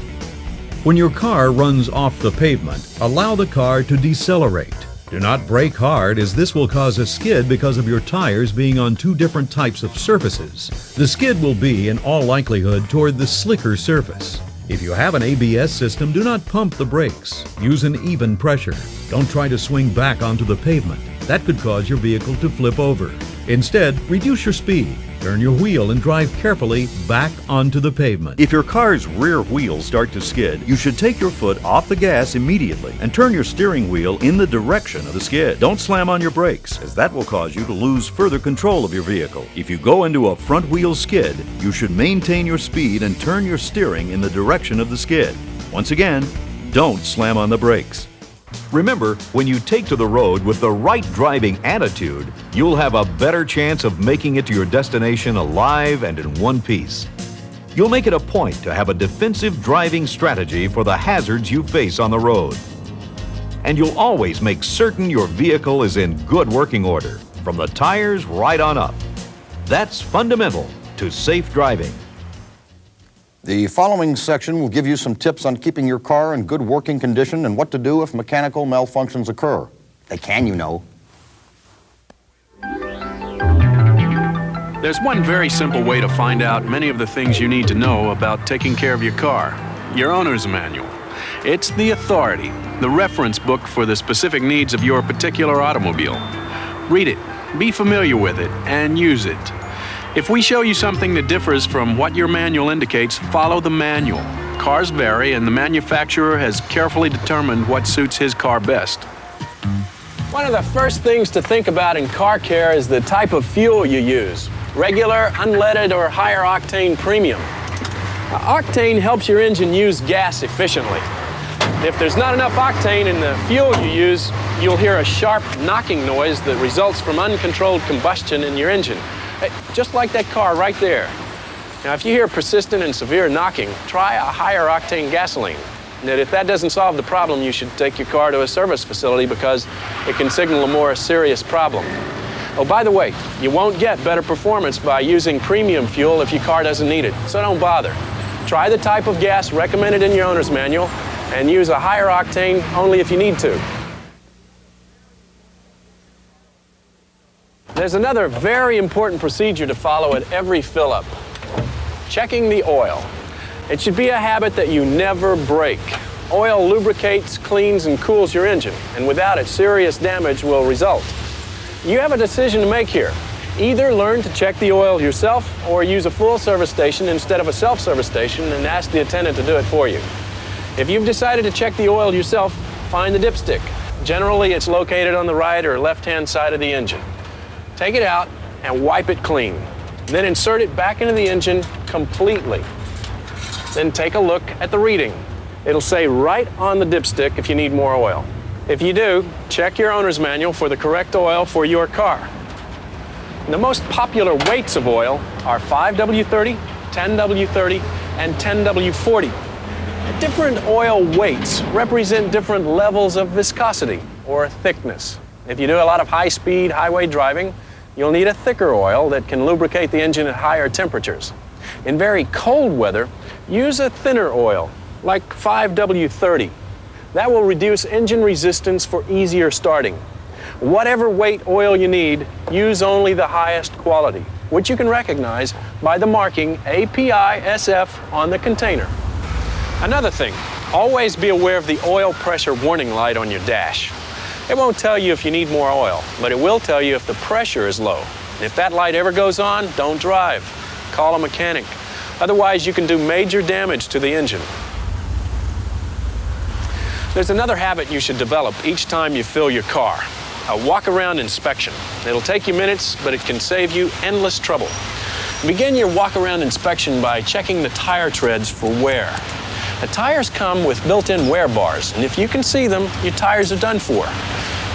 When your car runs off the pavement, allow the car to decelerate. Do not brake hard, as this will cause a skid because of your tires being on two different types of surfaces. The skid will be, in all likelihood, toward the slicker surface. If you have an ABS system, do not pump the brakes. Use an even pressure. Don't try to swing back onto the pavement. That could cause your vehicle to flip over. Instead, reduce your speed. Turn your wheel and drive carefully back onto the pavement. If your car's rear wheels start to skid, you should take your foot off the gas immediately and turn your steering wheel in the direction of the skid. Don't slam on your brakes, as that will cause you to lose further control of your vehicle. If you go into a front wheel skid, you should maintain your speed and turn your steering in the direction of the skid. Once again, don't slam on the brakes. Remember, when you take to the road with the right driving attitude, you'll have a better chance of making it to your destination alive and in one piece. You'll make it a point to have a defensive driving strategy for the hazards you face on the road. And you'll always make certain your vehicle is in good working order, from the tires right on up. That's fundamental to safe driving. The following section will give you some tips on keeping your car in good working condition and what to do if mechanical malfunctions occur. They can, you know. There's one very simple way to find out many of the things you need to know about taking care of your car: your owner's manual. It's the authority, the reference book for the specific needs of your particular automobile. Read it, be familiar with it, and use it. If we show you something that differs from what your manual indicates, follow the manual. Cars vary, and the manufacturer has carefully determined what suits his car best. One of the first things to think about in car care is the type of fuel you use: regular, unleaded, or higher octane premium. Octane helps your engine use gas efficiently. If there's not enough octane in the fuel you use, you'll hear a sharp knocking noise that results from uncontrolled combustion in your engine. Just like that car right there. Now, if you hear persistent and severe knocking, try a higher octane gasoline. And if that doesn't solve the problem, you should take your car to a service facility, because it can signal a more serious problem. Oh, by the way, you won't get better performance by using premium fuel if your car doesn't need it, so don't bother. Try the type of gas recommended in your owner's manual and use a higher octane only if you need to. There's another very important procedure to follow at every fill-up: checking the oil. It should be a habit that you never break. Oil lubricates, cleans, and cools your engine, and without it, serious damage will result. You have a decision to make here. Either learn to check the oil yourself or use a full service station instead of a self-service station and ask the attendant to do it for you. If you've decided to check the oil yourself, find the dipstick. Generally, it's located on the right or left-hand side of the engine. Take it out and wipe it clean. Then insert it back into the engine completely. Then take a look at the reading. It'll say right on the dipstick if you need more oil. If you do, check your owner's manual for the correct oil for your car. The most popular weights of oil are 5W30, 10W30, and 10W40. Different oil weights represent different levels of viscosity or thickness. If you do a lot of high-speed highway driving, you'll need a thicker oil that can lubricate the engine at higher temperatures. In very cold weather, use a thinner oil, like 5W30. That will reduce engine resistance for easier starting. Whatever weight oil you need, use only the highest quality, which you can recognize by the marking API-SF on the container. Another thing, always be aware of the oil pressure warning light on your dash. It won't tell you if you need more oil, but it will tell you if the pressure is low. And if that light ever goes on, don't drive. Call a mechanic. Otherwise, you can do major damage to the engine. There's another habit you should develop each time you fill your car. A walk-around inspection. It'll take you minutes, but it can save you endless trouble. Begin your walk-around inspection by checking the tire treads for wear. The tires come with built-in wear bars, and if you can see them, your tires are done for.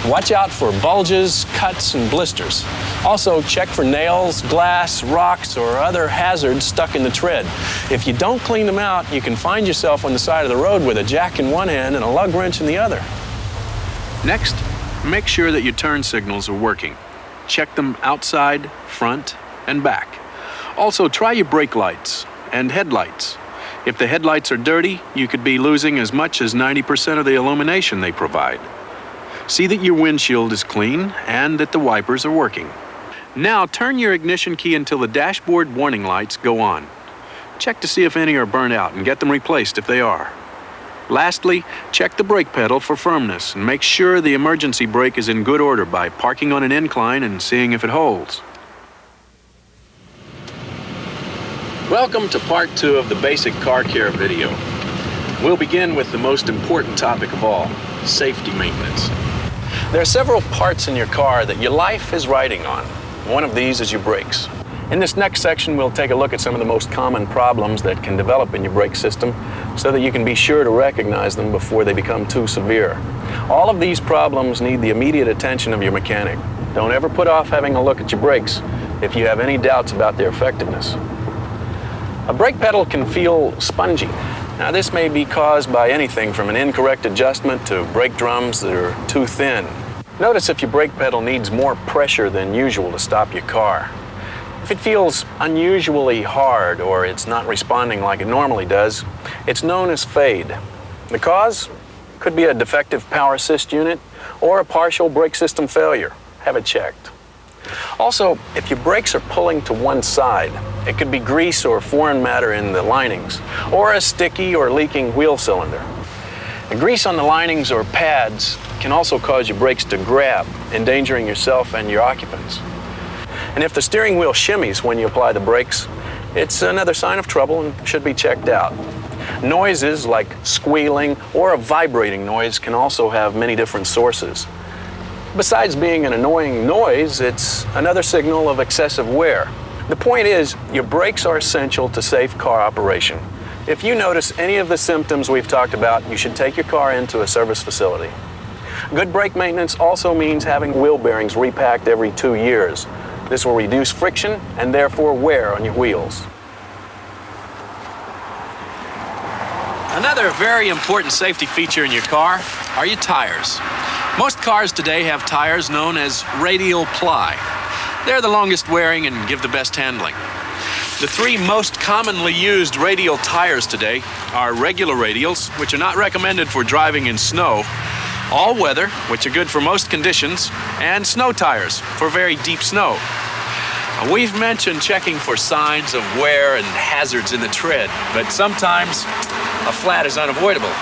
Watch out for bulges, cuts, and blisters. Also, check for nails, glass, rocks, or other hazards stuck in the tread. If you don't clean them out, you can find yourself on the side of the road with a jack in one hand and a lug wrench in the other. Next, make sure that your turn signals are working. Check them outside, front, and back. Also, try your brake lights and headlights. If the headlights are dirty, you could be losing as much as 90% of the illumination they provide. See that your windshield is clean and that the wipers are working. Now turn your ignition key until the dashboard warning lights go on. Check to see if any are burnt out and get them replaced if they are. Lastly, check the brake pedal for firmness and make sure the emergency brake is in good order by parking on an incline and seeing if it holds. Welcome to part 2 of the basic car care video. We'll begin with the most important topic of all, safety maintenance. There are several parts in your car that your life is riding on. One of these is your brakes. In this next section, we'll take a look at some of the most common problems that can develop in your brake system so that you can be sure to recognize them before they become too severe. All of these problems need the immediate attention of your mechanic. Don't ever put off having a look at your brakes if you have any doubts about their effectiveness. A brake pedal can feel spongy. Now, this may be caused by anything from an incorrect adjustment to brake drums that are too thin. Notice if your brake pedal needs more pressure than usual to stop your car. If it feels unusually hard or it's not responding like it normally does, it's known as fade. The cause could be a defective power assist unit or a partial brake system failure. Have it checked. Also, if your brakes are pulling to one side, it could be grease or foreign matter in the linings, or a sticky or leaking wheel cylinder. The grease on the linings or pads can also cause your brakes to grab, endangering yourself and your occupants. And if the steering wheel shimmies when you apply the brakes, it's another sign of trouble and should be checked out. Noises like squealing or a vibrating noise can also have many different sources. Besides being an annoying noise, it's another signal of excessive wear. The point is, your brakes are essential to safe car operation. If you notice any of the symptoms we've talked about, you should take your car into a service facility. Good brake maintenance also means having wheel bearings repacked every 2 years. This will reduce friction and therefore wear on your wheels. Another very important safety feature in your car are your tires. Most cars today have tires known as radial ply. They're the longest wearing and give the best handling. The 3 most commonly used radial tires today are regular radials, which are not recommended for driving in snow, all weather, which are good for most conditions, and snow tires for very deep snow. We've mentioned checking for signs of wear and hazards in the tread, but sometimes a flat is unavoidable.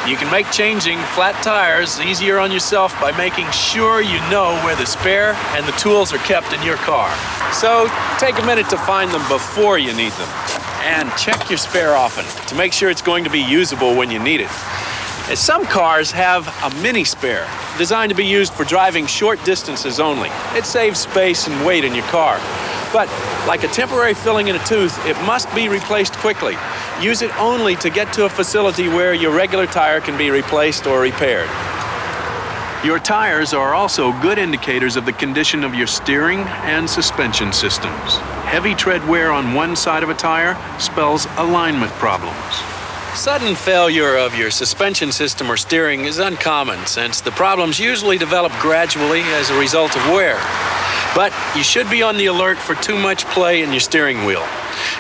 You can make changing flat tires easier on yourself by making sure you know where the spare and the tools are kept in your car. So take a minute to find them before you need them. And check your spare often to make sure it's going to be usable when you need it. Some cars have a mini spare designed to be used for driving short distances only. It saves space and weight in your car. But like a temporary filling in a tooth, it must be replaced quickly. Use it only to get to a facility where your regular tire can be replaced or repaired. Your tires are also good indicators of the condition of your steering and suspension systems. Heavy tread wear on one side of a tire spells alignment problems. Sudden failure of your suspension system or steering is uncommon, since the problems usually develop gradually as a result of wear. But you should be on the alert for too much play in your steering wheel.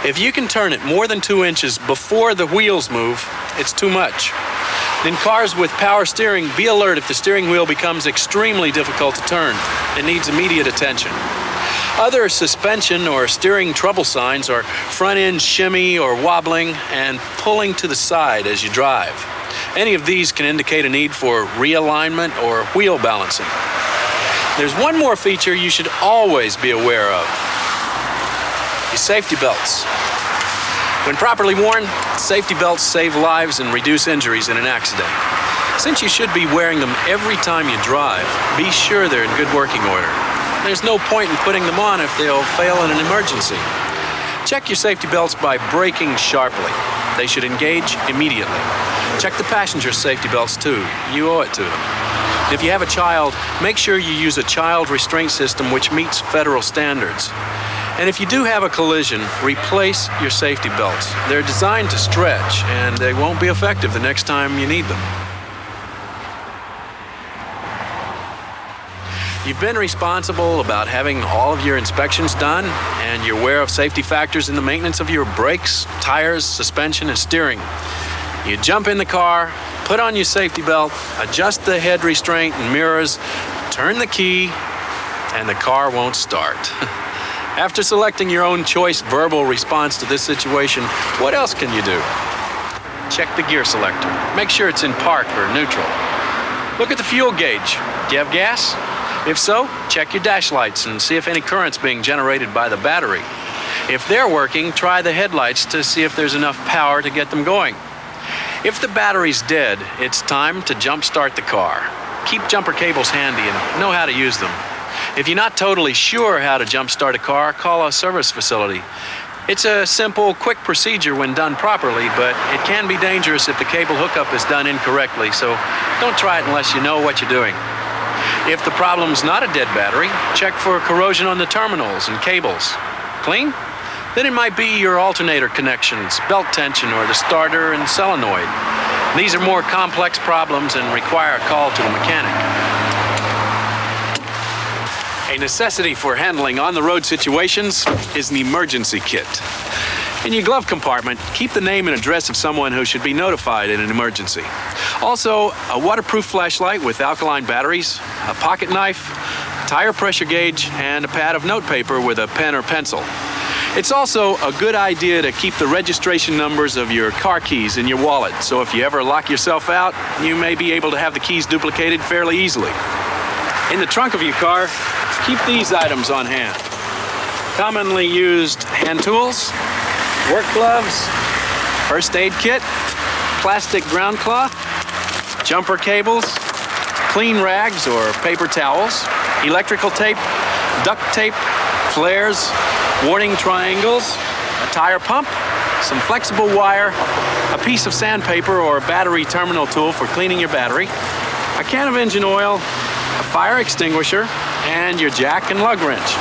If you can turn it more than 2 inches before the wheels move, it's too much. In cars with power steering, be alert if the steering wheel becomes extremely difficult to turn and needs immediate attention. Other suspension or steering trouble signs are front end shimmy or wobbling and pulling to the side as you drive. Any of these can indicate a need for realignment or wheel balancing. There's one more feature you should always be aware of: your safety belts. When properly worn, safety belts save lives and reduce injuries in an accident. Since you should be wearing them every time you drive, be sure they're in good working order. There's no point in putting them on if they'll fail in an emergency. Check your safety belts by braking sharply. They should engage immediately. Check the passenger safety belts too. You owe it to them. If you have a child, make sure you use a child restraint system which meets federal standards. And if you do have a collision, replace your safety belts. They're designed to stretch, and they won't be effective the next time you need them. You've been responsible about having all of your inspections done, and you're aware of safety factors in the maintenance of your brakes, tires, suspension, and steering. You jump in the car, put on your safety belt, adjust the head restraint and mirrors, turn the key, and the car won't start. After selecting your own choice verbal response to this situation, what else can you do? Check the gear selector. Make sure it's in park or neutral. Look at the fuel gauge. Do you have gas? If so, check your dash lights and see if any current's being generated by the battery. If they're working, try the headlights to see if there's enough power to get them going. If the battery's dead, it's time to jump start the car. Keep jumper cables handy and know how to use them. If you're not totally sure how to jump start a car, call a service facility. It's a simple, quick procedure when done properly, but it can be dangerous if the cable hookup is done incorrectly, so don't try it unless you know what you're doing. If the problem's not a dead battery, check for corrosion on the terminals and cables. Clean? Then it might be your alternator connections, belt tension, or the starter and solenoid. These are more complex problems and require a call to a mechanic. A necessity for handling on-the-road situations is an emergency kit. In your glove compartment, keep the name and address of someone who should be notified in an emergency. Also, a waterproof flashlight with alkaline batteries, a pocket knife, tire pressure gauge, and a pad of notepaper with a pen or pencil. It's also a good idea to keep the registration numbers of your car keys in your wallet, so if you ever lock yourself out, you may be able to have the keys duplicated fairly easily. In the trunk of your car, keep these items on hand: commonly used hand tools, work gloves, first aid kit, plastic ground cloth, jumper cables, clean rags or paper towels, electrical tape, duct tape, flares, warning triangles, a tire pump, some flexible wire, a piece of sandpaper or battery terminal tool for cleaning your battery, a can of engine oil, a fire extinguisher, and your jack and lug wrench.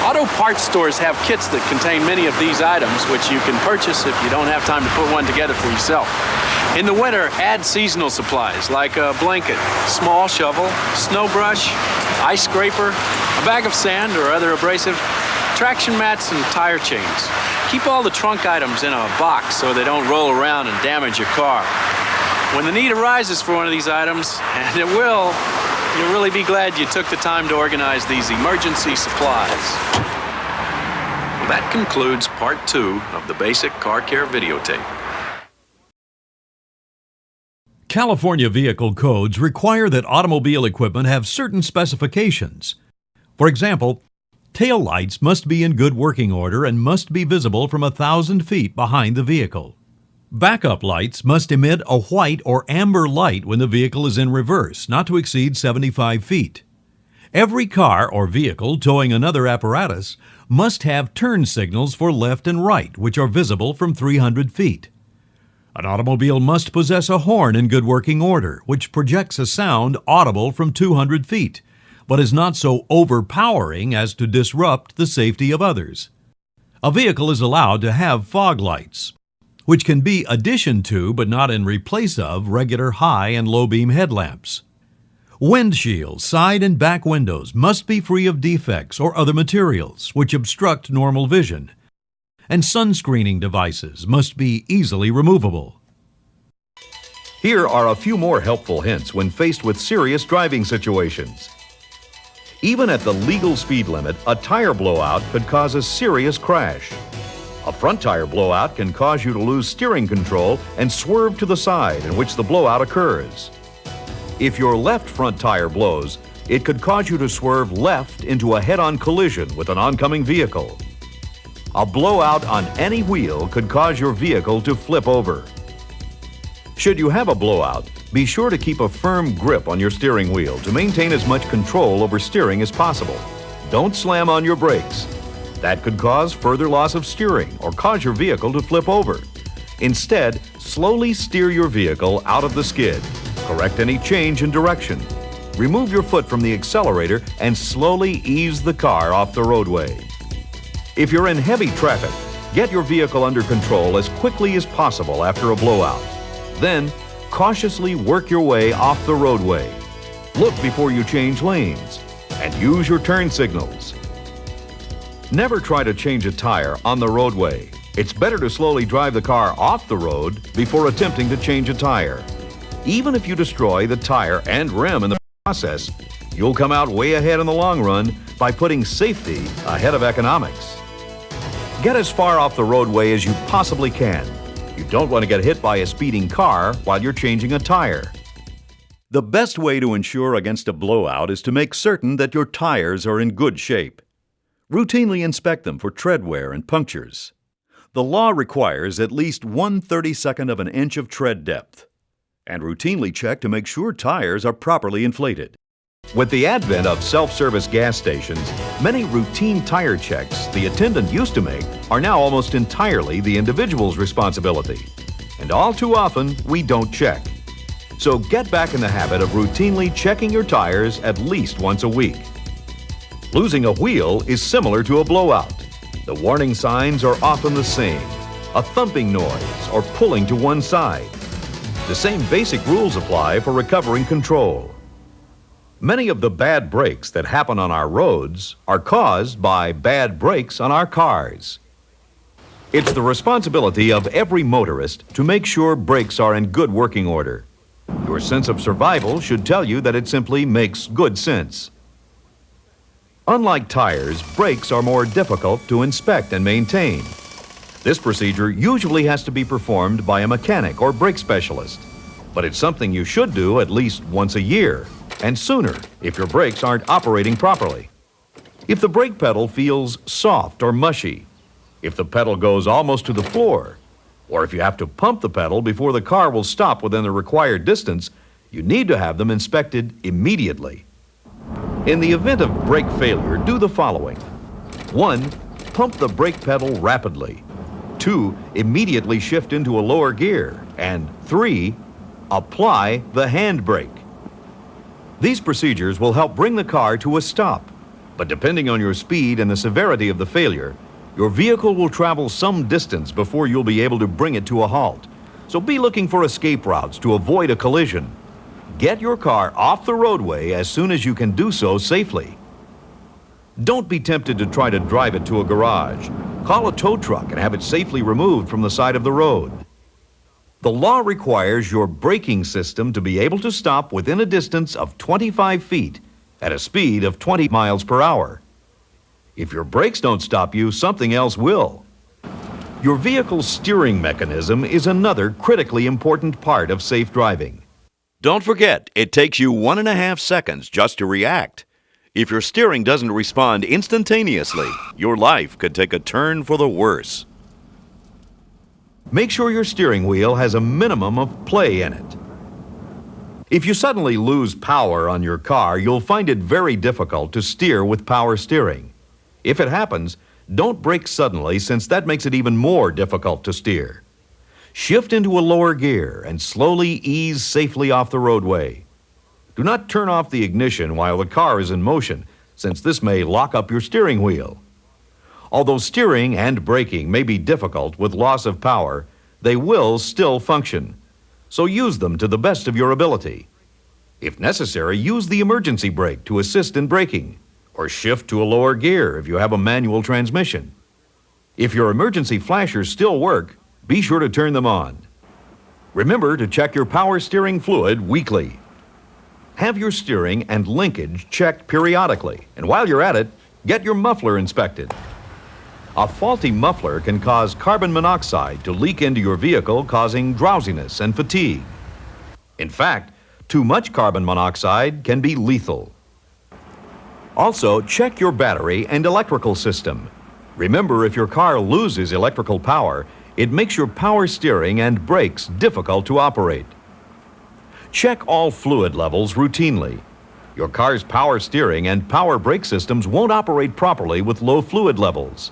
Auto parts stores have kits that contain many of these items, which you can purchase if you don't have time to put one together for yourself. In the winter, add seasonal supplies like a blanket, small shovel, snow brush, ice scraper, a bag of sand or other abrasive, traction mats, and tire chains. Keep all the trunk items in a box so they don't roll around and damage your car. When the need arises for one of these items, and it will, you'll really be glad you took the time to organize these emergency supplies. That concludes part 2 of the basic car care videotape. California vehicle codes require that automobile equipment have certain specifications. For example, tail lights must be in good working order and must be visible from 1,000 feet behind the vehicle. Backup lights must emit a white or amber light when the vehicle is in reverse, not to exceed 75 feet. Every car or vehicle towing another apparatus must have turn signals for left and right, which are visible from 300 feet. An automobile must possess a horn in good working order, which projects a sound audible from 200 feet, but is not so overpowering as to disrupt the safety of others. A vehicle is allowed to have fog lights, which can be addition to, but not in replace of, regular high and low beam headlamps. Windshields, side and back windows must be free of defects or other materials which obstruct normal vision, and sunscreening devices must be easily removable. Here are a few more helpful hints when faced with serious driving situations. Even at the legal speed limit, a tire blowout could cause a serious crash. A front tire blowout can cause you to lose steering control and swerve to the side in which the blowout occurs. If your left front tire blows, it could cause you to swerve left into a head-on collision with an oncoming vehicle. A blowout on any wheel could cause your vehicle to flip over. Should you have a blowout, be sure to keep a firm grip on your steering wheel to maintain as much control over steering as possible. Don't slam on your brakes. That could cause further loss of steering or cause your vehicle to flip over. Instead, slowly steer your vehicle out of the skid. Correct any change in direction. Remove your foot from the accelerator and slowly ease the car off the roadway. If you're in heavy traffic, get your vehicle under control as quickly as possible after a blowout. Then, cautiously work your way off the roadway. Look before you change lanes and use your turn signals. Never try to change a tire on the roadway. It's better to slowly drive the car off the road before attempting to change a tire. Even if you destroy the tire and rim in the process, you'll come out way ahead in the long run by putting safety ahead of economics. Get as far off the roadway as you possibly can. You don't want to get hit by a speeding car while you're changing a tire. The best way to ensure against a blowout is to make certain that your tires are in good shape. Routinely inspect them for tread wear and punctures. The law requires at least 1/32 of an inch of tread depth. And routinely check to make sure tires are properly inflated. With the advent of self-service gas stations, many routine tire checks the attendant used to make are now almost entirely the individual's responsibility. And all too often, we don't check. So get back in the habit of routinely checking your tires at least once a week. Losing a wheel is similar to a blowout. The warning signs are often the same: a thumping noise or pulling to one side. The same basic rules apply for recovering control. Many of the bad brakes that happen on our roads are caused by bad brakes on our cars. It's the responsibility of every motorist to make sure brakes are in good working order. Your sense of survival should tell you that it simply makes good sense. Unlike tires, brakes are more difficult to inspect and maintain. This procedure usually has to be performed by a mechanic or brake specialist, but it's something you should do at least once a year, and sooner if your brakes aren't operating properly. If the brake pedal feels soft or mushy, if the pedal goes almost to the floor, or if you have to pump the pedal before the car will stop within the required distance, you need to have them inspected immediately. In the event of brake failure, do the following. 1. Pump the brake pedal rapidly. 2. Immediately shift into a lower gear. And 3. Apply the handbrake. These procedures will help bring the car to a stop, but depending on your speed and the severity of the failure, your vehicle will travel some distance before you'll be able to bring it to a halt. So be looking for escape routes to avoid a collision. Get your car off the roadway as soon as you can do so safely. Don't be tempted to try to drive it to a garage. Call a tow truck and have it safely removed from the side of the road. The law requires your braking system to be able to stop within a distance of 25 feet at a speed of 20 miles per hour. If your brakes don't stop you, something else will. Your vehicle's steering mechanism is another critically important part of safe driving. Don't forget, it takes you 1.5 seconds just to react. If your steering doesn't respond instantaneously, your life could take a turn for the worse. Make sure your steering wheel has a minimum of play in it. If you suddenly lose power on your car, you'll find it very difficult to steer with power steering. If it happens, don't brake suddenly, since that makes it even more difficult to steer. Shift into a lower gear and slowly ease safely off the roadway. Do not turn off the ignition while the car is in motion, since this may lock up your steering wheel. Although steering and braking may be difficult with loss of power, they will still function. So use them to the best of your ability. If necessary, use the emergency brake to assist in braking, or shift to a lower gear if you have a manual transmission. If your emergency flashers still work, be sure to turn them on. Remember to check your power steering fluid weekly. Have your steering and linkage checked periodically, and while you're at it, get your muffler inspected. A faulty muffler can cause carbon monoxide to leak into your vehicle, causing drowsiness and fatigue. In fact, too much carbon monoxide can be lethal. Also, check your battery and electrical system. Remember, if your car loses electrical power, it makes your power steering and brakes difficult to operate. Check all fluid levels routinely. Your car's power steering and power brake systems won't operate properly with low fluid levels.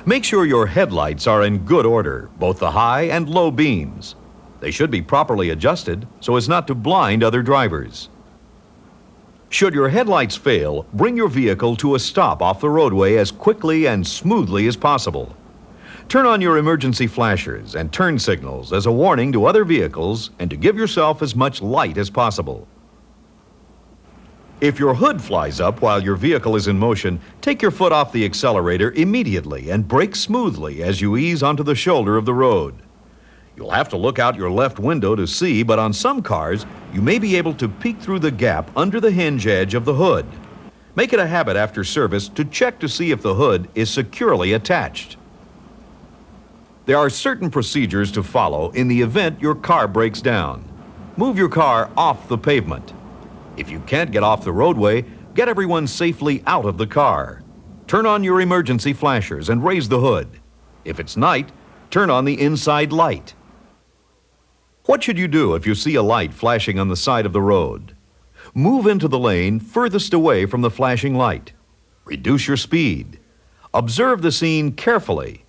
Make sure your headlights are in good order, both the high and low beams. They should be properly adjusted so as not to blind other drivers. Should your headlights fail, bring your vehicle to a stop off the roadway as quickly and smoothly as possible. Turn on your emergency flashers and turn signals as a warning to other vehicles and to give yourself as much light as possible. If your hood flies up while your vehicle is in motion, take your foot off the accelerator immediately and brake smoothly as you ease onto the shoulder of the road. You'll have to look out your left window to see, but on some cars, you may be able to peek through the gap under the hinge edge of the hood. Make it a habit after service to check to see if the hood is securely attached. There are certain procedures to follow in the event your car breaks down. Move your car off the pavement. If you can't get off the roadway, get everyone safely out of the car. Turn on your emergency flashers and raise the hood. If it's night, turn on the inside light. What should you do if you see a light flashing on the side of the road? Move into the lane furthest away from the flashing light. Reduce your speed. Observe the scene carefully.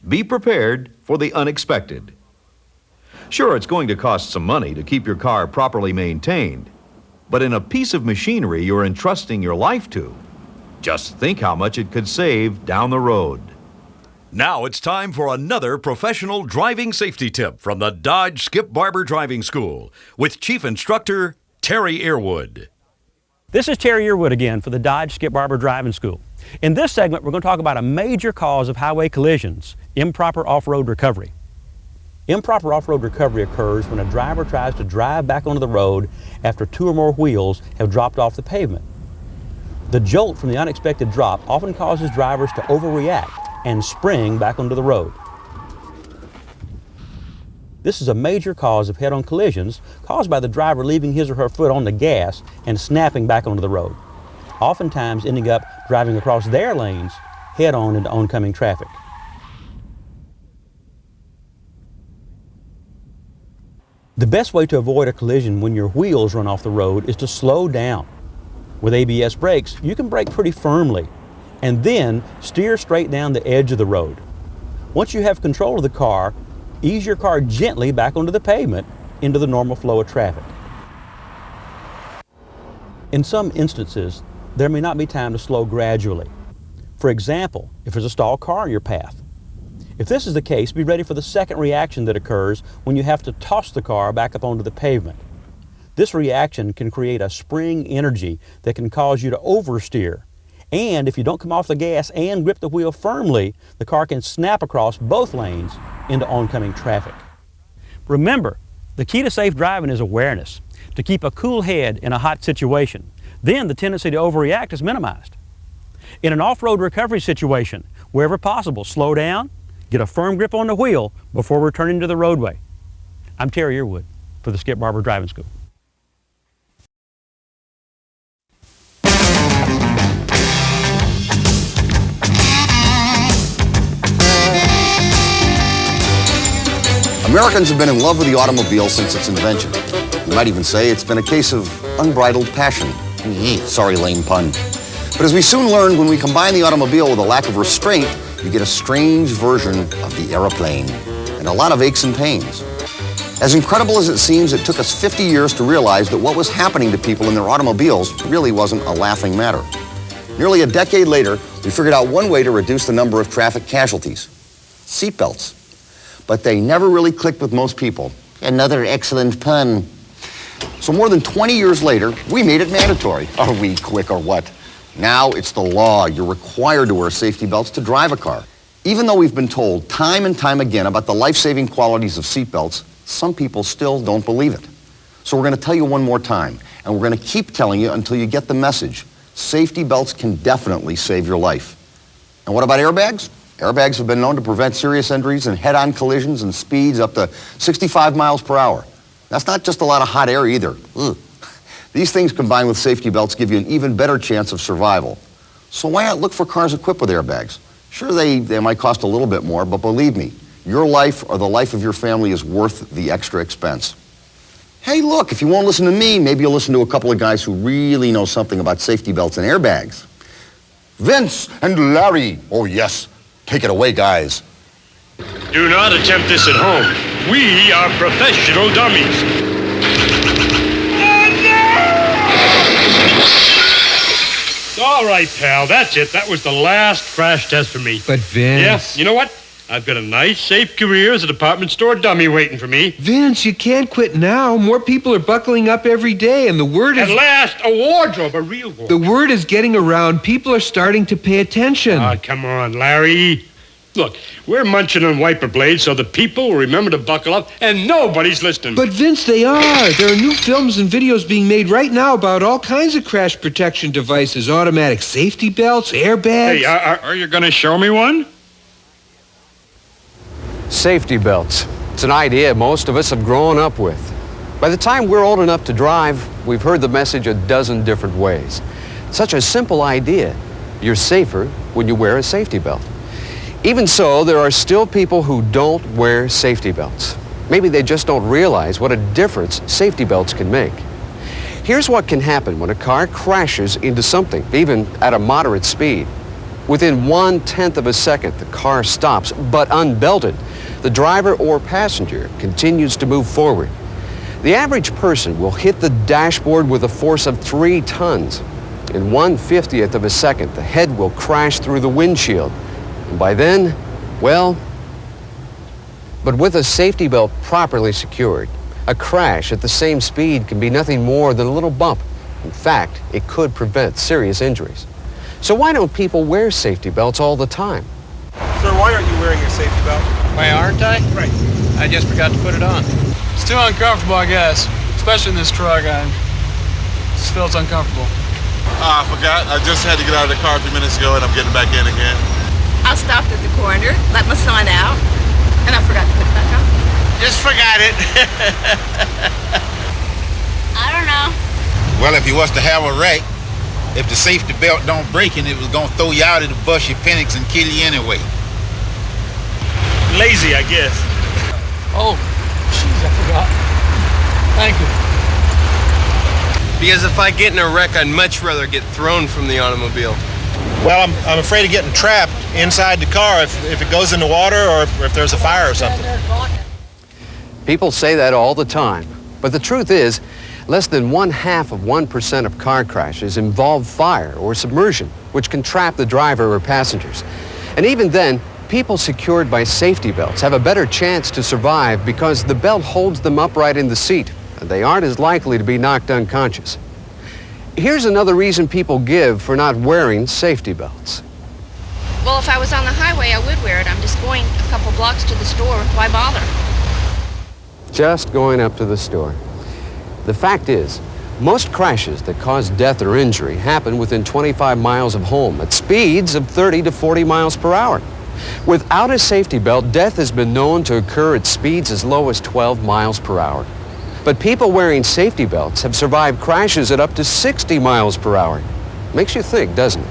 Be prepared for the unexpected. Sure, it's going to cost some money to keep your car properly maintained, but in a piece of machinery you're entrusting your life to, just think how much it could save down the road. Now it's time for another professional driving safety tip from the Dodge Skip Barber Driving School with Chief Instructor Terry Earwood. This is Terry Earwood again for the Dodge Skip Barber Driving School. In this segment, we're going to talk about a major cause of highway collisions: improper off-road recovery. Improper off-road recovery occurs when a driver tries to drive back onto the road after 2 or more wheels have dropped off the pavement. The jolt from the unexpected drop often causes drivers to overreact and spring back onto the road. This is a major cause of head-on collisions caused by the driver leaving his or her foot on the gas and snapping back onto the road, oftentimes ending up driving across their lanes head-on into oncoming traffic. The best way to avoid a collision when your wheels run off the road is to slow down. With ABS brakes, you can brake pretty firmly and then steer straight down the edge of the road. Once you have control of the car, ease your car gently back onto the pavement into the normal flow of traffic. In some instances, there may not be time to slow gradually. For example, if there's a stalled car in your path. If this is the case, be ready for the second reaction that occurs when you have to toss the car back up onto the pavement. This reaction can create a spring energy that can cause you to oversteer. And if you don't come off the gas and grip the wheel firmly, the car can snap across both lanes into oncoming traffic. Remember, the key to safe driving is awareness, to keep a cool head in a hot situation. Then the tendency to overreact is minimized. In an off-road recovery situation, wherever possible, slow down, get a firm grip on the wheel before returning to the roadway. I'm Terry Earwood. for the Skip Barber Driving School. Americans have been in love with the automobile since its invention. You might even say it's been a case of unbridled passion. Sorry, lame pun. But as we soon learned, when we combine the automobile with a lack of restraint, you get a strange version of the aeroplane and a lot of aches and pains. As incredible as it seems, it took us 50 years to realize that what was happening to people in their automobiles really wasn't a laughing matter. Nearly a decade later, we figured out one way to reduce the number of traffic casualties: seatbelts. But they never really clicked with most people. Another excellent pun. So more than 20 years later, we made it mandatory. Are we quick or what? Now it's the law. You're required to wear safety belts to drive a car. Even though we've been told time and time again about the life-saving qualities of seatbelts, some people still don't believe it. So we're going to tell you one more time, and we're going to keep telling you until you get the message. Safety belts can definitely save your life. And what about airbags? Airbags have been known to prevent serious injuries and head-on collisions and speeds up to 65 miles per hour. That's not just a lot of hot air either. Ugh. These things combined with safety belts give you an even better chance of survival. So why not look for cars equipped with airbags? Sure, they might cost a little bit more, but believe me, your life or the life of your family is worth the extra expense. Hey, look, if you won't listen to me, maybe you'll listen to a couple of guys who really know something about safety belts and airbags. Vince and Larry. Oh, yes. Take it away, guys. Do not attempt this at home. We are professional dummies. All right, pal, that's it. That was the last crash test for me. But Vince... Yeah, you know what? I've got a nice, safe career as a department store dummy waiting for me. Vince, you can't quit now. More people are buckling up every day, and the word is... At last, a wardrobe, a real wardrobe. The word is getting around. People are starting to pay attention. Ah, come on, Larry. Look, we're munching on wiper blades so the people will remember to buckle up, and nobody's listening. But Vince, they are. There are new films and videos being made right now about all kinds of crash protection devices, automatic safety belts, airbags. Hey, are you going to show me one? Safety belts. It's an idea most of us have grown up with. By the time we're old enough to drive, we've heard the message a dozen different ways. Such a simple idea. You're safer when you wear a safety belt. Even so, there are still people who don't wear safety belts. Maybe they just don't realize what a difference safety belts can make. Here's what can happen when a car crashes into something, even at a moderate speed. Within 1/10 of a second, the car stops, but unbelted. The driver or passenger continues to move forward. The average person will hit the dashboard with a force of 3 tons. In 1/50th of a second, the head will crash through the windshield. And by then, well, but with a safety belt properly secured, a crash at the same speed can be nothing more than a little bump. In fact, it could prevent serious injuries. So why don't people wear safety belts all the time? Sir, why aren't you wearing your safety belt? Why aren't I? Right. I just forgot to put it on. It's too uncomfortable, I guess. Especially in this truck. It just feels uncomfortable. I forgot. I just had to get out of the car a few minutes ago and I'm getting back in again. I stopped at the corner, let my son out, and I forgot to put it back on. Just forgot it. I don't know. Well, if you was to have a wreck, if the safety belt don't break and it was gonna throw you out, it'll bust your appendix and kill you anyway. Lazy, I guess. Oh, jeez, I forgot. Thank you. Because if I get in a wreck, I'd much rather get thrown from the automobile. Well, I'm afraid of getting trapped inside the car if it goes in the water or if there's a fire or something. People say that all the time, but the truth is, less than 0.5% of car crashes involve fire or submersion, which can trap the driver or passengers. And even then, people secured by safety belts have a better chance to survive because the belt holds them upright in the seat, and they aren't as likely to be knocked unconscious. Here's another reason people give for not wearing safety belts. Well, if I was on the highway, I would wear it. I'm just going a couple blocks to the store. Why bother? Just going up to the store. The fact is, most crashes that cause death or injury happen within 25 miles of home at speeds of 30 to 40 miles per hour. Without a safety belt, death has been known to occur at speeds as low as 12 miles per hour. But people wearing safety belts have survived crashes at up to 60 miles per hour. Makes you think, doesn't it?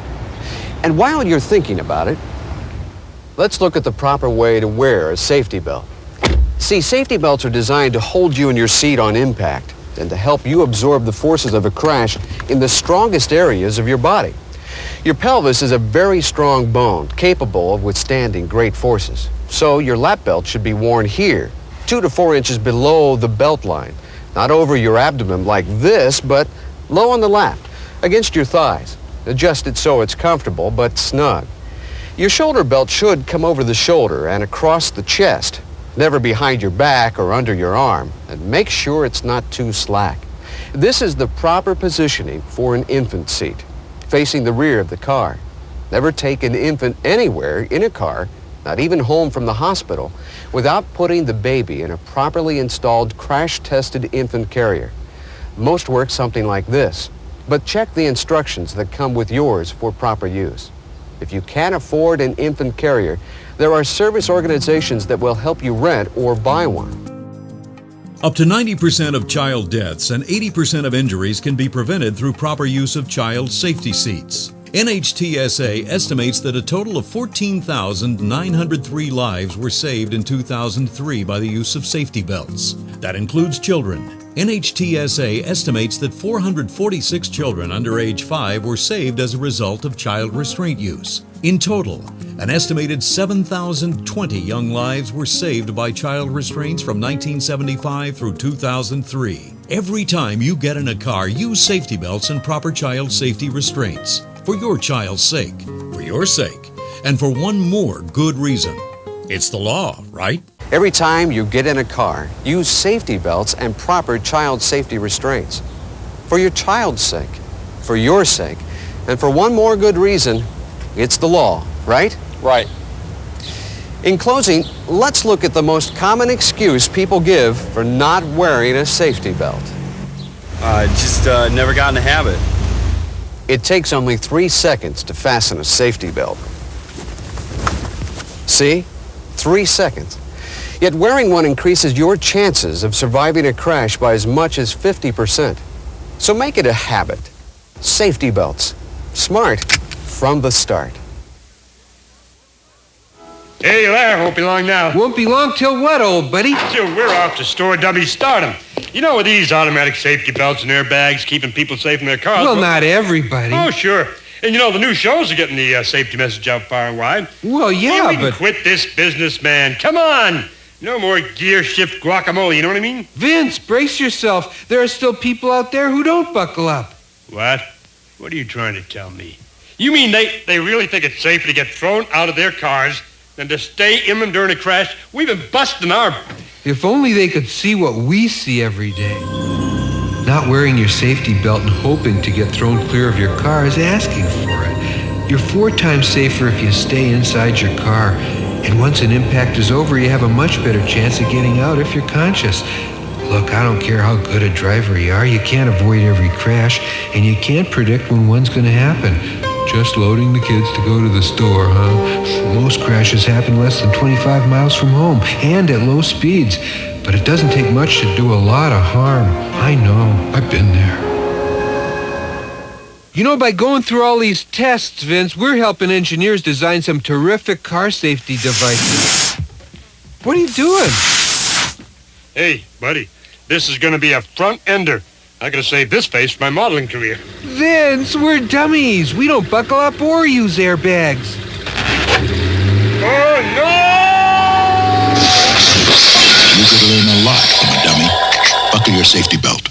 And while you're thinking about it, let's look at the proper way to wear a safety belt. See, safety belts are designed to hold you in your seat on impact and to help you absorb the forces of a crash in the strongest areas of your body. Your pelvis is a very strong bone, capable of withstanding great forces. So your lap belt should be worn here, 2 to 4 inches below the belt line. Not over your abdomen like this, but low on the lap, against your thighs. Adjust it so it's comfortable, but snug. Your shoulder belt should come over the shoulder and across the chest, never behind your back or under your arm, and make sure it's not too slack. This is the proper positioning for an infant seat, facing the rear of the car. Never take an infant anywhere in a car, not even home from the hospital, without putting the baby in a properly installed crash-tested infant carrier. Most work something like this, but check the instructions that come with yours for proper use. If you can't afford an infant carrier, there are service organizations that will help you rent or buy one. Up to 90% of child deaths and 80% of injuries can be prevented through proper use of child safety seats. NHTSA estimates that a total of 14,903 lives were saved in 2003 by the use of safety belts. That includes children. NHTSA estimates that 446 children under age 5 were saved as a result of child restraint use. In total, an estimated 7,020 young lives were saved by child restraints from 1975 through 2003. Every time you get in a car, use safety belts and proper child safety restraints. For your child's sake, for your sake, and for one more good reason. It's the law, right? Every time you get in a car, use safety belts and proper child safety restraints. For your child's sake, for your sake, and for one more good reason, it's the law, right? Right. In closing, let's look at the most common excuse people give for not wearing a safety belt. Just never got in the habit. It takes only 3 seconds to fasten a safety belt. See? 3 seconds. Yet wearing one increases your chances of surviving a crash by as much as 50%. So make it a habit. Safety belts. Smart from the start. Hey there, won't be long now. Won't be long till what, old buddy? Till we're off to store dummy stardom. You know, with these automatic safety belts and airbags keeping people safe in their cars. Well, not everybody. Oh, sure. And you know, the new shows are getting the safety message out far and wide. Well, yeah, we but... can quit this business, man. Come on. No more gear shift guacamole, you know what I mean? Vince, brace yourself. There are still people out there who don't buckle up. What? What are you trying to tell me? You mean they really think it's safer to get thrown out of their cars than to stay in them during a crash? We've been busting our... If only they could see what we see every day. Not wearing your safety belt and hoping to get thrown clear of your car is asking for it. You're 4 times safer if you stay inside your car. And once an impact is over, you have a much better chance of getting out if you're conscious. Look, I don't care how good a driver you are, you can't avoid every crash, and you can't predict when one's going to happen. Just loading the kids to go to the store, huh? Most crashes happen less than 25 miles from home, and at low speeds. But it doesn't take much to do a lot of harm. I know. I've been there. You know, by going through all these tests, Vince, we're helping engineers design some terrific car safety devices. What are you doing? Hey, buddy, this is going to be a front-ender. I gotta save this face for my modeling career. Vince, we're dummies. We don't buckle up or use airbags. Oh, no! You could learn a lot from a dummy. Buckle your safety belt.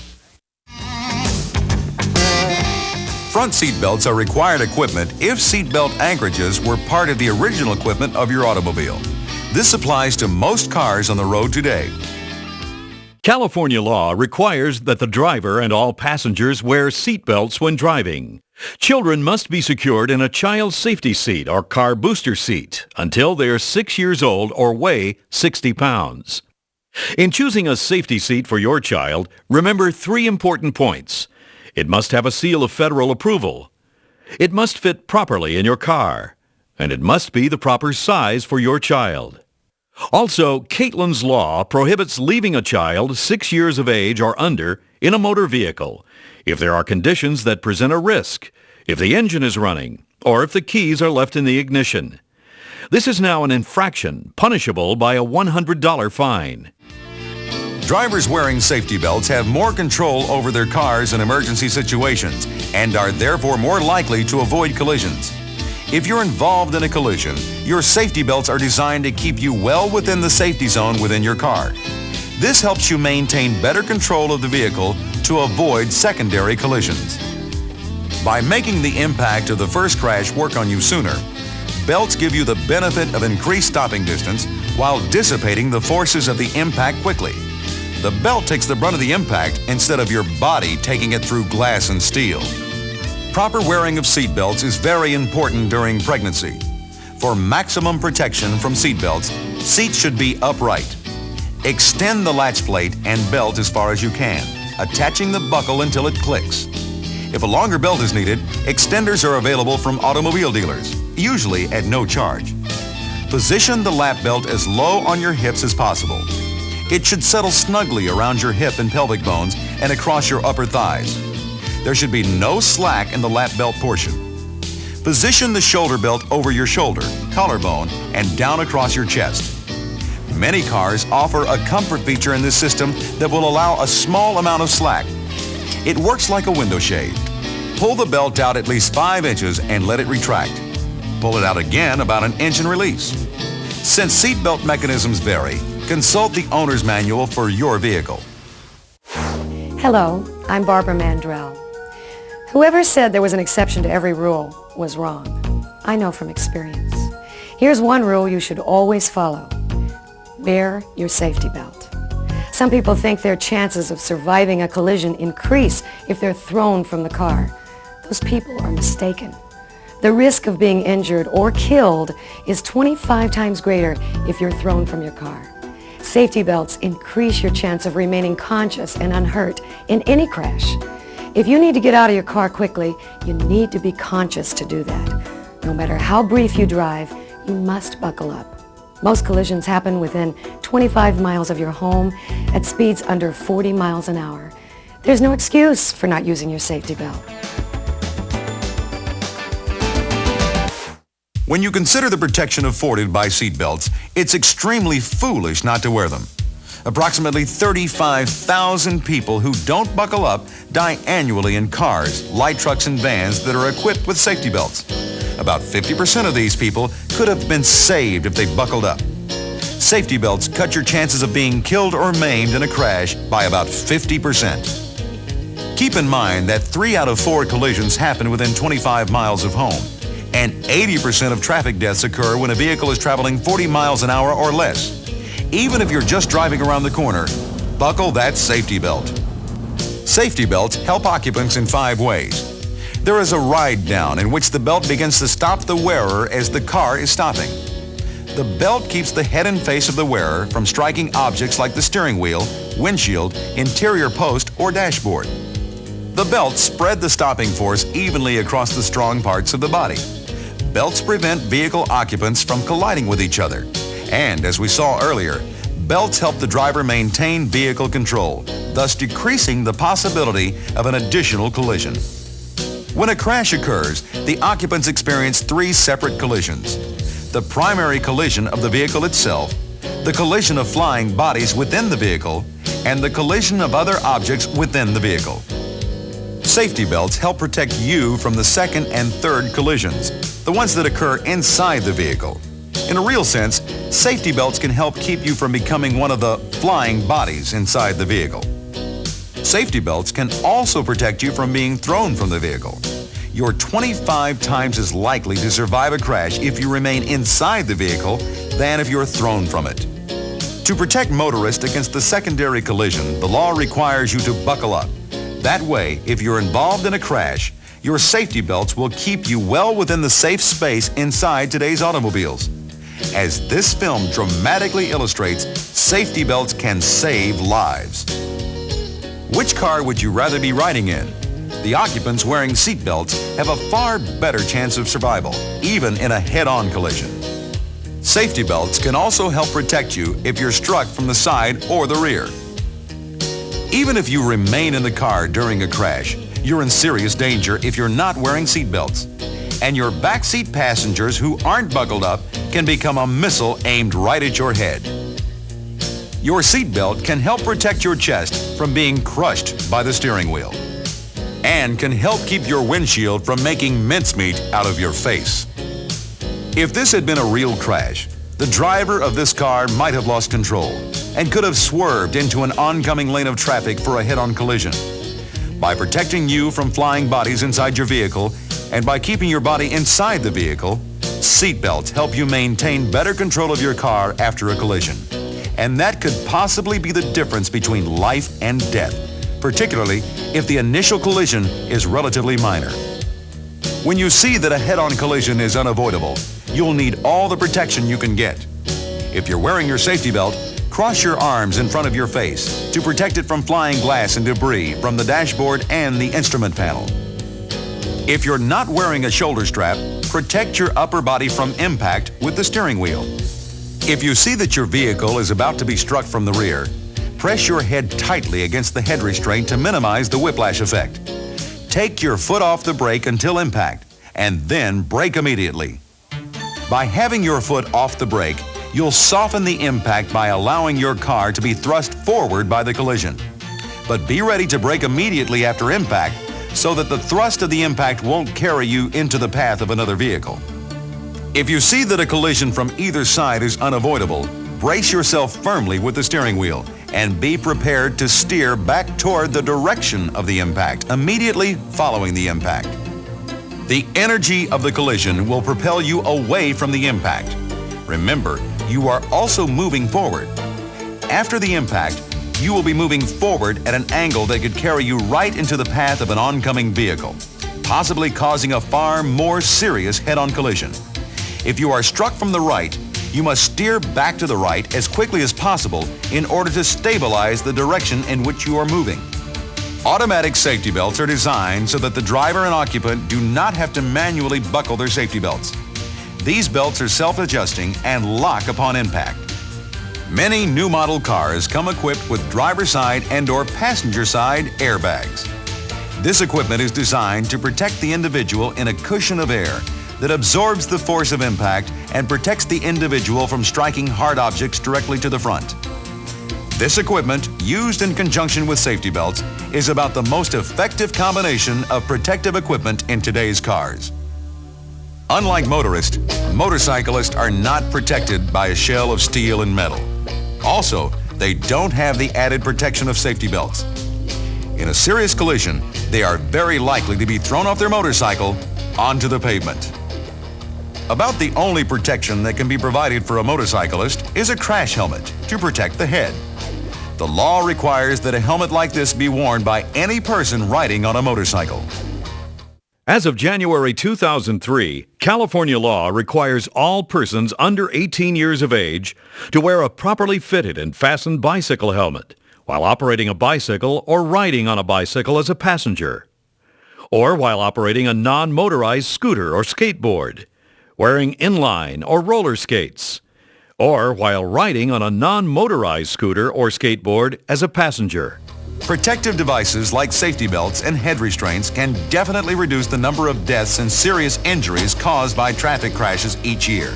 Front seat belts are required equipment if seat belt anchorages were part of the original equipment of your automobile. This applies to most cars on the road today. California law requires that the driver and all passengers wear seat belts when driving. Children must be secured in a child safety seat or car booster seat until they are 6 years old or weigh 60 pounds. In choosing a safety seat for your child, remember 3 important points. It must have a seal of federal approval. It must fit properly in your car. And it must be the proper size for your child. Also, Caitlin's Law prohibits leaving a child 6 years of age or under in a motor vehicle if there are conditions that present a risk, if the engine is running, or if the keys are left in the ignition. This is now an infraction punishable by a $100 fine. Drivers wearing safety belts have more control over their cars in emergency situations and are therefore more likely to avoid collisions. If you're involved in a collision, your safety belts are designed to keep you well within the safety zone within your car. This helps you maintain better control of the vehicle to avoid secondary collisions. By making the impact of the first crash work on you sooner, belts give you the benefit of increased stopping distance while dissipating the forces of the impact quickly. The belt takes the brunt of the impact instead of your body taking it through glass and steel. Proper wearing of seat belts is very important during pregnancy. For maximum protection from seat belts, seats should be upright. Extend the latch plate and belt as far as you can, attaching the buckle until it clicks. If a longer belt is needed, extenders are available from automobile dealers, usually at no charge. Position the lap belt as low on your hips as possible. It should settle snugly around your hip and pelvic bones and across your upper thighs. There should be no slack in the lap belt portion. Position the shoulder belt over your shoulder, collarbone, and down across your chest. Many cars offer a comfort feature in this system that will allow a small amount of slack. It works like a window shade. Pull the belt out at least 5 inches and let it retract. Pull it out again about an inch and release. Since seat belt mechanisms vary, consult the owner's manual for your vehicle. Hello, I'm Barbara Mandrell. Whoever said there was an exception to every rule was wrong. I know from experience. Here's one rule you should always follow. Wear your safety belt. Some people think their chances of surviving a collision increase if they're thrown from the car. Those people are mistaken. The risk of being injured or killed is 25 times greater if you're thrown from your car. Safety belts increase your chance of remaining conscious and unhurt in any crash. If you need to get out of your car quickly, you need to be conscious to do that. No matter how brief you drive, you must buckle up. Most collisions happen within 25 miles of your home at speeds under 40 miles an hour. There's no excuse for not using your safety belt. When you consider the protection afforded by seat belts, it's extremely foolish not to wear them. Approximately 35,000 people who don't buckle up die annually in cars, light trucks, and vans that are equipped with safety belts. About 50% of these people could have been saved if they buckled up. Safety belts cut your chances of being killed or maimed in a crash by about 50%. Keep in mind that 3 out of 4 collisions happen within 25 miles of home, and 80% of traffic deaths occur when a vehicle is traveling 40 miles an hour or less. Even if you're just driving around the corner, buckle that safety belt. Safety belts help occupants in 5 ways. There is a ride down in which the belt begins to stop the wearer as the car is stopping. The belt keeps the head and face of the wearer from striking objects like the steering wheel, windshield, interior post, or dashboard. The belts spread the stopping force evenly across the strong parts of the body. Belts prevent vehicle occupants from colliding with each other. And as we saw earlier, belts help the driver maintain vehicle control, thus decreasing the possibility of an additional collision. When a crash occurs, the occupants experience 3 separate collisions. The primary collision of the vehicle itself, the collision of flying bodies within the vehicle, and the collision of other objects within the vehicle. Safety belts help protect you from the second and third collisions, the ones that occur inside the vehicle. In a real sense, safety belts can help keep you from becoming one of the flying bodies inside the vehicle. Safety belts can also protect you from being thrown from the vehicle. You're 25 times as likely to survive a crash if you remain inside the vehicle than if you're thrown from it. To protect motorists against the secondary collision, the law requires you to buckle up. That way, if you're involved in a crash, your safety belts will keep you well within the safe space inside today's automobiles. As this film dramatically illustrates, safety belts can save lives. Which car would you rather be riding in? The occupants wearing seat belts have a far better chance of survival, even in a head-on collision. Safety belts can also help protect you if you're struck from the side or the rear. Even if you remain in the car during a crash, you're in serious danger if you're not wearing seat belts. And your backseat passengers who aren't buckled up can become a missile aimed right at your head. Your seat belt can help protect your chest from being crushed by the steering wheel and can help keep your windshield from making mincemeat out of your face. If this had been a real crash, the driver of this car might have lost control and could have swerved into an oncoming lane of traffic for a head-on collision. By protecting you from flying bodies inside your vehicle and by keeping your body inside the vehicle, seat belts help you maintain better control of your car after a collision. And that could possibly be the difference between life and death, particularly if the initial collision is relatively minor. When you see that a head-on collision is unavoidable, you'll need all the protection you can get. If you're wearing your safety belt, cross your arms in front of your face to protect it from flying glass and debris from the dashboard and the instrument panel. If you're not wearing a shoulder strap, protect your upper body from impact with the steering wheel. If you see that your vehicle is about to be struck from the rear, press your head tightly against the head restraint to minimize the whiplash effect. Take your foot off the brake until impact, and then brake immediately. By having your foot off the brake, you'll soften the impact by allowing your car to be thrust forward by the collision. But be ready to brake immediately after impact so that the thrust of the impact won't carry you into the path of another vehicle. If you see that a collision from either side is unavoidable, brace yourself firmly with the steering wheel and be prepared to steer back toward the direction of the impact immediately following the impact. The energy of the collision will propel you away from the impact. Remember, you are also moving forward. After the impact, you will be moving forward at an angle that could carry you right into the path of an oncoming vehicle, possibly causing a far more serious head-on collision. If you are struck from the right, you must steer back to the right as quickly as possible in order to stabilize the direction in which you are moving. Automatic safety belts are designed so that the driver and occupant do not have to manually buckle their safety belts. These belts are self-adjusting and lock upon impact. Many new model cars come equipped with driver's side and/or passenger side airbags. This equipment is designed to protect the individual in a cushion of air that absorbs the force of impact and protects the individual from striking hard objects directly to the front. This equipment, used in conjunction with safety belts, is about the most effective combination of protective equipment in today's cars. Unlike motorists, motorcyclists are not protected by a shell of steel and metal. Also, they don't have the added protection of safety belts. In a serious collision, they are very likely to be thrown off their motorcycle onto the pavement. About the only protection that can be provided for a motorcyclist is a crash helmet to protect the head. The law requires that a helmet like this be worn by any person riding on a motorcycle. As of January 2003, California law requires all persons under 18 years of age to wear a properly fitted and fastened bicycle helmet while operating a bicycle or riding on a bicycle as a passenger, or while operating a non-motorized scooter or skateboard, wearing inline or roller skates, or while riding on a non-motorized scooter or skateboard as a passenger. Protective devices like safety belts and head restraints can definitely reduce the number of deaths and serious injuries caused by traffic crashes each year.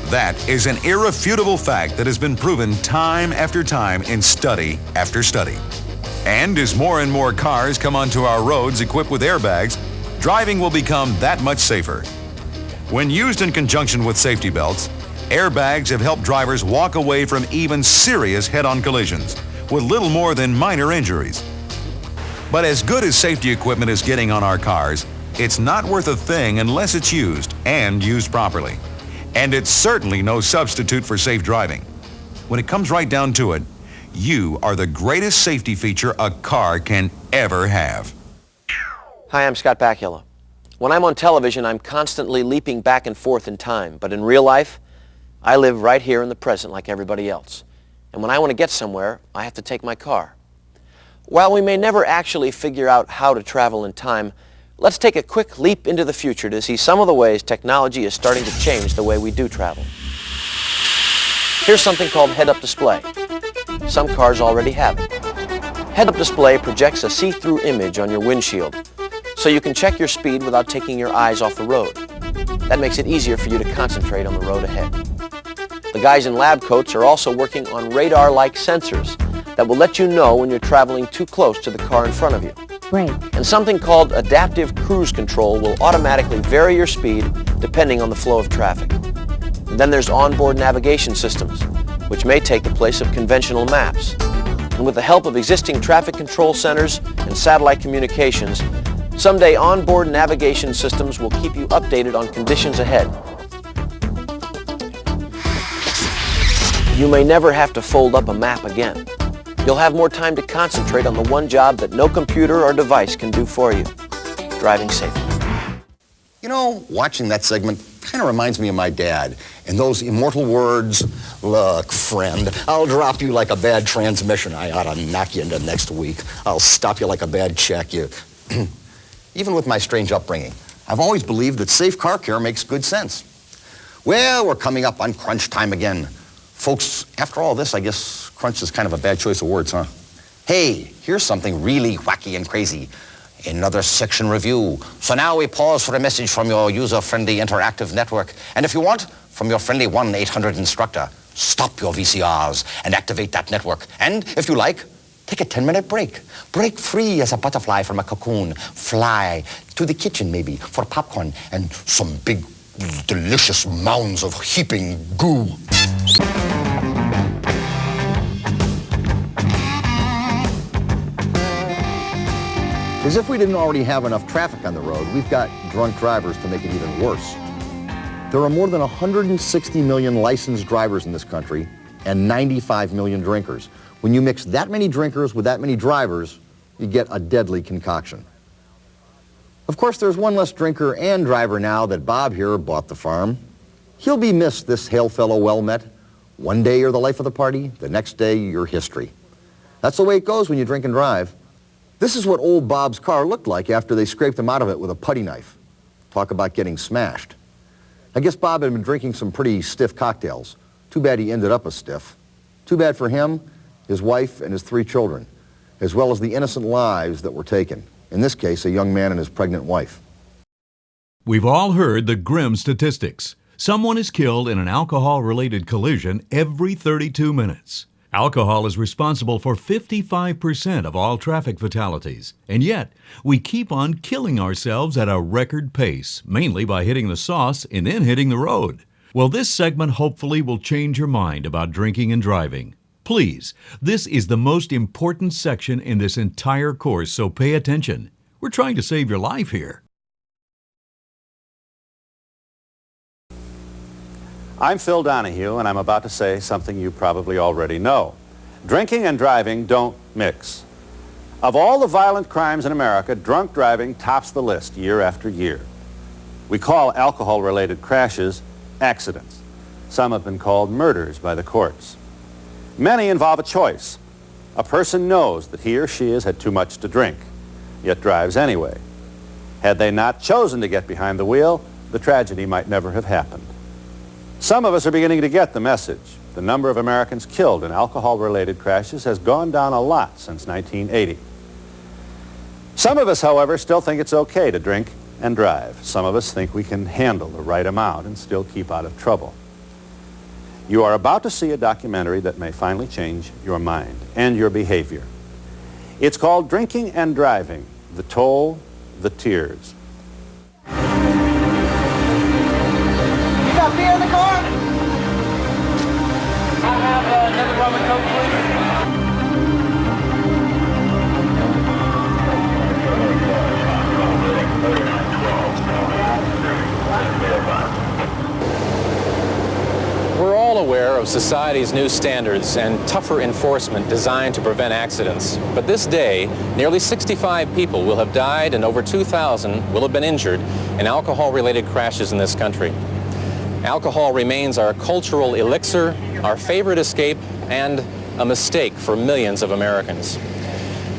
That is an irrefutable fact that has been proven time after time in study after study. And as more and more cars come onto our roads equipped with airbags, driving will become that much safer. When used in conjunction with safety belts, airbags have helped drivers walk away from even serious head-on collisions with little more than minor injuries. But as good as safety equipment is getting on our cars, it's not worth a thing unless it's used and used properly. And it's certainly no substitute for safe driving. When it comes right down to it, you are the greatest safety feature a car can ever have. Hi, I'm Scott Bakula. When I'm on television, I'm constantly leaping back and forth in time, but in real life, I live right here in the present like everybody else. And when I want to get somewhere, I have to take my car. While we may never actually figure out how to travel in time, let's take a quick leap into the future to see some of the ways technology is starting to change the way we do travel. Here's something called head-up display. Some cars already have it. Head-up display projects a see-through image on your windshield, so you can check your speed without taking your eyes off the road. That makes it easier for you to concentrate on the road ahead. The guys in lab coats are also working on radar-like sensors that will let you know when you're traveling too close to the car in front of you. Brake. And something called adaptive cruise control will automatically vary your speed depending on the flow of traffic. And then there's onboard navigation systems, which may take the place of conventional maps. And with the help of existing traffic control centers and satellite communications, someday onboard navigation systems will keep you updated on conditions ahead. You may never have to fold up a map again. You'll have more time to concentrate on the one job that no computer or device can do for you: driving safely. You know, watching that segment kind of reminds me of my dad and those immortal words, "Look, friend, I'll drop you like a bad transmission. I ought to knock you into next week. I'll stop you like a bad check. Even with my strange upbringing, I've always believed that safe car care makes good sense. Well, we're coming up on crunch time again. Folks, after all this, I guess crunch is kind of a bad choice of words, huh? Hey, here's something really wacky and crazy. Another section review. So now we pause for a message from your user-friendly interactive network. And if you want, from your friendly 1-800 instructor. Stop your VCRs and activate that network. And if you like, take a 10-minute break. Break free as a butterfly from a cocoon. Fly to the kitchen, maybe, for popcorn and some big, delicious mounds of heaping goo. As if we didn't already have enough traffic on the road, we've got drunk drivers to make it even worse. There are more than 160 million licensed drivers in this country and 95 million drinkers. When you mix that many drinkers with that many drivers, you get a deadly concoction. Of course, there's one less drinker and driver now that Bob here bought the farm. He'll be missed, this hail fellow well met. One day you're the life of the party, the next day you're history. That's the way it goes when you drink and drive. This is what old Bob's car looked like after they scraped him out of it with a putty knife. Talk about getting smashed. I guess Bob had been drinking some pretty stiff cocktails. Too bad he ended up a stiff. Too bad for him, his wife, and his 3 children, as well as the innocent lives that were taken. In this case, a young man and his pregnant wife. We've all heard the grim statistics. Someone is killed in an alcohol-related collision every 32 minutes. Alcohol is responsible for 55% of all traffic fatalities, and yet we keep on killing ourselves at a record pace, mainly by hitting the sauce and then hitting the road. Well, this segment hopefully will change your mind about drinking and driving. Please, this is the most important section in this entire course, so pay attention. We're trying to save your life here. I'm Phil Donahue, and I'm about to say something you probably already know. Drinking and driving don't mix. Of all the violent crimes in America, drunk driving tops the list year after year. We call alcohol-related crashes accidents. Some have been called murders by the courts. Many involve a choice. A person knows that he or she has had too much to drink, yet drives anyway. Had they not chosen to get behind the wheel, the tragedy might never have happened. Some of us are beginning to get the message. The number of Americans killed in alcohol-related crashes has gone down a lot since 1980. Some of us, however, still think it's okay to drink and drive. Some of us think we can handle the right amount and still keep out of trouble. You are about to see a documentary that may finally change your mind and your behavior. It's called Drinking and Driving: The Toll, the Tears. You got beer in the car? I have another rum and coke, We're all aware of society's new standards and tougher enforcement designed to prevent accidents. But this day, nearly 65 people will have died and over 2,000 will have been injured in alcohol-related crashes in this country. Alcohol remains our cultural elixir, our favorite escape, and a mistake for millions of Americans.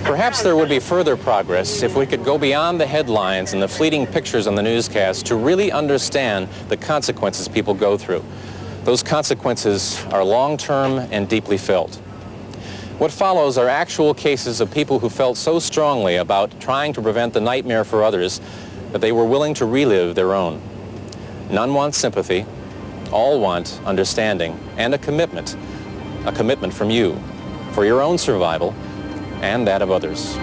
Perhaps there would be further progress if we could go beyond the headlines and the fleeting pictures on the newscast to really understand the consequences people go through. Those consequences are long-term and deeply felt. What follows are actual cases of people who felt so strongly about trying to prevent the nightmare for others that they were willing to relive their own. None want sympathy. All want understanding and a commitment from you for your own survival and that of others.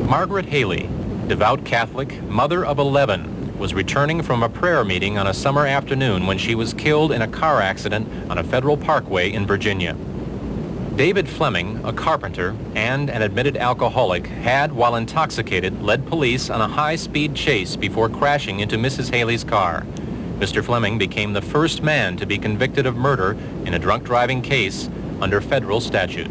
Margaret Haley, devout Catholic, mother of 11, was returning from a prayer meeting on a summer afternoon when she was killed in a car accident on a federal parkway in Virginia. David Fleming, a carpenter and an admitted alcoholic, had, while intoxicated, led police on a high-speed chase before crashing into Mrs. Haley's car. Mr. Fleming became the first man to be convicted of murder in a drunk driving case under federal statute.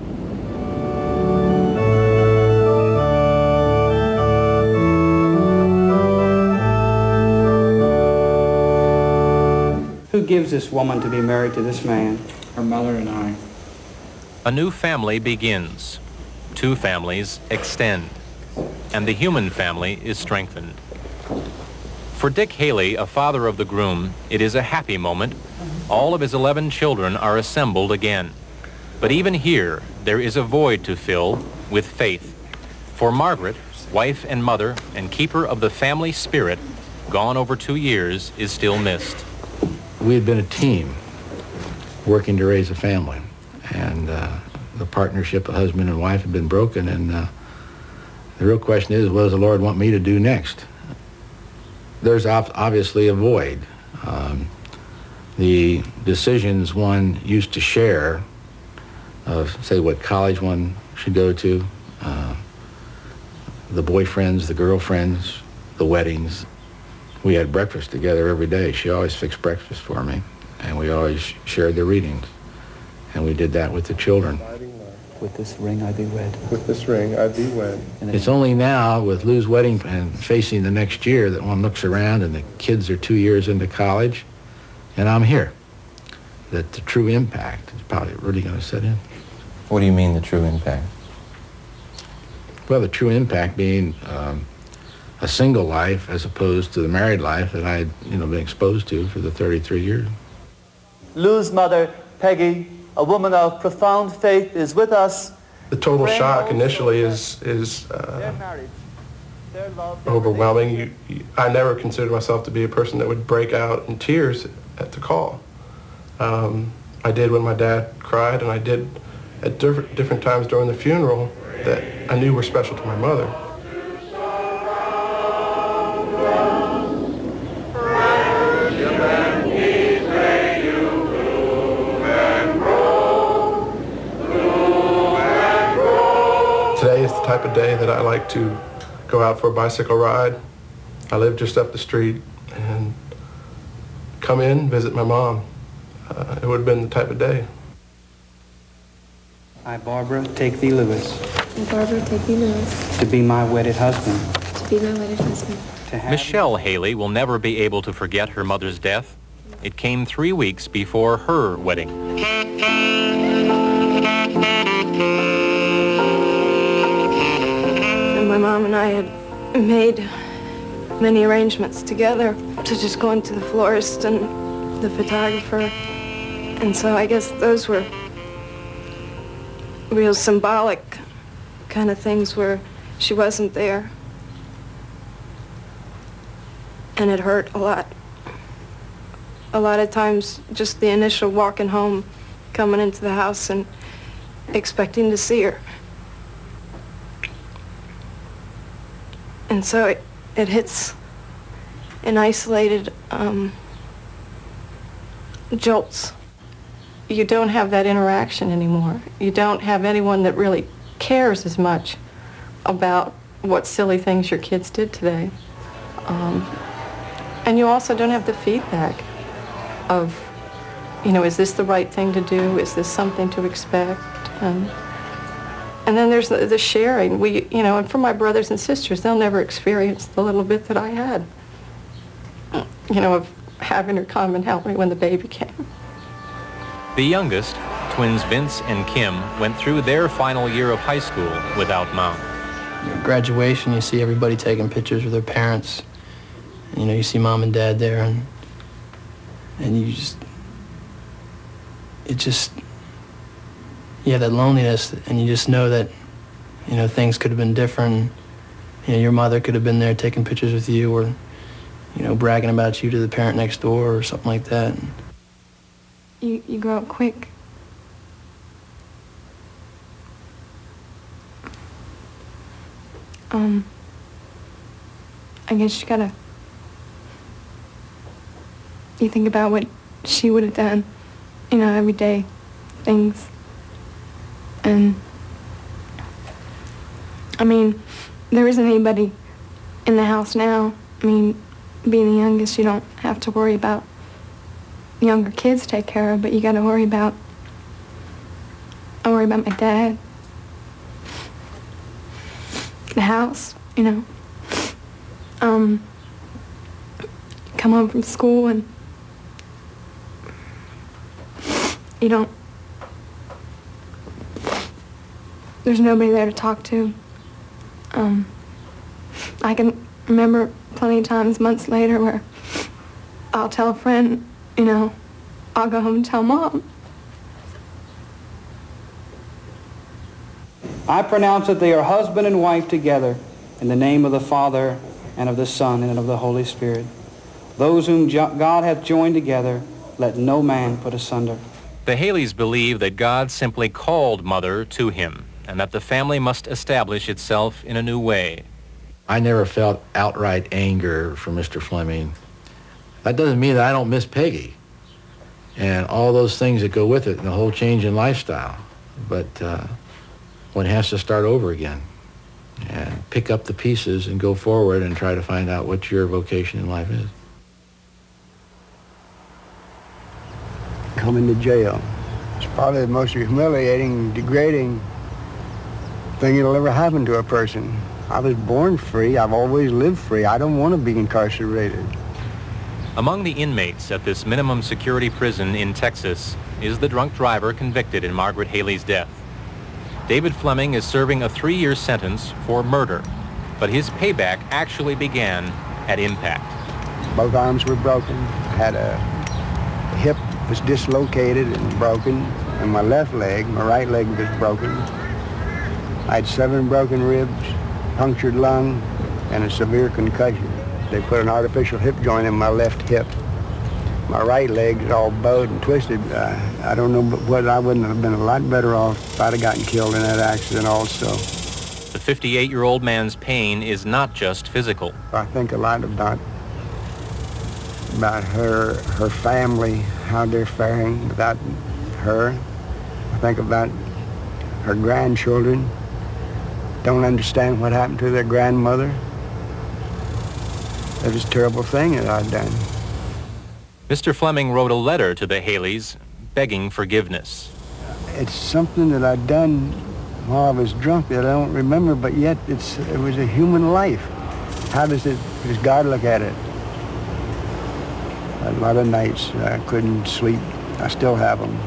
Who gives this woman to be married to this man? Her mother and I. A new family begins. Two families extend. And the human family is strengthened. For Dick Haley, a father of the groom, it is a happy moment. All of his 11 children are assembled again. But even here, there is a void to fill with faith. For Margaret, wife and mother and keeper of the family spirit, gone over 2 years, is still missed. We had been a team working to raise a family, and the partnership of husband and wife had been broken, and the real question is, what does the Lord want me to do next? There's obviously a void. The decisions one used to share of, say, what college one should go to, the boyfriends, the girlfriends, the weddings. We had breakfast together every day. She always fixed breakfast for me, and we always shared the readings. And we did that with the children. With this ring I thee wed. With this ring I thee wed. It's only now, with Lou's wedding and facing the next year, that one looks around and the kids are 2 years into college, and I'm here, that the true impact is probably really going to set in. What do you mean, the true impact? Well, the true impact being a single life as opposed to the married life that I had, been exposed to for the 33 years. Lou's mother, Peggy, a woman of profound faith, is with us. The total shock initially is overwhelming. I never considered myself to be a person that would break out in tears at the call. I did when my dad cried, and I did at different times during the funeral that I knew were special to my mother. Today is the type of day that I like to go out for a bicycle ride. I live just up the street, and come in, visit my mom. It would have been the type of day. I, Barbara, take thee, Louis. I, Barbara, take thee, Louis. To be my wedded husband. To be my wedded husband. Michelle Haley will never be able to forget her mother's death. It came 3 weeks before her wedding. My mom and I had made many arrangements together to just go into the florist and the photographer. And so I guess those were real symbolic kind of things where she wasn't there. And it hurt a lot. A lot of times, just the initial walking home, coming into the house and expecting to see her. And so it hits in isolated jolts. You don't have that interaction anymore. You don't have anyone that really cares as much about what silly things your kids did today. And you also don't have the feedback of, is this the right thing to do? Is this something to expect? And then there's the sharing. And for my brothers and sisters, they'll never experience the little bit that I had, of having her come and help me when the baby came. The youngest, twins Vince and Kim, went through their final year of high school without Mom. Your graduation, you see everybody taking pictures with their parents. You know, you see mom and dad there, and you have that loneliness, and you just know that, you know, things could have been different. You know, your mother could have been there taking pictures with you, or, you know, bragging about you to the parent next door or something like that. You grow up quick. I guess you think about what she would have done, you know, everyday things. And, I mean, there isn't anybody in the house now. I mean, being the youngest, you don't have to worry about younger kids to take care of, but you got to worry about, I worry about my dad, the house, you know. Come home from school and there's nobody there to talk to. I can remember plenty of times, months later, where I'll tell a friend, you know, I'll go home and tell Mom. I pronounce that they are husband and wife together in the name of the Father and of the Son and of the Holy Spirit. Those whom God hath joined together, let no man put asunder. The Haleys believe that God simply called Mother to him, and that the family must establish itself in a new way. I never felt outright anger for Mr. Fleming. That doesn't mean that I don't miss Peggy and all those things that go with it and the whole change in lifestyle. But one has to start over again and pick up the pieces and go forward and try to find out what your vocation in life is. Coming to jail. It's probably the most humiliating, degrading thing that'll ever happen to a person. I was born free. I've always lived free. I don't want to be incarcerated. Among the inmates at this minimum security prison in Texas is the drunk driver convicted in Margaret Haley's death. David Fleming is serving a 3-year sentence for murder, but his payback actually began at impact. Both arms were broken. I had a hip was dislocated and broken, and my left leg, my right leg was broken. I had 7 broken ribs, punctured lung, and a severe concussion. They put an artificial hip joint in my left hip. My right leg is all bowed and twisted. I don't know what, I wouldn't have been a lot better off if I'd have gotten killed in that accident also. The 58-year-old man's pain is not just physical. I think a lot about her family, how they're faring without her. I think about her grandchildren. Don't understand what happened to their grandmother. That was a terrible thing that I'd done. Mr. Fleming wrote a letter to the Haleys begging forgiveness. It's something that I'd done while I was drunk that I don't remember, but yet it was a human life. How does God look at it? A lot of nights I couldn't sleep. I still have them.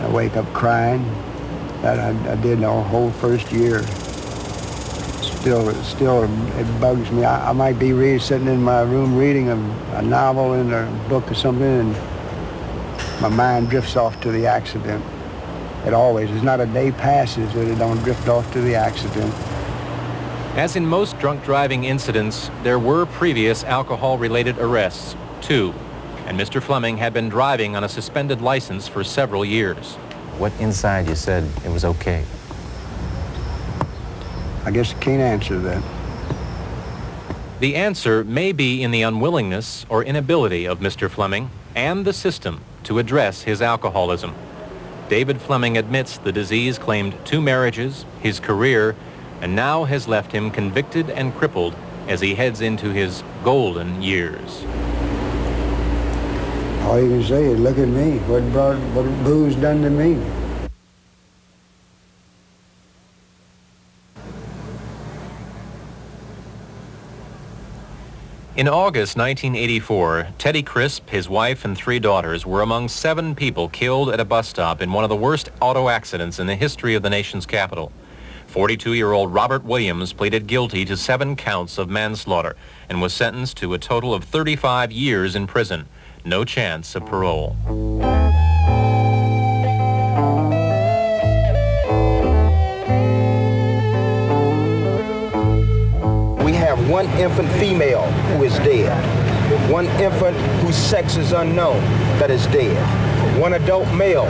I wake up crying. That I did the whole first year. Still, it bugs me. I might be sitting in my room reading a novel and a book or something, and my mind drifts off to the accident. It always. There's not a day passes that it don't drift off to the accident. As in most drunk driving incidents, there were previous alcohol-related arrests, 2, and Mr. Fleming had been driving on a suspended license for several years. What inside you said it was okay? I guess I can't answer that. The answer may be in the unwillingness or inability of Mr. Fleming and the system to address his alcoholism. David Fleming admits the disease claimed 2 marriages, his career, and now has left him convicted and crippled as he heads into his golden years. All you can say is, look at me, what booze done to me. In August 1984, Teddy Crisp, his wife, and 3 daughters were among 7 people killed at a bus stop in one of the worst auto accidents in the history of the nation's capital. 42-year-old Robert Williams pleaded guilty to 7 counts of manslaughter and was sentenced to a total of 35 years in prison. No chance of parole. We have one infant female who is dead, one infant whose sex is unknown that is dead, one adult male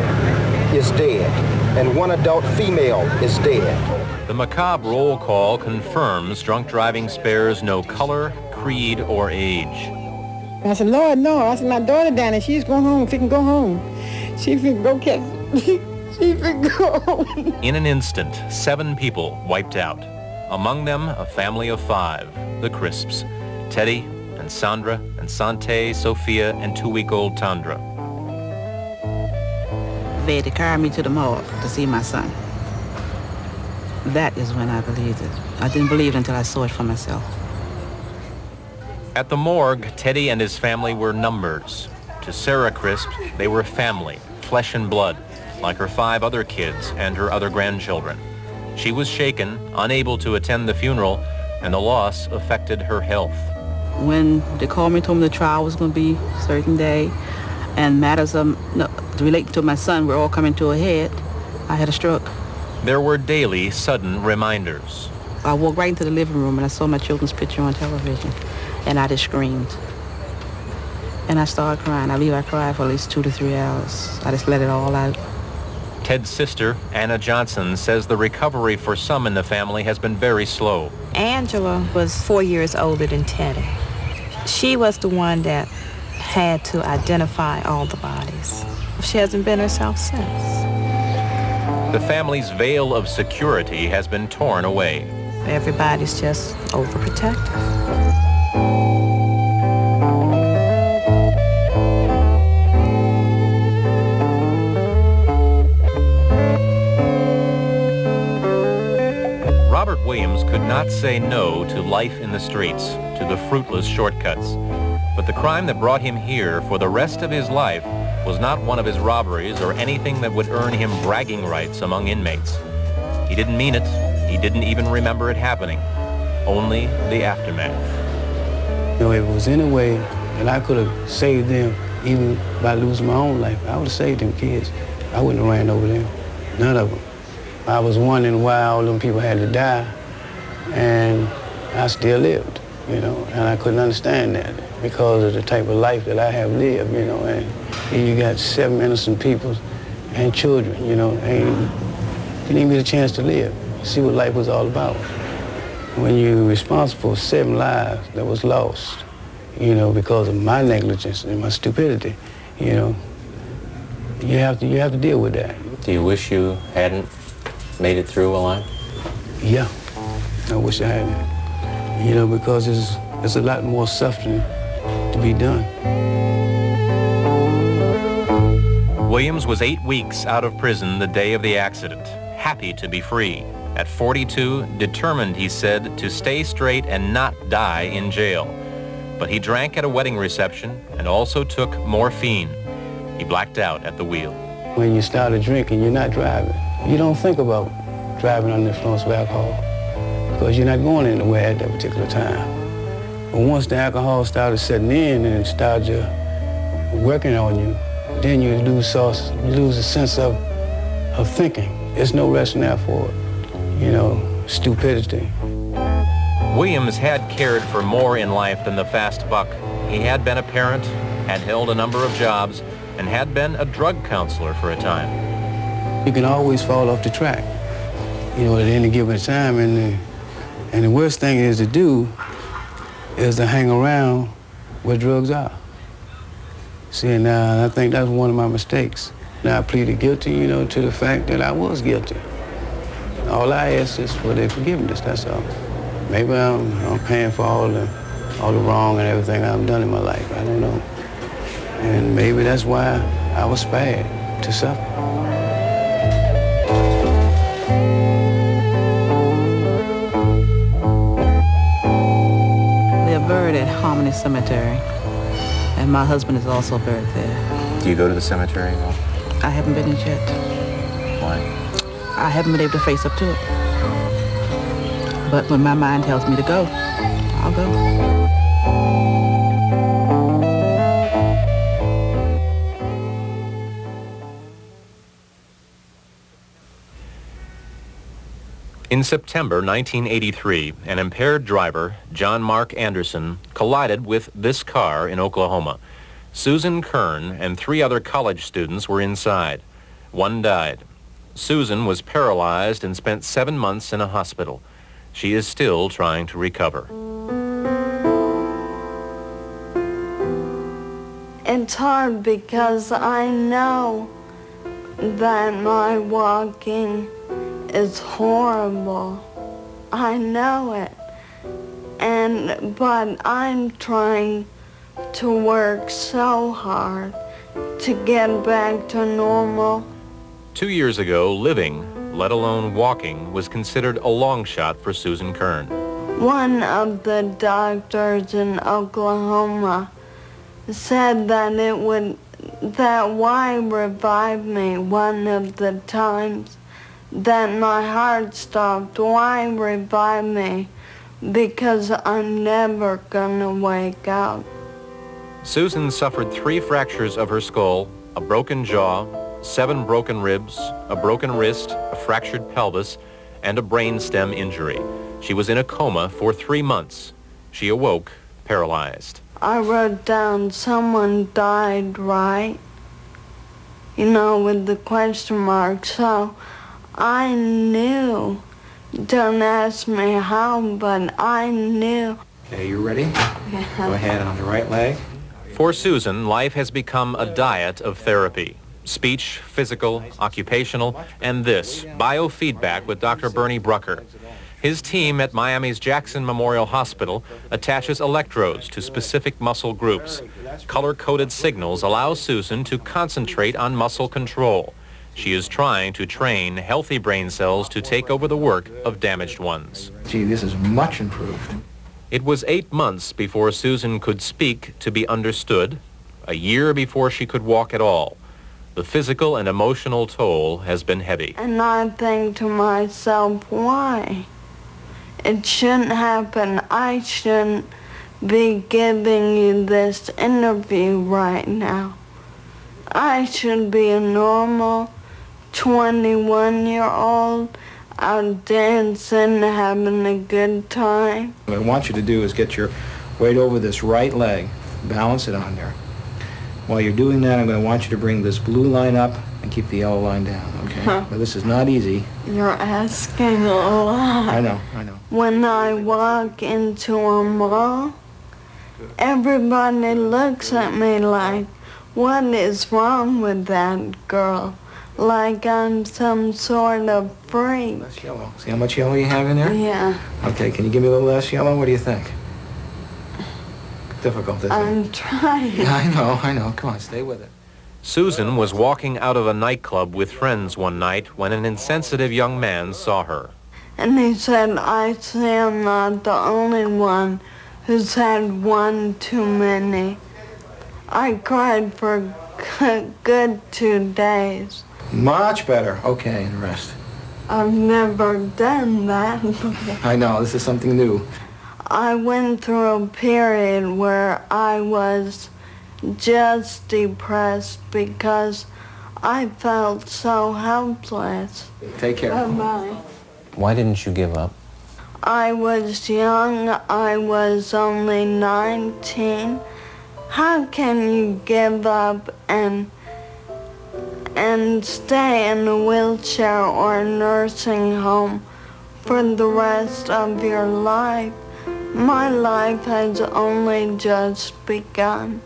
is dead, and one adult female is dead. The macabre roll call confirms drunk driving spares no color, creed, or age. I said, Lord, no. I said, my daughter down there, she's going home. She can go home. She can go catch. She can go home. In an instant, 7 people wiped out. Among them, a family of 5, the Crisps, Teddy and Sandra and Sante, Sophia, and 2-week-old Tandra. They had to carry me to the morgue to see my son. That is when I believed it. I didn't believe it until I saw it for myself. At the morgue, Teddy and his family were numbers. To Sarah Crisp, they were family, flesh and blood, like her 5 other kids and her other grandchildren. She was shaken, unable to attend the funeral, and the loss affected her health. When they called me, told me the trial was going to be a certain day, and matters related to my son were all coming to a head, I had a stroke. There were daily sudden reminders. I walked right into the living room and I saw my children's picture on television, and I just screamed. And I started crying. I believe I cried for at least 2 to 3 hours. I just let it all out. Ted's sister, Anna Johnson, says the recovery for some in the family has been very slow. Angela was 4 years older than Teddy. She was the one that had to identify all the bodies. She hasn't been herself since. The family's veil of security has been torn away. Everybody's just overprotective. Robert Williams could not say no to life in the streets, to the fruitless shortcuts. But the crime that brought him here for the rest of his life was not one of his robberies or anything that would earn him bragging rights among inmates. He didn't mean it. He didn't even remember it happening. Only the aftermath. You know, if it was any way that I could have saved them, even by losing my own life, I would have saved them kids. I wouldn't have ran over them. None of them. I was wondering why all them people had to die, and I still lived, you know, and I couldn't understand that because of the type of life that I have lived, you know, and you got 7 innocent people and children, you know, and didn't even get a chance to live, see what life was all about. When you're responsible for 7 lives that was lost, you know, because of my negligence and my stupidity, you know, you have to deal with that. Do you wish you hadn't made it through alive? Yeah, I wish I hadn't. You know, because there's a lot more suffering to be done. Williams was 8 weeks out of prison the day of the accident, happy to be free. At 42, determined, he said, to stay straight and not die in jail. But he drank at a wedding reception and also took morphine. He blacked out at the wheel. When you start drinking, you're not driving. You don't think about driving under the influence of alcohol because you're not going anywhere at that particular time. But once the alcohol started setting in and it started working on you, then you lose a sense of thinking. There's no rationale for it. You know, stupidity. Williams had cared for more in life than the fast buck. He had been a parent, had held a number of jobs, and had been a drug counselor for a time. You can always fall off the track, you know, at any given time, and the worst thing is to do is to hang around where drugs are. See, now I think that's one of my mistakes. Now I pleaded guilty, you know, to the fact that I was guilty. All I ask is for their forgiveness, that's all. Maybe I'm paying for all the wrong and everything I've done in my life, I don't know. And maybe that's why I was spared to suffer. They're buried at Harmony Cemetery, and my husband is also buried there. Do you go to the cemetery at all? I haven't been in yet. Why? I haven't been able to face up to it. But when my mind tells me to go, I'll go. In September 1983, an impaired driver, John Mark Anderson, collided with this car in Oklahoma. Susan Kern and 3 other college students were inside. One died. Susan was paralyzed and spent 7 months in a hospital. She is still trying to recover. It's hard because I know that my walking is horrible. I know it. But I'm trying to work so hard to get back to normal. 2 years ago, living, let alone walking, was considered a long shot for Susan Kern. One of the doctors in Oklahoma said that why revive me one of the times that my heart stopped. Why revive me? Because I'm never gonna wake up. Susan suffered 3 fractures of her skull, a broken jaw, 7 broken ribs, a broken wrist, a fractured pelvis, and a brainstem injury. She was in a coma for 3 months. She awoke paralyzed. I wrote down someone died, right? You know, with the question mark. So I knew. Don't ask me how, but I knew. Okay, you ready? Yeah. Go ahead on the right leg. For Susan, life has become a diet of therapy. Speech, physical, occupational, and this, biofeedback with Dr. Bernie Brucker. His team at Miami's Jackson Memorial Hospital attaches electrodes to specific muscle groups. Color-coded signals allow Susan to concentrate on muscle control. She is trying to train healthy brain cells to take over the work of damaged ones. Gee, this is much improved. It was 8 months before Susan could speak to be understood, a year before she could walk at all. The physical and emotional toll has been heavy. And I think to myself, why? It shouldn't happen. I shouldn't be giving you this interview right now. I should be a normal 21-year-old out dancing, having a good time. What I want you to do is get your weight over this right leg, balance it on there. While you're doing that, I'm going to want you to bring this blue line up and keep the yellow line down, okay? Huh. Now, this is not easy. You're asking a lot. I know. When I walk into a mall, everybody looks at me like, what is wrong with that girl? Like I'm some sort of freak. Less yellow. See how much yellow you have in there? Yeah. Okay, can you give me a little less yellow? What do you think? Difficult, isn't it? I'm trying. Yeah, I know. Come on, stay with it. Susan was walking out of a nightclub with friends one night when an insensitive young man saw her. And he said, I see I'm not the only one who's had one too many. I cried for a good 2 days. Much better. Okay, and rest. I've never done that. I know, this is something new. I went through a period where I was just depressed because I felt so helpless. Take care. Bye-bye. Why didn't you give up? I was young. I was only 19. How can you give up and stay in a wheelchair or a nursing home for the rest of your life? My life has only just begun.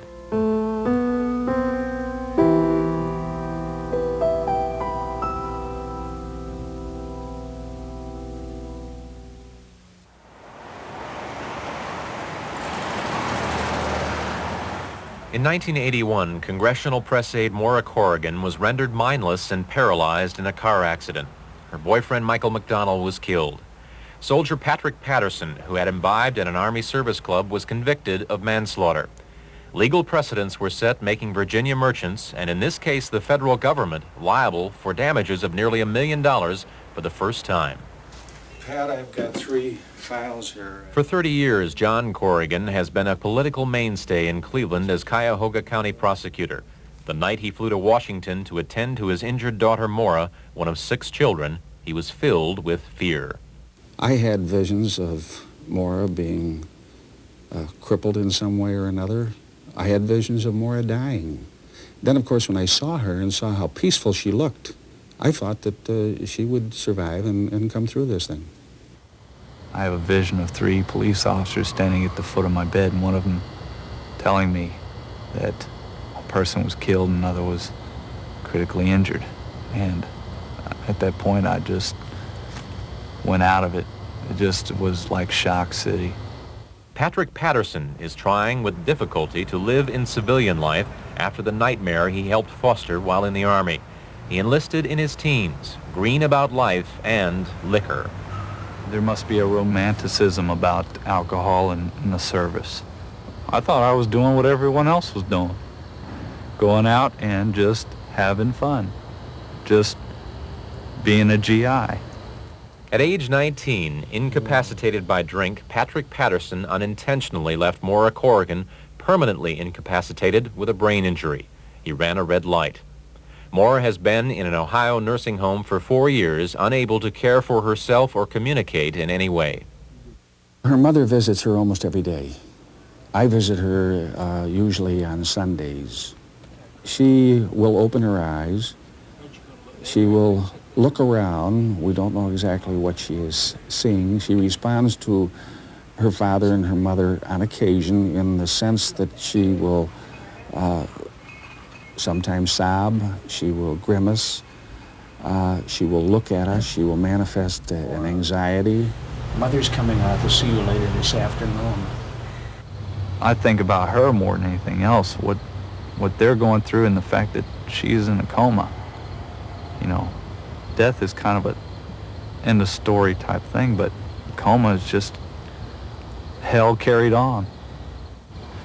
In 1981, Congressional Press Aide Maura Corrigan was rendered mindless and paralyzed in a car accident. Her boyfriend, Michael McDonald, was killed. Soldier Patrick Patterson, who had imbibed at an Army service club, was convicted of manslaughter. Legal precedents were set making Virginia merchants, and in this case the federal government, liable for damages of nearly $1 million for the first time. Pat, I've got 3 files here. For 30 years, John Corrigan has been a political mainstay in Cleveland as Cuyahoga County prosecutor. The night he flew to Washington to attend to his injured daughter Maura, one of 6 children, he was filled with fear. I had visions of Maura being crippled in some way or another. I had visions of Maura dying. Then, of course, when I saw her and saw how peaceful she looked, I thought that she would survive and come through this thing. I have a vision of 3 police officers standing at the foot of my bed, and one of them telling me that a person was killed and another was critically injured. And at that point, I just went out of it. It just was like Shock City. Patrick Patterson is trying with difficulty to live in civilian life after the nightmare he helped foster while in the Army. He enlisted in his teens, green about life and liquor. There must be a romanticism about alcohol in the service. I thought I was doing what everyone else was doing. Going out and just having fun. Just being a GI. At age 19, incapacitated by drink, Patrick Patterson unintentionally left Maura Corrigan permanently incapacitated with a brain injury. He ran a red light. Maura has been in an Ohio nursing home for 4 years, unable to care for herself or communicate in any way. Her mother visits her almost every day. I visit her usually on Sundays. She will open her eyes. She will look around. We don't know exactly what she is seeing. She responds to her father and her mother on occasion in the sense that she will sometimes sob, she will grimace, she will look at us, she will manifest an anxiety. Mother's coming out to see you later this afternoon. I think about her more than anything else, what they're going through and the fact that she's in a coma. You know, death is kind of a end of story type thing, but coma is just hell carried on.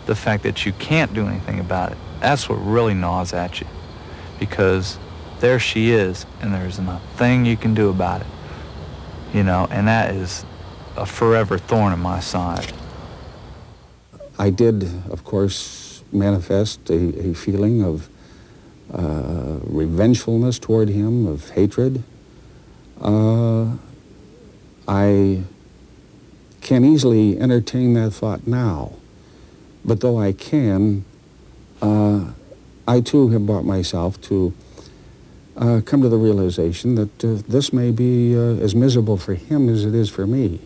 The fact that you can't do anything about it, that's what really gnaws at you, because there she is and there's not a thing you can do about it, you know, and that is a forever thorn in my side. I did, of course, manifest a feeling of revengefulness toward him, of hatred. I can easily entertain that thought now, but though I can, I too have brought myself to come to the realization that this may be as miserable for him as it is for me.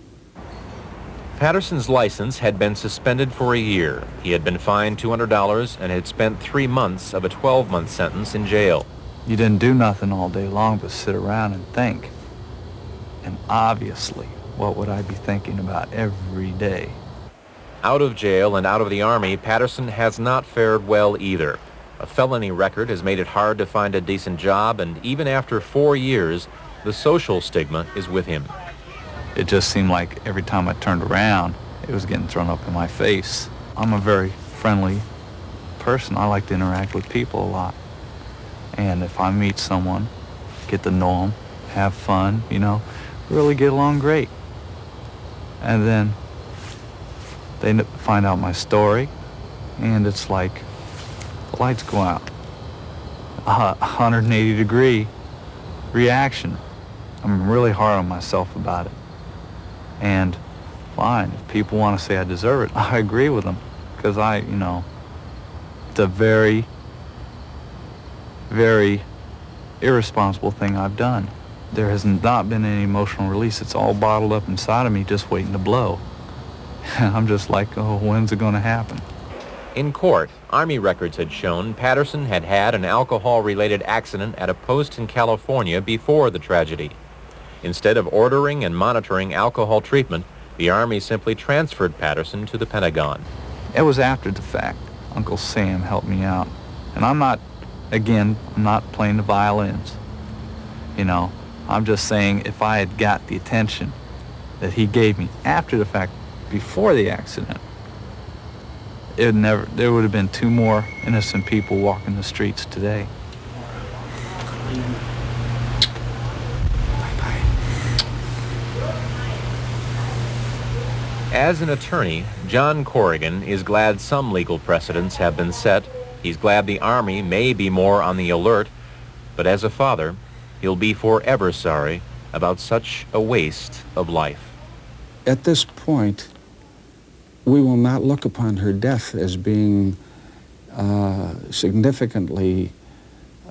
Patterson's license had been suspended for a year. He had been fined $200 and had spent 3 months of a 12-month sentence in jail. You didn't do nothing all day long but sit around and think. And obviously, what would I be thinking about every day? Out of jail and out of the Army, Patterson has not fared well either. A felony record has made it hard to find a decent job, and even after 4 years, the social stigma is with him. It just seemed like every time I turned around, it was getting thrown up in my face. I'm a very friendly person. I like to interact with people a lot. And if I meet someone, get to know them, have fun, you know, really get along great. And then they find out my story, and it's like the lights go out. 180-degree reaction. I'm really hard on myself about it. And fine, if people want to say I deserve it, I agree with them, because you know, it's a very, very irresponsible thing I've done. There has not been any emotional release. It's all bottled up inside of me, just waiting to blow. And I'm just like, oh, when's it going to happen? In court, Army records had shown Patterson had had an alcohol-related accident at a post in California before the tragedy. Instead of ordering and monitoring alcohol treatment, the Army simply transferred Patterson to the Pentagon. It was after the fact. Uncle Sam helped me out. And I'm not playing the violins. You know, I'm just saying if I had got the attention that he gave me after the fact, before the accident, there would have been 2 more innocent people walking the streets today. As an attorney, John Corrigan is glad some legal precedents have been set. He's glad the Army may be more on the alert, but as a father, he'll be forever sorry about such a waste of life. At this point, we will not look upon her death as being significantly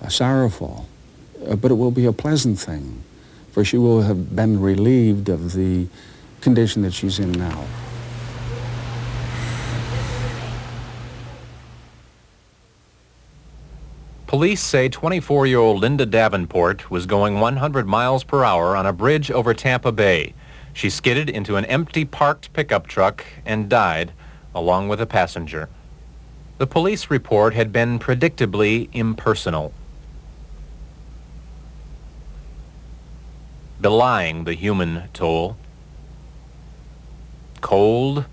sorrowful, but it will be a pleasant thing, for she will have been relieved of the condition that she's in now. Police say 24-year-old Linda Davenport was going 100 miles per hour on a bridge over Tampa Bay. She skidded into an empty parked pickup truck and died, along with a passenger. The police report had been predictably impersonal, belying the human toll. Cold,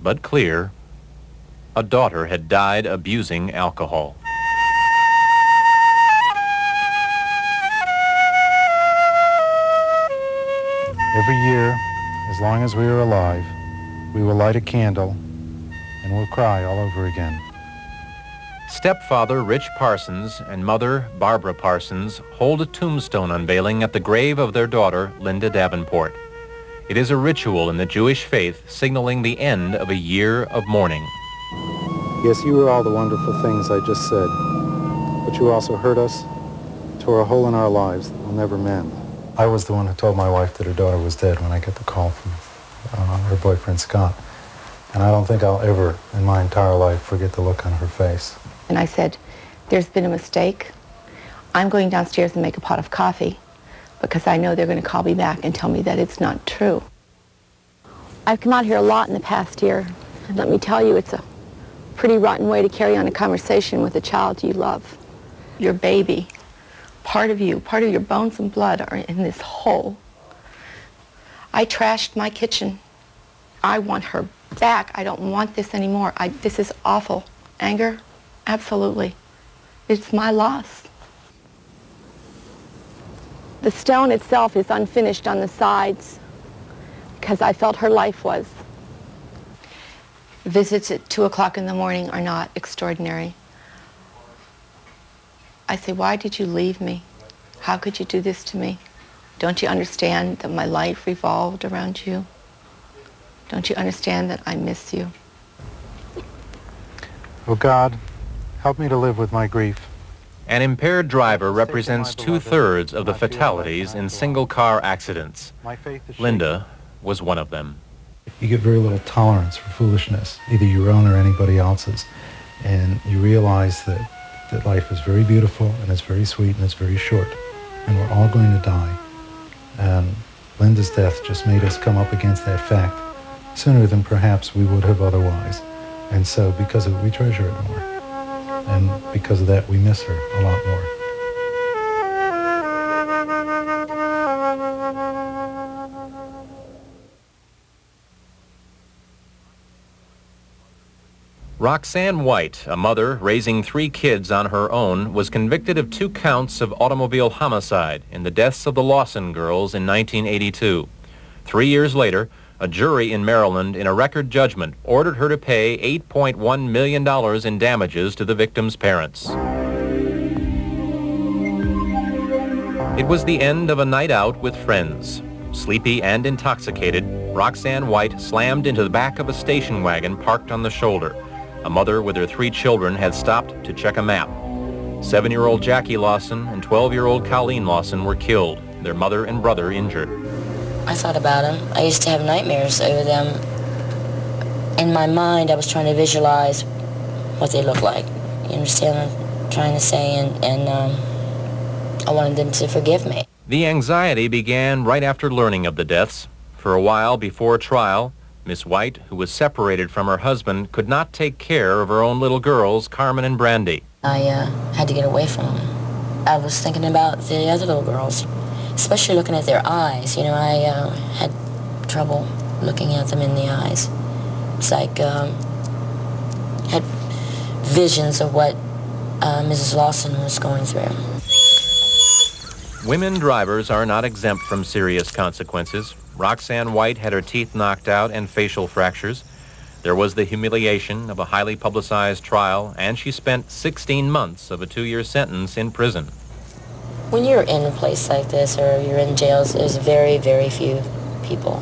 but clear, a daughter had died abusing alcohol. Every year, as long as we are alive, we will light a candle and we'll cry all over again. Stepfather Rich Parsons and mother Barbara Parsons hold a tombstone unveiling at the grave of their daughter, Linda Davenport. It is a ritual in the Jewish faith signaling the end of a year of mourning. Yes, you were all the wonderful things I just said, but you also hurt us, tore a hole in our lives that will never mend. I was the one who told my wife that her daughter was dead when I got the call from her boyfriend, Scott. And I don't think I'll ever, in my entire life, forget the look on her face. And I said, there's been a mistake. I'm going downstairs and make a pot of coffee because I know they're going to call me back and tell me that it's not true. I've come out here a lot in the past year, and let me tell you, it's a pretty rotten way to carry on a conversation with a child you love. Your baby. Part of you, part of your bones and blood are in this hole. I trashed my kitchen. I want her back. I don't want this anymore. This is awful. Anger? Absolutely. It's my loss. The stone itself is unfinished on the sides because I felt her life was. Visits at 2 o'clock in the morning are not extraordinary. I say, why did you leave me? How could you do this to me? Don't you understand that my life revolved around you? Don't you understand that I miss you? Oh God, help me to live with my grief. An impaired driver represents 2/3 of the fatalities in single-car accidents. Linda was one of them. You get very little tolerance for foolishness, either your own or anybody else's. And you realize that life is very beautiful and it's very sweet and it's very short. And we're all going to die. And Linda's death just made us come up against that fact sooner than perhaps we would have otherwise. And so because of it, we treasure it more. And because of that, we miss her a lot more. Roxanne White, a mother raising 3 kids on her own, was convicted of 2 counts of automobile homicide in the deaths of the Lawson girls in 1982. 3 years later, a jury in Maryland, in a record judgment, ordered her to pay $8.1 million in damages to the victims' parents. It was the end of a night out with friends. Sleepy and intoxicated, Roxanne White slammed into the back of a station wagon parked on the shoulder. A mother with her 3 children had stopped to check a map. 7-year-old Jackie Lawson and 12-year-old Colleen Lawson were killed, their mother and brother injured. I thought about them. I used to have nightmares over them. In my mind, I was trying to visualize what they looked like. You understand what I'm trying to say? And I wanted them to forgive me. The anxiety began right after learning of the deaths. For a while before trial, Miss White, who was separated from her husband, could not take care of her own little girls, Carmen and Brandy. I had to get away from them. I was thinking about the other little girls, especially looking at their eyes. You know, I had trouble looking at them in the eyes. It's like had visions of what Mrs. Lawson was going through. Women drivers are not exempt from serious consequences. Roxanne White had her teeth knocked out and facial fractures. There was the humiliation of a highly publicized trial, and she spent 16 months of a 2-year sentence in prison. When you're in a place like this or you're in jails, there's very, very few people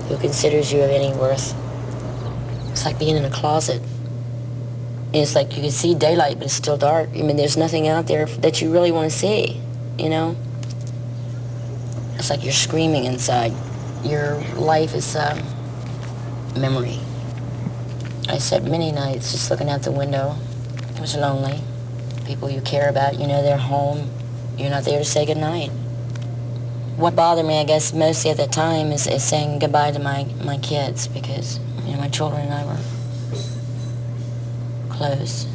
who considers you of any worth. It's like being in a closet. It's like you can see daylight, but it's still dark. I mean, there's nothing out there that you really want to see, you know? It's like you're screaming inside. Your life is a memory. I spent many nights just looking out the window. It was lonely. People you care about, you know, they're home. You're not there to say goodnight. What bothered me, I guess, mostly at that time is saying goodbye to my kids, because, you know, my children and I were close.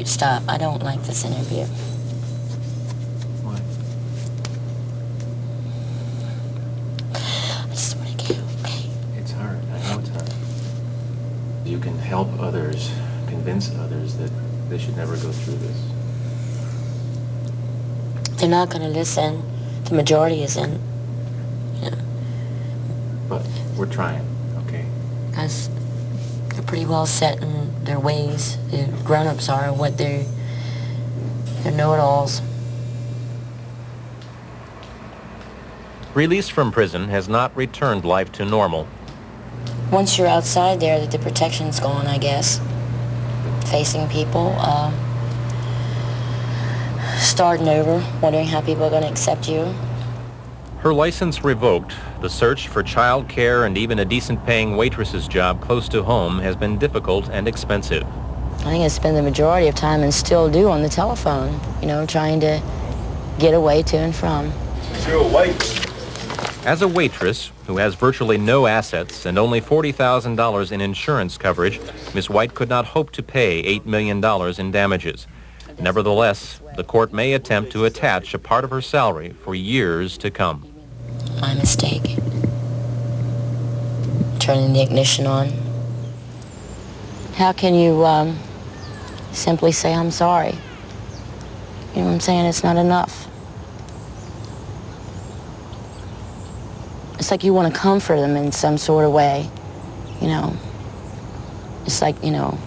Stop. I don't like this interview. Why? I just want to go, okay? It's hard. I know it's hard. You can help others, convince others that they should never go through this. They're not going to listen. The majority isn't. Yeah. But we're trying, okay? Because they're pretty well set in their ways. The grown-ups are what they're know-it-alls. Release from prison has not returned life to normal. Once you're outside there, the protection's gone, I guess. Facing people, starting over, wondering how people are going to accept you. Her license revoked, the search for child care and even a decent-paying waitress's job close to home has been difficult and expensive. I think I spend the majority of time, and still do, on the telephone, you know, trying to get away to and from. Sure, wait. As a waitress who has virtually no assets and only $40,000 in insurance coverage, Miss White could not hope to pay $8 million in damages. Nevertheless, the court may attempt to attach a part of her salary for years to come. My mistake. Turning the ignition on. How can you simply say, I'm sorry? You know what I'm saying? It's not enough. It's like you want to comfort them in some sort of way, you know. It's like, you know,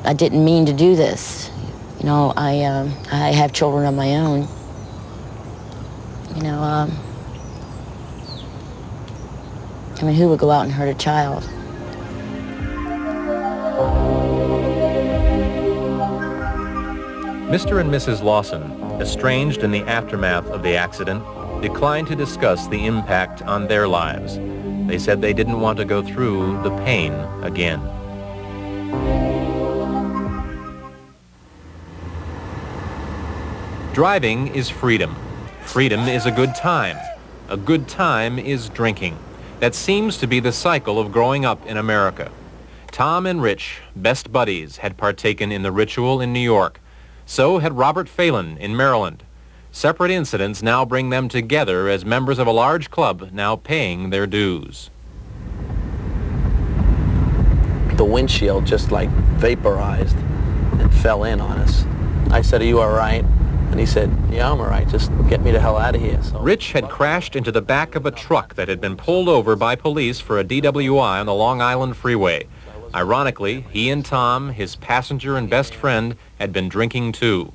I didn't mean to do this. You know, I have children of my own. You know, I mean, who would go out and hurt a child? Mr. and Mrs. Lawson, estranged in the aftermath of the accident, declined to discuss the impact on their lives. They said they didn't want to go through the pain again. Driving is freedom. Freedom is a good time. A good time is drinking. That seems to be the cycle of growing up in America. Tom and Rich, best buddies, had partaken in the ritual in New York. So had Robert Phelan in Maryland. Separate incidents now bring them together as members of a large club now paying their dues. The windshield just like vaporized and fell in on us. I said, "Are you all right?" And he said, "Yeah, I'm all right. Just get me the hell out of here." So Rich had crashed into the back of a truck that had been pulled over by police for a DWI on the Long Island Freeway. Ironically, he and Tom, his passenger and best friend, had been drinking too.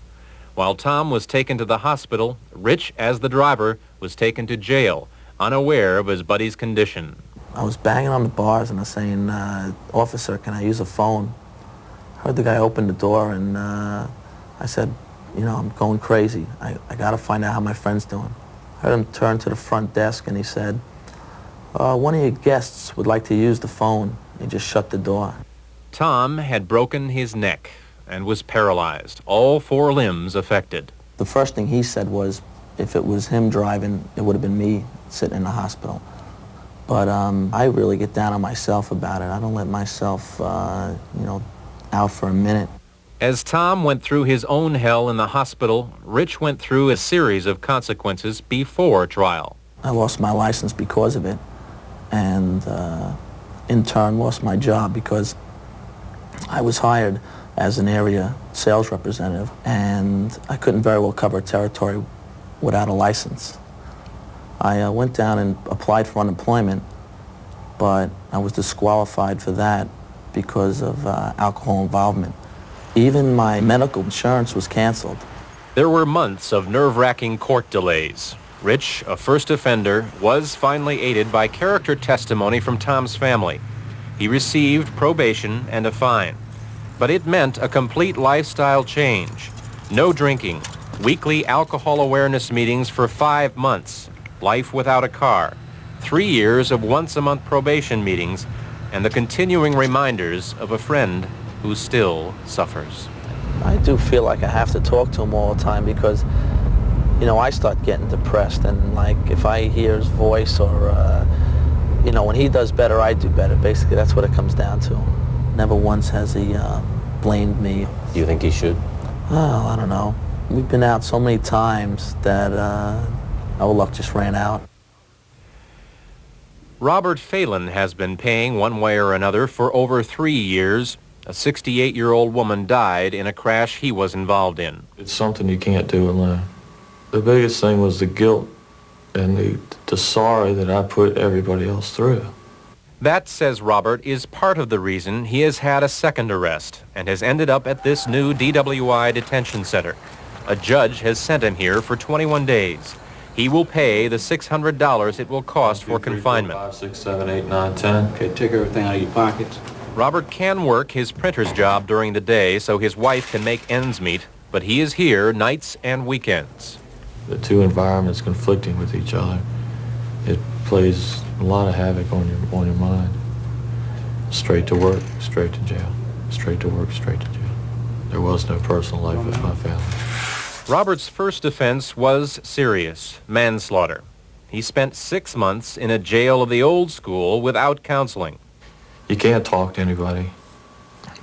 While Tom was taken to the hospital, Rich, as the driver, was taken to jail, unaware of his buddy's condition. I was banging on the bars and I was saying, "Officer, can I use a phone?" Heard the guy open the door and I said, "You know, I'm going crazy. I got to find out how my friend's doing." Heard him turn to the front desk and he said, "One of your guests would like to use the phone." He just shut the door. Tom had broken his neck and was paralyzed, all 4 limbs affected. The first thing he said was, if it was him driving, it would have been me sitting in the hospital. But I really get down on myself about it. I don't let myself, you know, out for a minute. As Tom went through his own hell in the hospital, Rich went through a series of consequences before trial. I lost my license because of it, and in turn lost my job because I was hired as an area sales representative, and I couldn't very well cover a territory without a license. I went down and applied for unemployment, but I was disqualified for that because of alcohol involvement. Even my medical insurance was canceled. There were months of nerve-wracking court delays. Rich, a first offender, was finally aided by character testimony from Tom's family. He received probation and a fine. But it meant a complete lifestyle change. No drinking, weekly alcohol awareness meetings for 5 months, life without a car, 3 years of once-a-month probation meetings, and the continuing reminders of a friend who still suffers. I do feel like I have to talk to him all the time because, you know, I start getting depressed, and like if I hear his voice or, you know, when he does better, I do better. Basically, that's what it comes down to. Never once has he blamed me. Do you think he should? Oh, I don't know. We've been out so many times that our luck just ran out. Robert Phelan has been paying one way or another for over 3 years. A 68-year-old woman died in a crash he was involved in. It's something you can't do alone. The biggest thing was the guilt and the sorrow that I put everybody else through. That, says Robert, is part of the reason he has had a second arrest and has ended up at this new DWI detention center. A judge has sent him here for 21 days. He will pay the $600 it will cost for confinement. 5, 6, 7, 8, 9, 10. Okay, take everything out of your pockets. Robert can work his printer's job during the day so his wife can make ends meet, but he is here nights and weekends. The two environments conflicting with each other, it plays a lot of havoc on your mind. Straight to work, straight to jail. Straight to work, straight to jail. There was no personal life with my family. Robert's first offense was serious, manslaughter. He spent 6 months in a jail of the old school without counseling. You can't talk to anybody.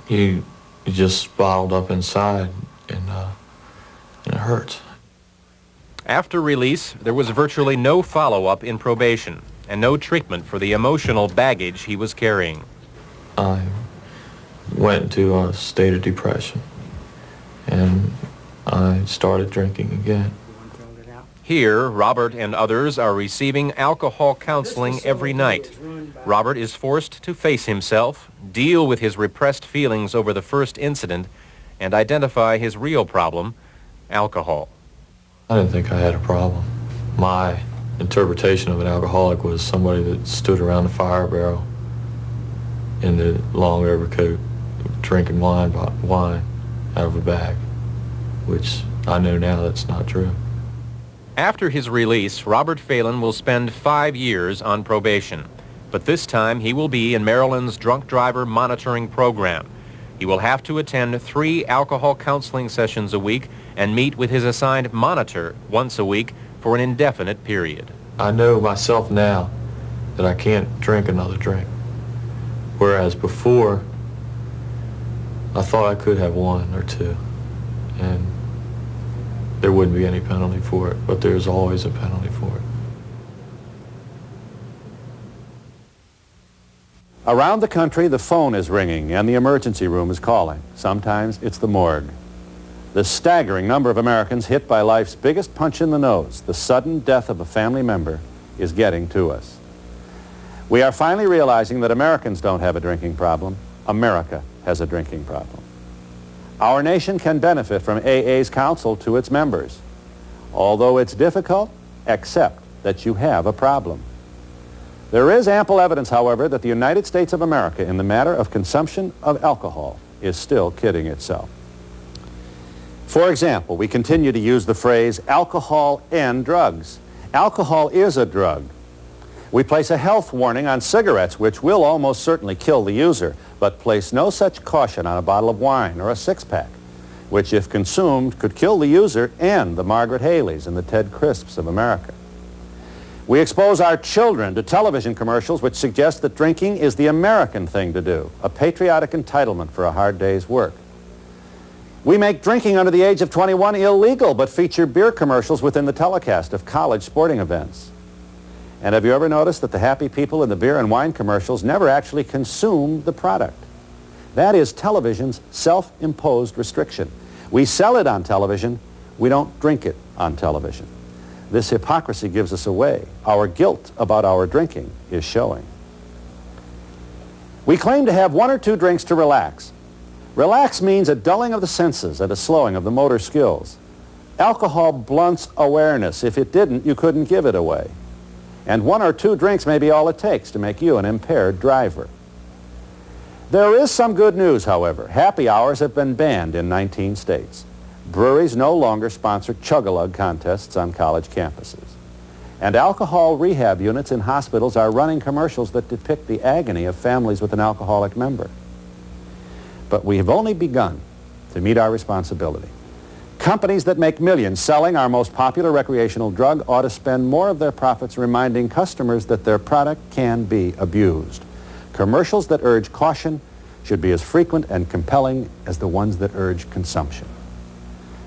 You just bottled up inside, and it hurts. After release, there was virtually no follow-up in probation and no treatment for the emotional baggage he was carrying. I went into a state of depression, and I started drinking again. Here, Robert and others are receiving alcohol counseling every night. Robert is forced to face himself, deal with his repressed feelings over the first incident, and identify his real problem, alcohol. I didn't think I had a problem. My interpretation of an alcoholic was somebody that stood around the fire barrel in the long overcoat drinking wine out of a bag, which I know now that's not true. After his release, Robert Phelan will spend 5 years on probation. But this time he will be in Maryland's drunk driver monitoring program. He will have to attend 3 alcohol counseling sessions a week and meet with his assigned monitor once a week for an indefinite period. I know myself now that I can't drink another drink. Whereas before, I thought I could have 1 or 2. And there wouldn't be any penalty for it, but there's always a penalty for it. Around the country, the phone is ringing and the emergency room is calling. Sometimes it's the morgue. The staggering number of Americans hit by life's biggest punch in the nose, the sudden death of a family member, is getting to us. We are finally realizing that Americans don't have a drinking problem. America has a drinking problem. Our nation can benefit from AA's counsel to its members. Although it's difficult, accept that you have a problem. There is ample evidence, however, that the United States of America in the matter of consumption of alcohol is still kidding itself. For example, we continue to use the phrase alcohol and drugs. Alcohol is a drug. We place a health warning on cigarettes, which will almost certainly kill the user, but place no such caution on a bottle of wine or a six-pack, which, if consumed, could kill the user and the Margaret Haleys and the Ted Crisps of America. We expose our children to television commercials which suggest that drinking is the American thing to do, a patriotic entitlement for a hard day's work. We make drinking under the age of 21 illegal, but feature beer commercials within the telecast of college sporting events. And have you ever noticed that the happy people in the beer and wine commercials never actually consume the product? That is television's self-imposed restriction. We sell it on television, we don't drink it on television. This hypocrisy gives us away. Our guilt about our drinking is showing. We claim to have 1 or 2 drinks to relax. Relax means a dulling of the senses and a slowing of the motor skills. Alcohol blunts awareness. If it didn't, you couldn't give it away. And 1 or 2 drinks may be all it takes to make you an impaired driver. There is some good news, however. Happy hours have been banned in 19 states. Breweries no longer sponsor chug-a-lug contests on college campuses. And alcohol rehab units in hospitals are running commercials that depict the agony of families with an alcoholic member. But we have only begun to meet our responsibility. Companies that make millions selling our most popular recreational drug ought to spend more of their profits reminding customers that their product can be abused. Commercials that urge caution should be as frequent and compelling as the ones that urge consumption.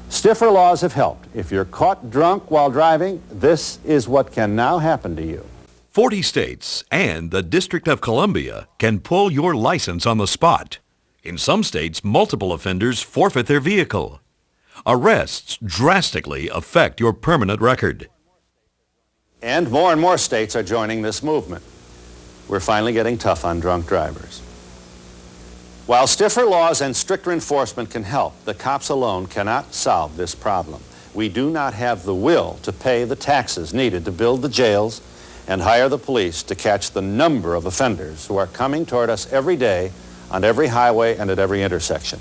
Stiffer laws have helped. If you're caught drunk while driving, this is what can now happen to you. 40 states and the District of Columbia can pull your license on the spot. In some states, multiple offenders forfeit their vehicle. Arrests drastically affect your permanent record. And more states are joining this movement. We're finally getting tough on drunk drivers. While stiffer laws and stricter enforcement can help, the cops alone cannot solve this problem. We do not have the will to pay the taxes needed to build the jails and hire the police to catch the number of offenders who are coming toward us every day on every highway and at every intersection.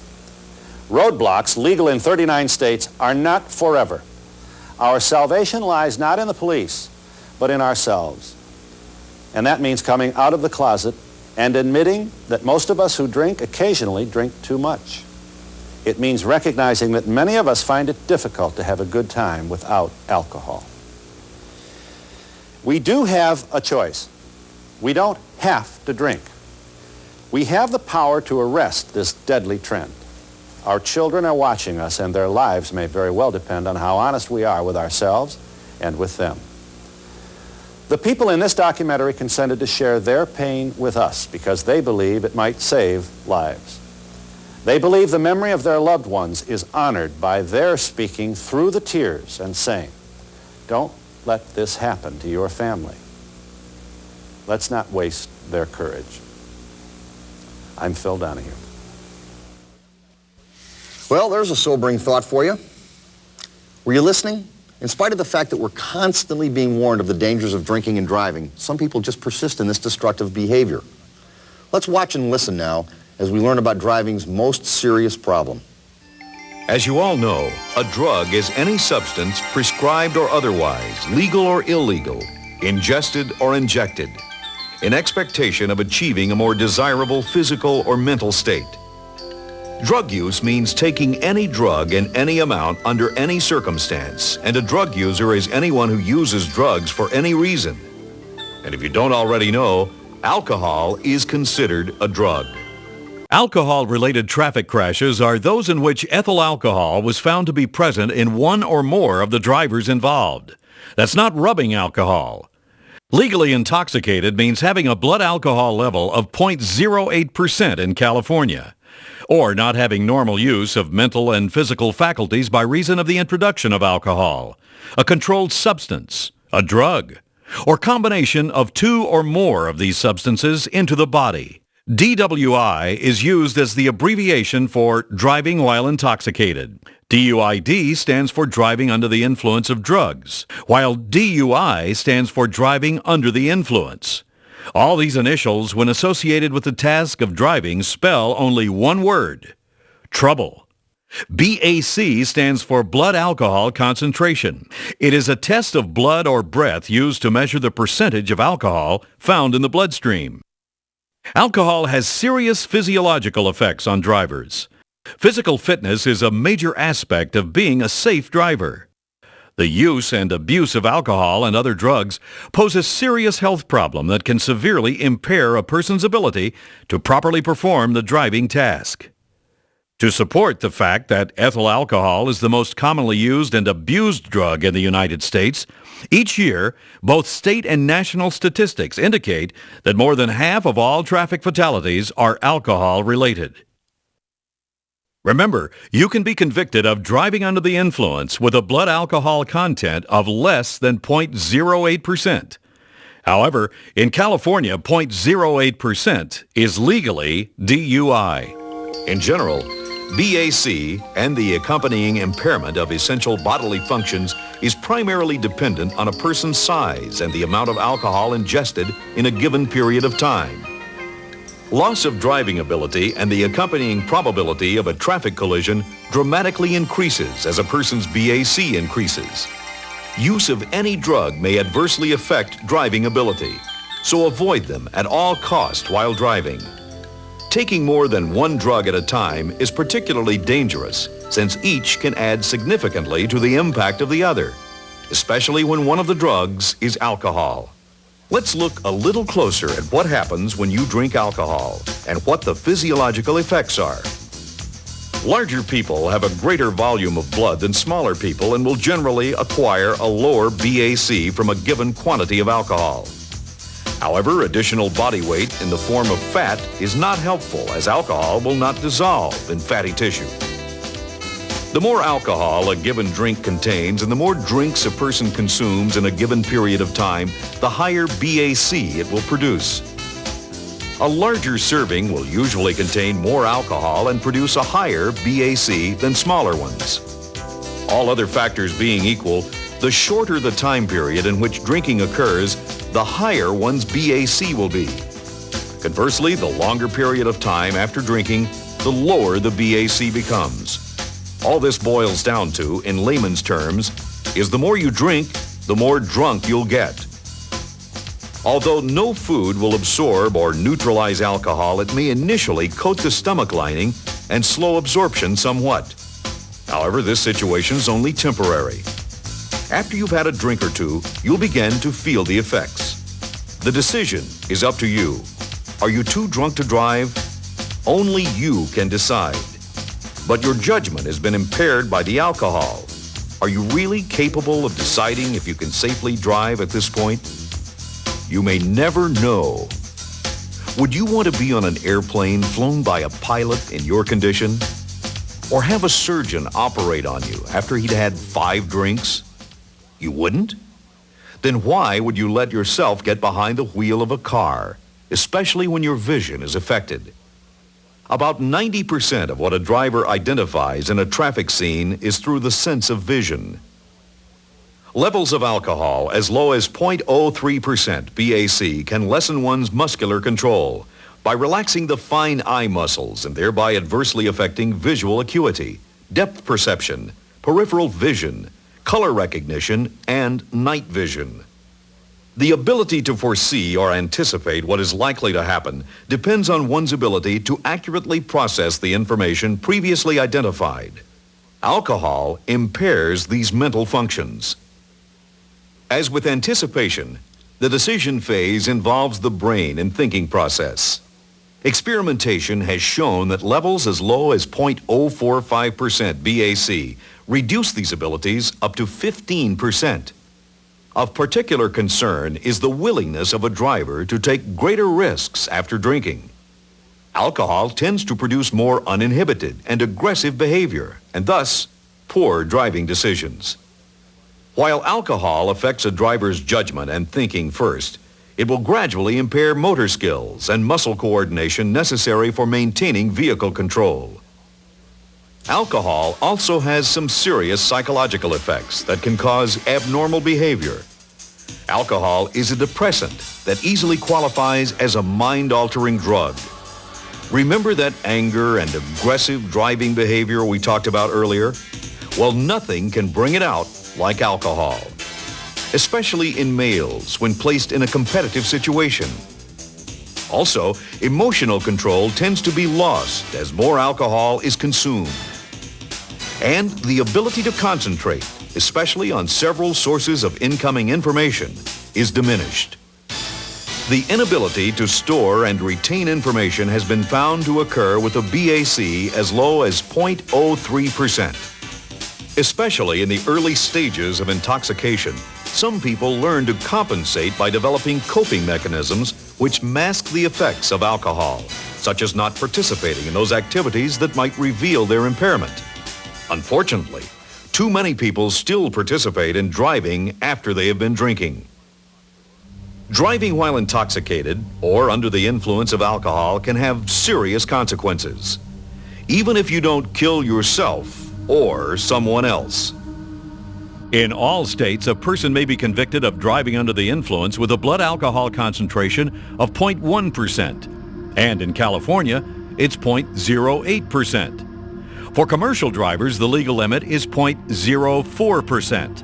Roadblocks, legal in 39 states, are not forever. Our salvation lies not in the police, but in ourselves. And that means coming out of the closet and admitting that most of us who drink occasionally drink too much. It means recognizing that many of us find it difficult to have a good time without alcohol. We do have a choice. We don't have to drink. We have the power to arrest this deadly trend. Our children are watching us, and their lives may very well depend on how honest we are with ourselves and with them. The people in this documentary consented to share their pain with us because they believe it might save lives. They believe the memory of their loved ones is honored by their speaking through the tears and saying, "Don't let this happen to your family." Let's not waste their courage. I'm Phil Donahue. Well, there's a sobering thought for you. Were you listening? In spite of the fact that we're constantly being warned of the dangers of drinking and driving, some people just persist in this destructive behavior. Let's watch and listen now as we learn about driving's most serious problem. As you all know, a drug is any substance, prescribed or otherwise, legal or illegal, ingested or injected, in expectation of achieving a more desirable physical or mental state. Drug use means taking any drug in any amount under any circumstance, and a drug user is anyone who uses drugs for any reason. And if you don't already know, alcohol is considered a drug. Alcohol-related traffic crashes are those in which ethyl alcohol was found to be present in one or more of the drivers involved. That's not rubbing alcohol. Legally intoxicated means having a blood alcohol level of 0.08% in California, or not having normal use of mental and physical faculties by reason of the introduction of alcohol, a controlled substance, a drug, or combination of 2 or more of these substances into the body. DWI is used as the abbreviation for driving while intoxicated. DUID stands for driving under the influence of drugs, while DUI stands for driving under the influence. All these initials, when associated with the task of driving, spell only one word: trouble. BAC stands for blood alcohol concentration. It is a test of blood or breath used to measure the percentage of alcohol found in the bloodstream. Alcohol has serious physiological effects on drivers. Physical fitness is a major aspect of being a safe driver. The use and abuse of alcohol and other drugs pose a serious health problem that can severely impair a person's ability to properly perform the driving task. To support the fact that ethyl alcohol is the most commonly used and abused drug in the United States, each year, both state and national statistics indicate that more than half of all traffic fatalities are alcohol-related. Remember, you can be convicted of driving under the influence with a blood alcohol content of less than 0.08%. However, in California, 0.08% is legally DUI. In general, BAC and the accompanying impairment of essential bodily functions is primarily dependent on a person's size and the amount of alcohol ingested in a given period of time. Loss of driving ability and the accompanying probability of a traffic collision dramatically increases as a person's BAC increases. Use of any drug may adversely affect driving ability, so avoid them at all costs while driving. Taking more than one drug at a time is particularly dangerous since each can add significantly to the impact of the other, especially when one of the drugs is alcohol. Let's look a little closer at what happens when you drink alcohol and what the physiological effects are. Larger people have a greater volume of blood than smaller people and will generally acquire a lower BAC from a given quantity of alcohol. However, additional body weight in the form of fat is not helpful as alcohol will not dissolve in fatty tissue. The more alcohol a given drink contains and the more drinks a person consumes in a given period of time, the higher BAC it will produce. A larger serving will usually contain more alcohol and produce a higher BAC than smaller ones. All other factors being equal, the shorter the time period in which drinking occurs, the higher one's BAC will be. Conversely, the longer period of time after drinking, the lower the BAC becomes. All this boils down to, in layman's terms, is the more you drink, the more drunk you'll get. Although no food will absorb or neutralize alcohol, it may initially coat the stomach lining and slow absorption somewhat. However, this situation is only temporary. After you've had a drink or two, you'll begin to feel the effects. The decision is up to you. Are you too drunk to drive? Only you can decide. But your judgment has been impaired by the alcohol. Are you really capable of deciding if you can safely drive at this point? You may never know. Would you want to be on an airplane flown by a pilot in your condition? Or have a surgeon operate on you after he'd had 5 drinks? You wouldn't? Then why would you let yourself get behind the wheel of a car, especially when your vision is affected? About 90% of what a driver identifies in a traffic scene is through the sense of vision. Levels of alcohol as low as 0.03% BAC can lessen one's muscular control by relaxing the fine eye muscles and thereby adversely affecting visual acuity, depth perception, peripheral vision, color recognition, and night vision. The ability to foresee or anticipate what is likely to happen depends on one's ability to accurately process the information previously identified. Alcohol impairs these mental functions. As with anticipation, the decision phase involves the brain and thinking process. Experimentation has shown that levels as low as 0.045% BAC reduce these abilities up to 15%. Of particular concern is the willingness of a driver to take greater risks after drinking. Alcohol tends to produce more uninhibited and aggressive behavior, and thus, poor driving decisions. While alcohol affects a driver's judgment and thinking first, it will gradually impair motor skills and muscle coordination necessary for maintaining vehicle control. Alcohol also has some serious psychological effects that can cause abnormal behavior. Alcohol is a depressant that easily qualifies as a mind-altering drug. Remember that anger and aggressive driving behavior we talked about earlier? Well, nothing can bring it out like alcohol, especially in males when placed in a competitive situation. Also, emotional control tends to be lost as more alcohol is consumed. And the ability to concentrate, especially on several sources of incoming information, is diminished. The inability to store and retain information has been found to occur with a BAC as low as 0.03%. Especially in the early stages of intoxication, some people learn to compensate by developing coping mechanisms which mask the effects of alcohol, such as not participating in those activities that might reveal their impairment. Unfortunately, too many people still participate in driving after they have been drinking. Driving while intoxicated or under the influence of alcohol can have serious consequences, even if you don't kill yourself or someone else. In all states, a person may be convicted of driving under the influence with a blood alcohol concentration of 0.1%, and in California, it's 0.08%. For commercial drivers, the legal limit is 0.04%.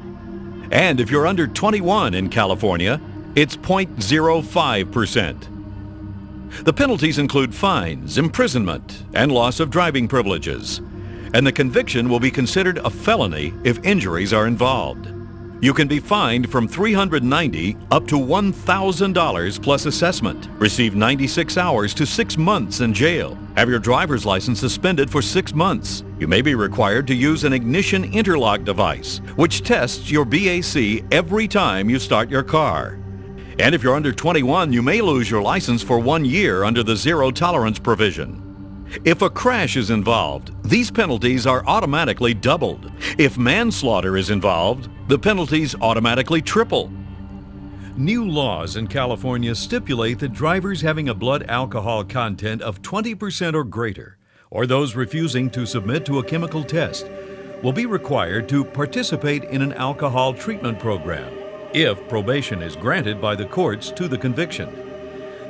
And if you're under 21 in California, it's 0.05%. The penalties include fines, imprisonment, and loss of driving privileges. And the conviction will be considered a felony if injuries are involved. You can be fined from $390 up to $1,000 plus assessment, receive 96 hours to 6 months in jail, have your driver's license suspended for 6 months. You may be required to use an ignition interlock device, which tests your BAC every time you start your car. And if you're under 21, you may lose your license for 1 year under the zero tolerance provision. If a crash is involved, these penalties are automatically doubled. If manslaughter is involved, the penalties automatically triple. New laws in California stipulate that drivers having a blood alcohol content of 20% or greater, or those refusing to submit to a chemical test, will be required to participate in an alcohol treatment program if probation is granted by the courts to the conviction.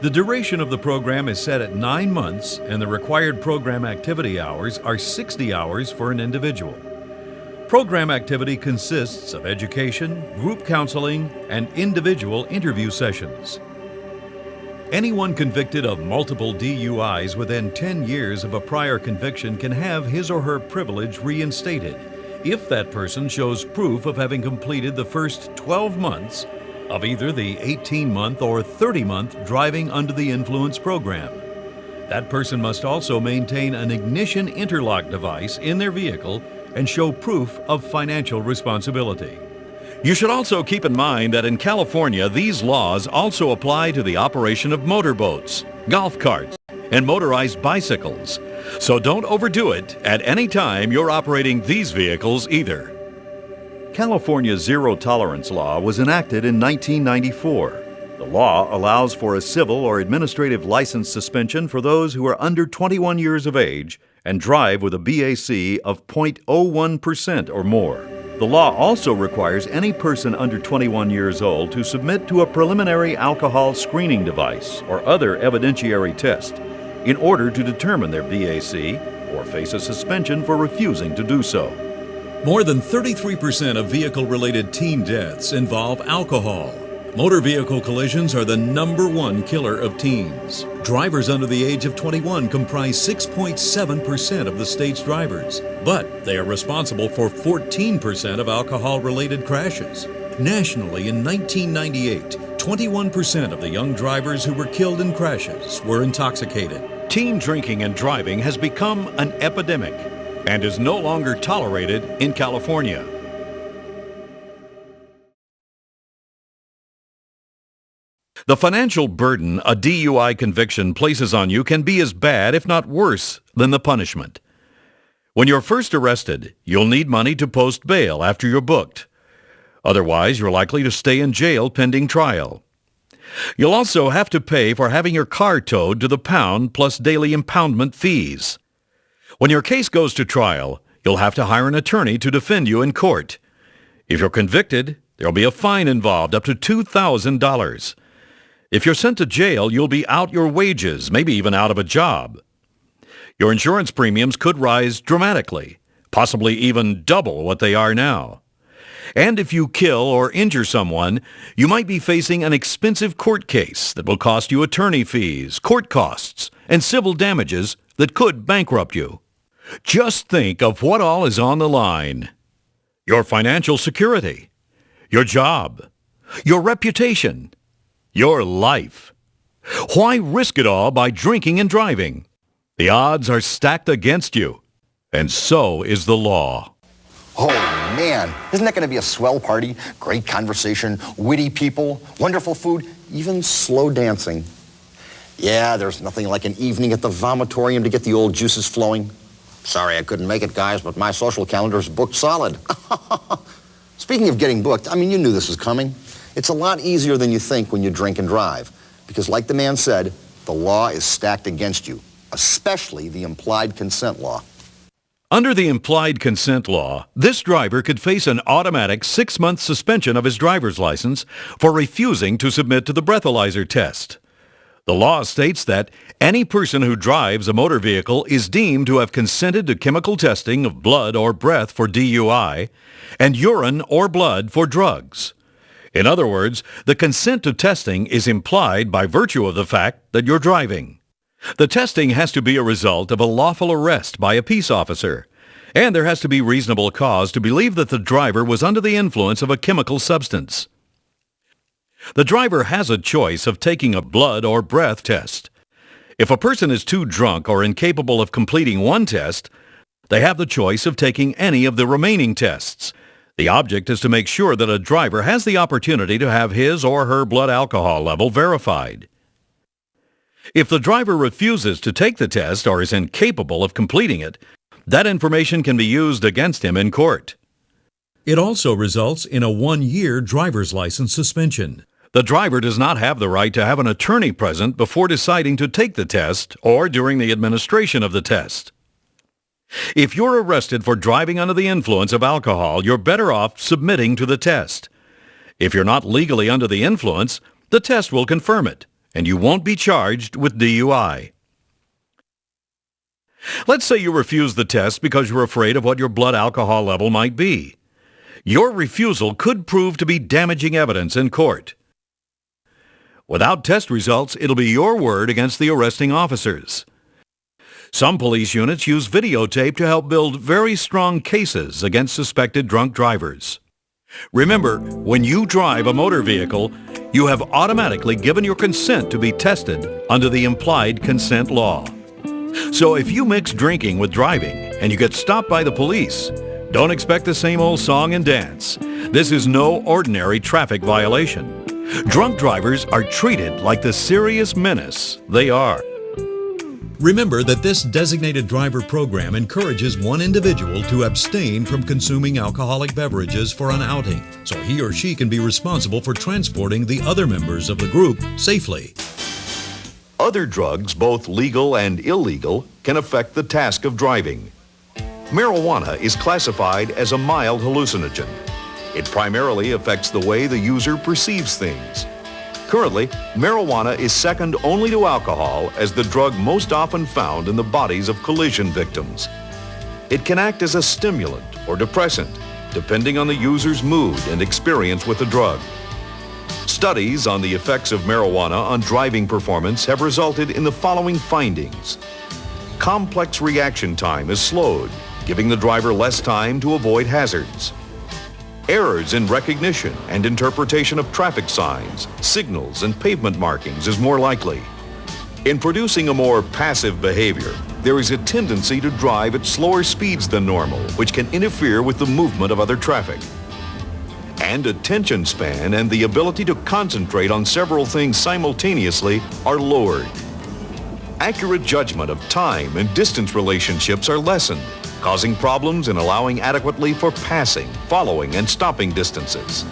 The duration of the program is set at 9 months, and the required program activity hours are 60 hours for an individual. Program activity consists of education, group counseling, and individual interview sessions. Anyone convicted of multiple DUIs within 10 years of a prior conviction can have his or her privilege reinstated if that person shows proof of having completed the first 12 months of either the 18-month or 30-month driving under the influence program. That person must also maintain an ignition interlock device in their vehicle and show proof of financial responsibility. You should also keep in mind that in California, these laws also apply to the operation of motorboats, golf carts, and motorized bicycles. So don't overdo it at any time you're operating these vehicles either. California's zero tolerance law was enacted in 1994. The law allows for a civil or administrative license suspension for those who are under 21 years of age and drive with a BAC of 0.01% or more. The law also requires any person under 21 years old to submit to a preliminary alcohol screening device or other evidentiary test in order to determine their BAC or face a suspension for refusing to do so. More than 33% of vehicle-related teen deaths involve alcohol. Motor vehicle collisions are the #1 killer of teens. Drivers under the age of 21 comprise 6.7% of the state's drivers, but they are responsible for 14% of alcohol-related crashes. Nationally, in 1998, 21% of the young drivers who were killed in crashes were intoxicated. Teen drinking and driving has become an epidemic and is no longer tolerated in California. The financial burden a DUI conviction places on you can be as bad, if not worse, than the punishment. When you're first arrested, you'll need money to post bail after you're booked. Otherwise, you're likely to stay in jail pending trial. You'll also have to pay for having your car towed to the pound plus daily impoundment fees. When your case goes to trial, you'll have to hire an attorney to defend you in court. If you're convicted, there'll be a fine involved up to $2,000. If you're sent to jail, you'll be out your wages, maybe even out of a job. Your insurance premiums could rise dramatically, possibly even double what they are now. And if you kill or injure someone, you might be facing an expensive court case that will cost you attorney fees, court costs, and civil damages that could bankrupt you. Just think of what all is on the line. Your financial security, your job, your reputation, your life. Why risk it all by drinking and driving? The odds are stacked against you, and so is the law. Oh, man, isn't that going to be a swell party? Great conversation, witty people, wonderful food, even slow dancing. Yeah, there's nothing like an evening at the vomitorium to get the old juices flowing. Sorry I couldn't make it, guys, but my social calendar is booked solid. Speaking of getting booked, I mean, you knew this was coming. It's a lot easier than you think when you drink and drive. Because like the man said, the law is stacked against you, especially the implied consent law. Under the implied consent law, this driver could face an automatic 6-month suspension of his driver's license for refusing to submit to the breathalyzer test. The law states that any person who drives a motor vehicle is deemed to have consented to chemical testing of blood or breath for DUI and urine or blood for drugs. In other words, the consent to testing is implied by virtue of the fact that you're driving. The testing has to be a result of a lawful arrest by a peace officer, and there has to be reasonable cause to believe that the driver was under the influence of a chemical substance. The driver has a choice of taking a blood or breath test. If a person is too drunk or incapable of completing one test, they have the choice of taking any of the remaining tests. The object is to make sure that a driver has the opportunity to have his or her blood alcohol level verified. If the driver refuses to take the test or is incapable of completing it, that information can be used against him in court. It also results in a 1-year driver's license suspension. The driver does not have the right to have an attorney present before deciding to take the test or during the administration of the test. If you're arrested for driving under the influence of alcohol, you're better off submitting to the test. If you're not legally under the influence, the test will confirm it, and you won't be charged with DUI. Let's say you refuse the test because you're afraid of what your blood alcohol level might be. Your refusal could prove to be damaging evidence in court. Without test results, it'll be your word against the arresting officers. Some police units use videotape to help build very strong cases against suspected drunk drivers. Remember, when you drive a motor vehicle, you have automatically given your consent to be tested under the implied consent law. So if you mix drinking with driving and you get stopped by the police, don't expect the same old song and dance. This is no ordinary traffic violation. Drunk drivers are treated like the serious menace they are. Remember that this designated driver program encourages one individual to abstain from consuming alcoholic beverages for an outing, so he or she can be responsible for transporting the other members of the group safely. Other drugs, both legal and illegal, can affect the task of driving. Marijuana is classified as a mild hallucinogen. It primarily affects the way the user perceives things. Currently, marijuana is second only to alcohol as the drug most often found in the bodies of collision victims. It can act as a stimulant or depressant, depending on the user's mood and experience with the drug. Studies on the effects of marijuana on driving performance have resulted in the following findings. Complex reaction time is slowed, giving the driver less time to avoid hazards. Errors in recognition and interpretation of traffic signs, signals, and pavement markings is more likely. In producing a more passive behavior, there is a tendency to drive at slower speeds than normal, which can interfere with the movement of other traffic. And attention span and the ability to concentrate on several things simultaneously are lowered. Accurate judgment of time and distance relationships are lessened, causing problems in allowing adequately for passing, following, and stopping distances.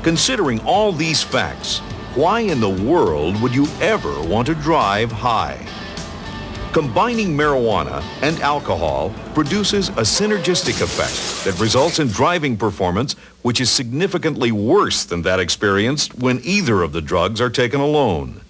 Considering all these facts, why in the world would you ever want to drive high? Combining marijuana and alcohol produces a synergistic effect that results in driving performance which is significantly worse than that experienced when either of the drugs are taken alone.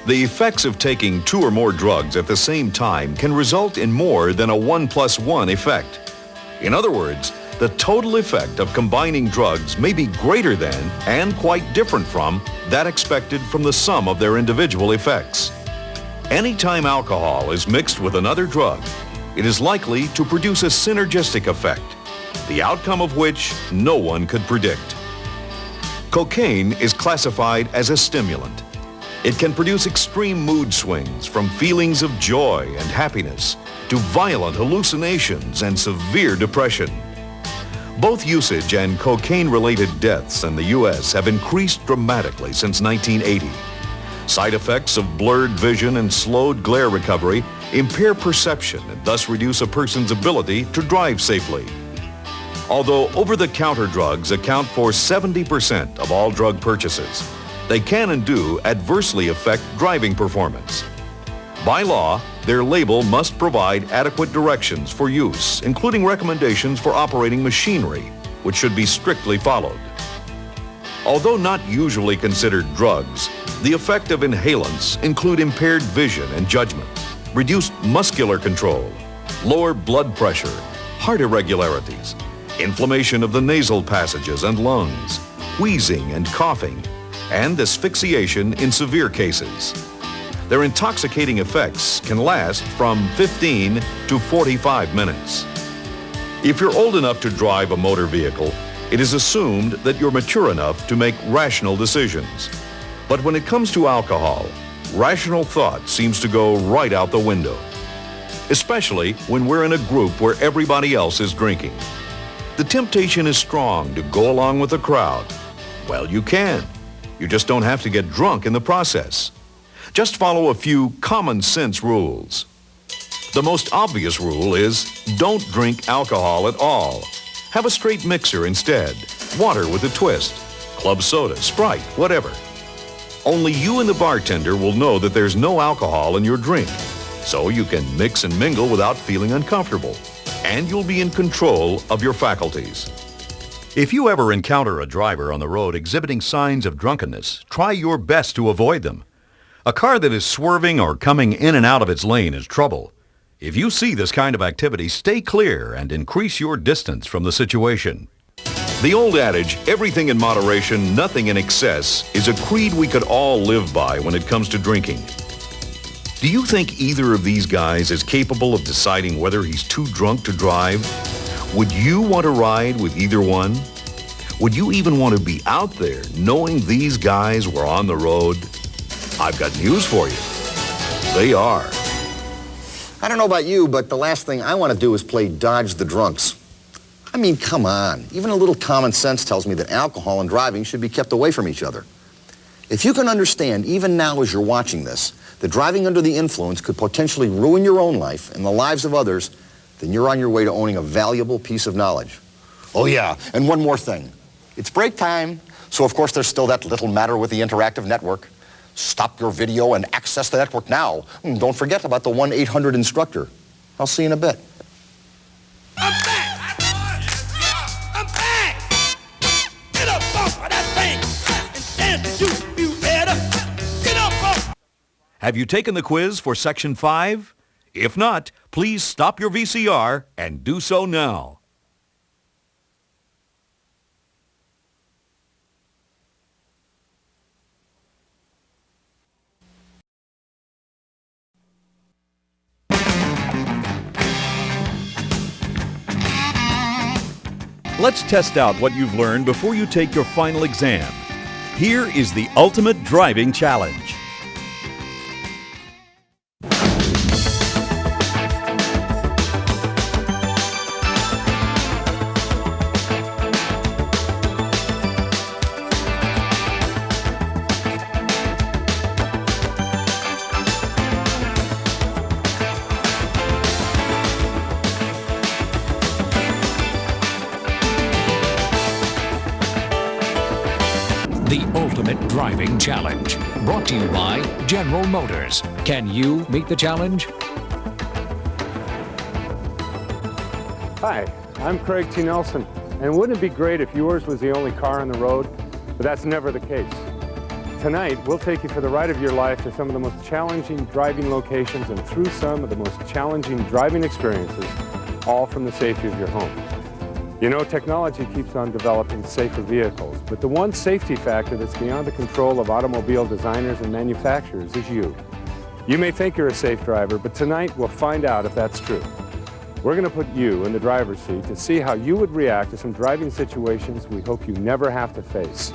The effects of taking 2 or more drugs at the same time can result in more than a 1+1 effect. In other words, the total effect of combining drugs may be greater than and quite different from that expected from the sum of their individual effects. Anytime alcohol is mixed with another drug, it is likely to produce a synergistic effect, the outcome of which no one could predict. Cocaine is classified as a stimulant. It can produce extreme mood swings from feelings of joy and happiness to violent hallucinations and severe depression. Both usage and cocaine-related deaths in the U.S. have increased dramatically since 1980. Side effects of blurred vision and slowed glare recovery impair perception and thus reduce a person's ability to drive safely. Although over-the-counter drugs account for 70% of all drug purchases, they can and do adversely affect driving performance. By law, their label must provide adequate directions for use, including recommendations for operating machinery, which should be strictly followed. Although not usually considered drugs, the effect of inhalants include impaired vision and judgment, reduced muscular control, lower blood pressure, heart irregularities, inflammation of the nasal passages and lungs, wheezing and coughing, and asphyxiation in severe cases. Their intoxicating effects can last from 15 to 45 minutes. If you're old enough to drive a motor vehicle, it is assumed that you're mature enough to make rational decisions. But when it comes to alcohol, rational thought seems to go right out the window, especially when we're in a group where everybody else is drinking. The temptation is strong to go along with the crowd. Well, you can. You just don't have to get drunk in the process. Just follow a few common sense rules. The most obvious rule is don't drink alcohol at all. Have a straight mixer instead. Water with a twist. Club soda, Sprite, whatever. Only you and the bartender will know that there's no alcohol in your drink, so you can mix and mingle without feeling uncomfortable, and you'll be in control of your faculties. If you ever encounter a driver on the road exhibiting signs of drunkenness, try your best to avoid them. A car that is swerving or coming in and out of its lane is trouble. If you see this kind of activity, stay clear and increase your distance from the situation. The old adage, everything in moderation, nothing in excess, is a creed we could all live by when it comes to drinking. Do you think either of these guys is capable of deciding whether he's too drunk to drive? Would you want to ride with either one? Would you even want to be out there knowing these guys were on the road? I've got news for you. They are. I don't know about you, but the last thing I want to do is play dodge the drunks. I mean, come on. Even a little common sense tells me that alcohol and driving should be kept away from each other. If you can understand, even now as you're watching this, that driving under the influence could potentially ruin your own life and the lives of others, then you're on your way to owning a valuable piece of knowledge. Oh yeah, and one more thing. It's break time, so of course there's still that little matter with the interactive network. Stop your video and access the network now. And don't forget about the 1-800-INSTRUCTOR. I'll see you in a bit. I'm back! I'm back! Get up off of that thing and dance you better. Get up off! Have you taken the quiz for Section 5? If not, please stop your VCR and do so now. Let's test out what you've learned before you take your final exam. Here is the Ultimate Driving Challenge. The Ultimate Driving Challenge, brought to you by General Motors. Can you meet the challenge? Hi, I'm Craig T. Nelson, and wouldn't it be great if yours was the only car on the road? But that's never the case. Tonight, we'll take you for the ride of your life to some of the most challenging driving locations and through some of the most challenging driving experiences, all from the safety of your home. You know, technology keeps on developing safer vehicles, but the one safety factor that's beyond the control of automobile designers and manufacturers is you. You may think you're a safe driver, but tonight we'll find out if that's true. We're going to put you in the driver's seat to see how you would react to some driving situations we hope you never have to face.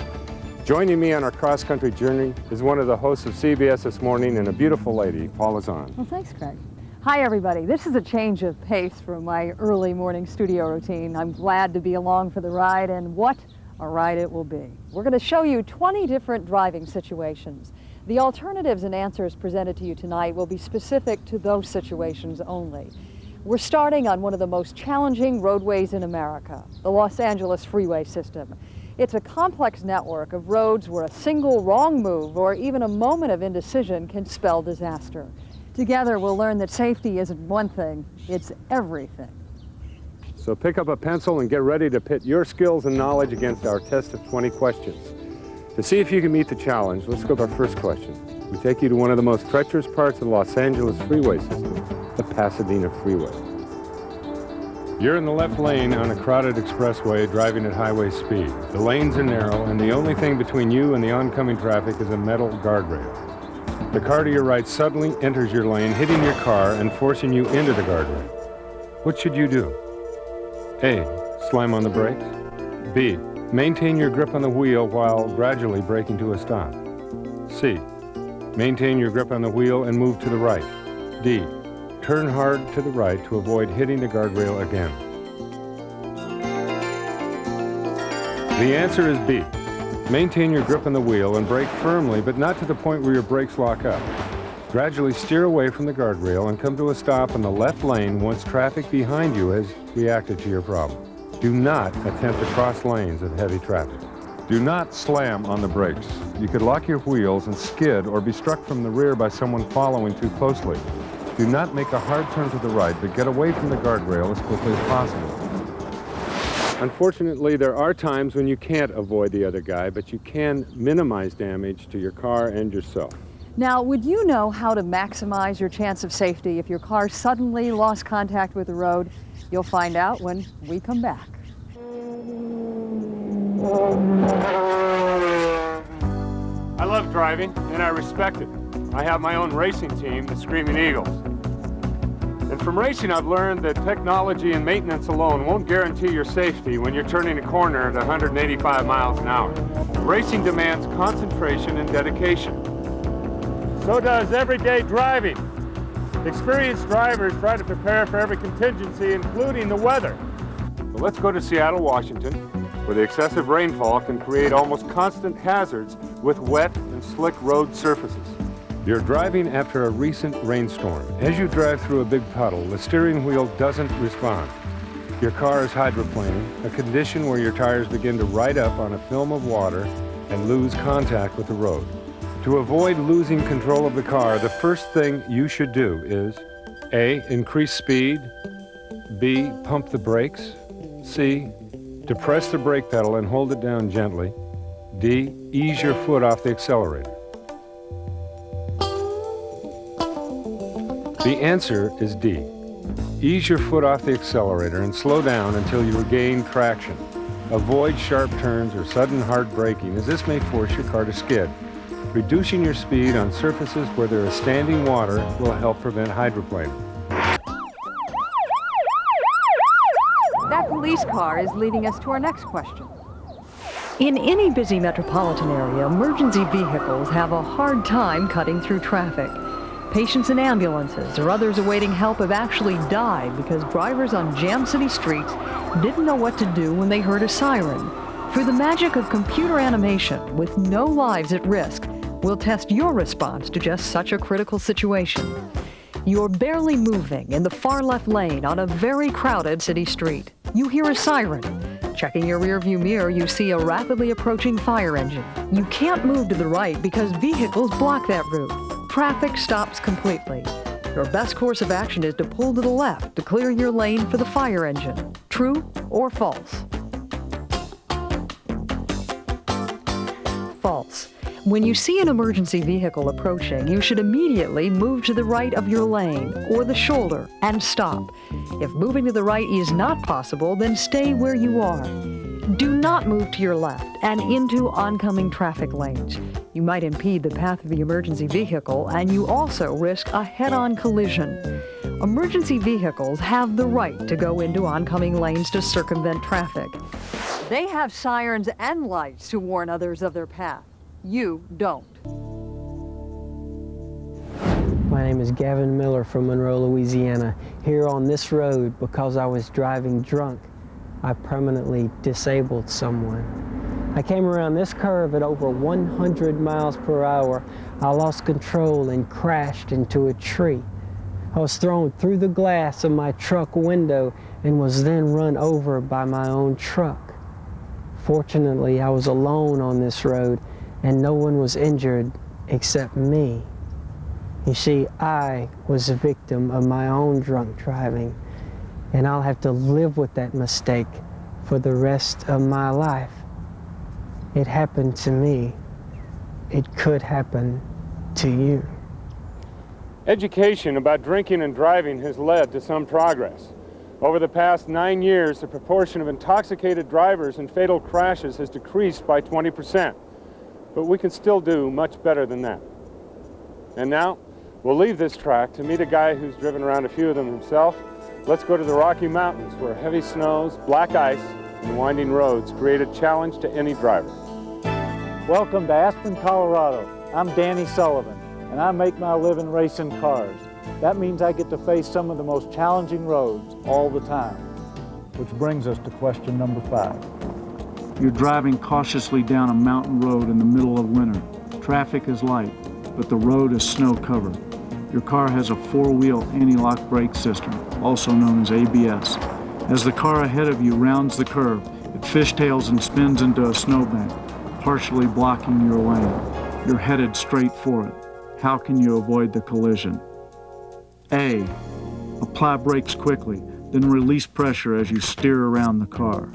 Joining me on our cross-country journey is one of the hosts of CBS This Morning and a beautiful lady, Paula Zahn. Well, thanks, Craig. Hi, everybody. This is a change of pace from my early morning studio routine. I'm glad to be along for the ride, and what a ride it will be. We're going to show you 20 different driving situations The alternatives and answers presented to you tonight will be specific to those situations only. We're starting on one of the most challenging roadways in America, the Los Angeles freeway system. It's a complex network of roads where a single wrong move or even a moment of indecision can spell disaster. Together, we'll learn that safety isn't one thing, it's everything. So pick up a pencil and get ready to pit your skills and knowledge against our test of 20 questions. To see if you can meet the challenge, let's go with our first question. We take you to one of the most treacherous parts of the Los Angeles freeway system, the Pasadena Freeway. You're in the left lane on a crowded expressway driving at highway speed. The lanes are narrow, and the only thing between you and the oncoming traffic is a metal guardrail. The car to your right suddenly enters your lane, hitting your car and forcing you into the guardrail. What should you do? A, slam on the brakes. B, maintain your grip on the wheel while gradually braking to a stop. C, maintain your grip on the wheel and move to the right. D, turn hard to the right to avoid hitting the guardrail again. The answer is B. Maintain your grip on the wheel and brake firmly, but not to the point where your brakes lock up. Gradually steer away from the guardrail and come to a stop in the left lane once traffic behind you has reacted to your problem. Do not attempt to cross lanes of heavy traffic. Do not slam on the brakes. You could lock your wheels and skid or be struck from the rear by someone following too closely. Do not make a hard turn to the right, but get away from the guardrail as quickly as possible. Unfortunately, there are times when you can't avoid the other guy, but you can minimize damage to your car and yourself. Now, would you know how to maximize your chance of safety if your car suddenly lost contact with the road? You'll find out when we come back. I love driving, and I respect it. I have my own racing team, the Screaming Eagles. And from racing, I've learned that technology and maintenance alone won't guarantee your safety when you're turning a corner at 185 miles an hour. Racing demands concentration and dedication. So does everyday driving. Experienced drivers try to prepare for every contingency, including the weather. But let's go to Seattle, Washington, where the excessive rainfall can create almost constant hazards with wet and slick road surfaces. You're driving after a recent rainstorm. As you drive through a big puddle, the steering wheel doesn't respond. Your car is hydroplaning, a condition where your tires begin to ride up on a film of water and lose contact with the road. To avoid losing control of the car, the first thing you should do is A, increase speed, B, pump the brakes, C, depress the brake pedal and hold it down gently, D, ease your foot off the accelerator. The answer is D. Ease your foot off the accelerator and slow down until you regain traction. Avoid sharp turns or sudden hard braking, as this may force your car to skid. Reducing your speed on surfaces where there is standing water will help prevent hydroplaning. That police car is leading us to our next question. In any busy metropolitan area, emergency vehicles have a hard time cutting through traffic. Patients in ambulances or others awaiting help have actually died because drivers on jam city streets didn't know what to do when they heard a siren. Through the magic of computer animation, with no lives at risk, we'll test your response to just such a critical situation. You're barely moving in the far left lane on a very crowded city street. You hear a siren. Checking your rearview mirror, you see a rapidly approaching fire engine. You can't move to the right because vehicles block that route. Traffic stops completely. Your best course of action is to pull to the left to clear your lane for the fire engine. True or false? False. When you see an emergency vehicle approaching, you should immediately move to the right of your lane or the shoulder and stop. If moving to the right is not possible, then stay where you are. Do not move to your left and into oncoming traffic lanes. You might impede the path of the emergency vehicle, and you also risk a head-on collision. Emergency vehicles have the right to go into oncoming lanes to circumvent traffic. They have sirens and lights to warn others of their path. You don't. My name is Gavin Miller from Monroe, Louisiana. Here on this road, because I was driving drunk, I permanently disabled someone. I came around this curve at over 100 miles per hour. I lost control and crashed into a tree. I was thrown through the glass of my truck window and was then run over by my own truck. Fortunately, I was alone on this road and no one was injured except me. You see, I was a victim of my own drunk driving, and I'll have to live with that mistake for the rest of my life. It happened to me. It could happen to you. Education about drinking and driving has led to some progress. Over the past 9 years, the proportion of intoxicated drivers in fatal crashes has decreased by 20%. But we can still do much better than that. And now, we'll leave this track to meet a guy who's driven around a few of them himself. Let's go to the Rocky Mountains, where heavy snows, black ice, and winding roads create a challenge to any driver. Welcome to Aspen, Colorado. I'm Danny Sullivan, and I make my living racing cars. That means I get to face some of the most challenging roads all the time. Which brings us to question number 5. You're driving cautiously down a mountain road in the middle of winter. Traffic is light, but the road is snow-covered. Your car has a 4-wheel anti-lock brake system, also known as ABS. As the car ahead of you rounds the curve, it fishtails and spins into a snowbank, partially blocking your lane. You're headed straight for it. How can you avoid the collision? A. Apply brakes quickly, then release pressure as you steer around the car.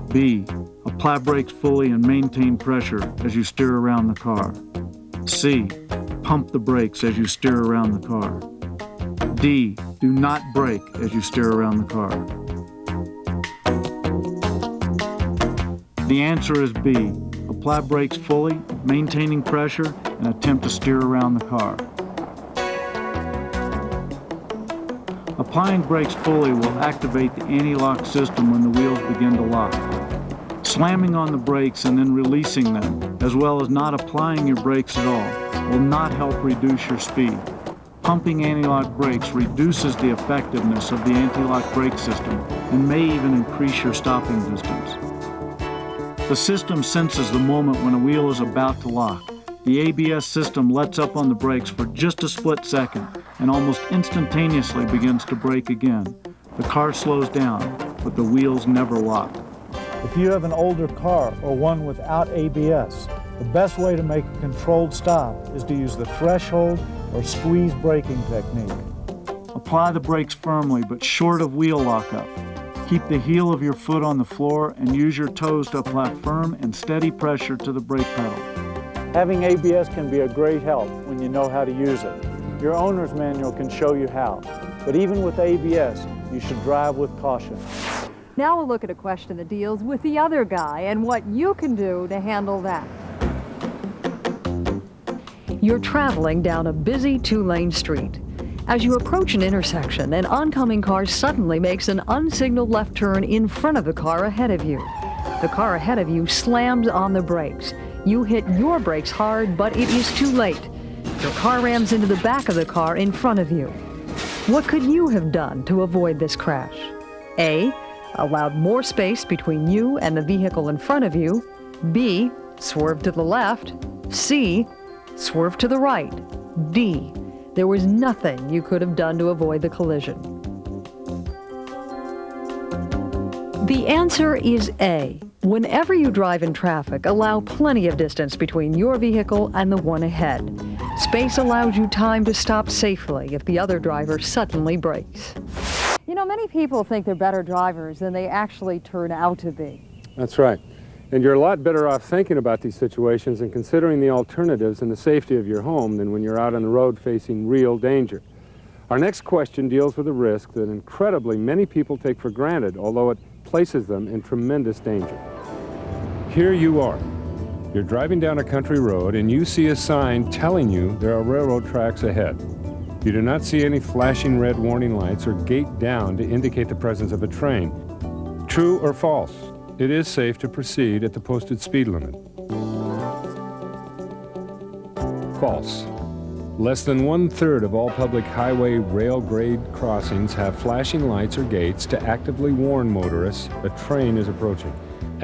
B. Apply brakes fully and maintain pressure as you steer around the car. C. Pump the brakes as you steer around the car. D. Do not brake as you steer around the car. The answer is B. Apply brakes fully, maintaining pressure, and attempt to steer around the car. Applying brakes fully will activate the anti-lock system when the wheels begin to lock. Slamming on the brakes and then releasing them, as well as not applying your brakes at all, will not help reduce your speed. Pumping anti-lock brakes reduces the effectiveness of the anti-lock brake system and may even increase your stopping distance. The system senses the moment when a wheel is about to lock. The ABS system lets up on the brakes for just a split second and almost instantaneously begins to brake again. The car slows down, but the wheels never lock. If you have an older car or one without ABS, the best way to make a controlled stop is to use the threshold or squeeze braking technique. Apply the brakes firmly but short of wheel lockup. Keep the heel of your foot on the floor and use your toes to apply firm and steady pressure to the brake pedal. Having ABS can be a great help when you know how to use it. Your owner's manual can show you how, but even with ABS, you should drive with caution. Now we'll look at a question that deals with the other guy and what you can do to handle that. You're traveling down a busy 2-lane street. As you approach an intersection, an oncoming car suddenly makes an unsignaled left turn in front of the car ahead of you. The car ahead of you slams on the brakes. You hit your brakes hard, but it is too late. Your car rams into the back of the car in front of you. What could you have done to avoid this crash? A. Allowed more space between you and the vehicle in front of you. B. Swerve to the left. C. Swerve to the right. D. There was nothing you could have done to avoid the collision. The answer is A. Whenever you drive in traffic, allow plenty of distance between your vehicle and the one ahead. Space allows you time to stop safely if the other driver suddenly brakes. You know, many people think they're better drivers than they actually turn out to be. That's right. And you're a lot better off thinking about these situations and considering the alternatives and the safety of your home than when you're out on the road facing real danger. Our next question deals with a risk that incredibly many people take for granted, although it places them in tremendous danger. Here you are. You're driving down a country road and you see a sign telling you there are railroad tracks ahead. You do not see any flashing red warning lights or gate down to indicate the presence of a train. True or false? It is safe to proceed at the posted speed limit. False. Less than 1/3 of all public highway rail grade crossings have flashing lights or gates to actively warn motorists a train is approaching.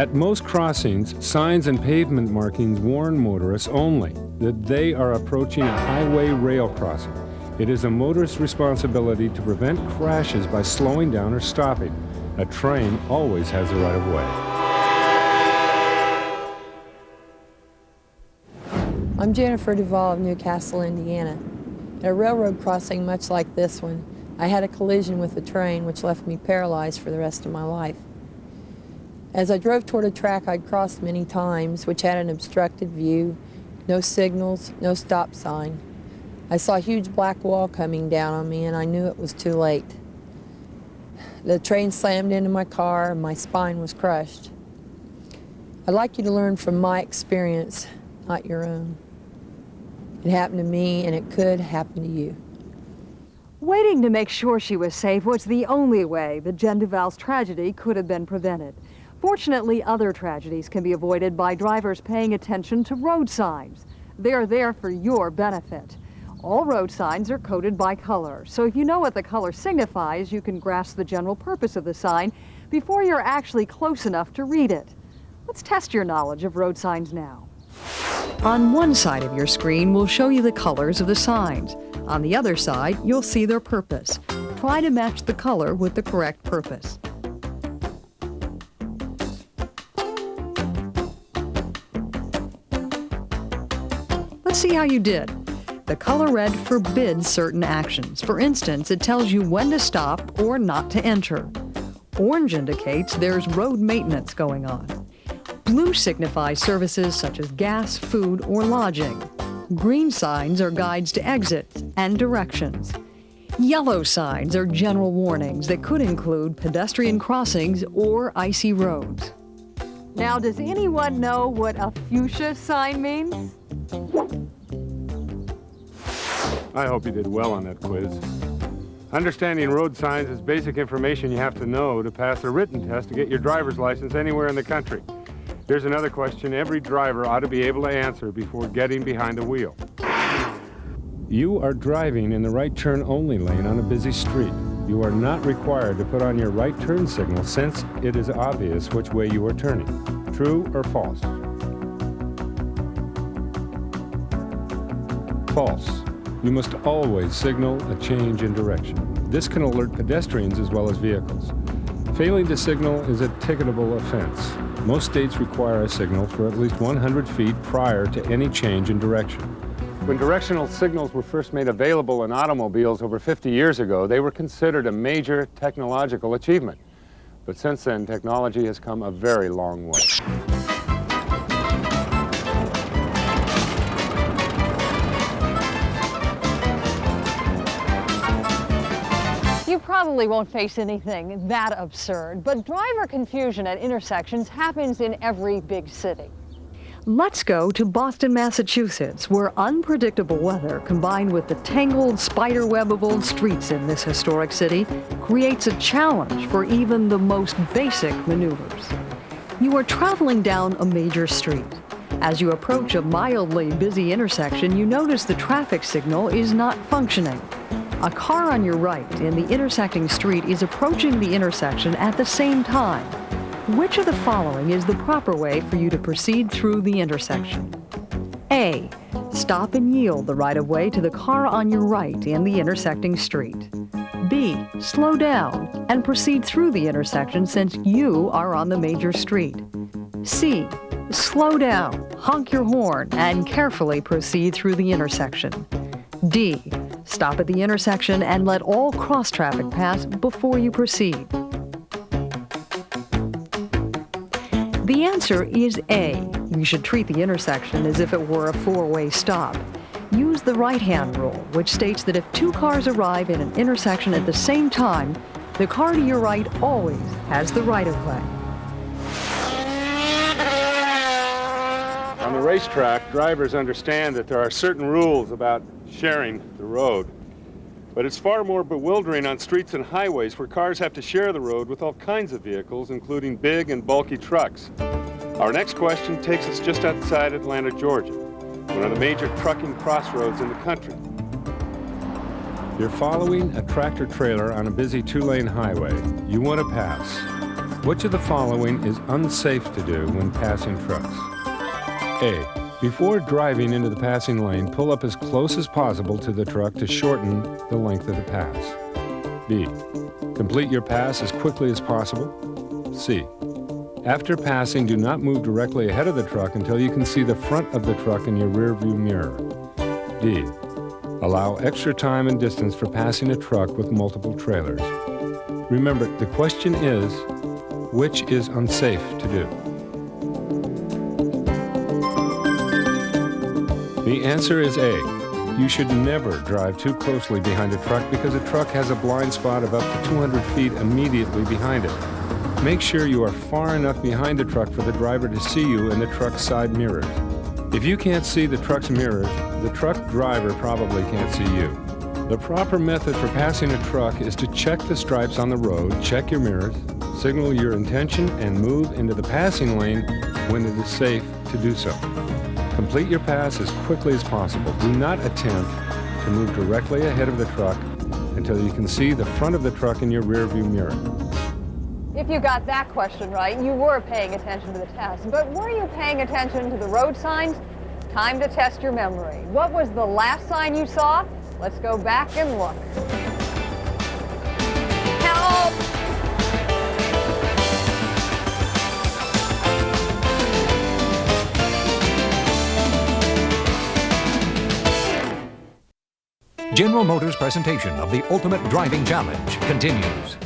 At most crossings, signs and pavement markings warn motorists only that they are approaching a highway rail crossing. It is a motorist's responsibility to prevent crashes by slowing down or stopping. A train always has the right of way. I'm Jennifer Duvall of Newcastle, Indiana. At a railroad crossing much like this one, I had a collision with a train which left me paralyzed for the rest of my life. As I drove toward a track I'd crossed many times, which had an obstructed view, no signals, no stop sign, I saw a huge black wall coming down on me and I knew it was too late. The train slammed into my car and my spine was crushed. I'd like you to learn from my experience, not your own. It happened to me and it could happen to you. Waiting to make sure she was safe was the only way that Jen Duvall's tragedy could have been prevented. Fortunately, other tragedies can be avoided by drivers paying attention to road signs. They're there for your benefit. All road signs are coded by color, so if you know what the color signifies, you can grasp the general purpose of the sign before you're actually close enough to read it. Let's test your knowledge of road signs now. On one side of your screen will show you the colors of the signs. On the other side, you'll see their purpose. Try to match the color with the correct purpose. Let's see how you did. The color red forbids certain actions. For instance, it tells you when to stop or not to enter. Orange indicates there's road maintenance going on. Blue signifies services such as gas, food, or lodging. Green signs are guides to exits and directions. Yellow signs are general warnings that could include pedestrian crossings or icy roads. Now, does anyone know what a fuchsia sign means? I hope you did well on that quiz. Understanding road signs is basic information you have to know to pass a written test to get your driver's license anywhere in the country. Here's another question every driver ought to be able to answer before getting behind the wheel. You are driving in the right turn only lane on a busy street. You are not required to put on your right turn signal since it is obvious which way you are turning. True or false? False. You must always signal a change in direction. This can alert pedestrians as well as vehicles. Failing to signal is a ticketable offense. Most states require a signal for at least 100 feet prior to any change in direction. When directional signals were first made available in automobiles over 50 years ago, they were considered a major technological achievement. But since then, technology has come a very long way. You probably won't face anything that absurd, but driver confusion at intersections happens in every big city. Let's go to Boston, Massachusetts, where unpredictable weather combined with the tangled spider web of old streets in this historic city creates a challenge for even the most basic maneuvers. You are traveling down a major street. As you approach a mildly busy intersection, you notice the traffic signal is not functioning. A car on your right in the intersecting street is approaching the intersection at the same time. Which of the following is the proper way for you to proceed through the intersection? A. Stop and yield the right-of-way to the car on your right in the intersecting street. B. Slow down and proceed through the intersection since you are on the major street. C. Slow down, honk your horn, and carefully proceed through the intersection. D. Stop at the intersection and let all cross-traffic pass before you proceed. The answer is A. You should treat the intersection as if it were a four-way stop. Use the right-hand rule, which states that if two cars arrive in an intersection at the same time, the car to your right always has the right-of-way. On the racetrack, drivers understand that there are certain rules about sharing the road. But it's far more bewildering on streets and highways where cars have to share the road with all kinds of vehicles, including big and bulky trucks. Our next question takes us just outside Atlanta, Georgia, one of the major trucking crossroads in the country. You're following a tractor trailer on a busy two-lane highway. You want to pass. Which of the following is unsafe to do when passing trucks? A. Before driving into the passing lane, pull up as close as possible to the truck to shorten the length of the pass. B. Complete your pass as quickly as possible. C. After passing, do not move directly ahead of the truck until you can see the front of the truck in your rear view mirror. D. Allow extra time and distance for passing a truck with multiple trailers. Remember, the question is, which is unsafe to do? The answer is A. You should never drive too closely behind a truck because a truck has a blind spot of up to 200 feet immediately behind it. Make sure you are far enough behind the truck for the driver to see you in the truck's side mirrors. If you can't see the truck's mirrors, the truck driver probably can't see you. The proper method for passing a truck is to check the stripes on the road, check your mirrors, signal your intention, and move into the passing lane when it is safe to do so. Complete your pass as quickly as possible. Do not attempt to move directly ahead of the truck until you can see the front of the truck in your rear view mirror. If you got that question right, you were paying attention to the test. But were you paying attention to the road signs? Time to test your memory. What was the last sign you saw? Let's go back and look. Help! General Motors' presentation of the Ultimate Driving Challenge continues.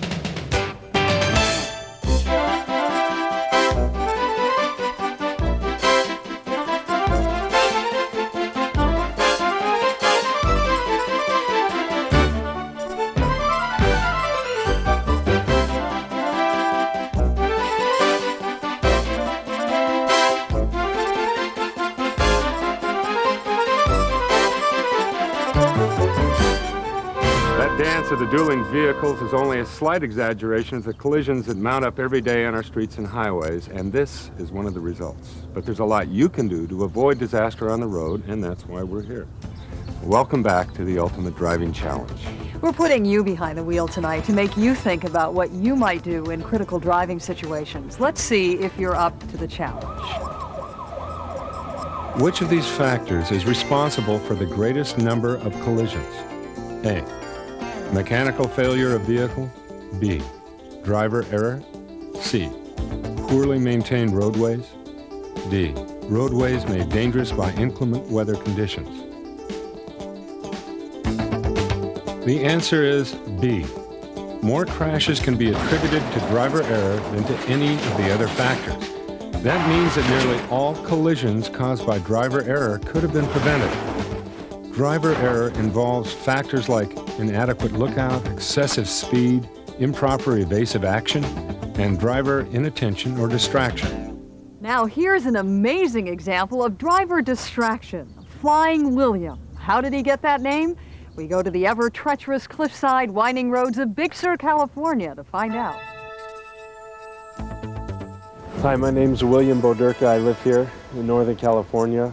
Of the dueling vehicles is only a slight exaggeration of the collisions that mount up every day on our streets and highways, and this is one of the results. But there's a lot you can do to avoid disaster on the road, and that's why we're here. Welcome back to the Ultimate Driving Challenge. We're putting you behind the wheel tonight to make you think about what you might do in critical driving situations. Let's see if you're up to the challenge. Which of these factors is responsible for the greatest number of collisions? A. Mechanical failure of vehicle. B. Driver error. C. Poorly maintained roadways. D. Roadways made dangerous by inclement weather conditions. The answer is B. More crashes can be attributed to driver error than to any of the other factors. That means that nearly all collisions caused by driver error could have been prevented. Driver error involves factors like inadequate lookout, excessive speed, improper evasive action, and driver inattention or distraction. Now here's an amazing example of driver distraction. Flying William. How did he get that name? We go to the ever-treacherous cliffside winding roads of Big Sur, California to find out. Hi, my name's William Boderka. I live here in Northern California.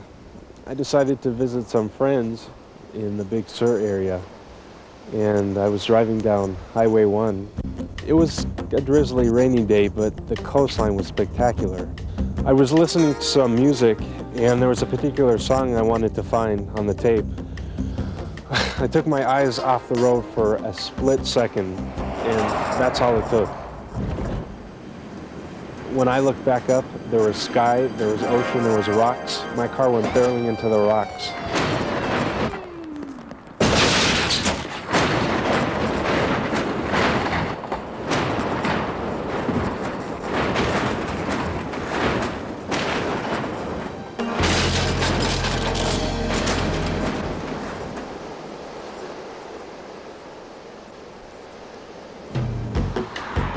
I decided to visit some friends in the Big Sur area, and I was driving down Highway 1. It was a drizzly, rainy day, but the coastline was spectacular. I was listening to some music, and there was a particular song I wanted to find on the tape. I took my eyes off the road for a split second, and that's all it took. When I looked back up, there was sky, there was ocean, there was rocks. My car went barreling into the rocks.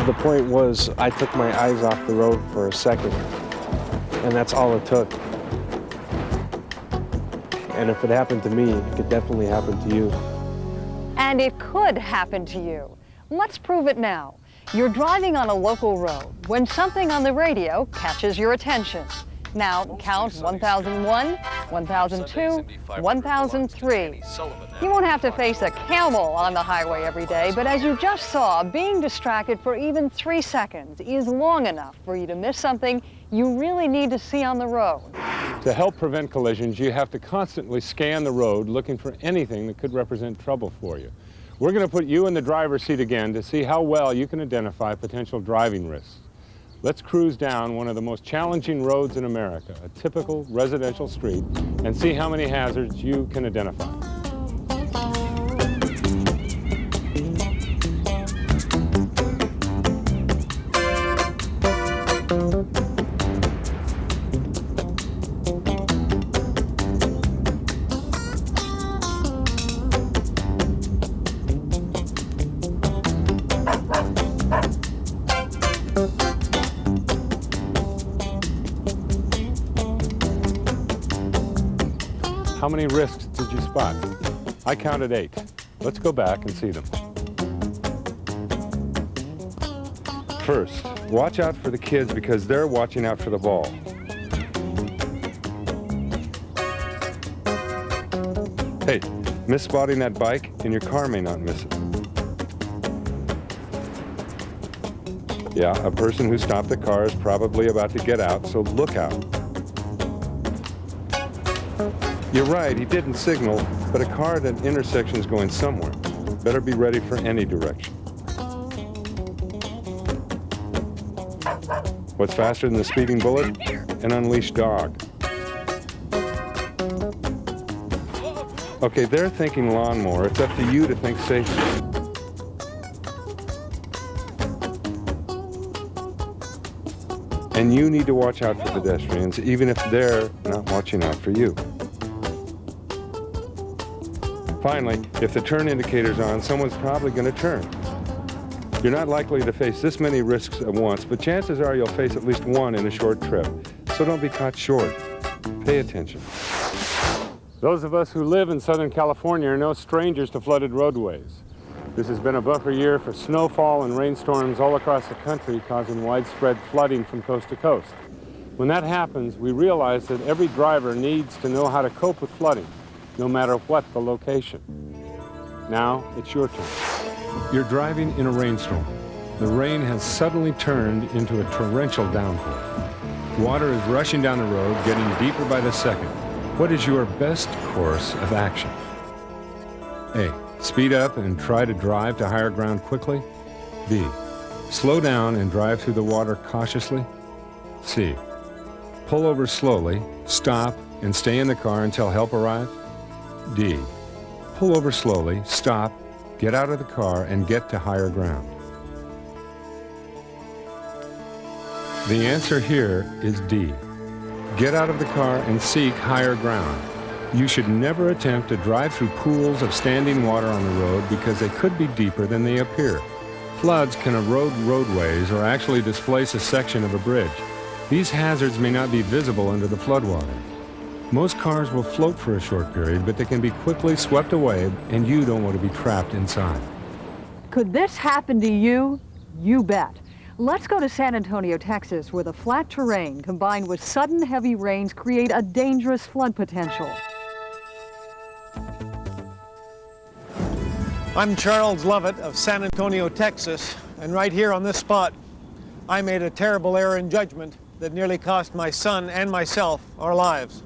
The point was, I took my eyes off the road for a second, and that's all it took. And if it happened to me, it could definitely happen to you. And it could happen to you. Let's prove it now. You're driving on a local road when something on the radio catches your attention. Now count 1001, 1002, 1003. You won't have to face a camel on the highway every day, but as you just saw, being distracted for even 3 seconds is long enough for you to miss something you really need to see on the road. To help prevent collisions, you have to constantly scan the road looking for anything that could represent trouble for you. We're going to put you in the driver's seat again to see how well you can identify potential driving risks. Let's cruise down one of the most challenging roads in America, a typical residential street, and see how many hazards you can identify. How many risks did you spot? I counted 8. Let's go back and see them. First, watch out for the kids because they're watching out for the ball. Hey, miss spotting that bike and your car may not miss it. Yeah, a person who stopped the car is probably about to get out, so look out. You're right, he didn't signal, but a car at an intersection is going somewhere. Better be ready for any direction. What's faster than the speeding bullet? An unleashed dog. Okay, they're thinking lawnmower. It's up to you to think safety. And you need to watch out for pedestrians, even if they're not watching out for you. Finally, if the turn indicator's on, someone's probably going to turn. You're not likely to face this many risks at once, but chances are you'll face at least one in a short trip. So don't be caught short. Pay attention. Those of us who live in Southern California are no strangers to flooded roadways. This has been a bumper year for snowfall and rainstorms all across the country, causing widespread flooding from coast to coast. When that happens, we realize that every driver needs to know how to cope with flooding, no matter what the location. Now, it's your turn. You're driving in a rainstorm. The rain has suddenly turned into a torrential downpour. Water is rushing down the road, getting deeper by the second. What is your best course of action? A, speed up and try to drive to higher ground quickly. B, slow down and drive through the water cautiously. C, pull over slowly, stop, and stay in the car until help arrives. D, pull over slowly, stop, get out of the car, and get to higher ground. The answer here is D. Get out of the car and seek higher ground. You should never attempt to drive through pools of standing water on the road because they could be deeper than they appear. Floods can erode roadways or actually displace a section of a bridge. These hazards may not be visible under the floodwater. Most cars will float for a short period, but they can be quickly swept away, and you don't want to be trapped inside. Could this happen to you? You bet. Let's go to San Antonio, Texas, where the flat terrain combined with sudden heavy rains create a dangerous flood potential. I'm Charles Lovett of San Antonio, Texas, and right here on this spot, I made a terrible error in judgment that nearly cost my son and myself our lives.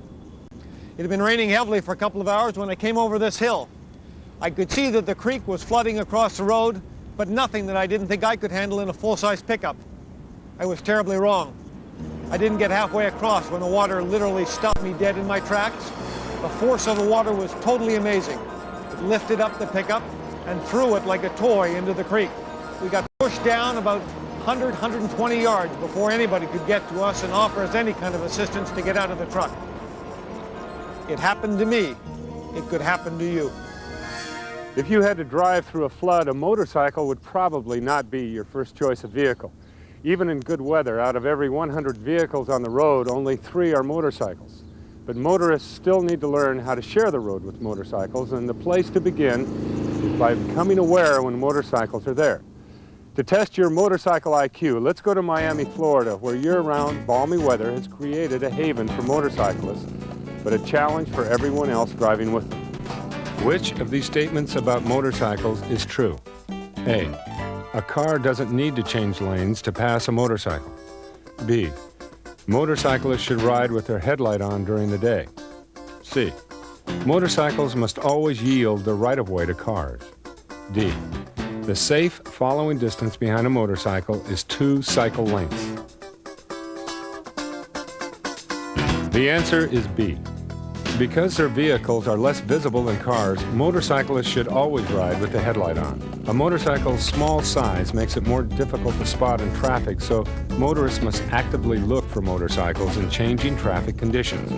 It had been raining heavily for a couple of hours when I came over this hill. I could see that the creek was flooding across the road, but nothing that I didn't think I could handle in a full-size pickup. I was terribly wrong. I didn't get halfway across when the water literally stopped me dead in my tracks. The force of the water was totally amazing. It lifted up the pickup and threw it like a toy into the creek. We got pushed down about 100, 120 yards before anybody could get to us and offer us any kind of assistance to get out of the truck. It happened to me. It could happen to you. If you had to drive through a flood, a motorcycle would probably not be your first choice of vehicle. Even in good weather, out of every 100 vehicles on the road, only 3 are motorcycles. But motorists still need to learn how to share the road with motorcycles, and the place to begin is by becoming aware when motorcycles are there. To test your motorcycle IQ, let's go to Miami, Florida, where year-round balmy weather has created a haven for motorcyclists, but a challenge for everyone else driving with them. Which of these statements about motorcycles is true? A, a car doesn't need to change lanes to pass a motorcycle. B, motorcyclists should ride with their headlight on during the day. C, motorcycles must always yield the right-of-way to cars. D, the safe following distance behind a motorcycle is 2 cycle lengths. The answer is B. Because their vehicles are less visible than cars, motorcyclists should always ride with the headlight on. A motorcycle's small size makes it more difficult to spot in traffic, so motorists must actively look for motorcycles in changing traffic conditions.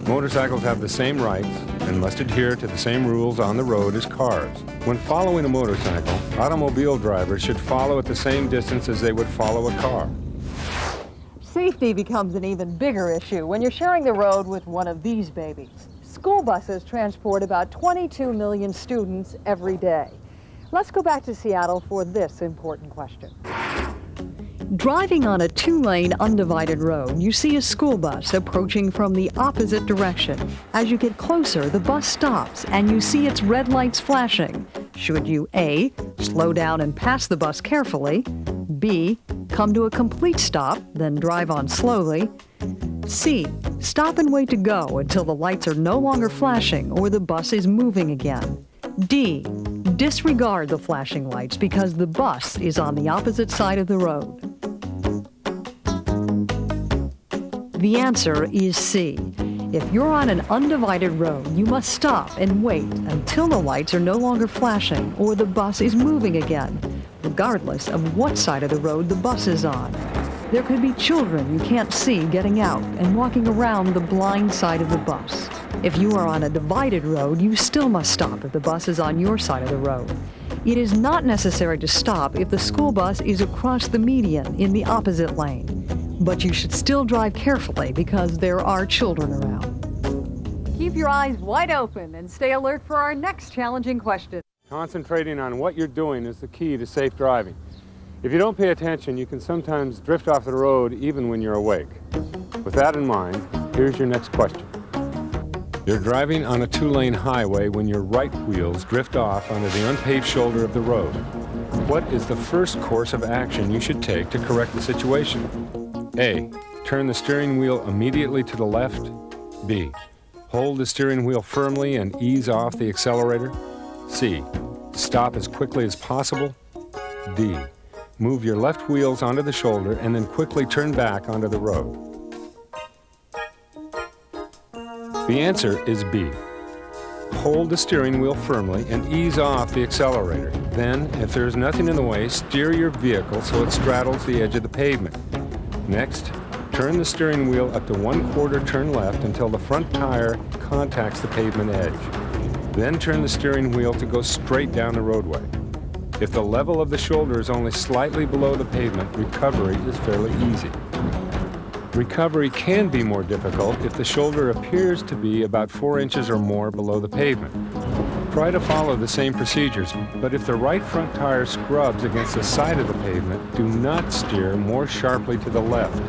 Motorcycles have the same rights and must adhere to the same rules on the road as cars. When following a motorcycle, automobile drivers should follow at the same distance as they would follow a car. Safety becomes an even bigger issue when you're sharing the road with one of these babies. School buses transport about 22 million students every day. Let's go back to Seattle for this important question. Driving on a 2-lane undivided road, you see a school bus approaching from the opposite direction. As you get closer, the bus stops and you see its red lights flashing. Should you A, slow down and pass the bus carefully, B, come to a complete stop, then drive on slowly, C, stop and wait to go until the lights are no longer flashing or the bus is moving again, D, disregard the flashing lights because the bus is on the opposite side of the road? The answer is C. If you're on an undivided road, you must stop and wait until the lights are no longer flashing or the bus is moving again, regardless of what side of the road the bus is on. There could be children you can't see getting out and walking around the blind side of the bus. If you are on a divided road, you still must stop if the bus is on your side of the road. It is not necessary to stop if the school bus is across the median in the opposite lane. But you should still drive carefully because there are children around. Keep your eyes wide open and stay alert for our next challenging question. Concentrating on what you're doing is the key to safe driving. If you don't pay attention, you can sometimes drift off the road even when you're awake. With that in mind, here's your next question. You're driving on a 2-lane highway when your right wheels drift off onto the unpaved shoulder of the road. What is the first course of action you should take to correct the situation? A, turn the steering wheel immediately to the left. B, hold the steering wheel firmly and ease off the accelerator. C, stop as quickly as possible. D, move your left wheels onto the shoulder and then quickly turn back onto the road. The answer is B. Hold the steering wheel firmly and ease off the accelerator. Then, if there is nothing in the way, steer your vehicle so it straddles the edge of the pavement. Next, turn the steering wheel up to 1/4 turn left until the front tire contacts the pavement edge. Then turn the steering wheel to go straight down the roadway. If the level of the shoulder is only slightly below the pavement, recovery is fairly easy. Recovery can be more difficult if the shoulder appears to be about 4 inches or more below the pavement. Try to follow the same procedures, but if the right front tire scrubs against the side of the pavement, do not steer more sharply to the left.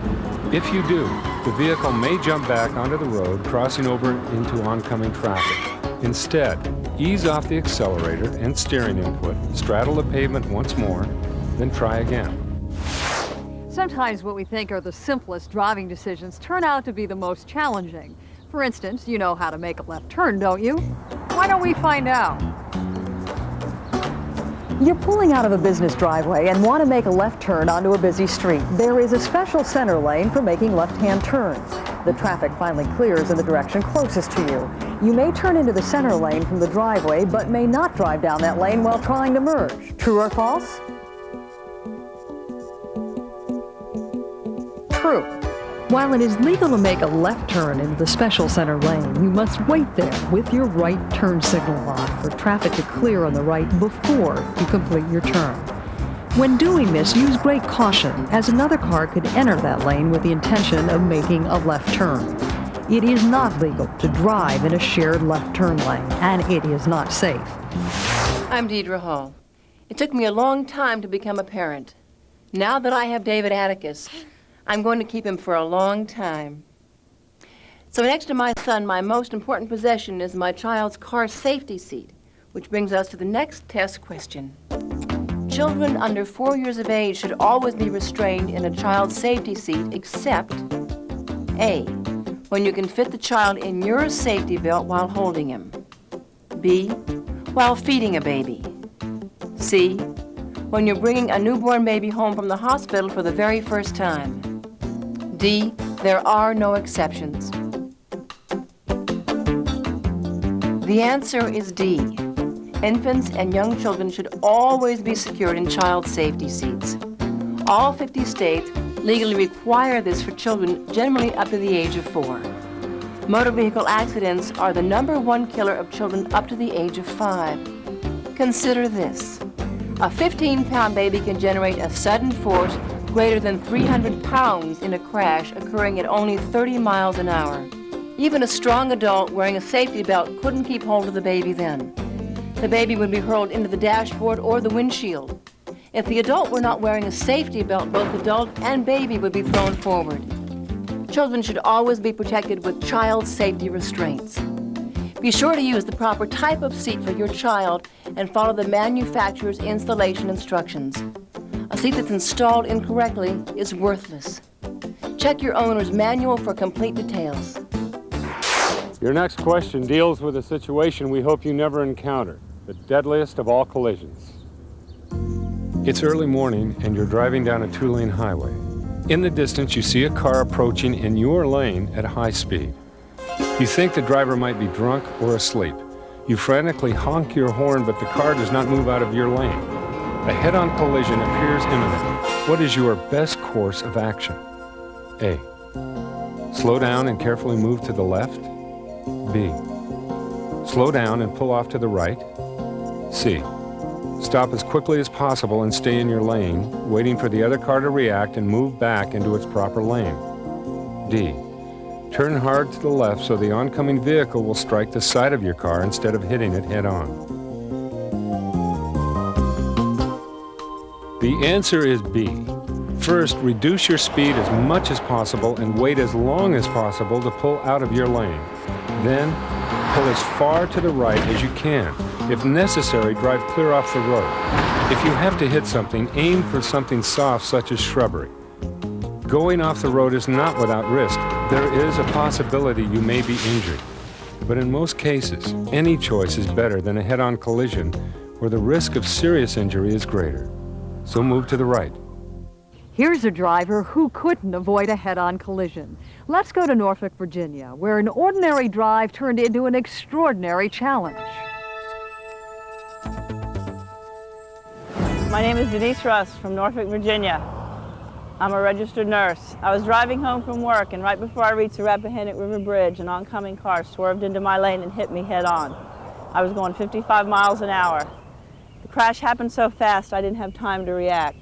If you do, the vehicle may jump back onto the road, crossing over into oncoming traffic. Instead, ease off the accelerator and steering input, straddle the pavement once more, then try again. Sometimes what we think are the simplest driving decisions turn out to be the most challenging. For instance, you know how to make a left turn, don't you? Why don't we find out? You're pulling out of a business driveway and want to make a left turn onto a busy street. There is a special center lane for making left-hand turns. The traffic finally clears in the direction closest to you. You may turn into the center lane from the driveway, but may not drive down that lane while trying to merge. True or false? True. While it is legal to make a left turn into the special center lane, you must wait there with your right turn signal on for traffic to clear on the right before you complete your turn. When doing this, use great caution, as another car could enter that lane with the intention of making a left turn. It is not legal to drive in a shared left turn lane, and it is not safe. I'm Deidre Hall. It took me a long time to become a parent. Now that I have David Atticus, I'm going to keep him for a long time. So next to my son, my most important possession is my child's car safety seat, which brings us to the next test question. Children under 4 years of age should always be restrained in a child's safety seat except A, when you can fit the child in your safety belt while holding him. B, while feeding a baby. C, when you're bringing a newborn baby home from the hospital for the very first time. D, there are no exceptions. The answer is D. Infants and young children should always be secured in child safety seats. All 50 states legally require this for children generally up to the age of 4. Motor vehicle accidents are the #1 killer of children up to the age of 5. Consider this. A 15-pound baby can generate a sudden force greater than 300 pounds in a crash occurring at only 30 miles an hour. Even a strong adult wearing a safety belt couldn't keep hold of the baby then. The baby would be hurled into the dashboard or the windshield. If the adult were not wearing a safety belt, both adult and baby would be thrown forward. Children should always be protected with child safety restraints. Be sure to use the proper type of seat for your child and follow the manufacturer's installation instructions. A seat that's installed incorrectly is worthless. Check your owner's manual for complete details. Your next question deals with a situation we hope you never encounter, the deadliest of all collisions. It's early morning and you're driving down a 2-lane highway. In the distance, you see a car approaching in your lane at high speed. You think the driver might be drunk or asleep. You frantically honk your horn, but the car does not move out of your lane. A head-on collision appears imminent. What is your best course of action? A, slow down and carefully move to the left. B, slow down and pull off to the right. C, stop as quickly as possible and stay in your lane, waiting for the other car to react and move back into its proper lane. D, turn hard to the left so the oncoming vehicle will strike the side of your car instead of hitting it head-on. The answer is B. First, reduce your speed as much as possible and wait as long as possible to pull out of your lane. Then, pull as far to the right as you can. If necessary, drive clear off the road. If you have to hit something, aim for something soft such as shrubbery. Going off the road is not without risk. There is a possibility you may be injured. But in most cases, any choice is better than a head-on collision where the risk of serious injury is greater. So move to the right. Here's a driver who couldn't avoid a head-on collision. Let's go to Norfolk, Virginia, where an ordinary drive turned into an extraordinary challenge. My name is Denise Russ from Norfolk, Virginia. I'm a registered nurse. I was driving home from work, and right before I reached the Rappahannock River Bridge, an oncoming car swerved into my lane and hit me head-on. I was going 55 miles an hour. The crash happened so fast I didn't have time to react,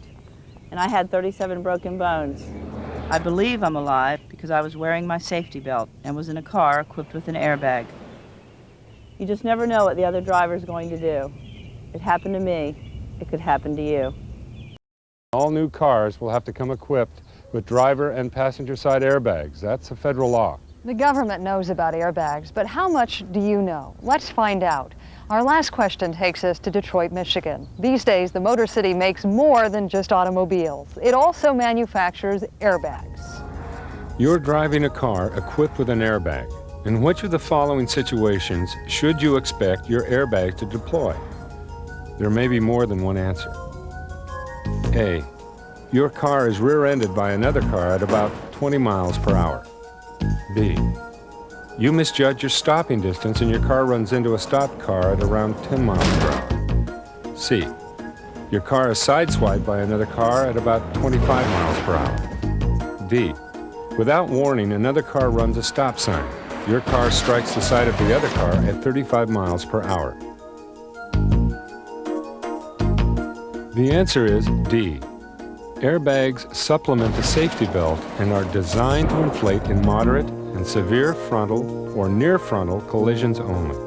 and I had 37 broken bones. I believe I'm alive because I was wearing my safety belt and was in a car equipped with an airbag. You just never know what the other driver's going to do. It happened to me. It could happen to you. All new cars will have to come equipped with driver and passenger side airbags. That's a federal law. The government knows about airbags, but how much do you know? Let's find out. Our last question takes us to Detroit, Michigan. These days, the Motor City makes more than just automobiles. It also manufactures airbags. You're driving a car equipped with an airbag. In which of the following situations should you expect your airbag to deploy? There may be more than one answer. A, your car is rear-ended by another car at about 20 miles per hour. B, you misjudge your stopping distance and your car runs into a stopped car at around 10 miles per hour. C, your car is sideswiped by another car at about 25 miles per hour. D, without warning, another car runs a stop sign. Your car strikes the side of the other car at 35 miles per hour. The answer is D. Airbags supplement the safety belt and are designed to inflate in moderate and severe frontal or near frontal collisions only.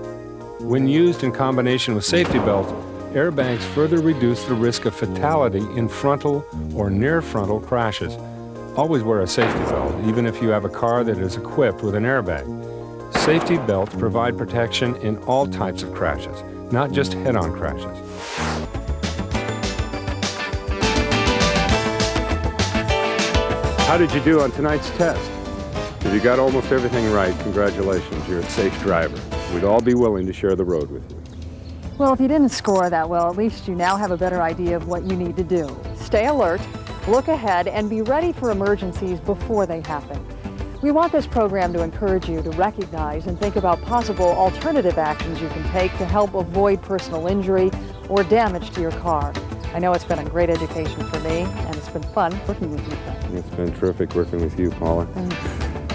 When used in combination with safety belt, airbags further reduce the risk of fatality in frontal or near frontal crashes. Always wear a safety belt, even if you have a car that is equipped with an airbag. Safety belts provide protection in all types of crashes, not just head-on crashes. How did you do on tonight's test? If you got almost everything right, congratulations, you're a safe driver. We'd all be willing to share the road with you. Well, if you didn't score that well, at least you now have a better idea of what you need to do. Stay alert, look ahead, and be ready for emergencies before they happen. We want this program to encourage you to recognize and think about possible alternative actions you can take to help avoid personal injury or damage to your car. I know it's been a great education for me, and it's been fun working with you, Frank. It's been terrific working with you, Paula.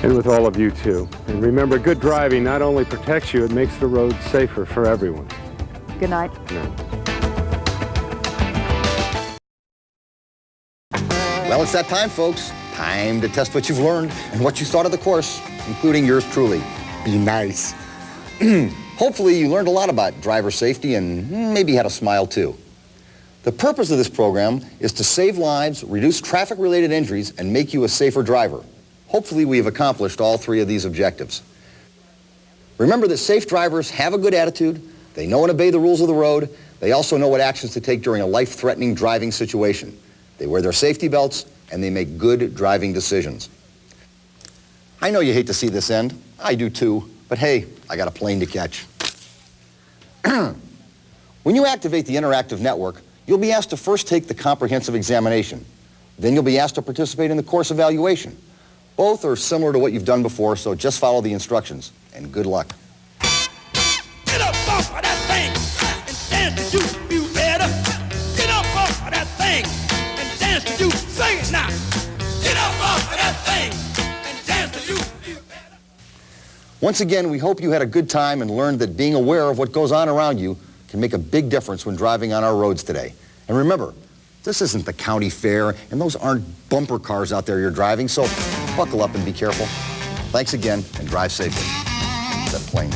And with all of you, too. And remember, good driving not only protects you, it makes the road safer for everyone. Good night. Well, it's that time, folks. Time to test what you've learned and what you thought of the course, including yours truly. Be nice. Hopefully, you learned a lot about driver safety and maybe had a smile, too. The purpose of this program is to save lives, reduce traffic-related injuries, and make you a safer driver. Hopefully, we have accomplished all three of these objectives. Remember that safe drivers have a good attitude, they know and obey the rules of the road, they also know what actions to take during a life-threatening driving situation. They wear their safety belts, and they make good driving decisions. I know you hate to see this end. I do too, but hey, I got a plane to catch. When you activate the interactive network, you'll be asked to first take the comprehensive examination. Then you'll be asked to participate in the course evaluation. Both are similar to what you've done before, so just follow the instructions, and good luck. Get up off of that thing and dance to you better. Get up off of that thing and dance to you. Sing it now. Get up off of that thing and dance to you better. Once again, we hope you had a good time and learned that being aware of what goes on around you can make a big difference when driving on our roads today. And remember, this isn't the county fair, and those aren't bumper cars out there you're driving, so buckle up and be careful. Thanks again, and drive safely. That plane.